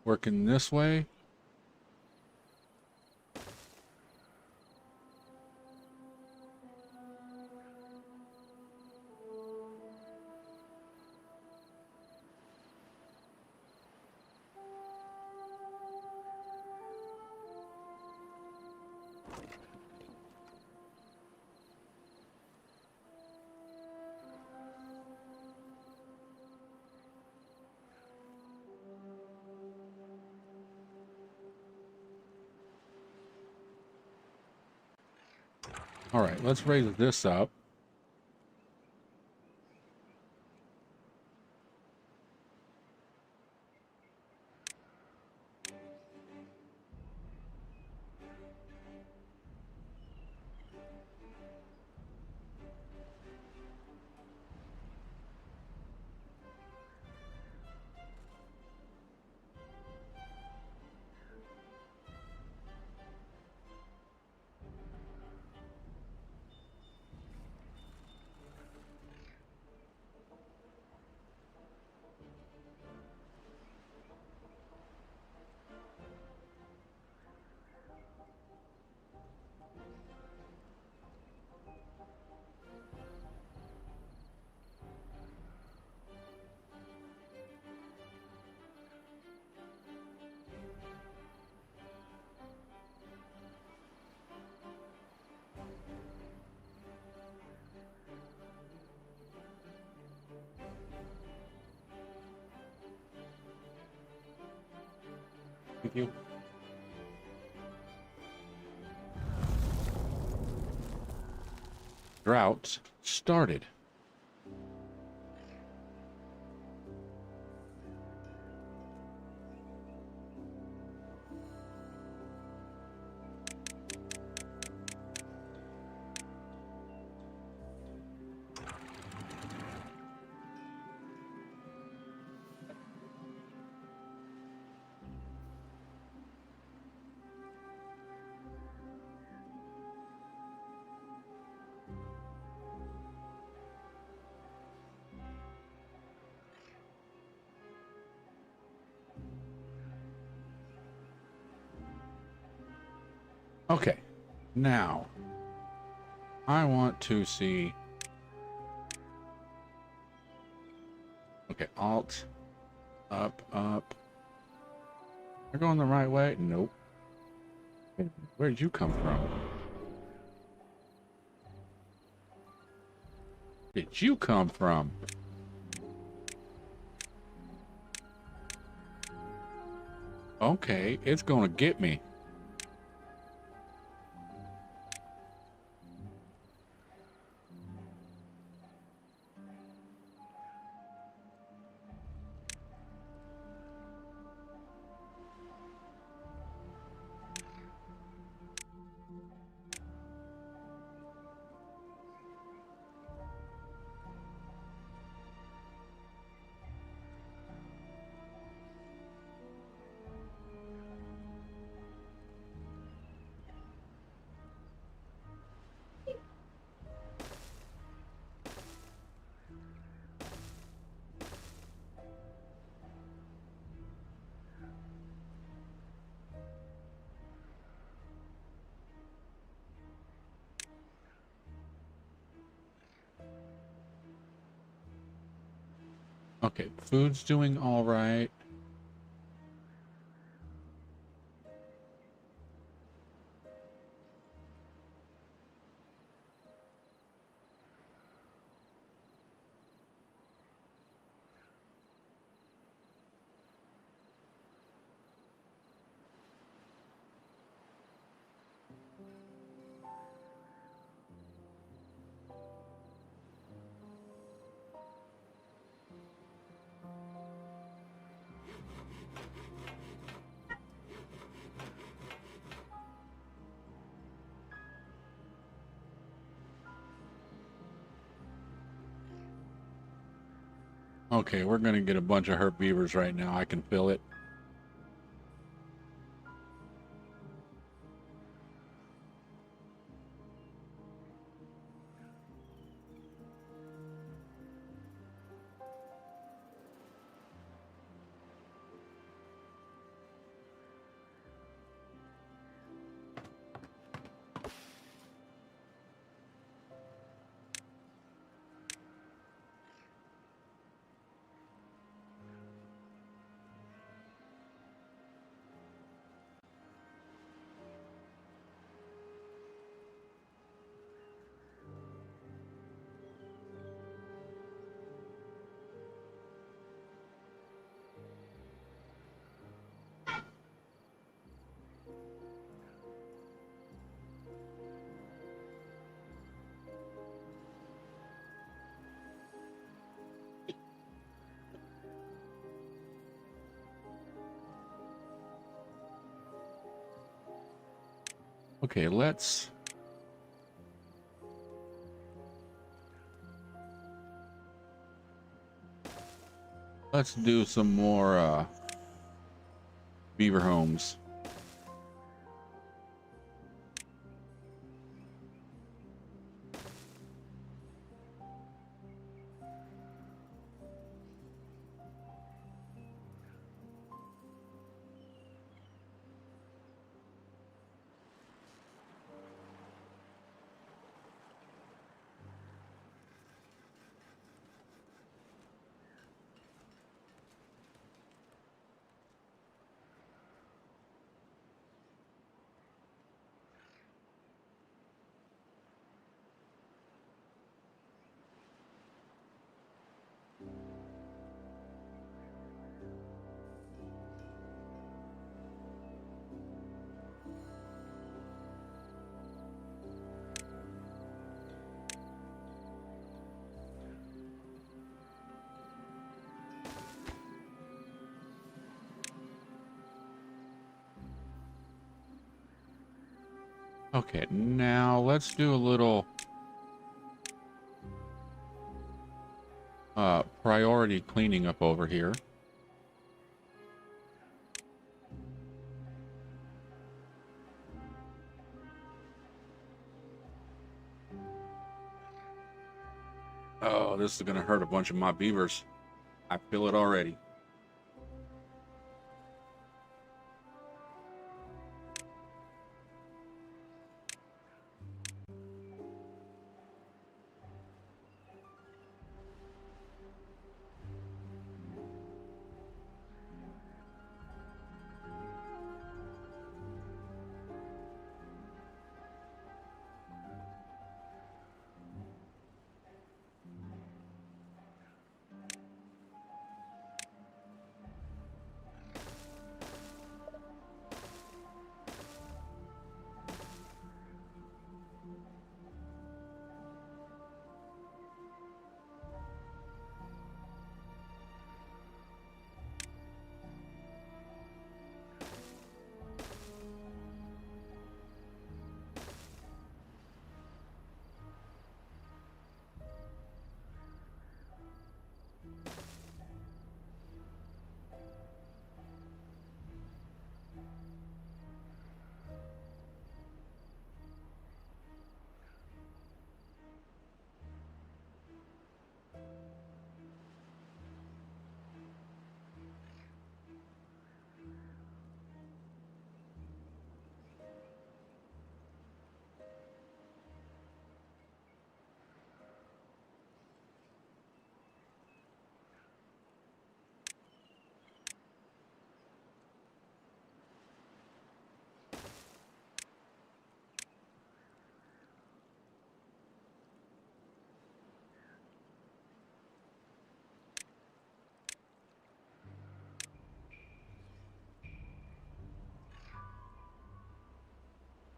working this way. All right, let's raise this up. Thank you. Drought started. Okay, now I want to see. Okay, Alt, up, up. Am I going the right way? Nope. Where'd you come from? Did you come from? Okay, it's gonna get me. Okay, food's doing all right. Okay, we're gonna get a bunch of herb beavers right now. I can feel it. Okay, let's do some more beaver homes. Okay, now let's do a little priority cleaning up over here. Oh, this is gonna hurt a bunch of my beavers. I feel it already.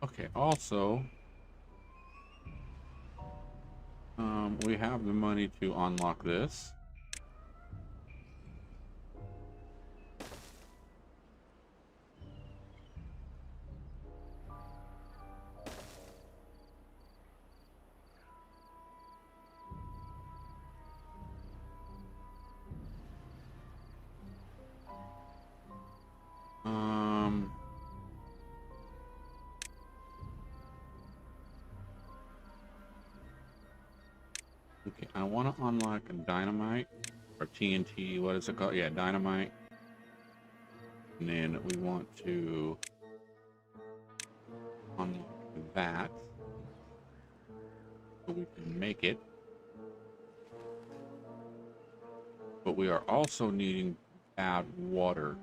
Okay, also, we have the money to unlock this. Okay, I want to unlock a dynamite or TNT. What is it called? Yeah, dynamite. And then we want to unlock that so we can make it. But we are also needing to add water.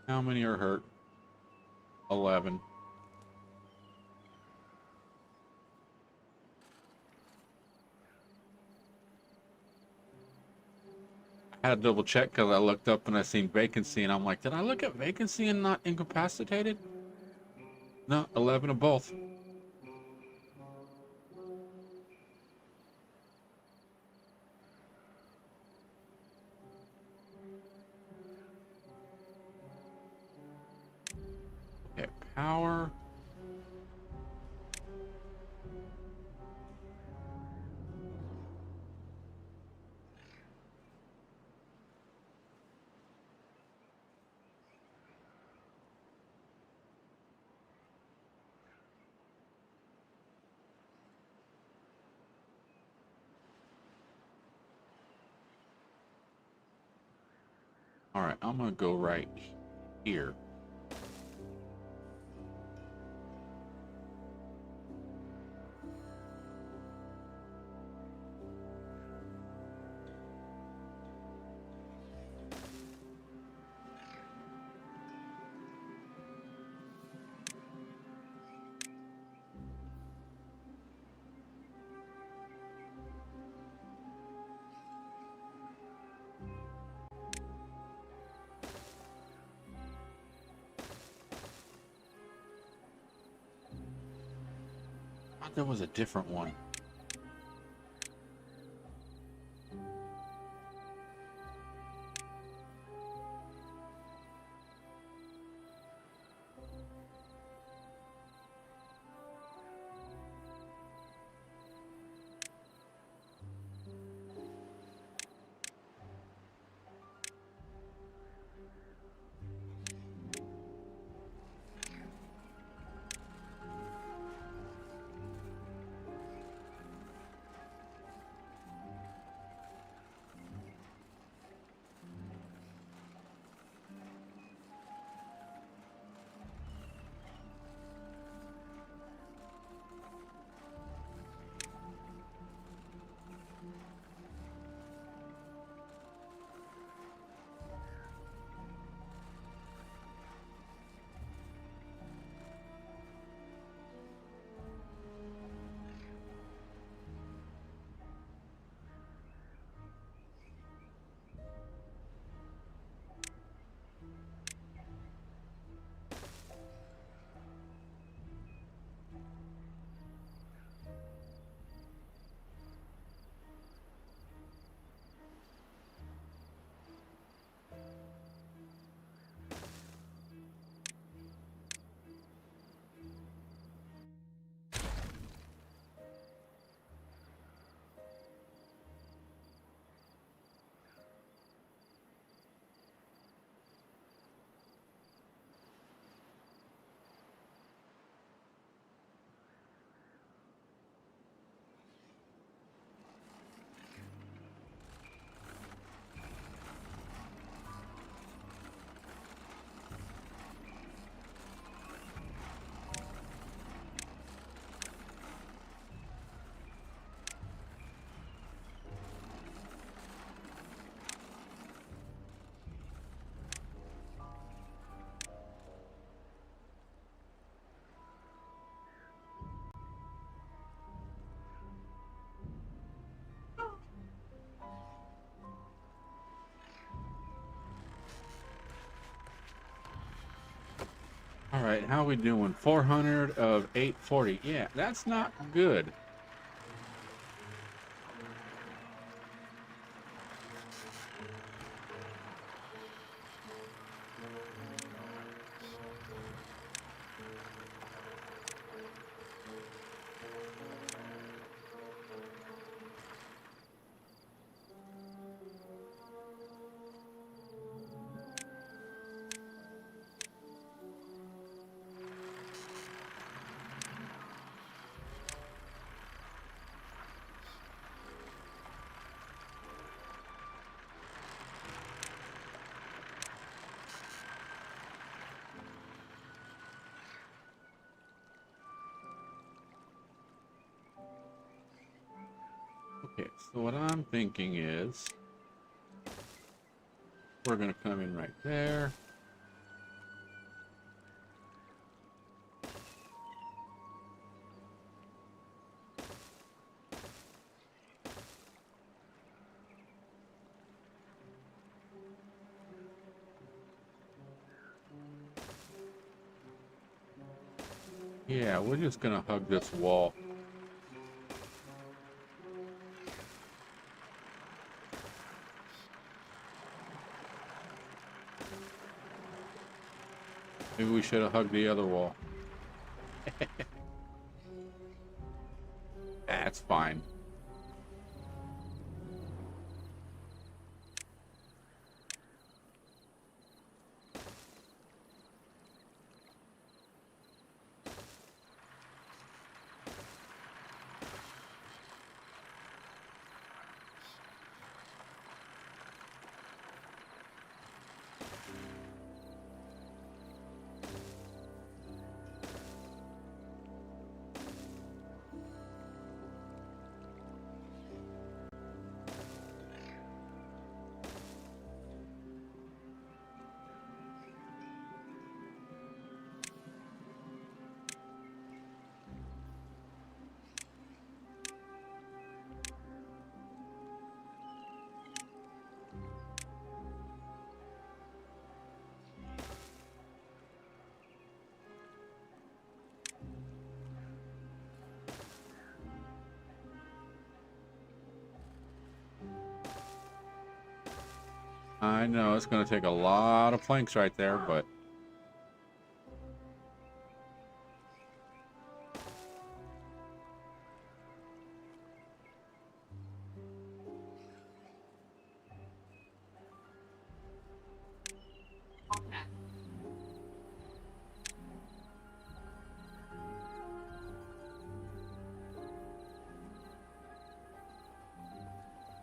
How many are hurt? 11. I had to double check because I looked up and I seen vacancy and I'm like, did I look at vacancy and not incapacitated? No, 11 of both. Okay, power. All right, I'm gonna go right here. I thought there was a different one. All right, how we doing? 400 of 840. Yeah, that's not good. Okay, so what I'm thinking is we're going to come in right there. Yeah, we're just gonna hug this wall. Maybe we should have hugged the other wall. That's fine. I know it's going to take a lot of planks right there, but Okay.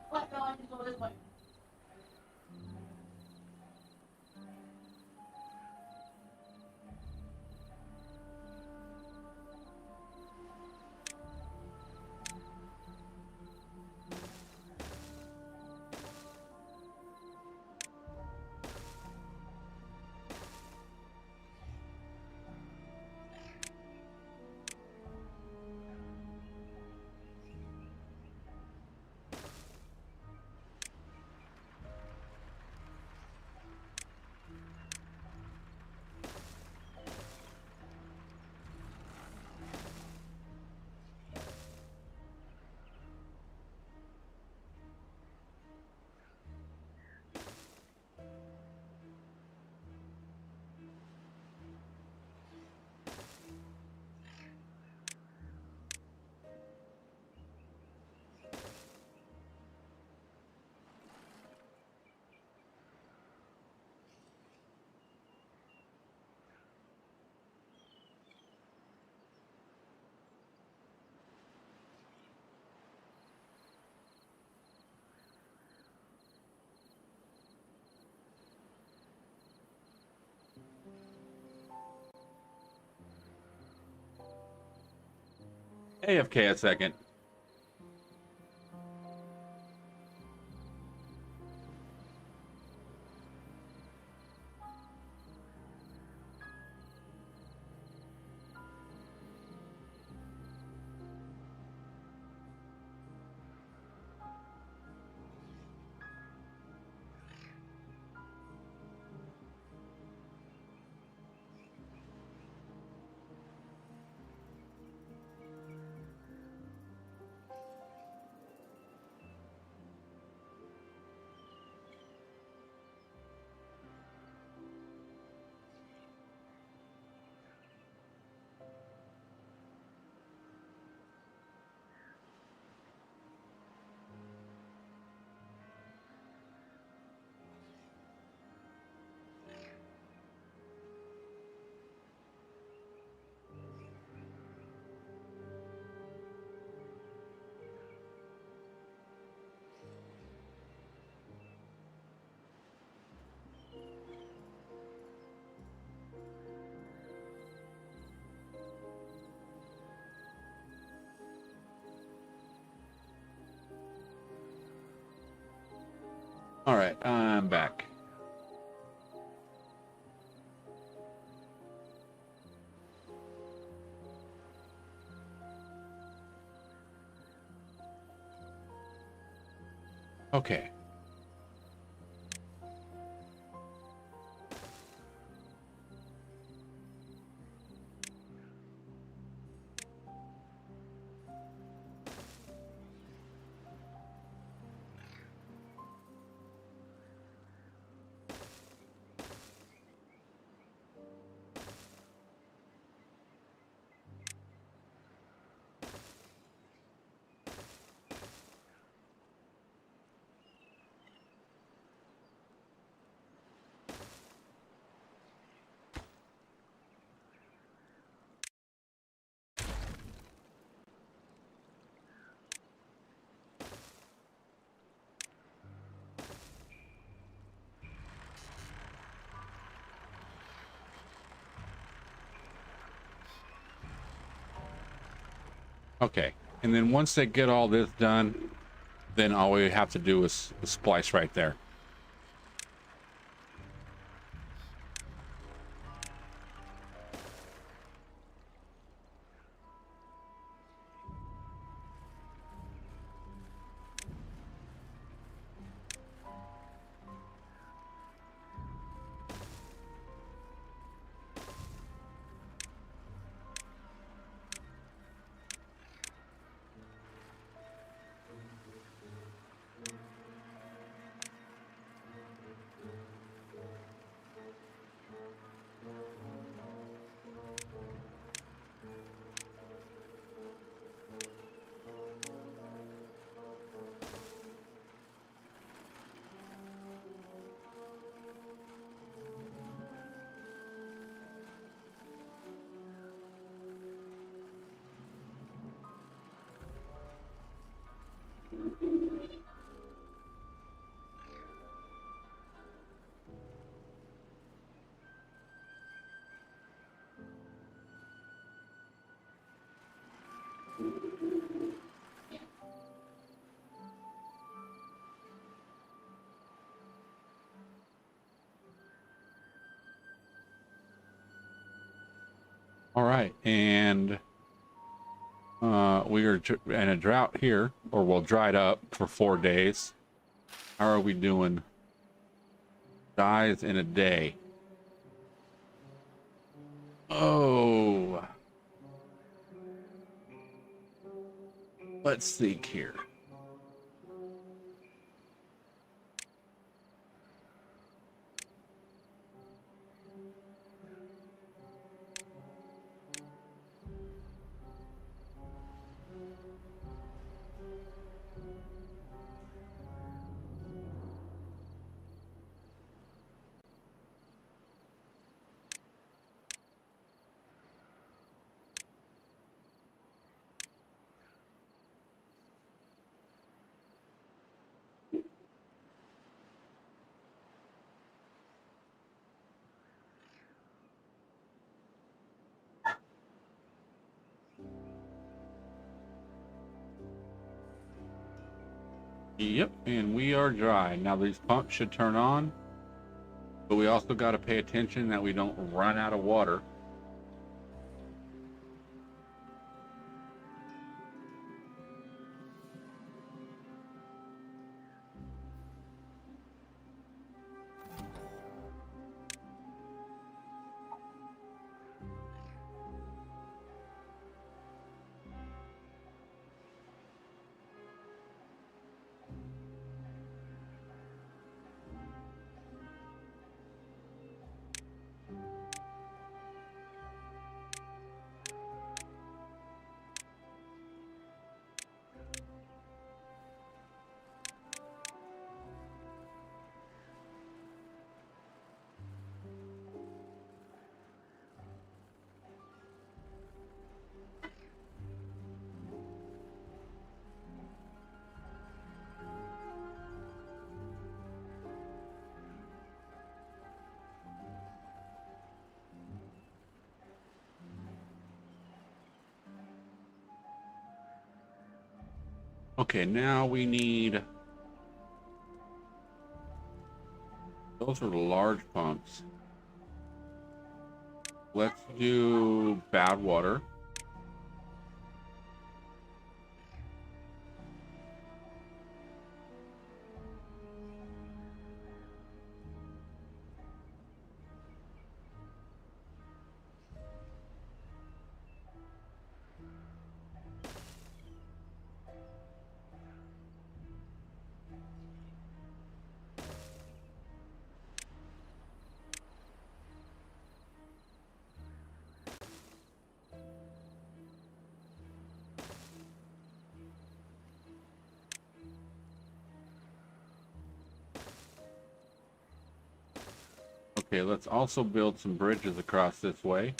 What? No, I can go this way. AFK a second. All right, I'm back. Okay. Okay, and then once they get all this done, then all we have to do is splice right there. All right, and we are in a drought here, or we'll dried up for 4 days. How are we doing? Dies in a day. Oh, let's think here. Yep, and we are dry. Now these pumps should turn on, but we also got to pay attention that we don't run out of water. Okay, now we need, those are large pumps. Let's do bad water. Okay, let's also build some bridges across this way,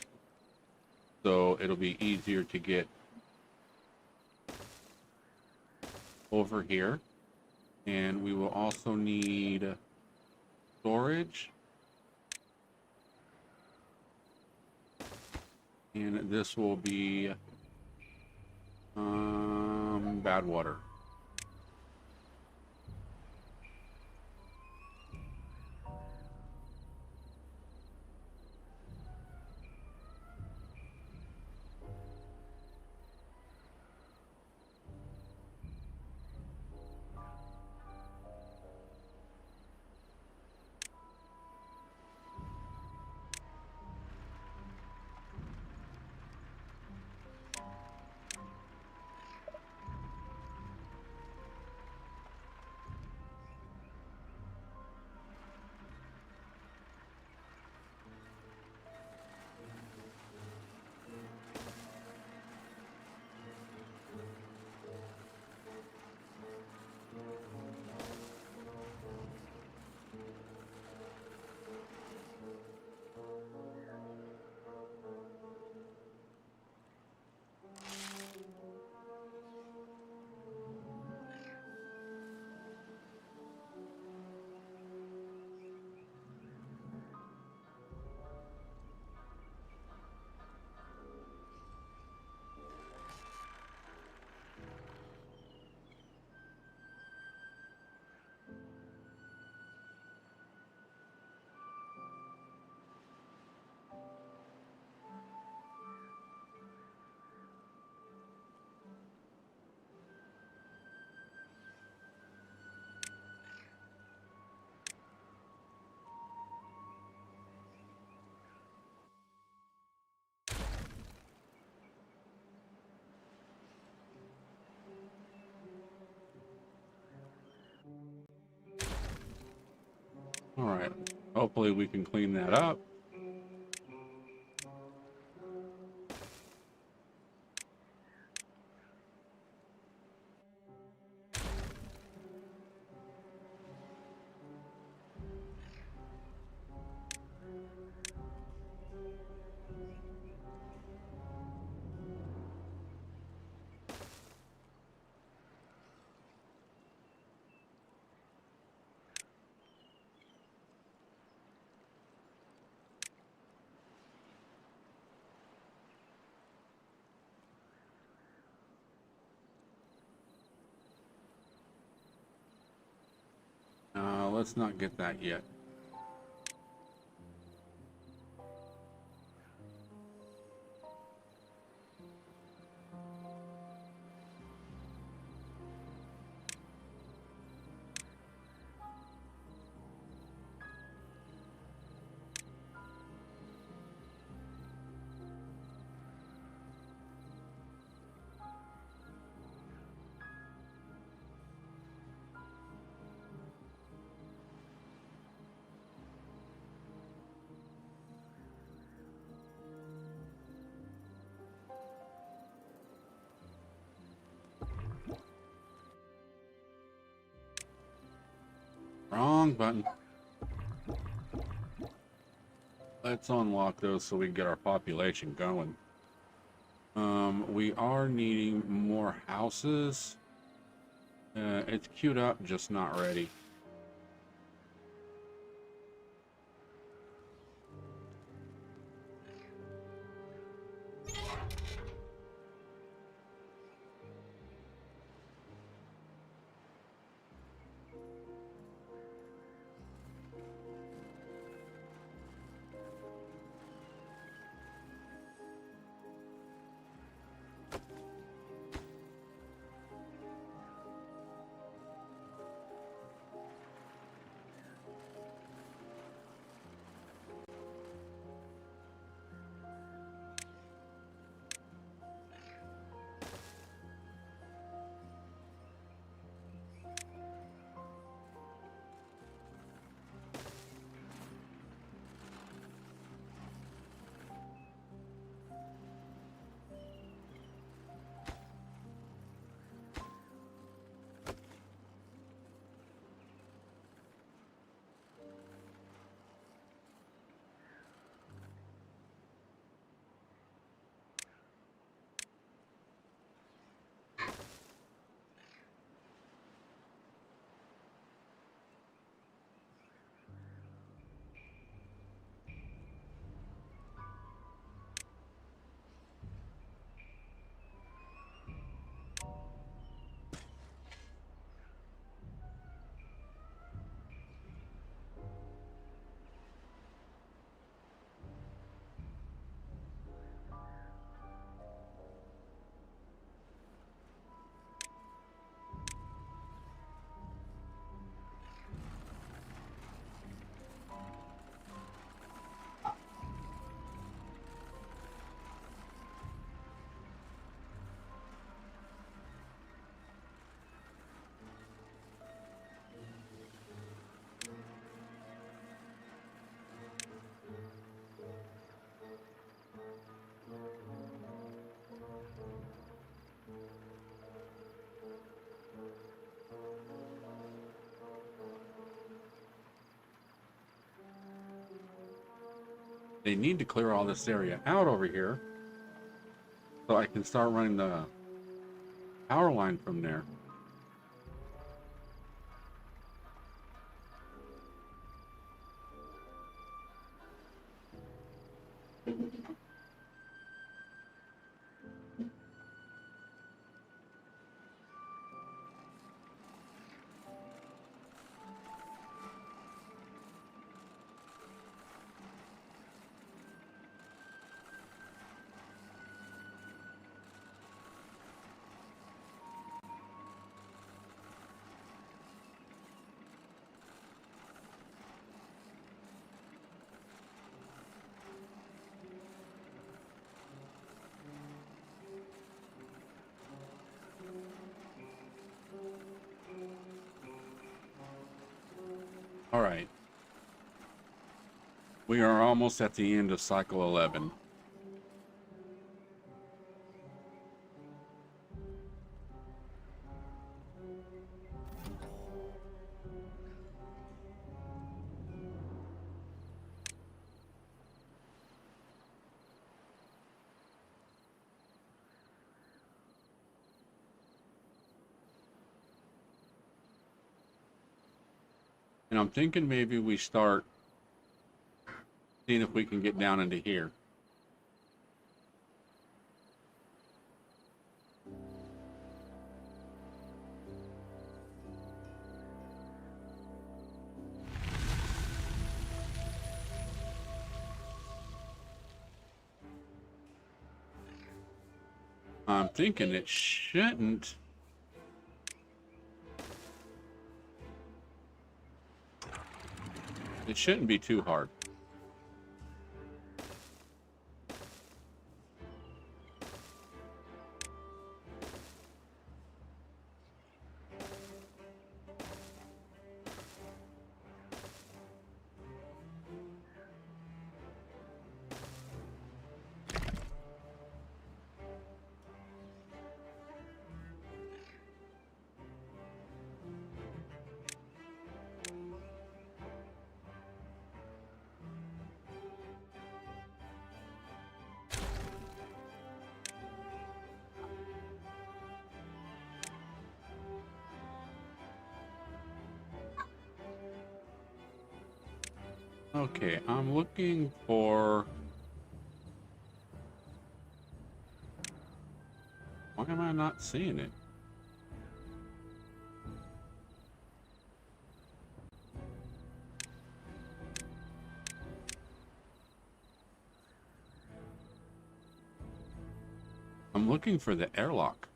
so it'll be easier to get over here. And we will also need storage. And this will be Bad water. All right. Hopefully we can clean that up. Let's not get that yet. Wrong button. Let's unlock those so we can get our population going. We are needing more houses. It's queued up, just not ready. they need to clear all this area out over here so I can start running the power line from there. All right. We are almost at the end of cycle 11. And I'm thinking maybe we start seeing if we can get down into here. I'm thinking it shouldn't. It shouldn't be too hard. Okay, I'm looking for... Why am I not seeing it? I'm looking for the airlock.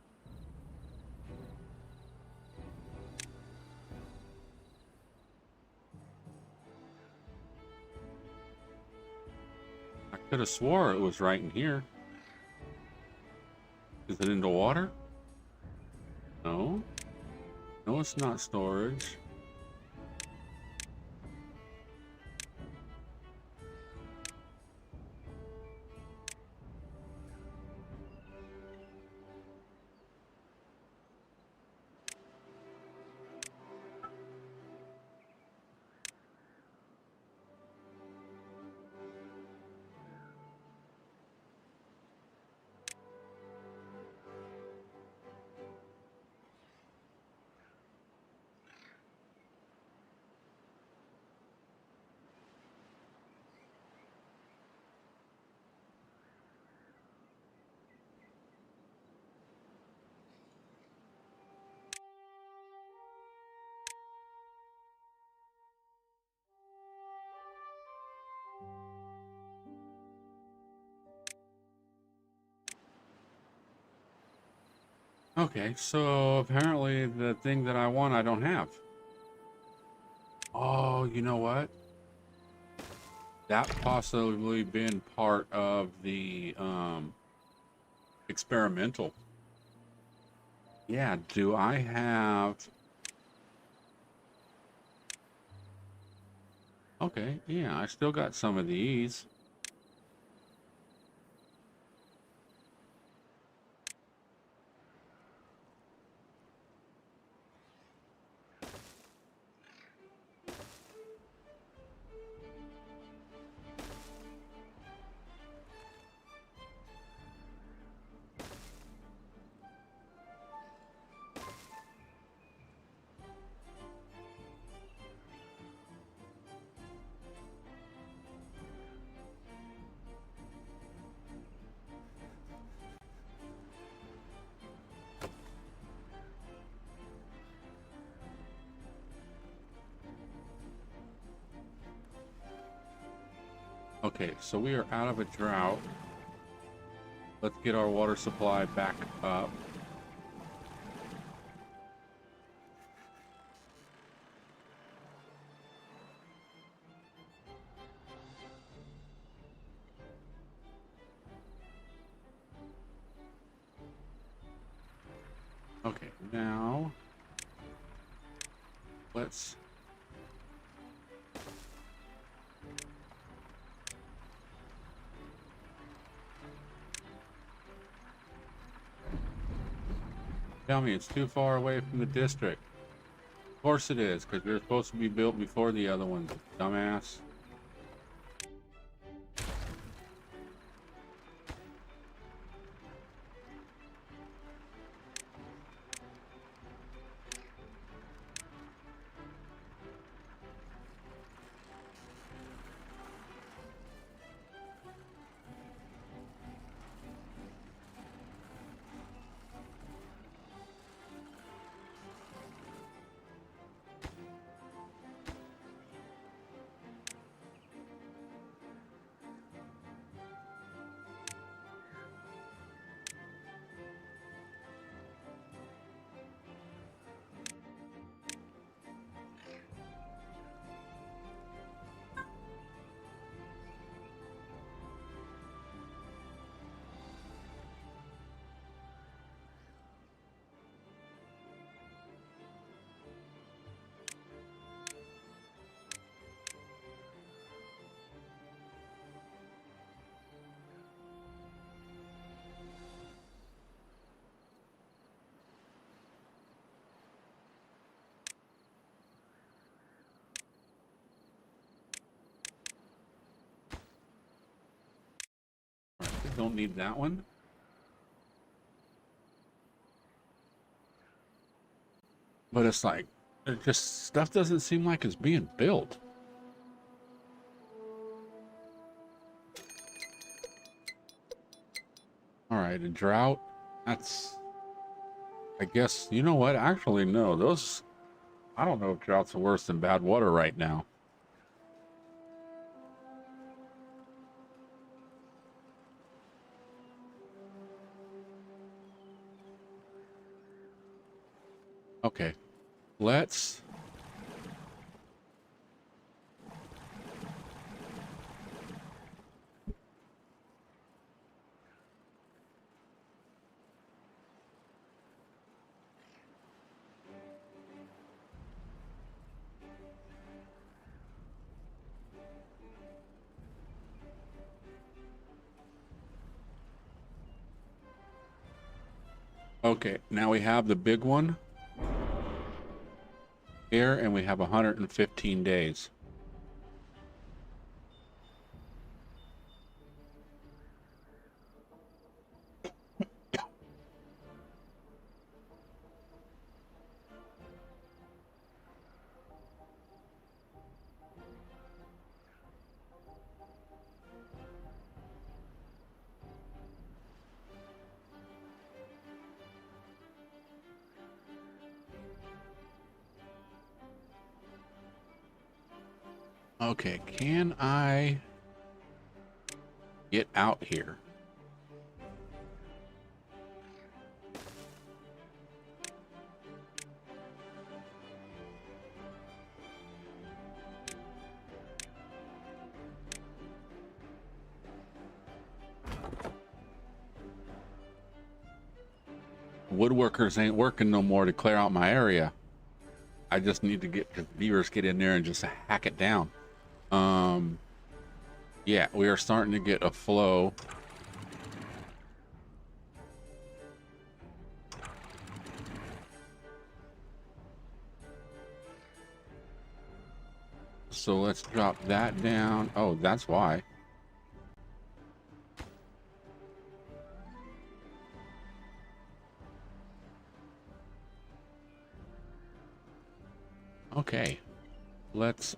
I could have swore it was right in here. Is it in the water? No. No, it's not storage. Okay, so apparently the thing that I want, I don't have. Oh, you know what? That possibly been part of the experimental. Yeah, do I have... Okay, yeah, I still got some of these. Okay, so we are out of a drought. Let's get our water supply back up. Okay, now let's tell me it's too far away from the district. Of course it is, because you're supposed to be built before the other ones, dumbass. Don't need that one. But it's like, it just, stuff doesn't seem like it's being built. All right, a drought. That's, I guess, you know what? Actually, no, those, I don't know if droughts are worse than bad water right now. Okay, let's okay, now we have the big one here, and we have 115 days. Okay, can I get out here? Woodworkers ain't working no more to clear out my area. I just need to get the viewers get in there and just hack it down. Yeah, we are starting to get a flow. So let's drop that down. Oh, that's why. Okay. Let's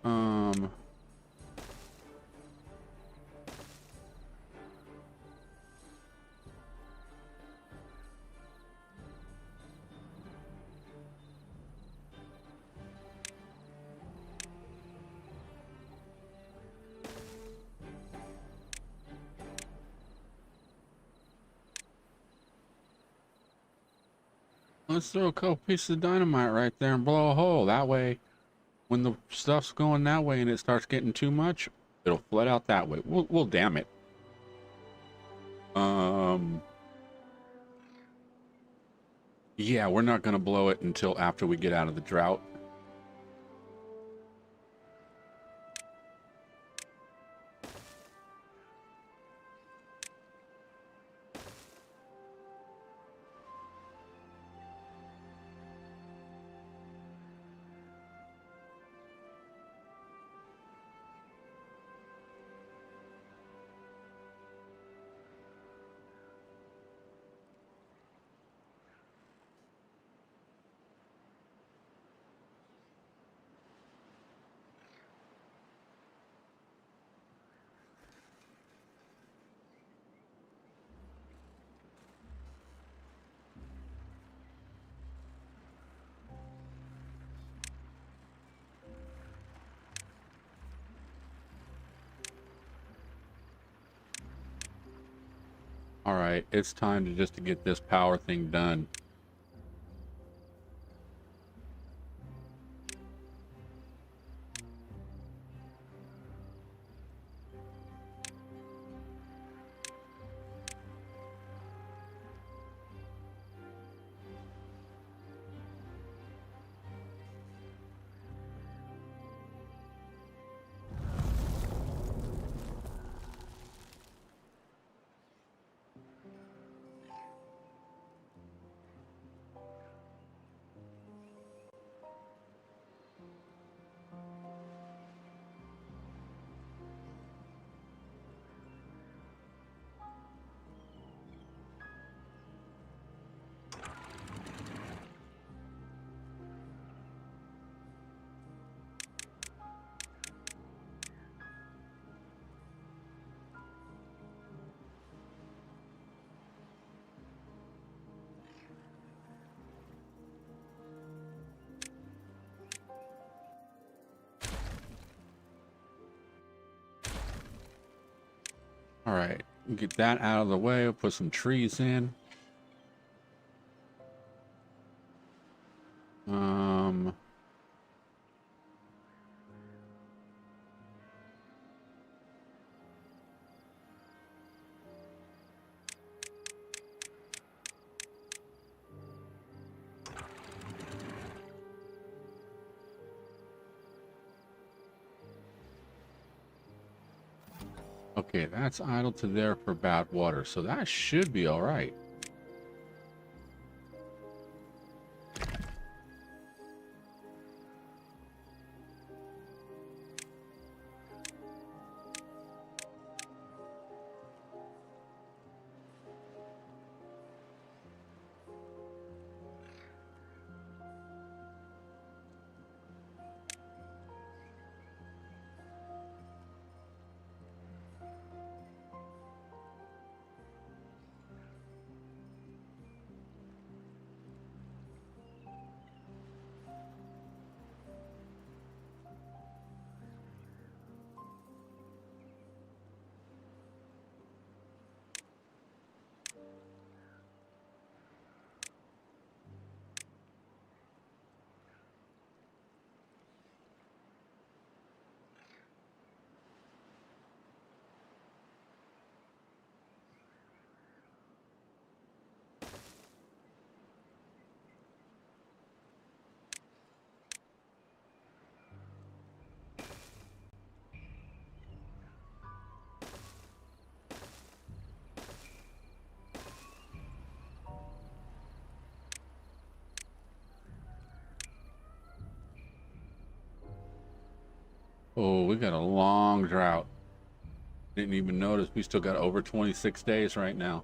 let's throw a couple pieces of dynamite right there and blow a hole. That way, when the stuff's going that way and it starts getting too much, it'll flood out that way. We'll dam it. Yeah, we're not gonna blow it until after we get out of the drought. All right, it's time to just to get this power thing done. All right, get that out of the way. We'll put some trees in. Okay, that's idle to there for bad water, so that should be all right. Oh, we got a long drought. Didn't even notice. We still got over 26 days right now.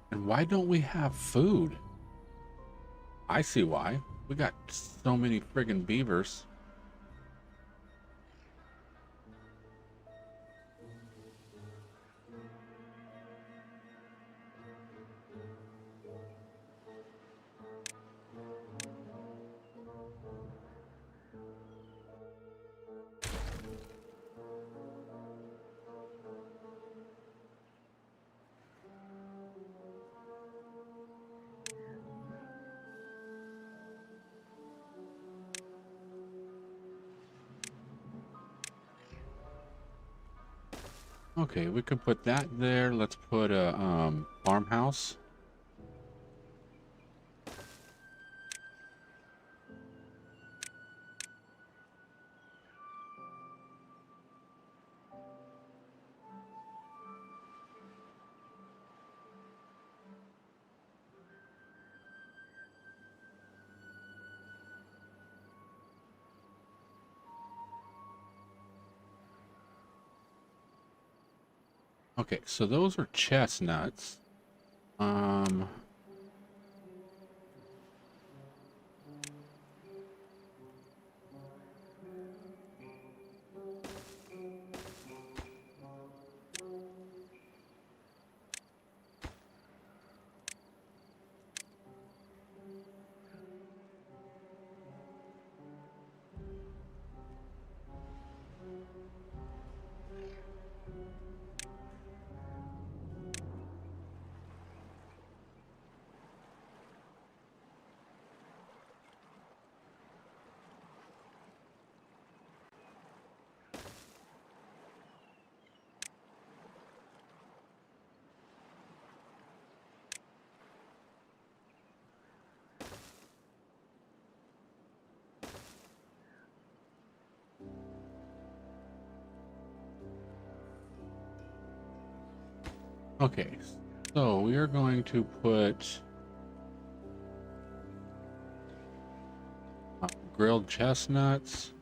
And why don't we have food? I see why. We got so many friggin' beavers. Okay, we could put that there. Let's put a farmhouse. Okay, so those are chestnuts. Um, okay, so we are going to put grilled chestnuts.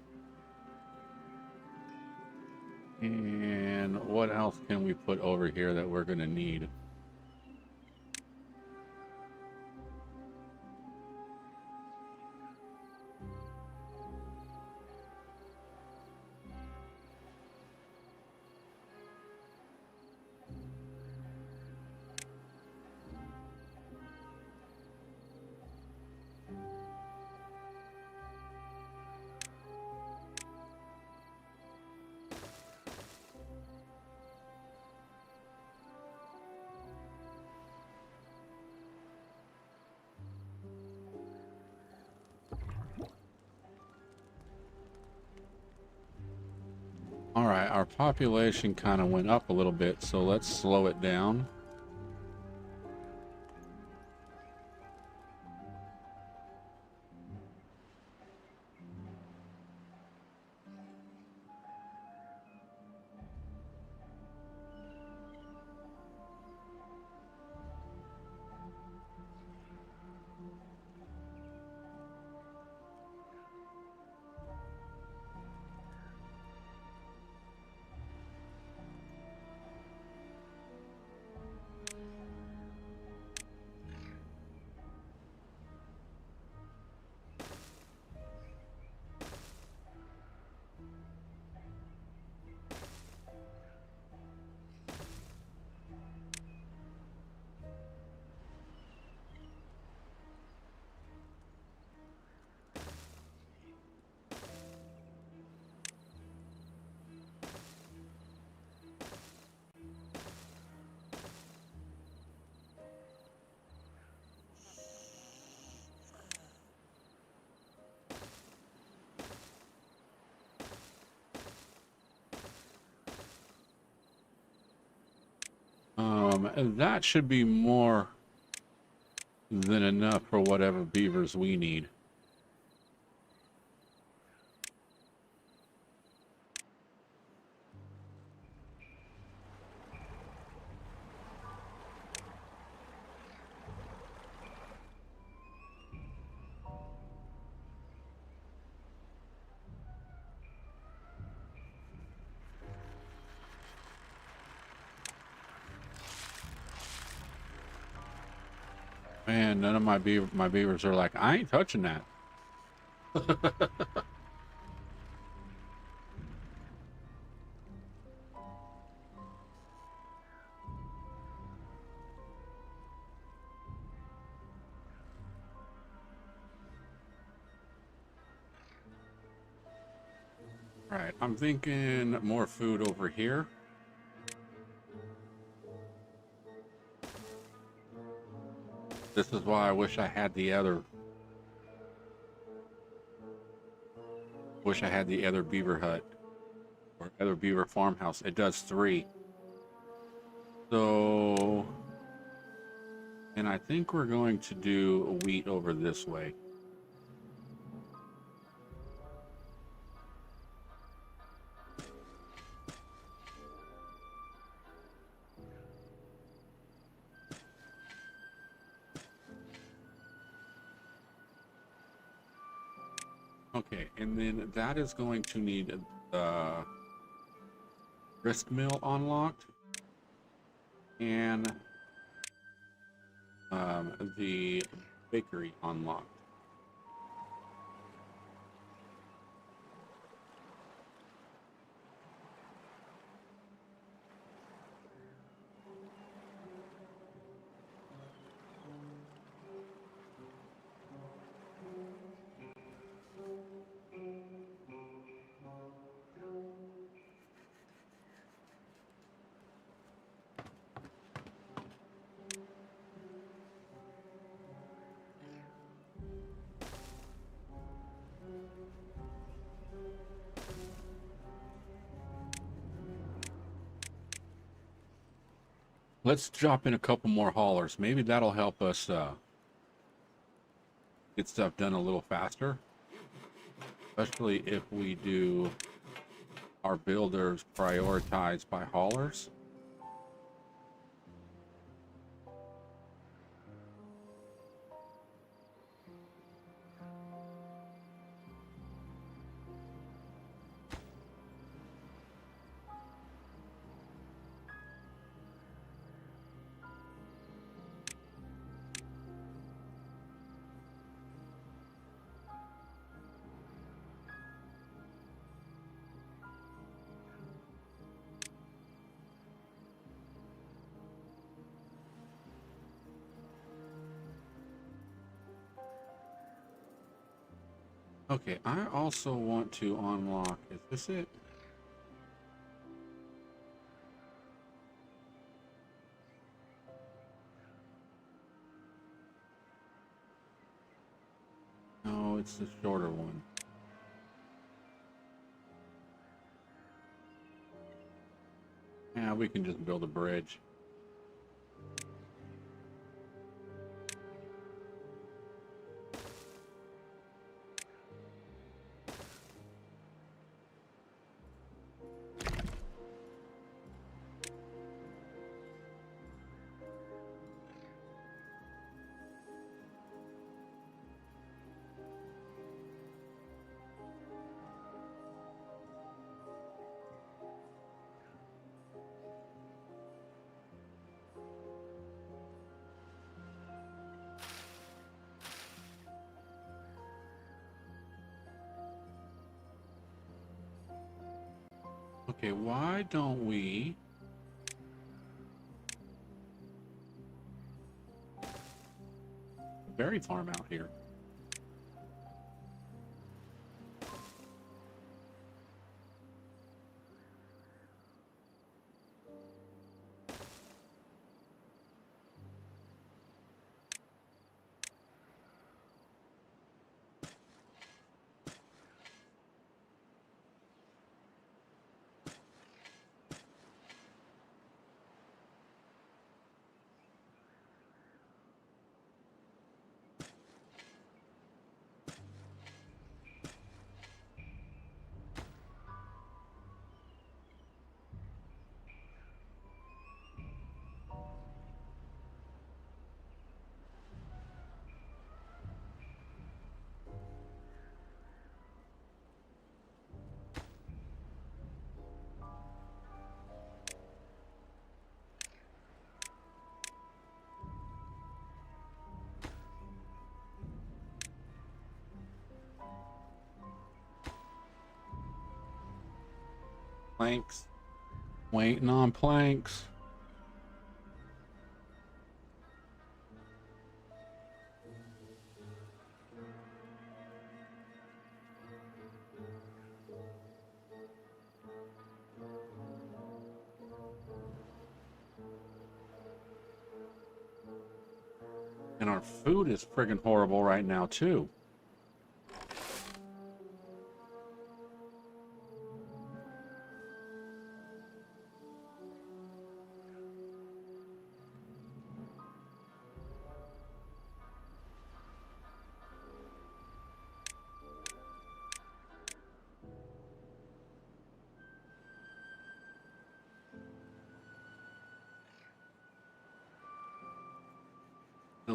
And what else can we put over here that we're going to need? All right, our population kind of went up a little bit, so let's slow it down. And that should be more than enough for whatever beavers we need. Man, none of my beavers are like, I ain't touching that. All right, I'm thinking more food over here. This is why I wish I had the other. Wish I had the other beaver hut or other beaver farmhouse. It does 3. So, and I think we're going to do wheat over this way. Okay, and then that is going to need the grist mill unlocked and the bakery unlocked. Let's drop in a couple more haulers. Maybe that'll help us get stuff done a little faster. Especially if we do our builders prioritized by haulers. Okay, I also want to unlock, is this it? No, it's the shorter one. Yeah, we can just build a bridge. Okay, why don't we berry farm out here? Planks. Waiting on planks. And our food is friggin' horrible right now, too.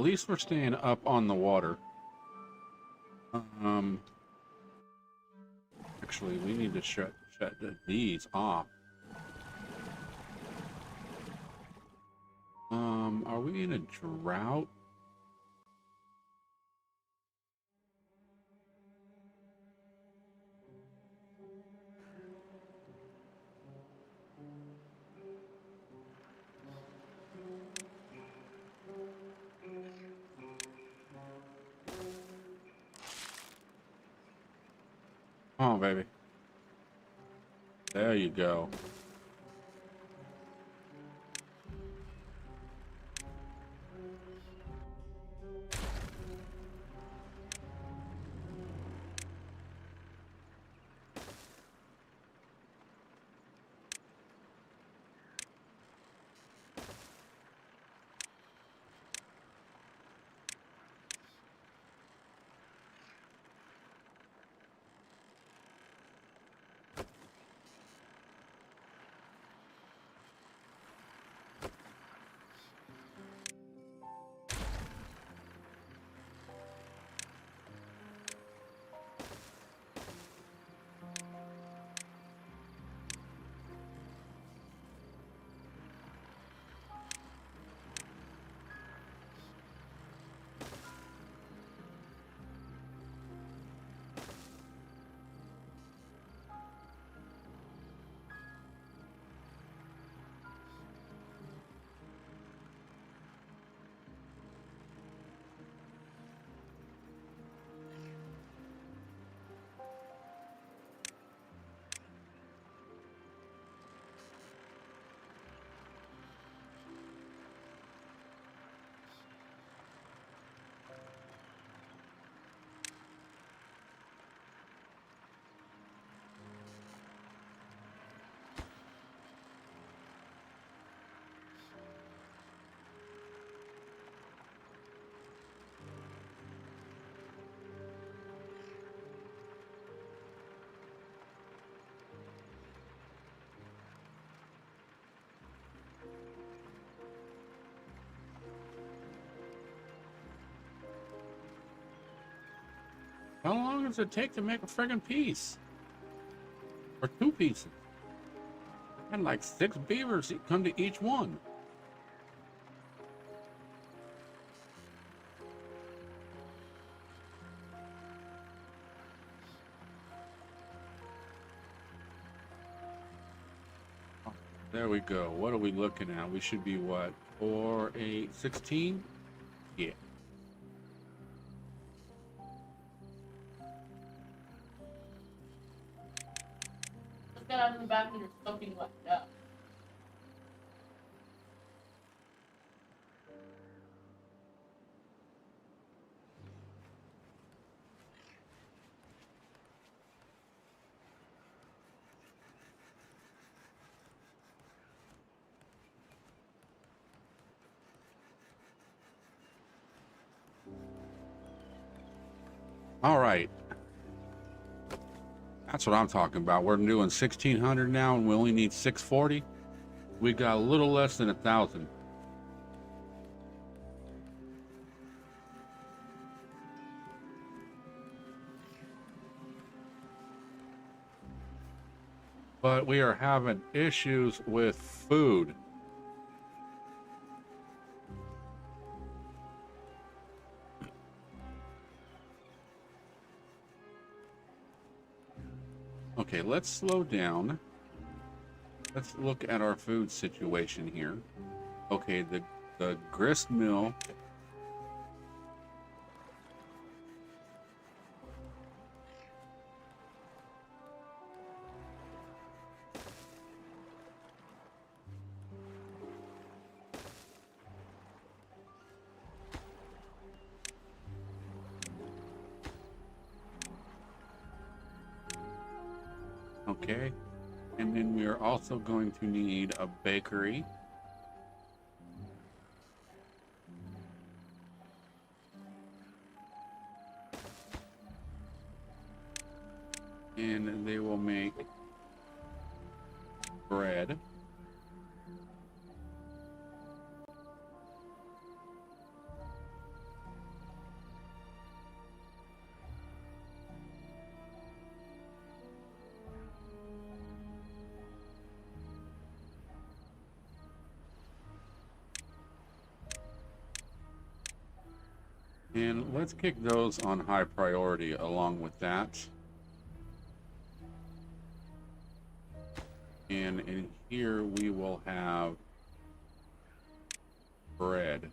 least we're staying up on the water. Actually, we need to shut these off. Are we in a drought? Oh, baby. There you go. How long does it take to make a friggin' piece? Or 2 pieces? I had like 6 beavers come to each one. Oh, there we go. What are we looking at? We should be what? 4, 8, 16? Yeah. Get out of the back when you're soaking like that. All right. That's what I'm talking about. We're doing 1,600 now, and we only need 640. We got a little less than 1,000. But we are having issues with food. Okay, let's slow down. Let's look at our food situation here. Okay, the grist mill. Okay, and then we are also going to need a bakery. And they will make bread. And let's kick those on high priority along with that. And in here we will have bread.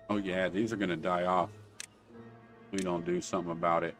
Oh yeah, these are gonna die off if we don't do something about it.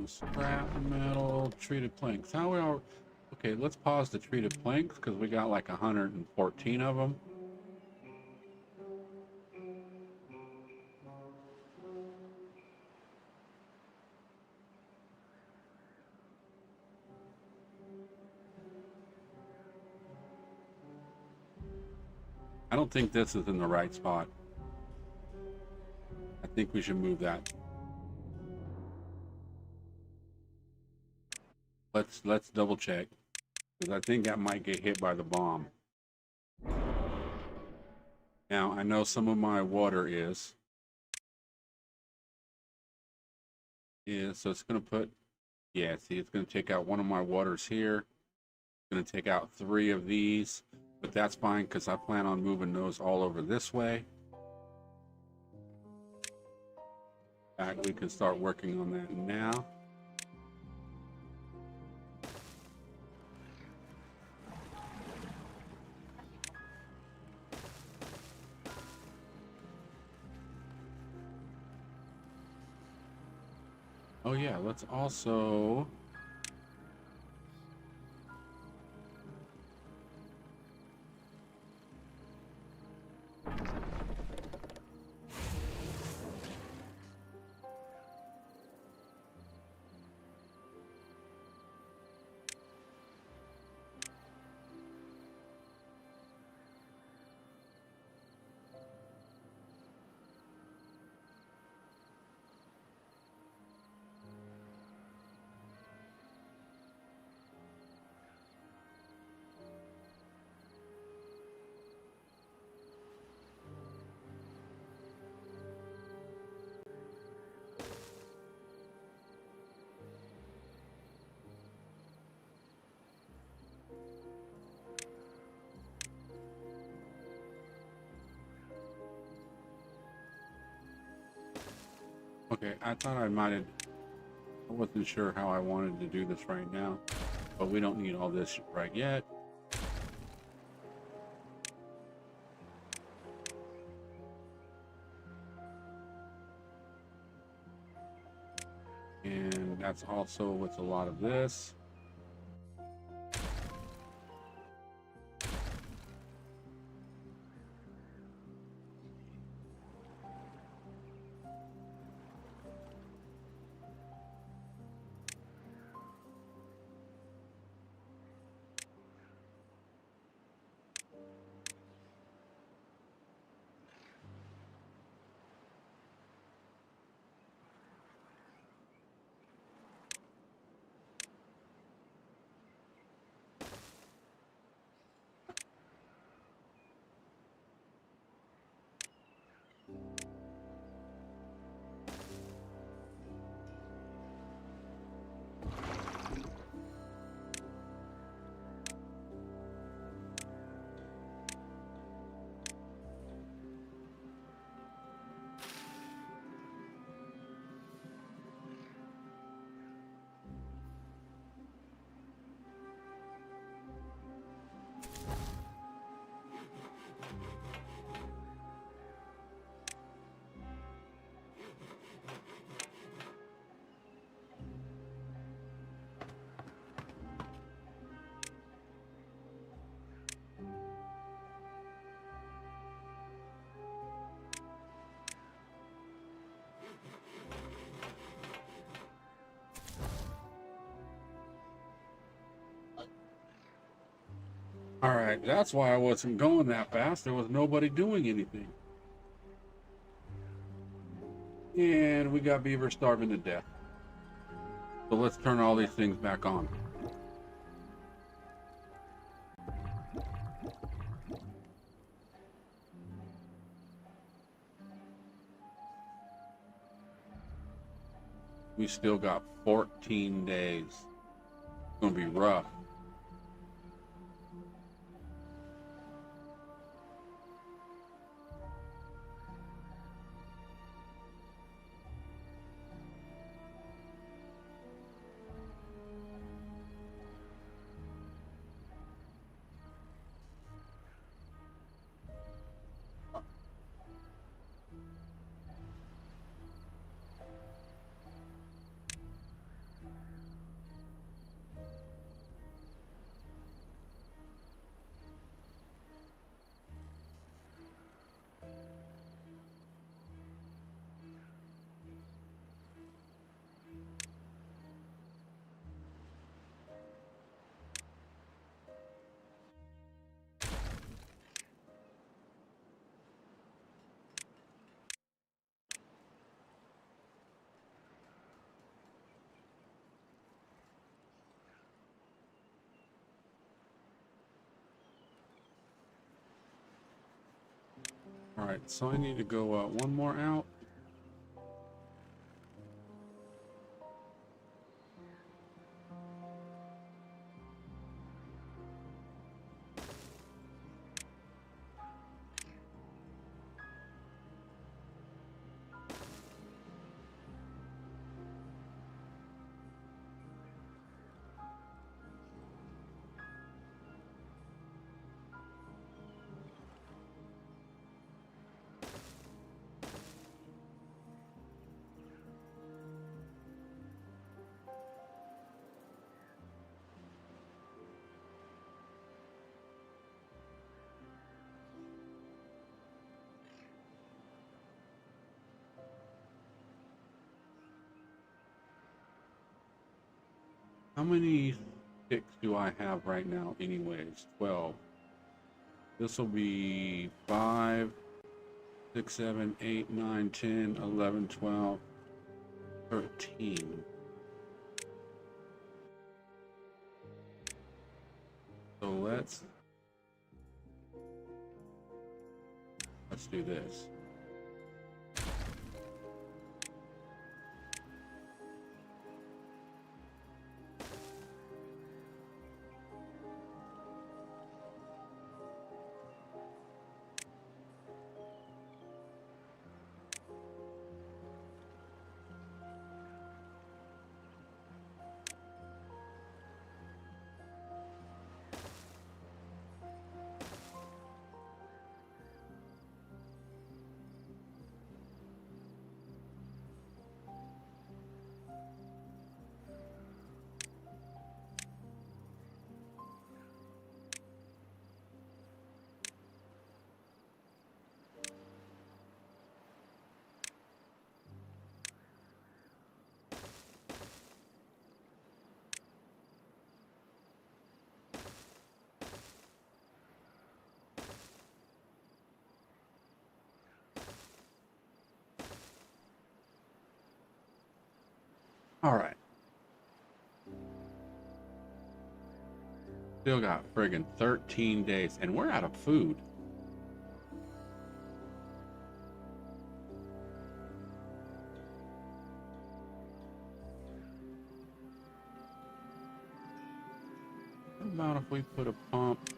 Scrap metal, treated planks. How we are? Okay, let's pause the treated planks because we got like 114 of them. I don't think this is in the right spot. I think we should move that. Let's double check because I think that might get hit by the bomb. Now I know some of my water is so it's gonna put, yeah, see, it's gonna take out one of my waters here. It's gonna take out 3 of these, but that's fine because I plan on moving those all over this way. In fact, we can start working on that now. Oh yeah, let's also okay, I thought I might have, I wasn't sure how I wanted to do this right now, but we don't need all this right yet. And that's also with a lot of this. All right, that's why I wasn't going that fast. There was nobody doing anything. And we got beaver starving to death. So let's turn all these things back on. We still got 14 days. It's gonna be rough. All right, so I need to go one more out. How many sticks do I have right now anyways? 12. This will be 5, 6, 7, 8, 9, 10, 11, 12, 13. So let's do this. All right. Still got friggin' 13 days, and we're out of food. What about if we put a pump?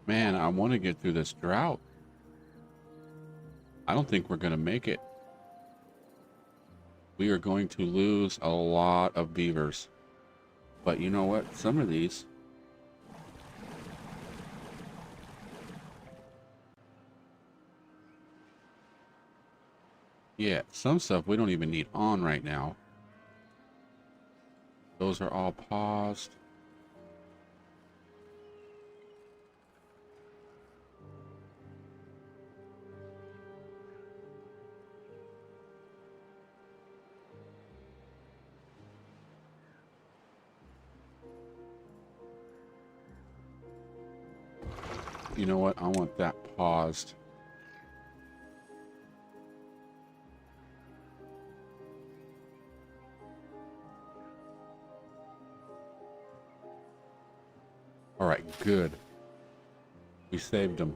Man, I want to get through this drought. I don't think we're going to make it. We are going to lose a lot of beavers. But you know what? Some of these... Yeah, some stuff we don't even need on right now. Those are all paused. You know what? I want that paused. All right, good. We saved them.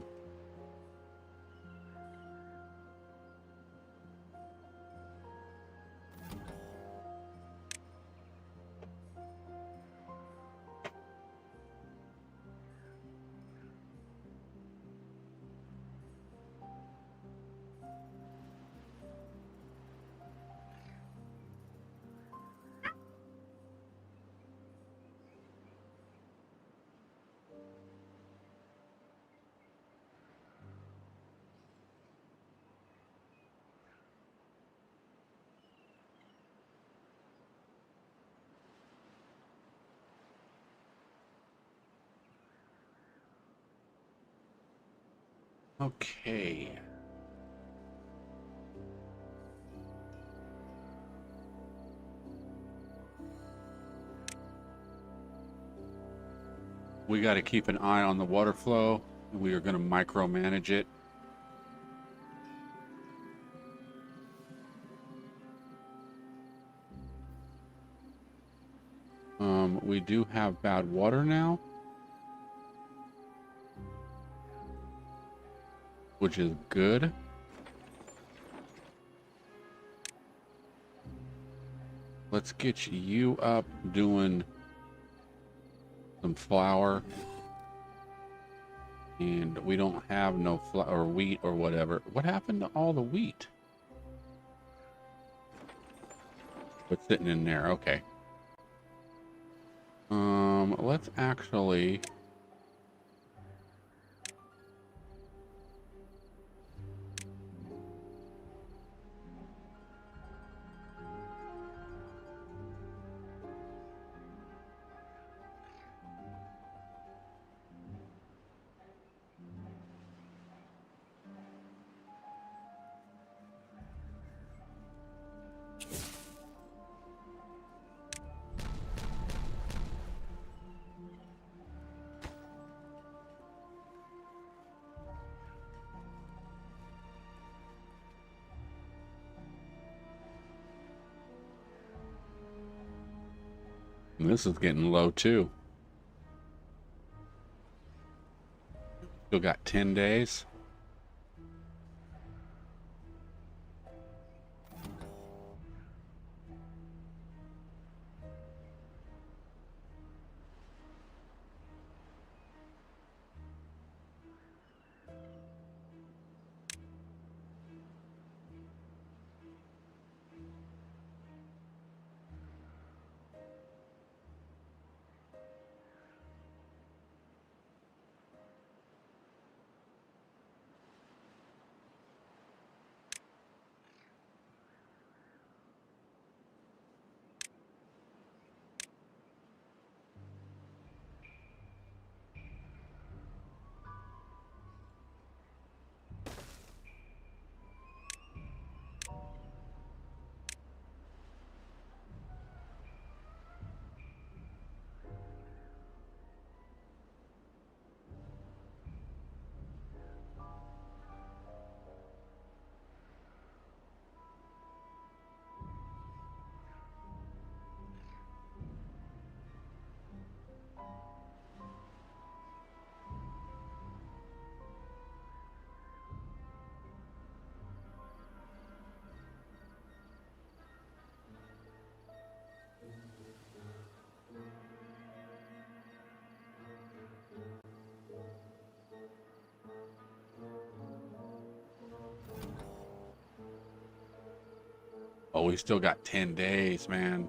Okay. We got to keep an eye on the water flow. We are going to micromanage it. We do have bad water now, which is good. Let's get you up doing some flour. And we don't have no flour or wheat or whatever. What happened to all the wheat? What's sitting in there? Okay. Let's actually... This is getting low too. Still got 10 days. Oh, we still got 10 days, man.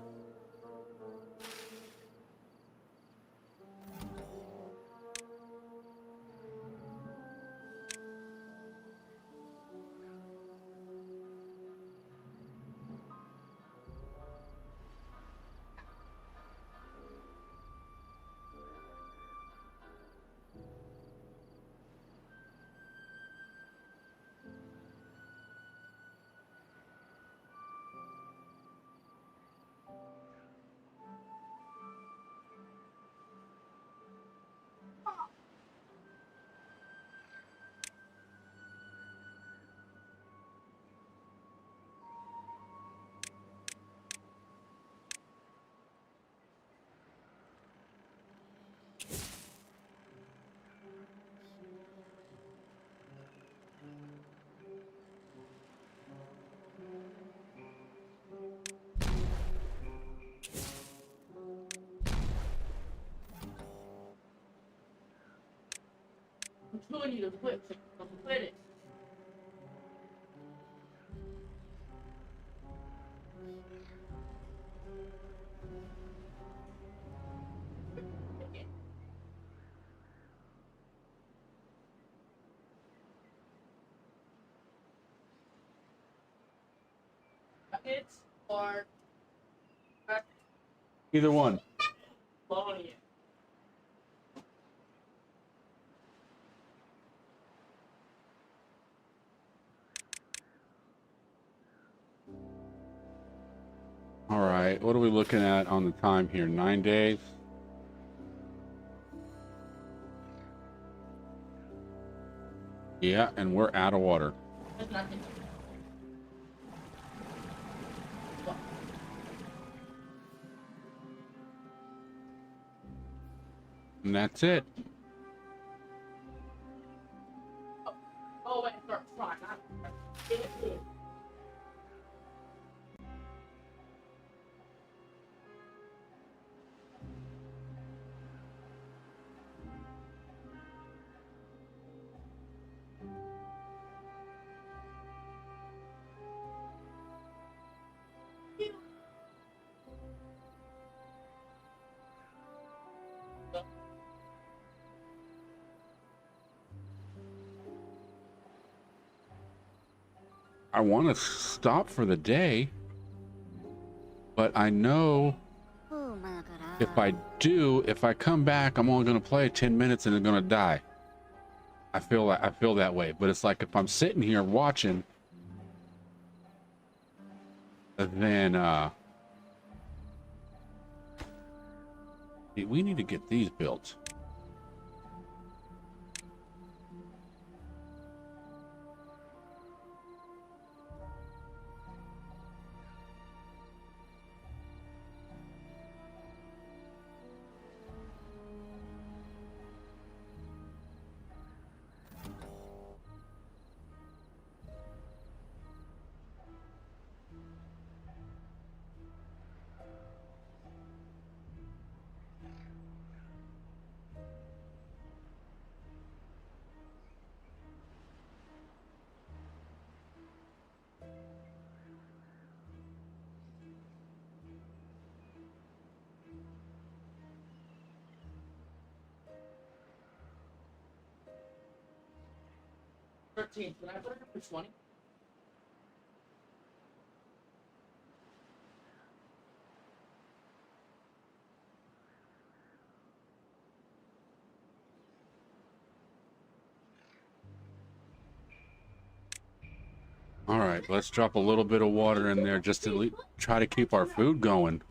I'm telling you to quit. Don't quit it. Buckets or Either one. blowing it. All right, what are we looking at on the time here? 9 days? Yeah, and we're out of water. There's nothing. And that's it. Oh, wait, start trying. Get it in. I want to stop for the day, but I know if I do, if I come back, I'm only going to play 10 minutes and I'm going to die. I feel that way, but it's like if I'm sitting here watching, then we need to get these built. Can I put it up for 20? All right, let's drop a little bit of water in there just to try to keep our food going.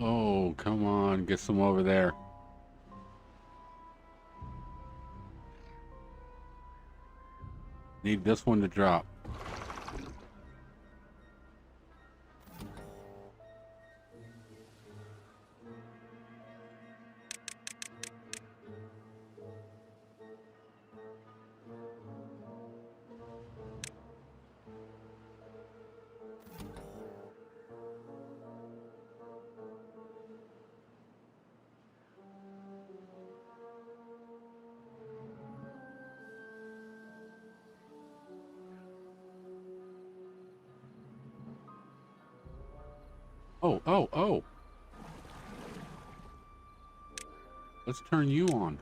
Oh, come on, get some over there. Need this one to drop. Oh, oh, oh. Let's turn you on.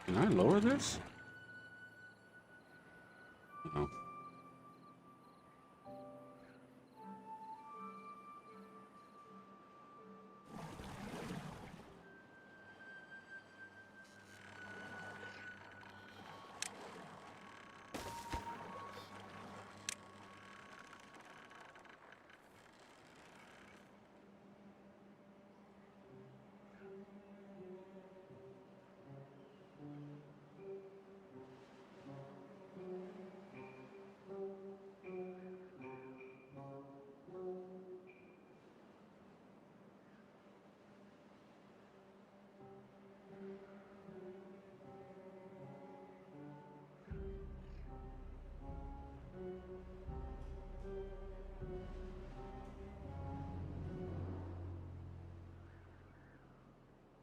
Can I lower this? No.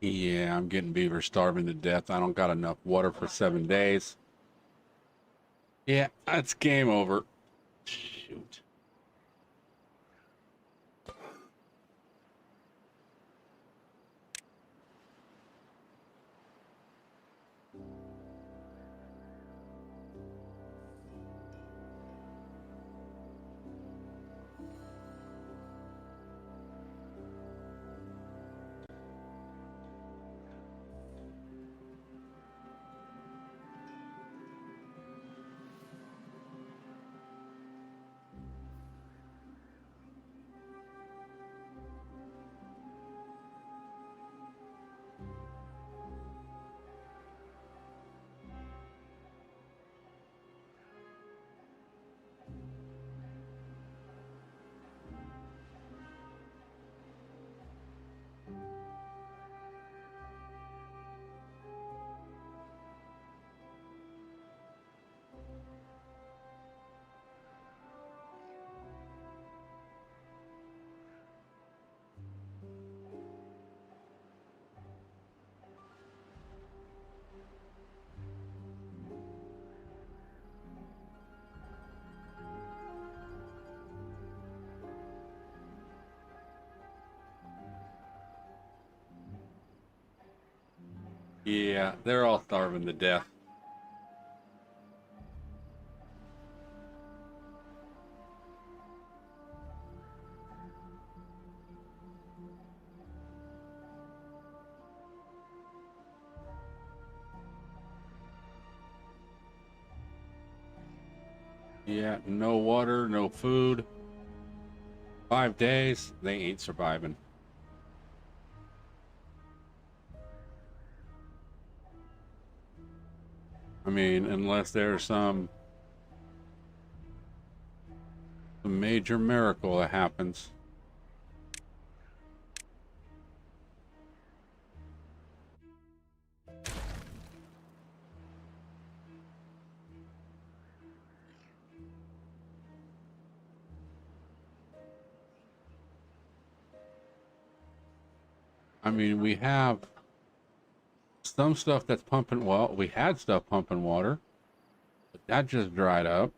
Yeah, I'm getting beaver starving to death. I don't got enough water for 7 days. Yeah, that's game over. Shoot. Yeah, they're all starving to death. Yeah, no water, no food. 5 days, they ain't surviving. I mean, unless there's some major miracle that happens. I mean, we have some stuff that's pumping, well, we had stuff pumping water, but that just dried up.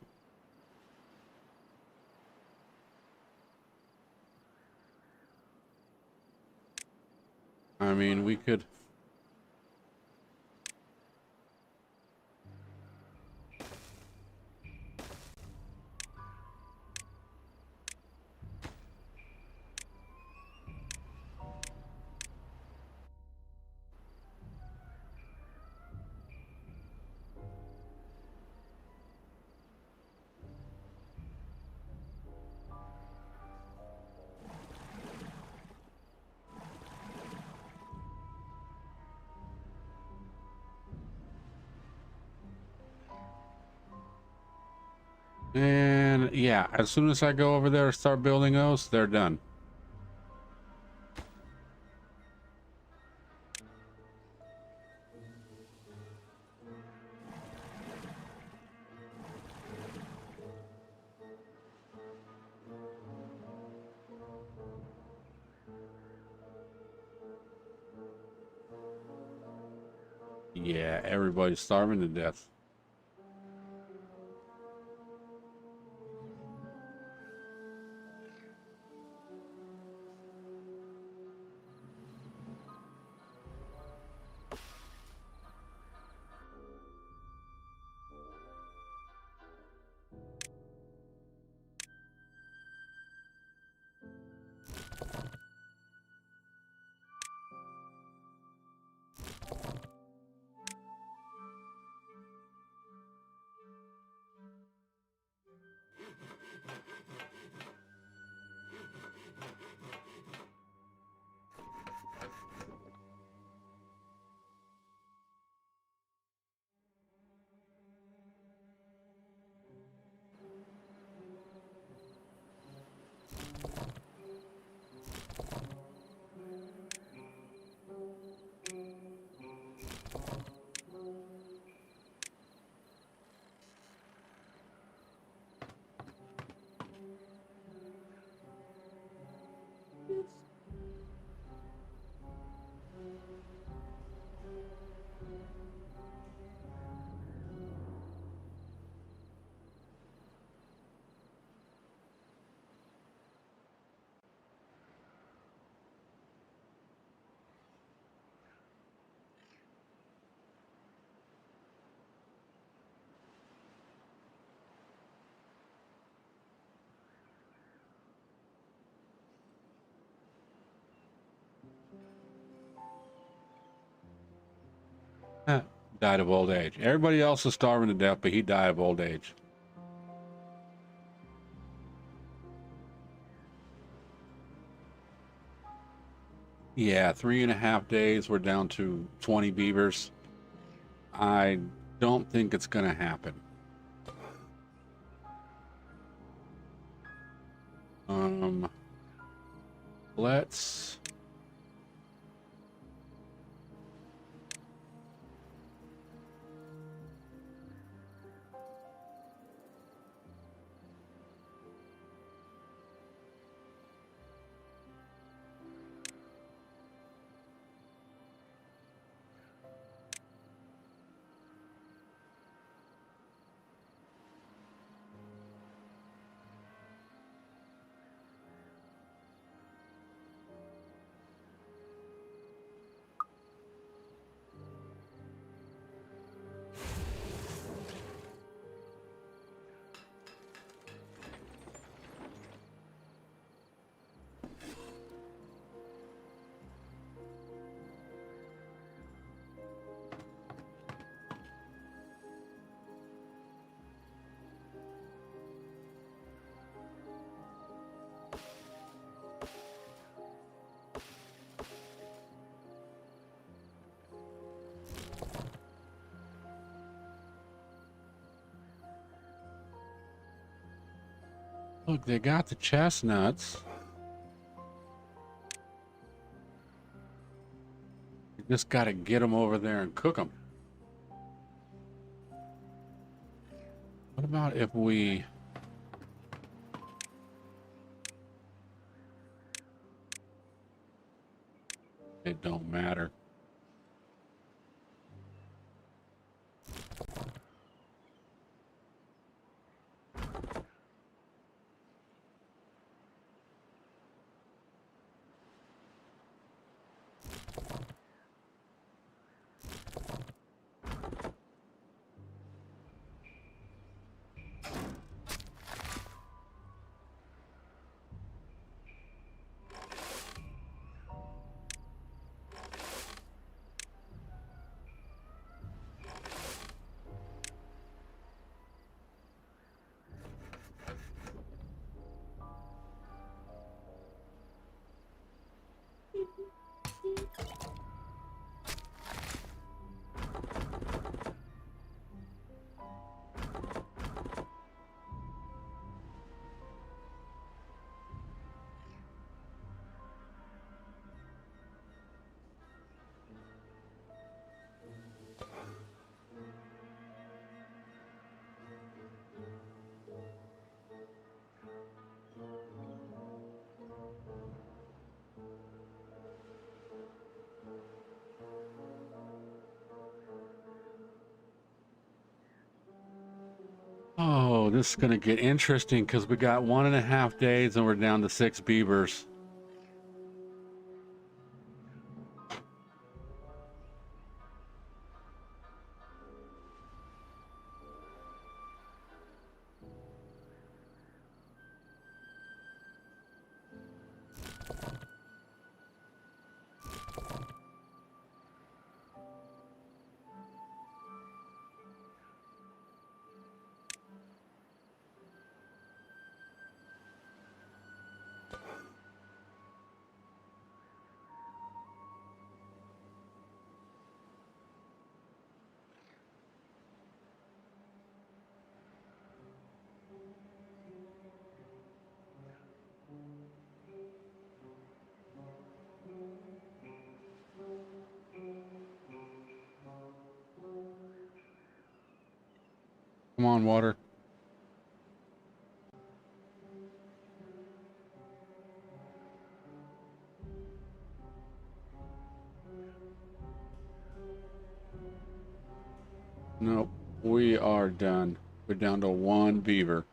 I mean, we could... And yeah, as soon as I go over there and start building those, they're done. Yeah, everybody's starving to death. Died of old age. Everybody else is starving to death, but he died of old age. Yeah, 3.5 days. We're down to 20 beavers. I don't think it's going to happen. Let's... Look, they got the chestnuts. You just got to get them over there and cook them. What about if we... It don't matter. Oh, this is going to get interesting because we got 1.5 days and we're down to 6 beavers. Come on, water. Nope, we are done. We're down to 1 beaver.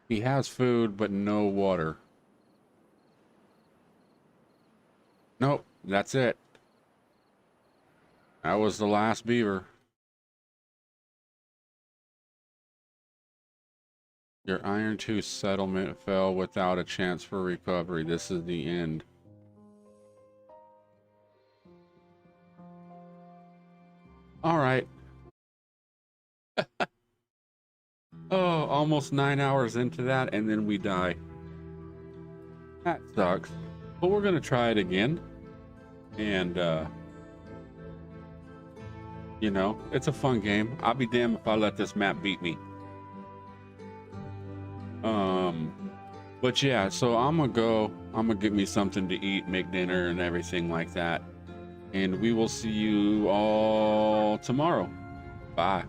He has food, but no water. Nope, that's it. That was the last beaver. Your Iron 2 settlement fell without a chance for recovery. This is the end. All right. Oh, almost 9 hours into that, and then we die. That sucks. But we're gonna try it again. And you know, it's a fun game. I'll be damned if I let this map beat me. But yeah, so I'm gonna get me something to eat, make dinner and everything like that. And we will see you all tomorrow. Bye.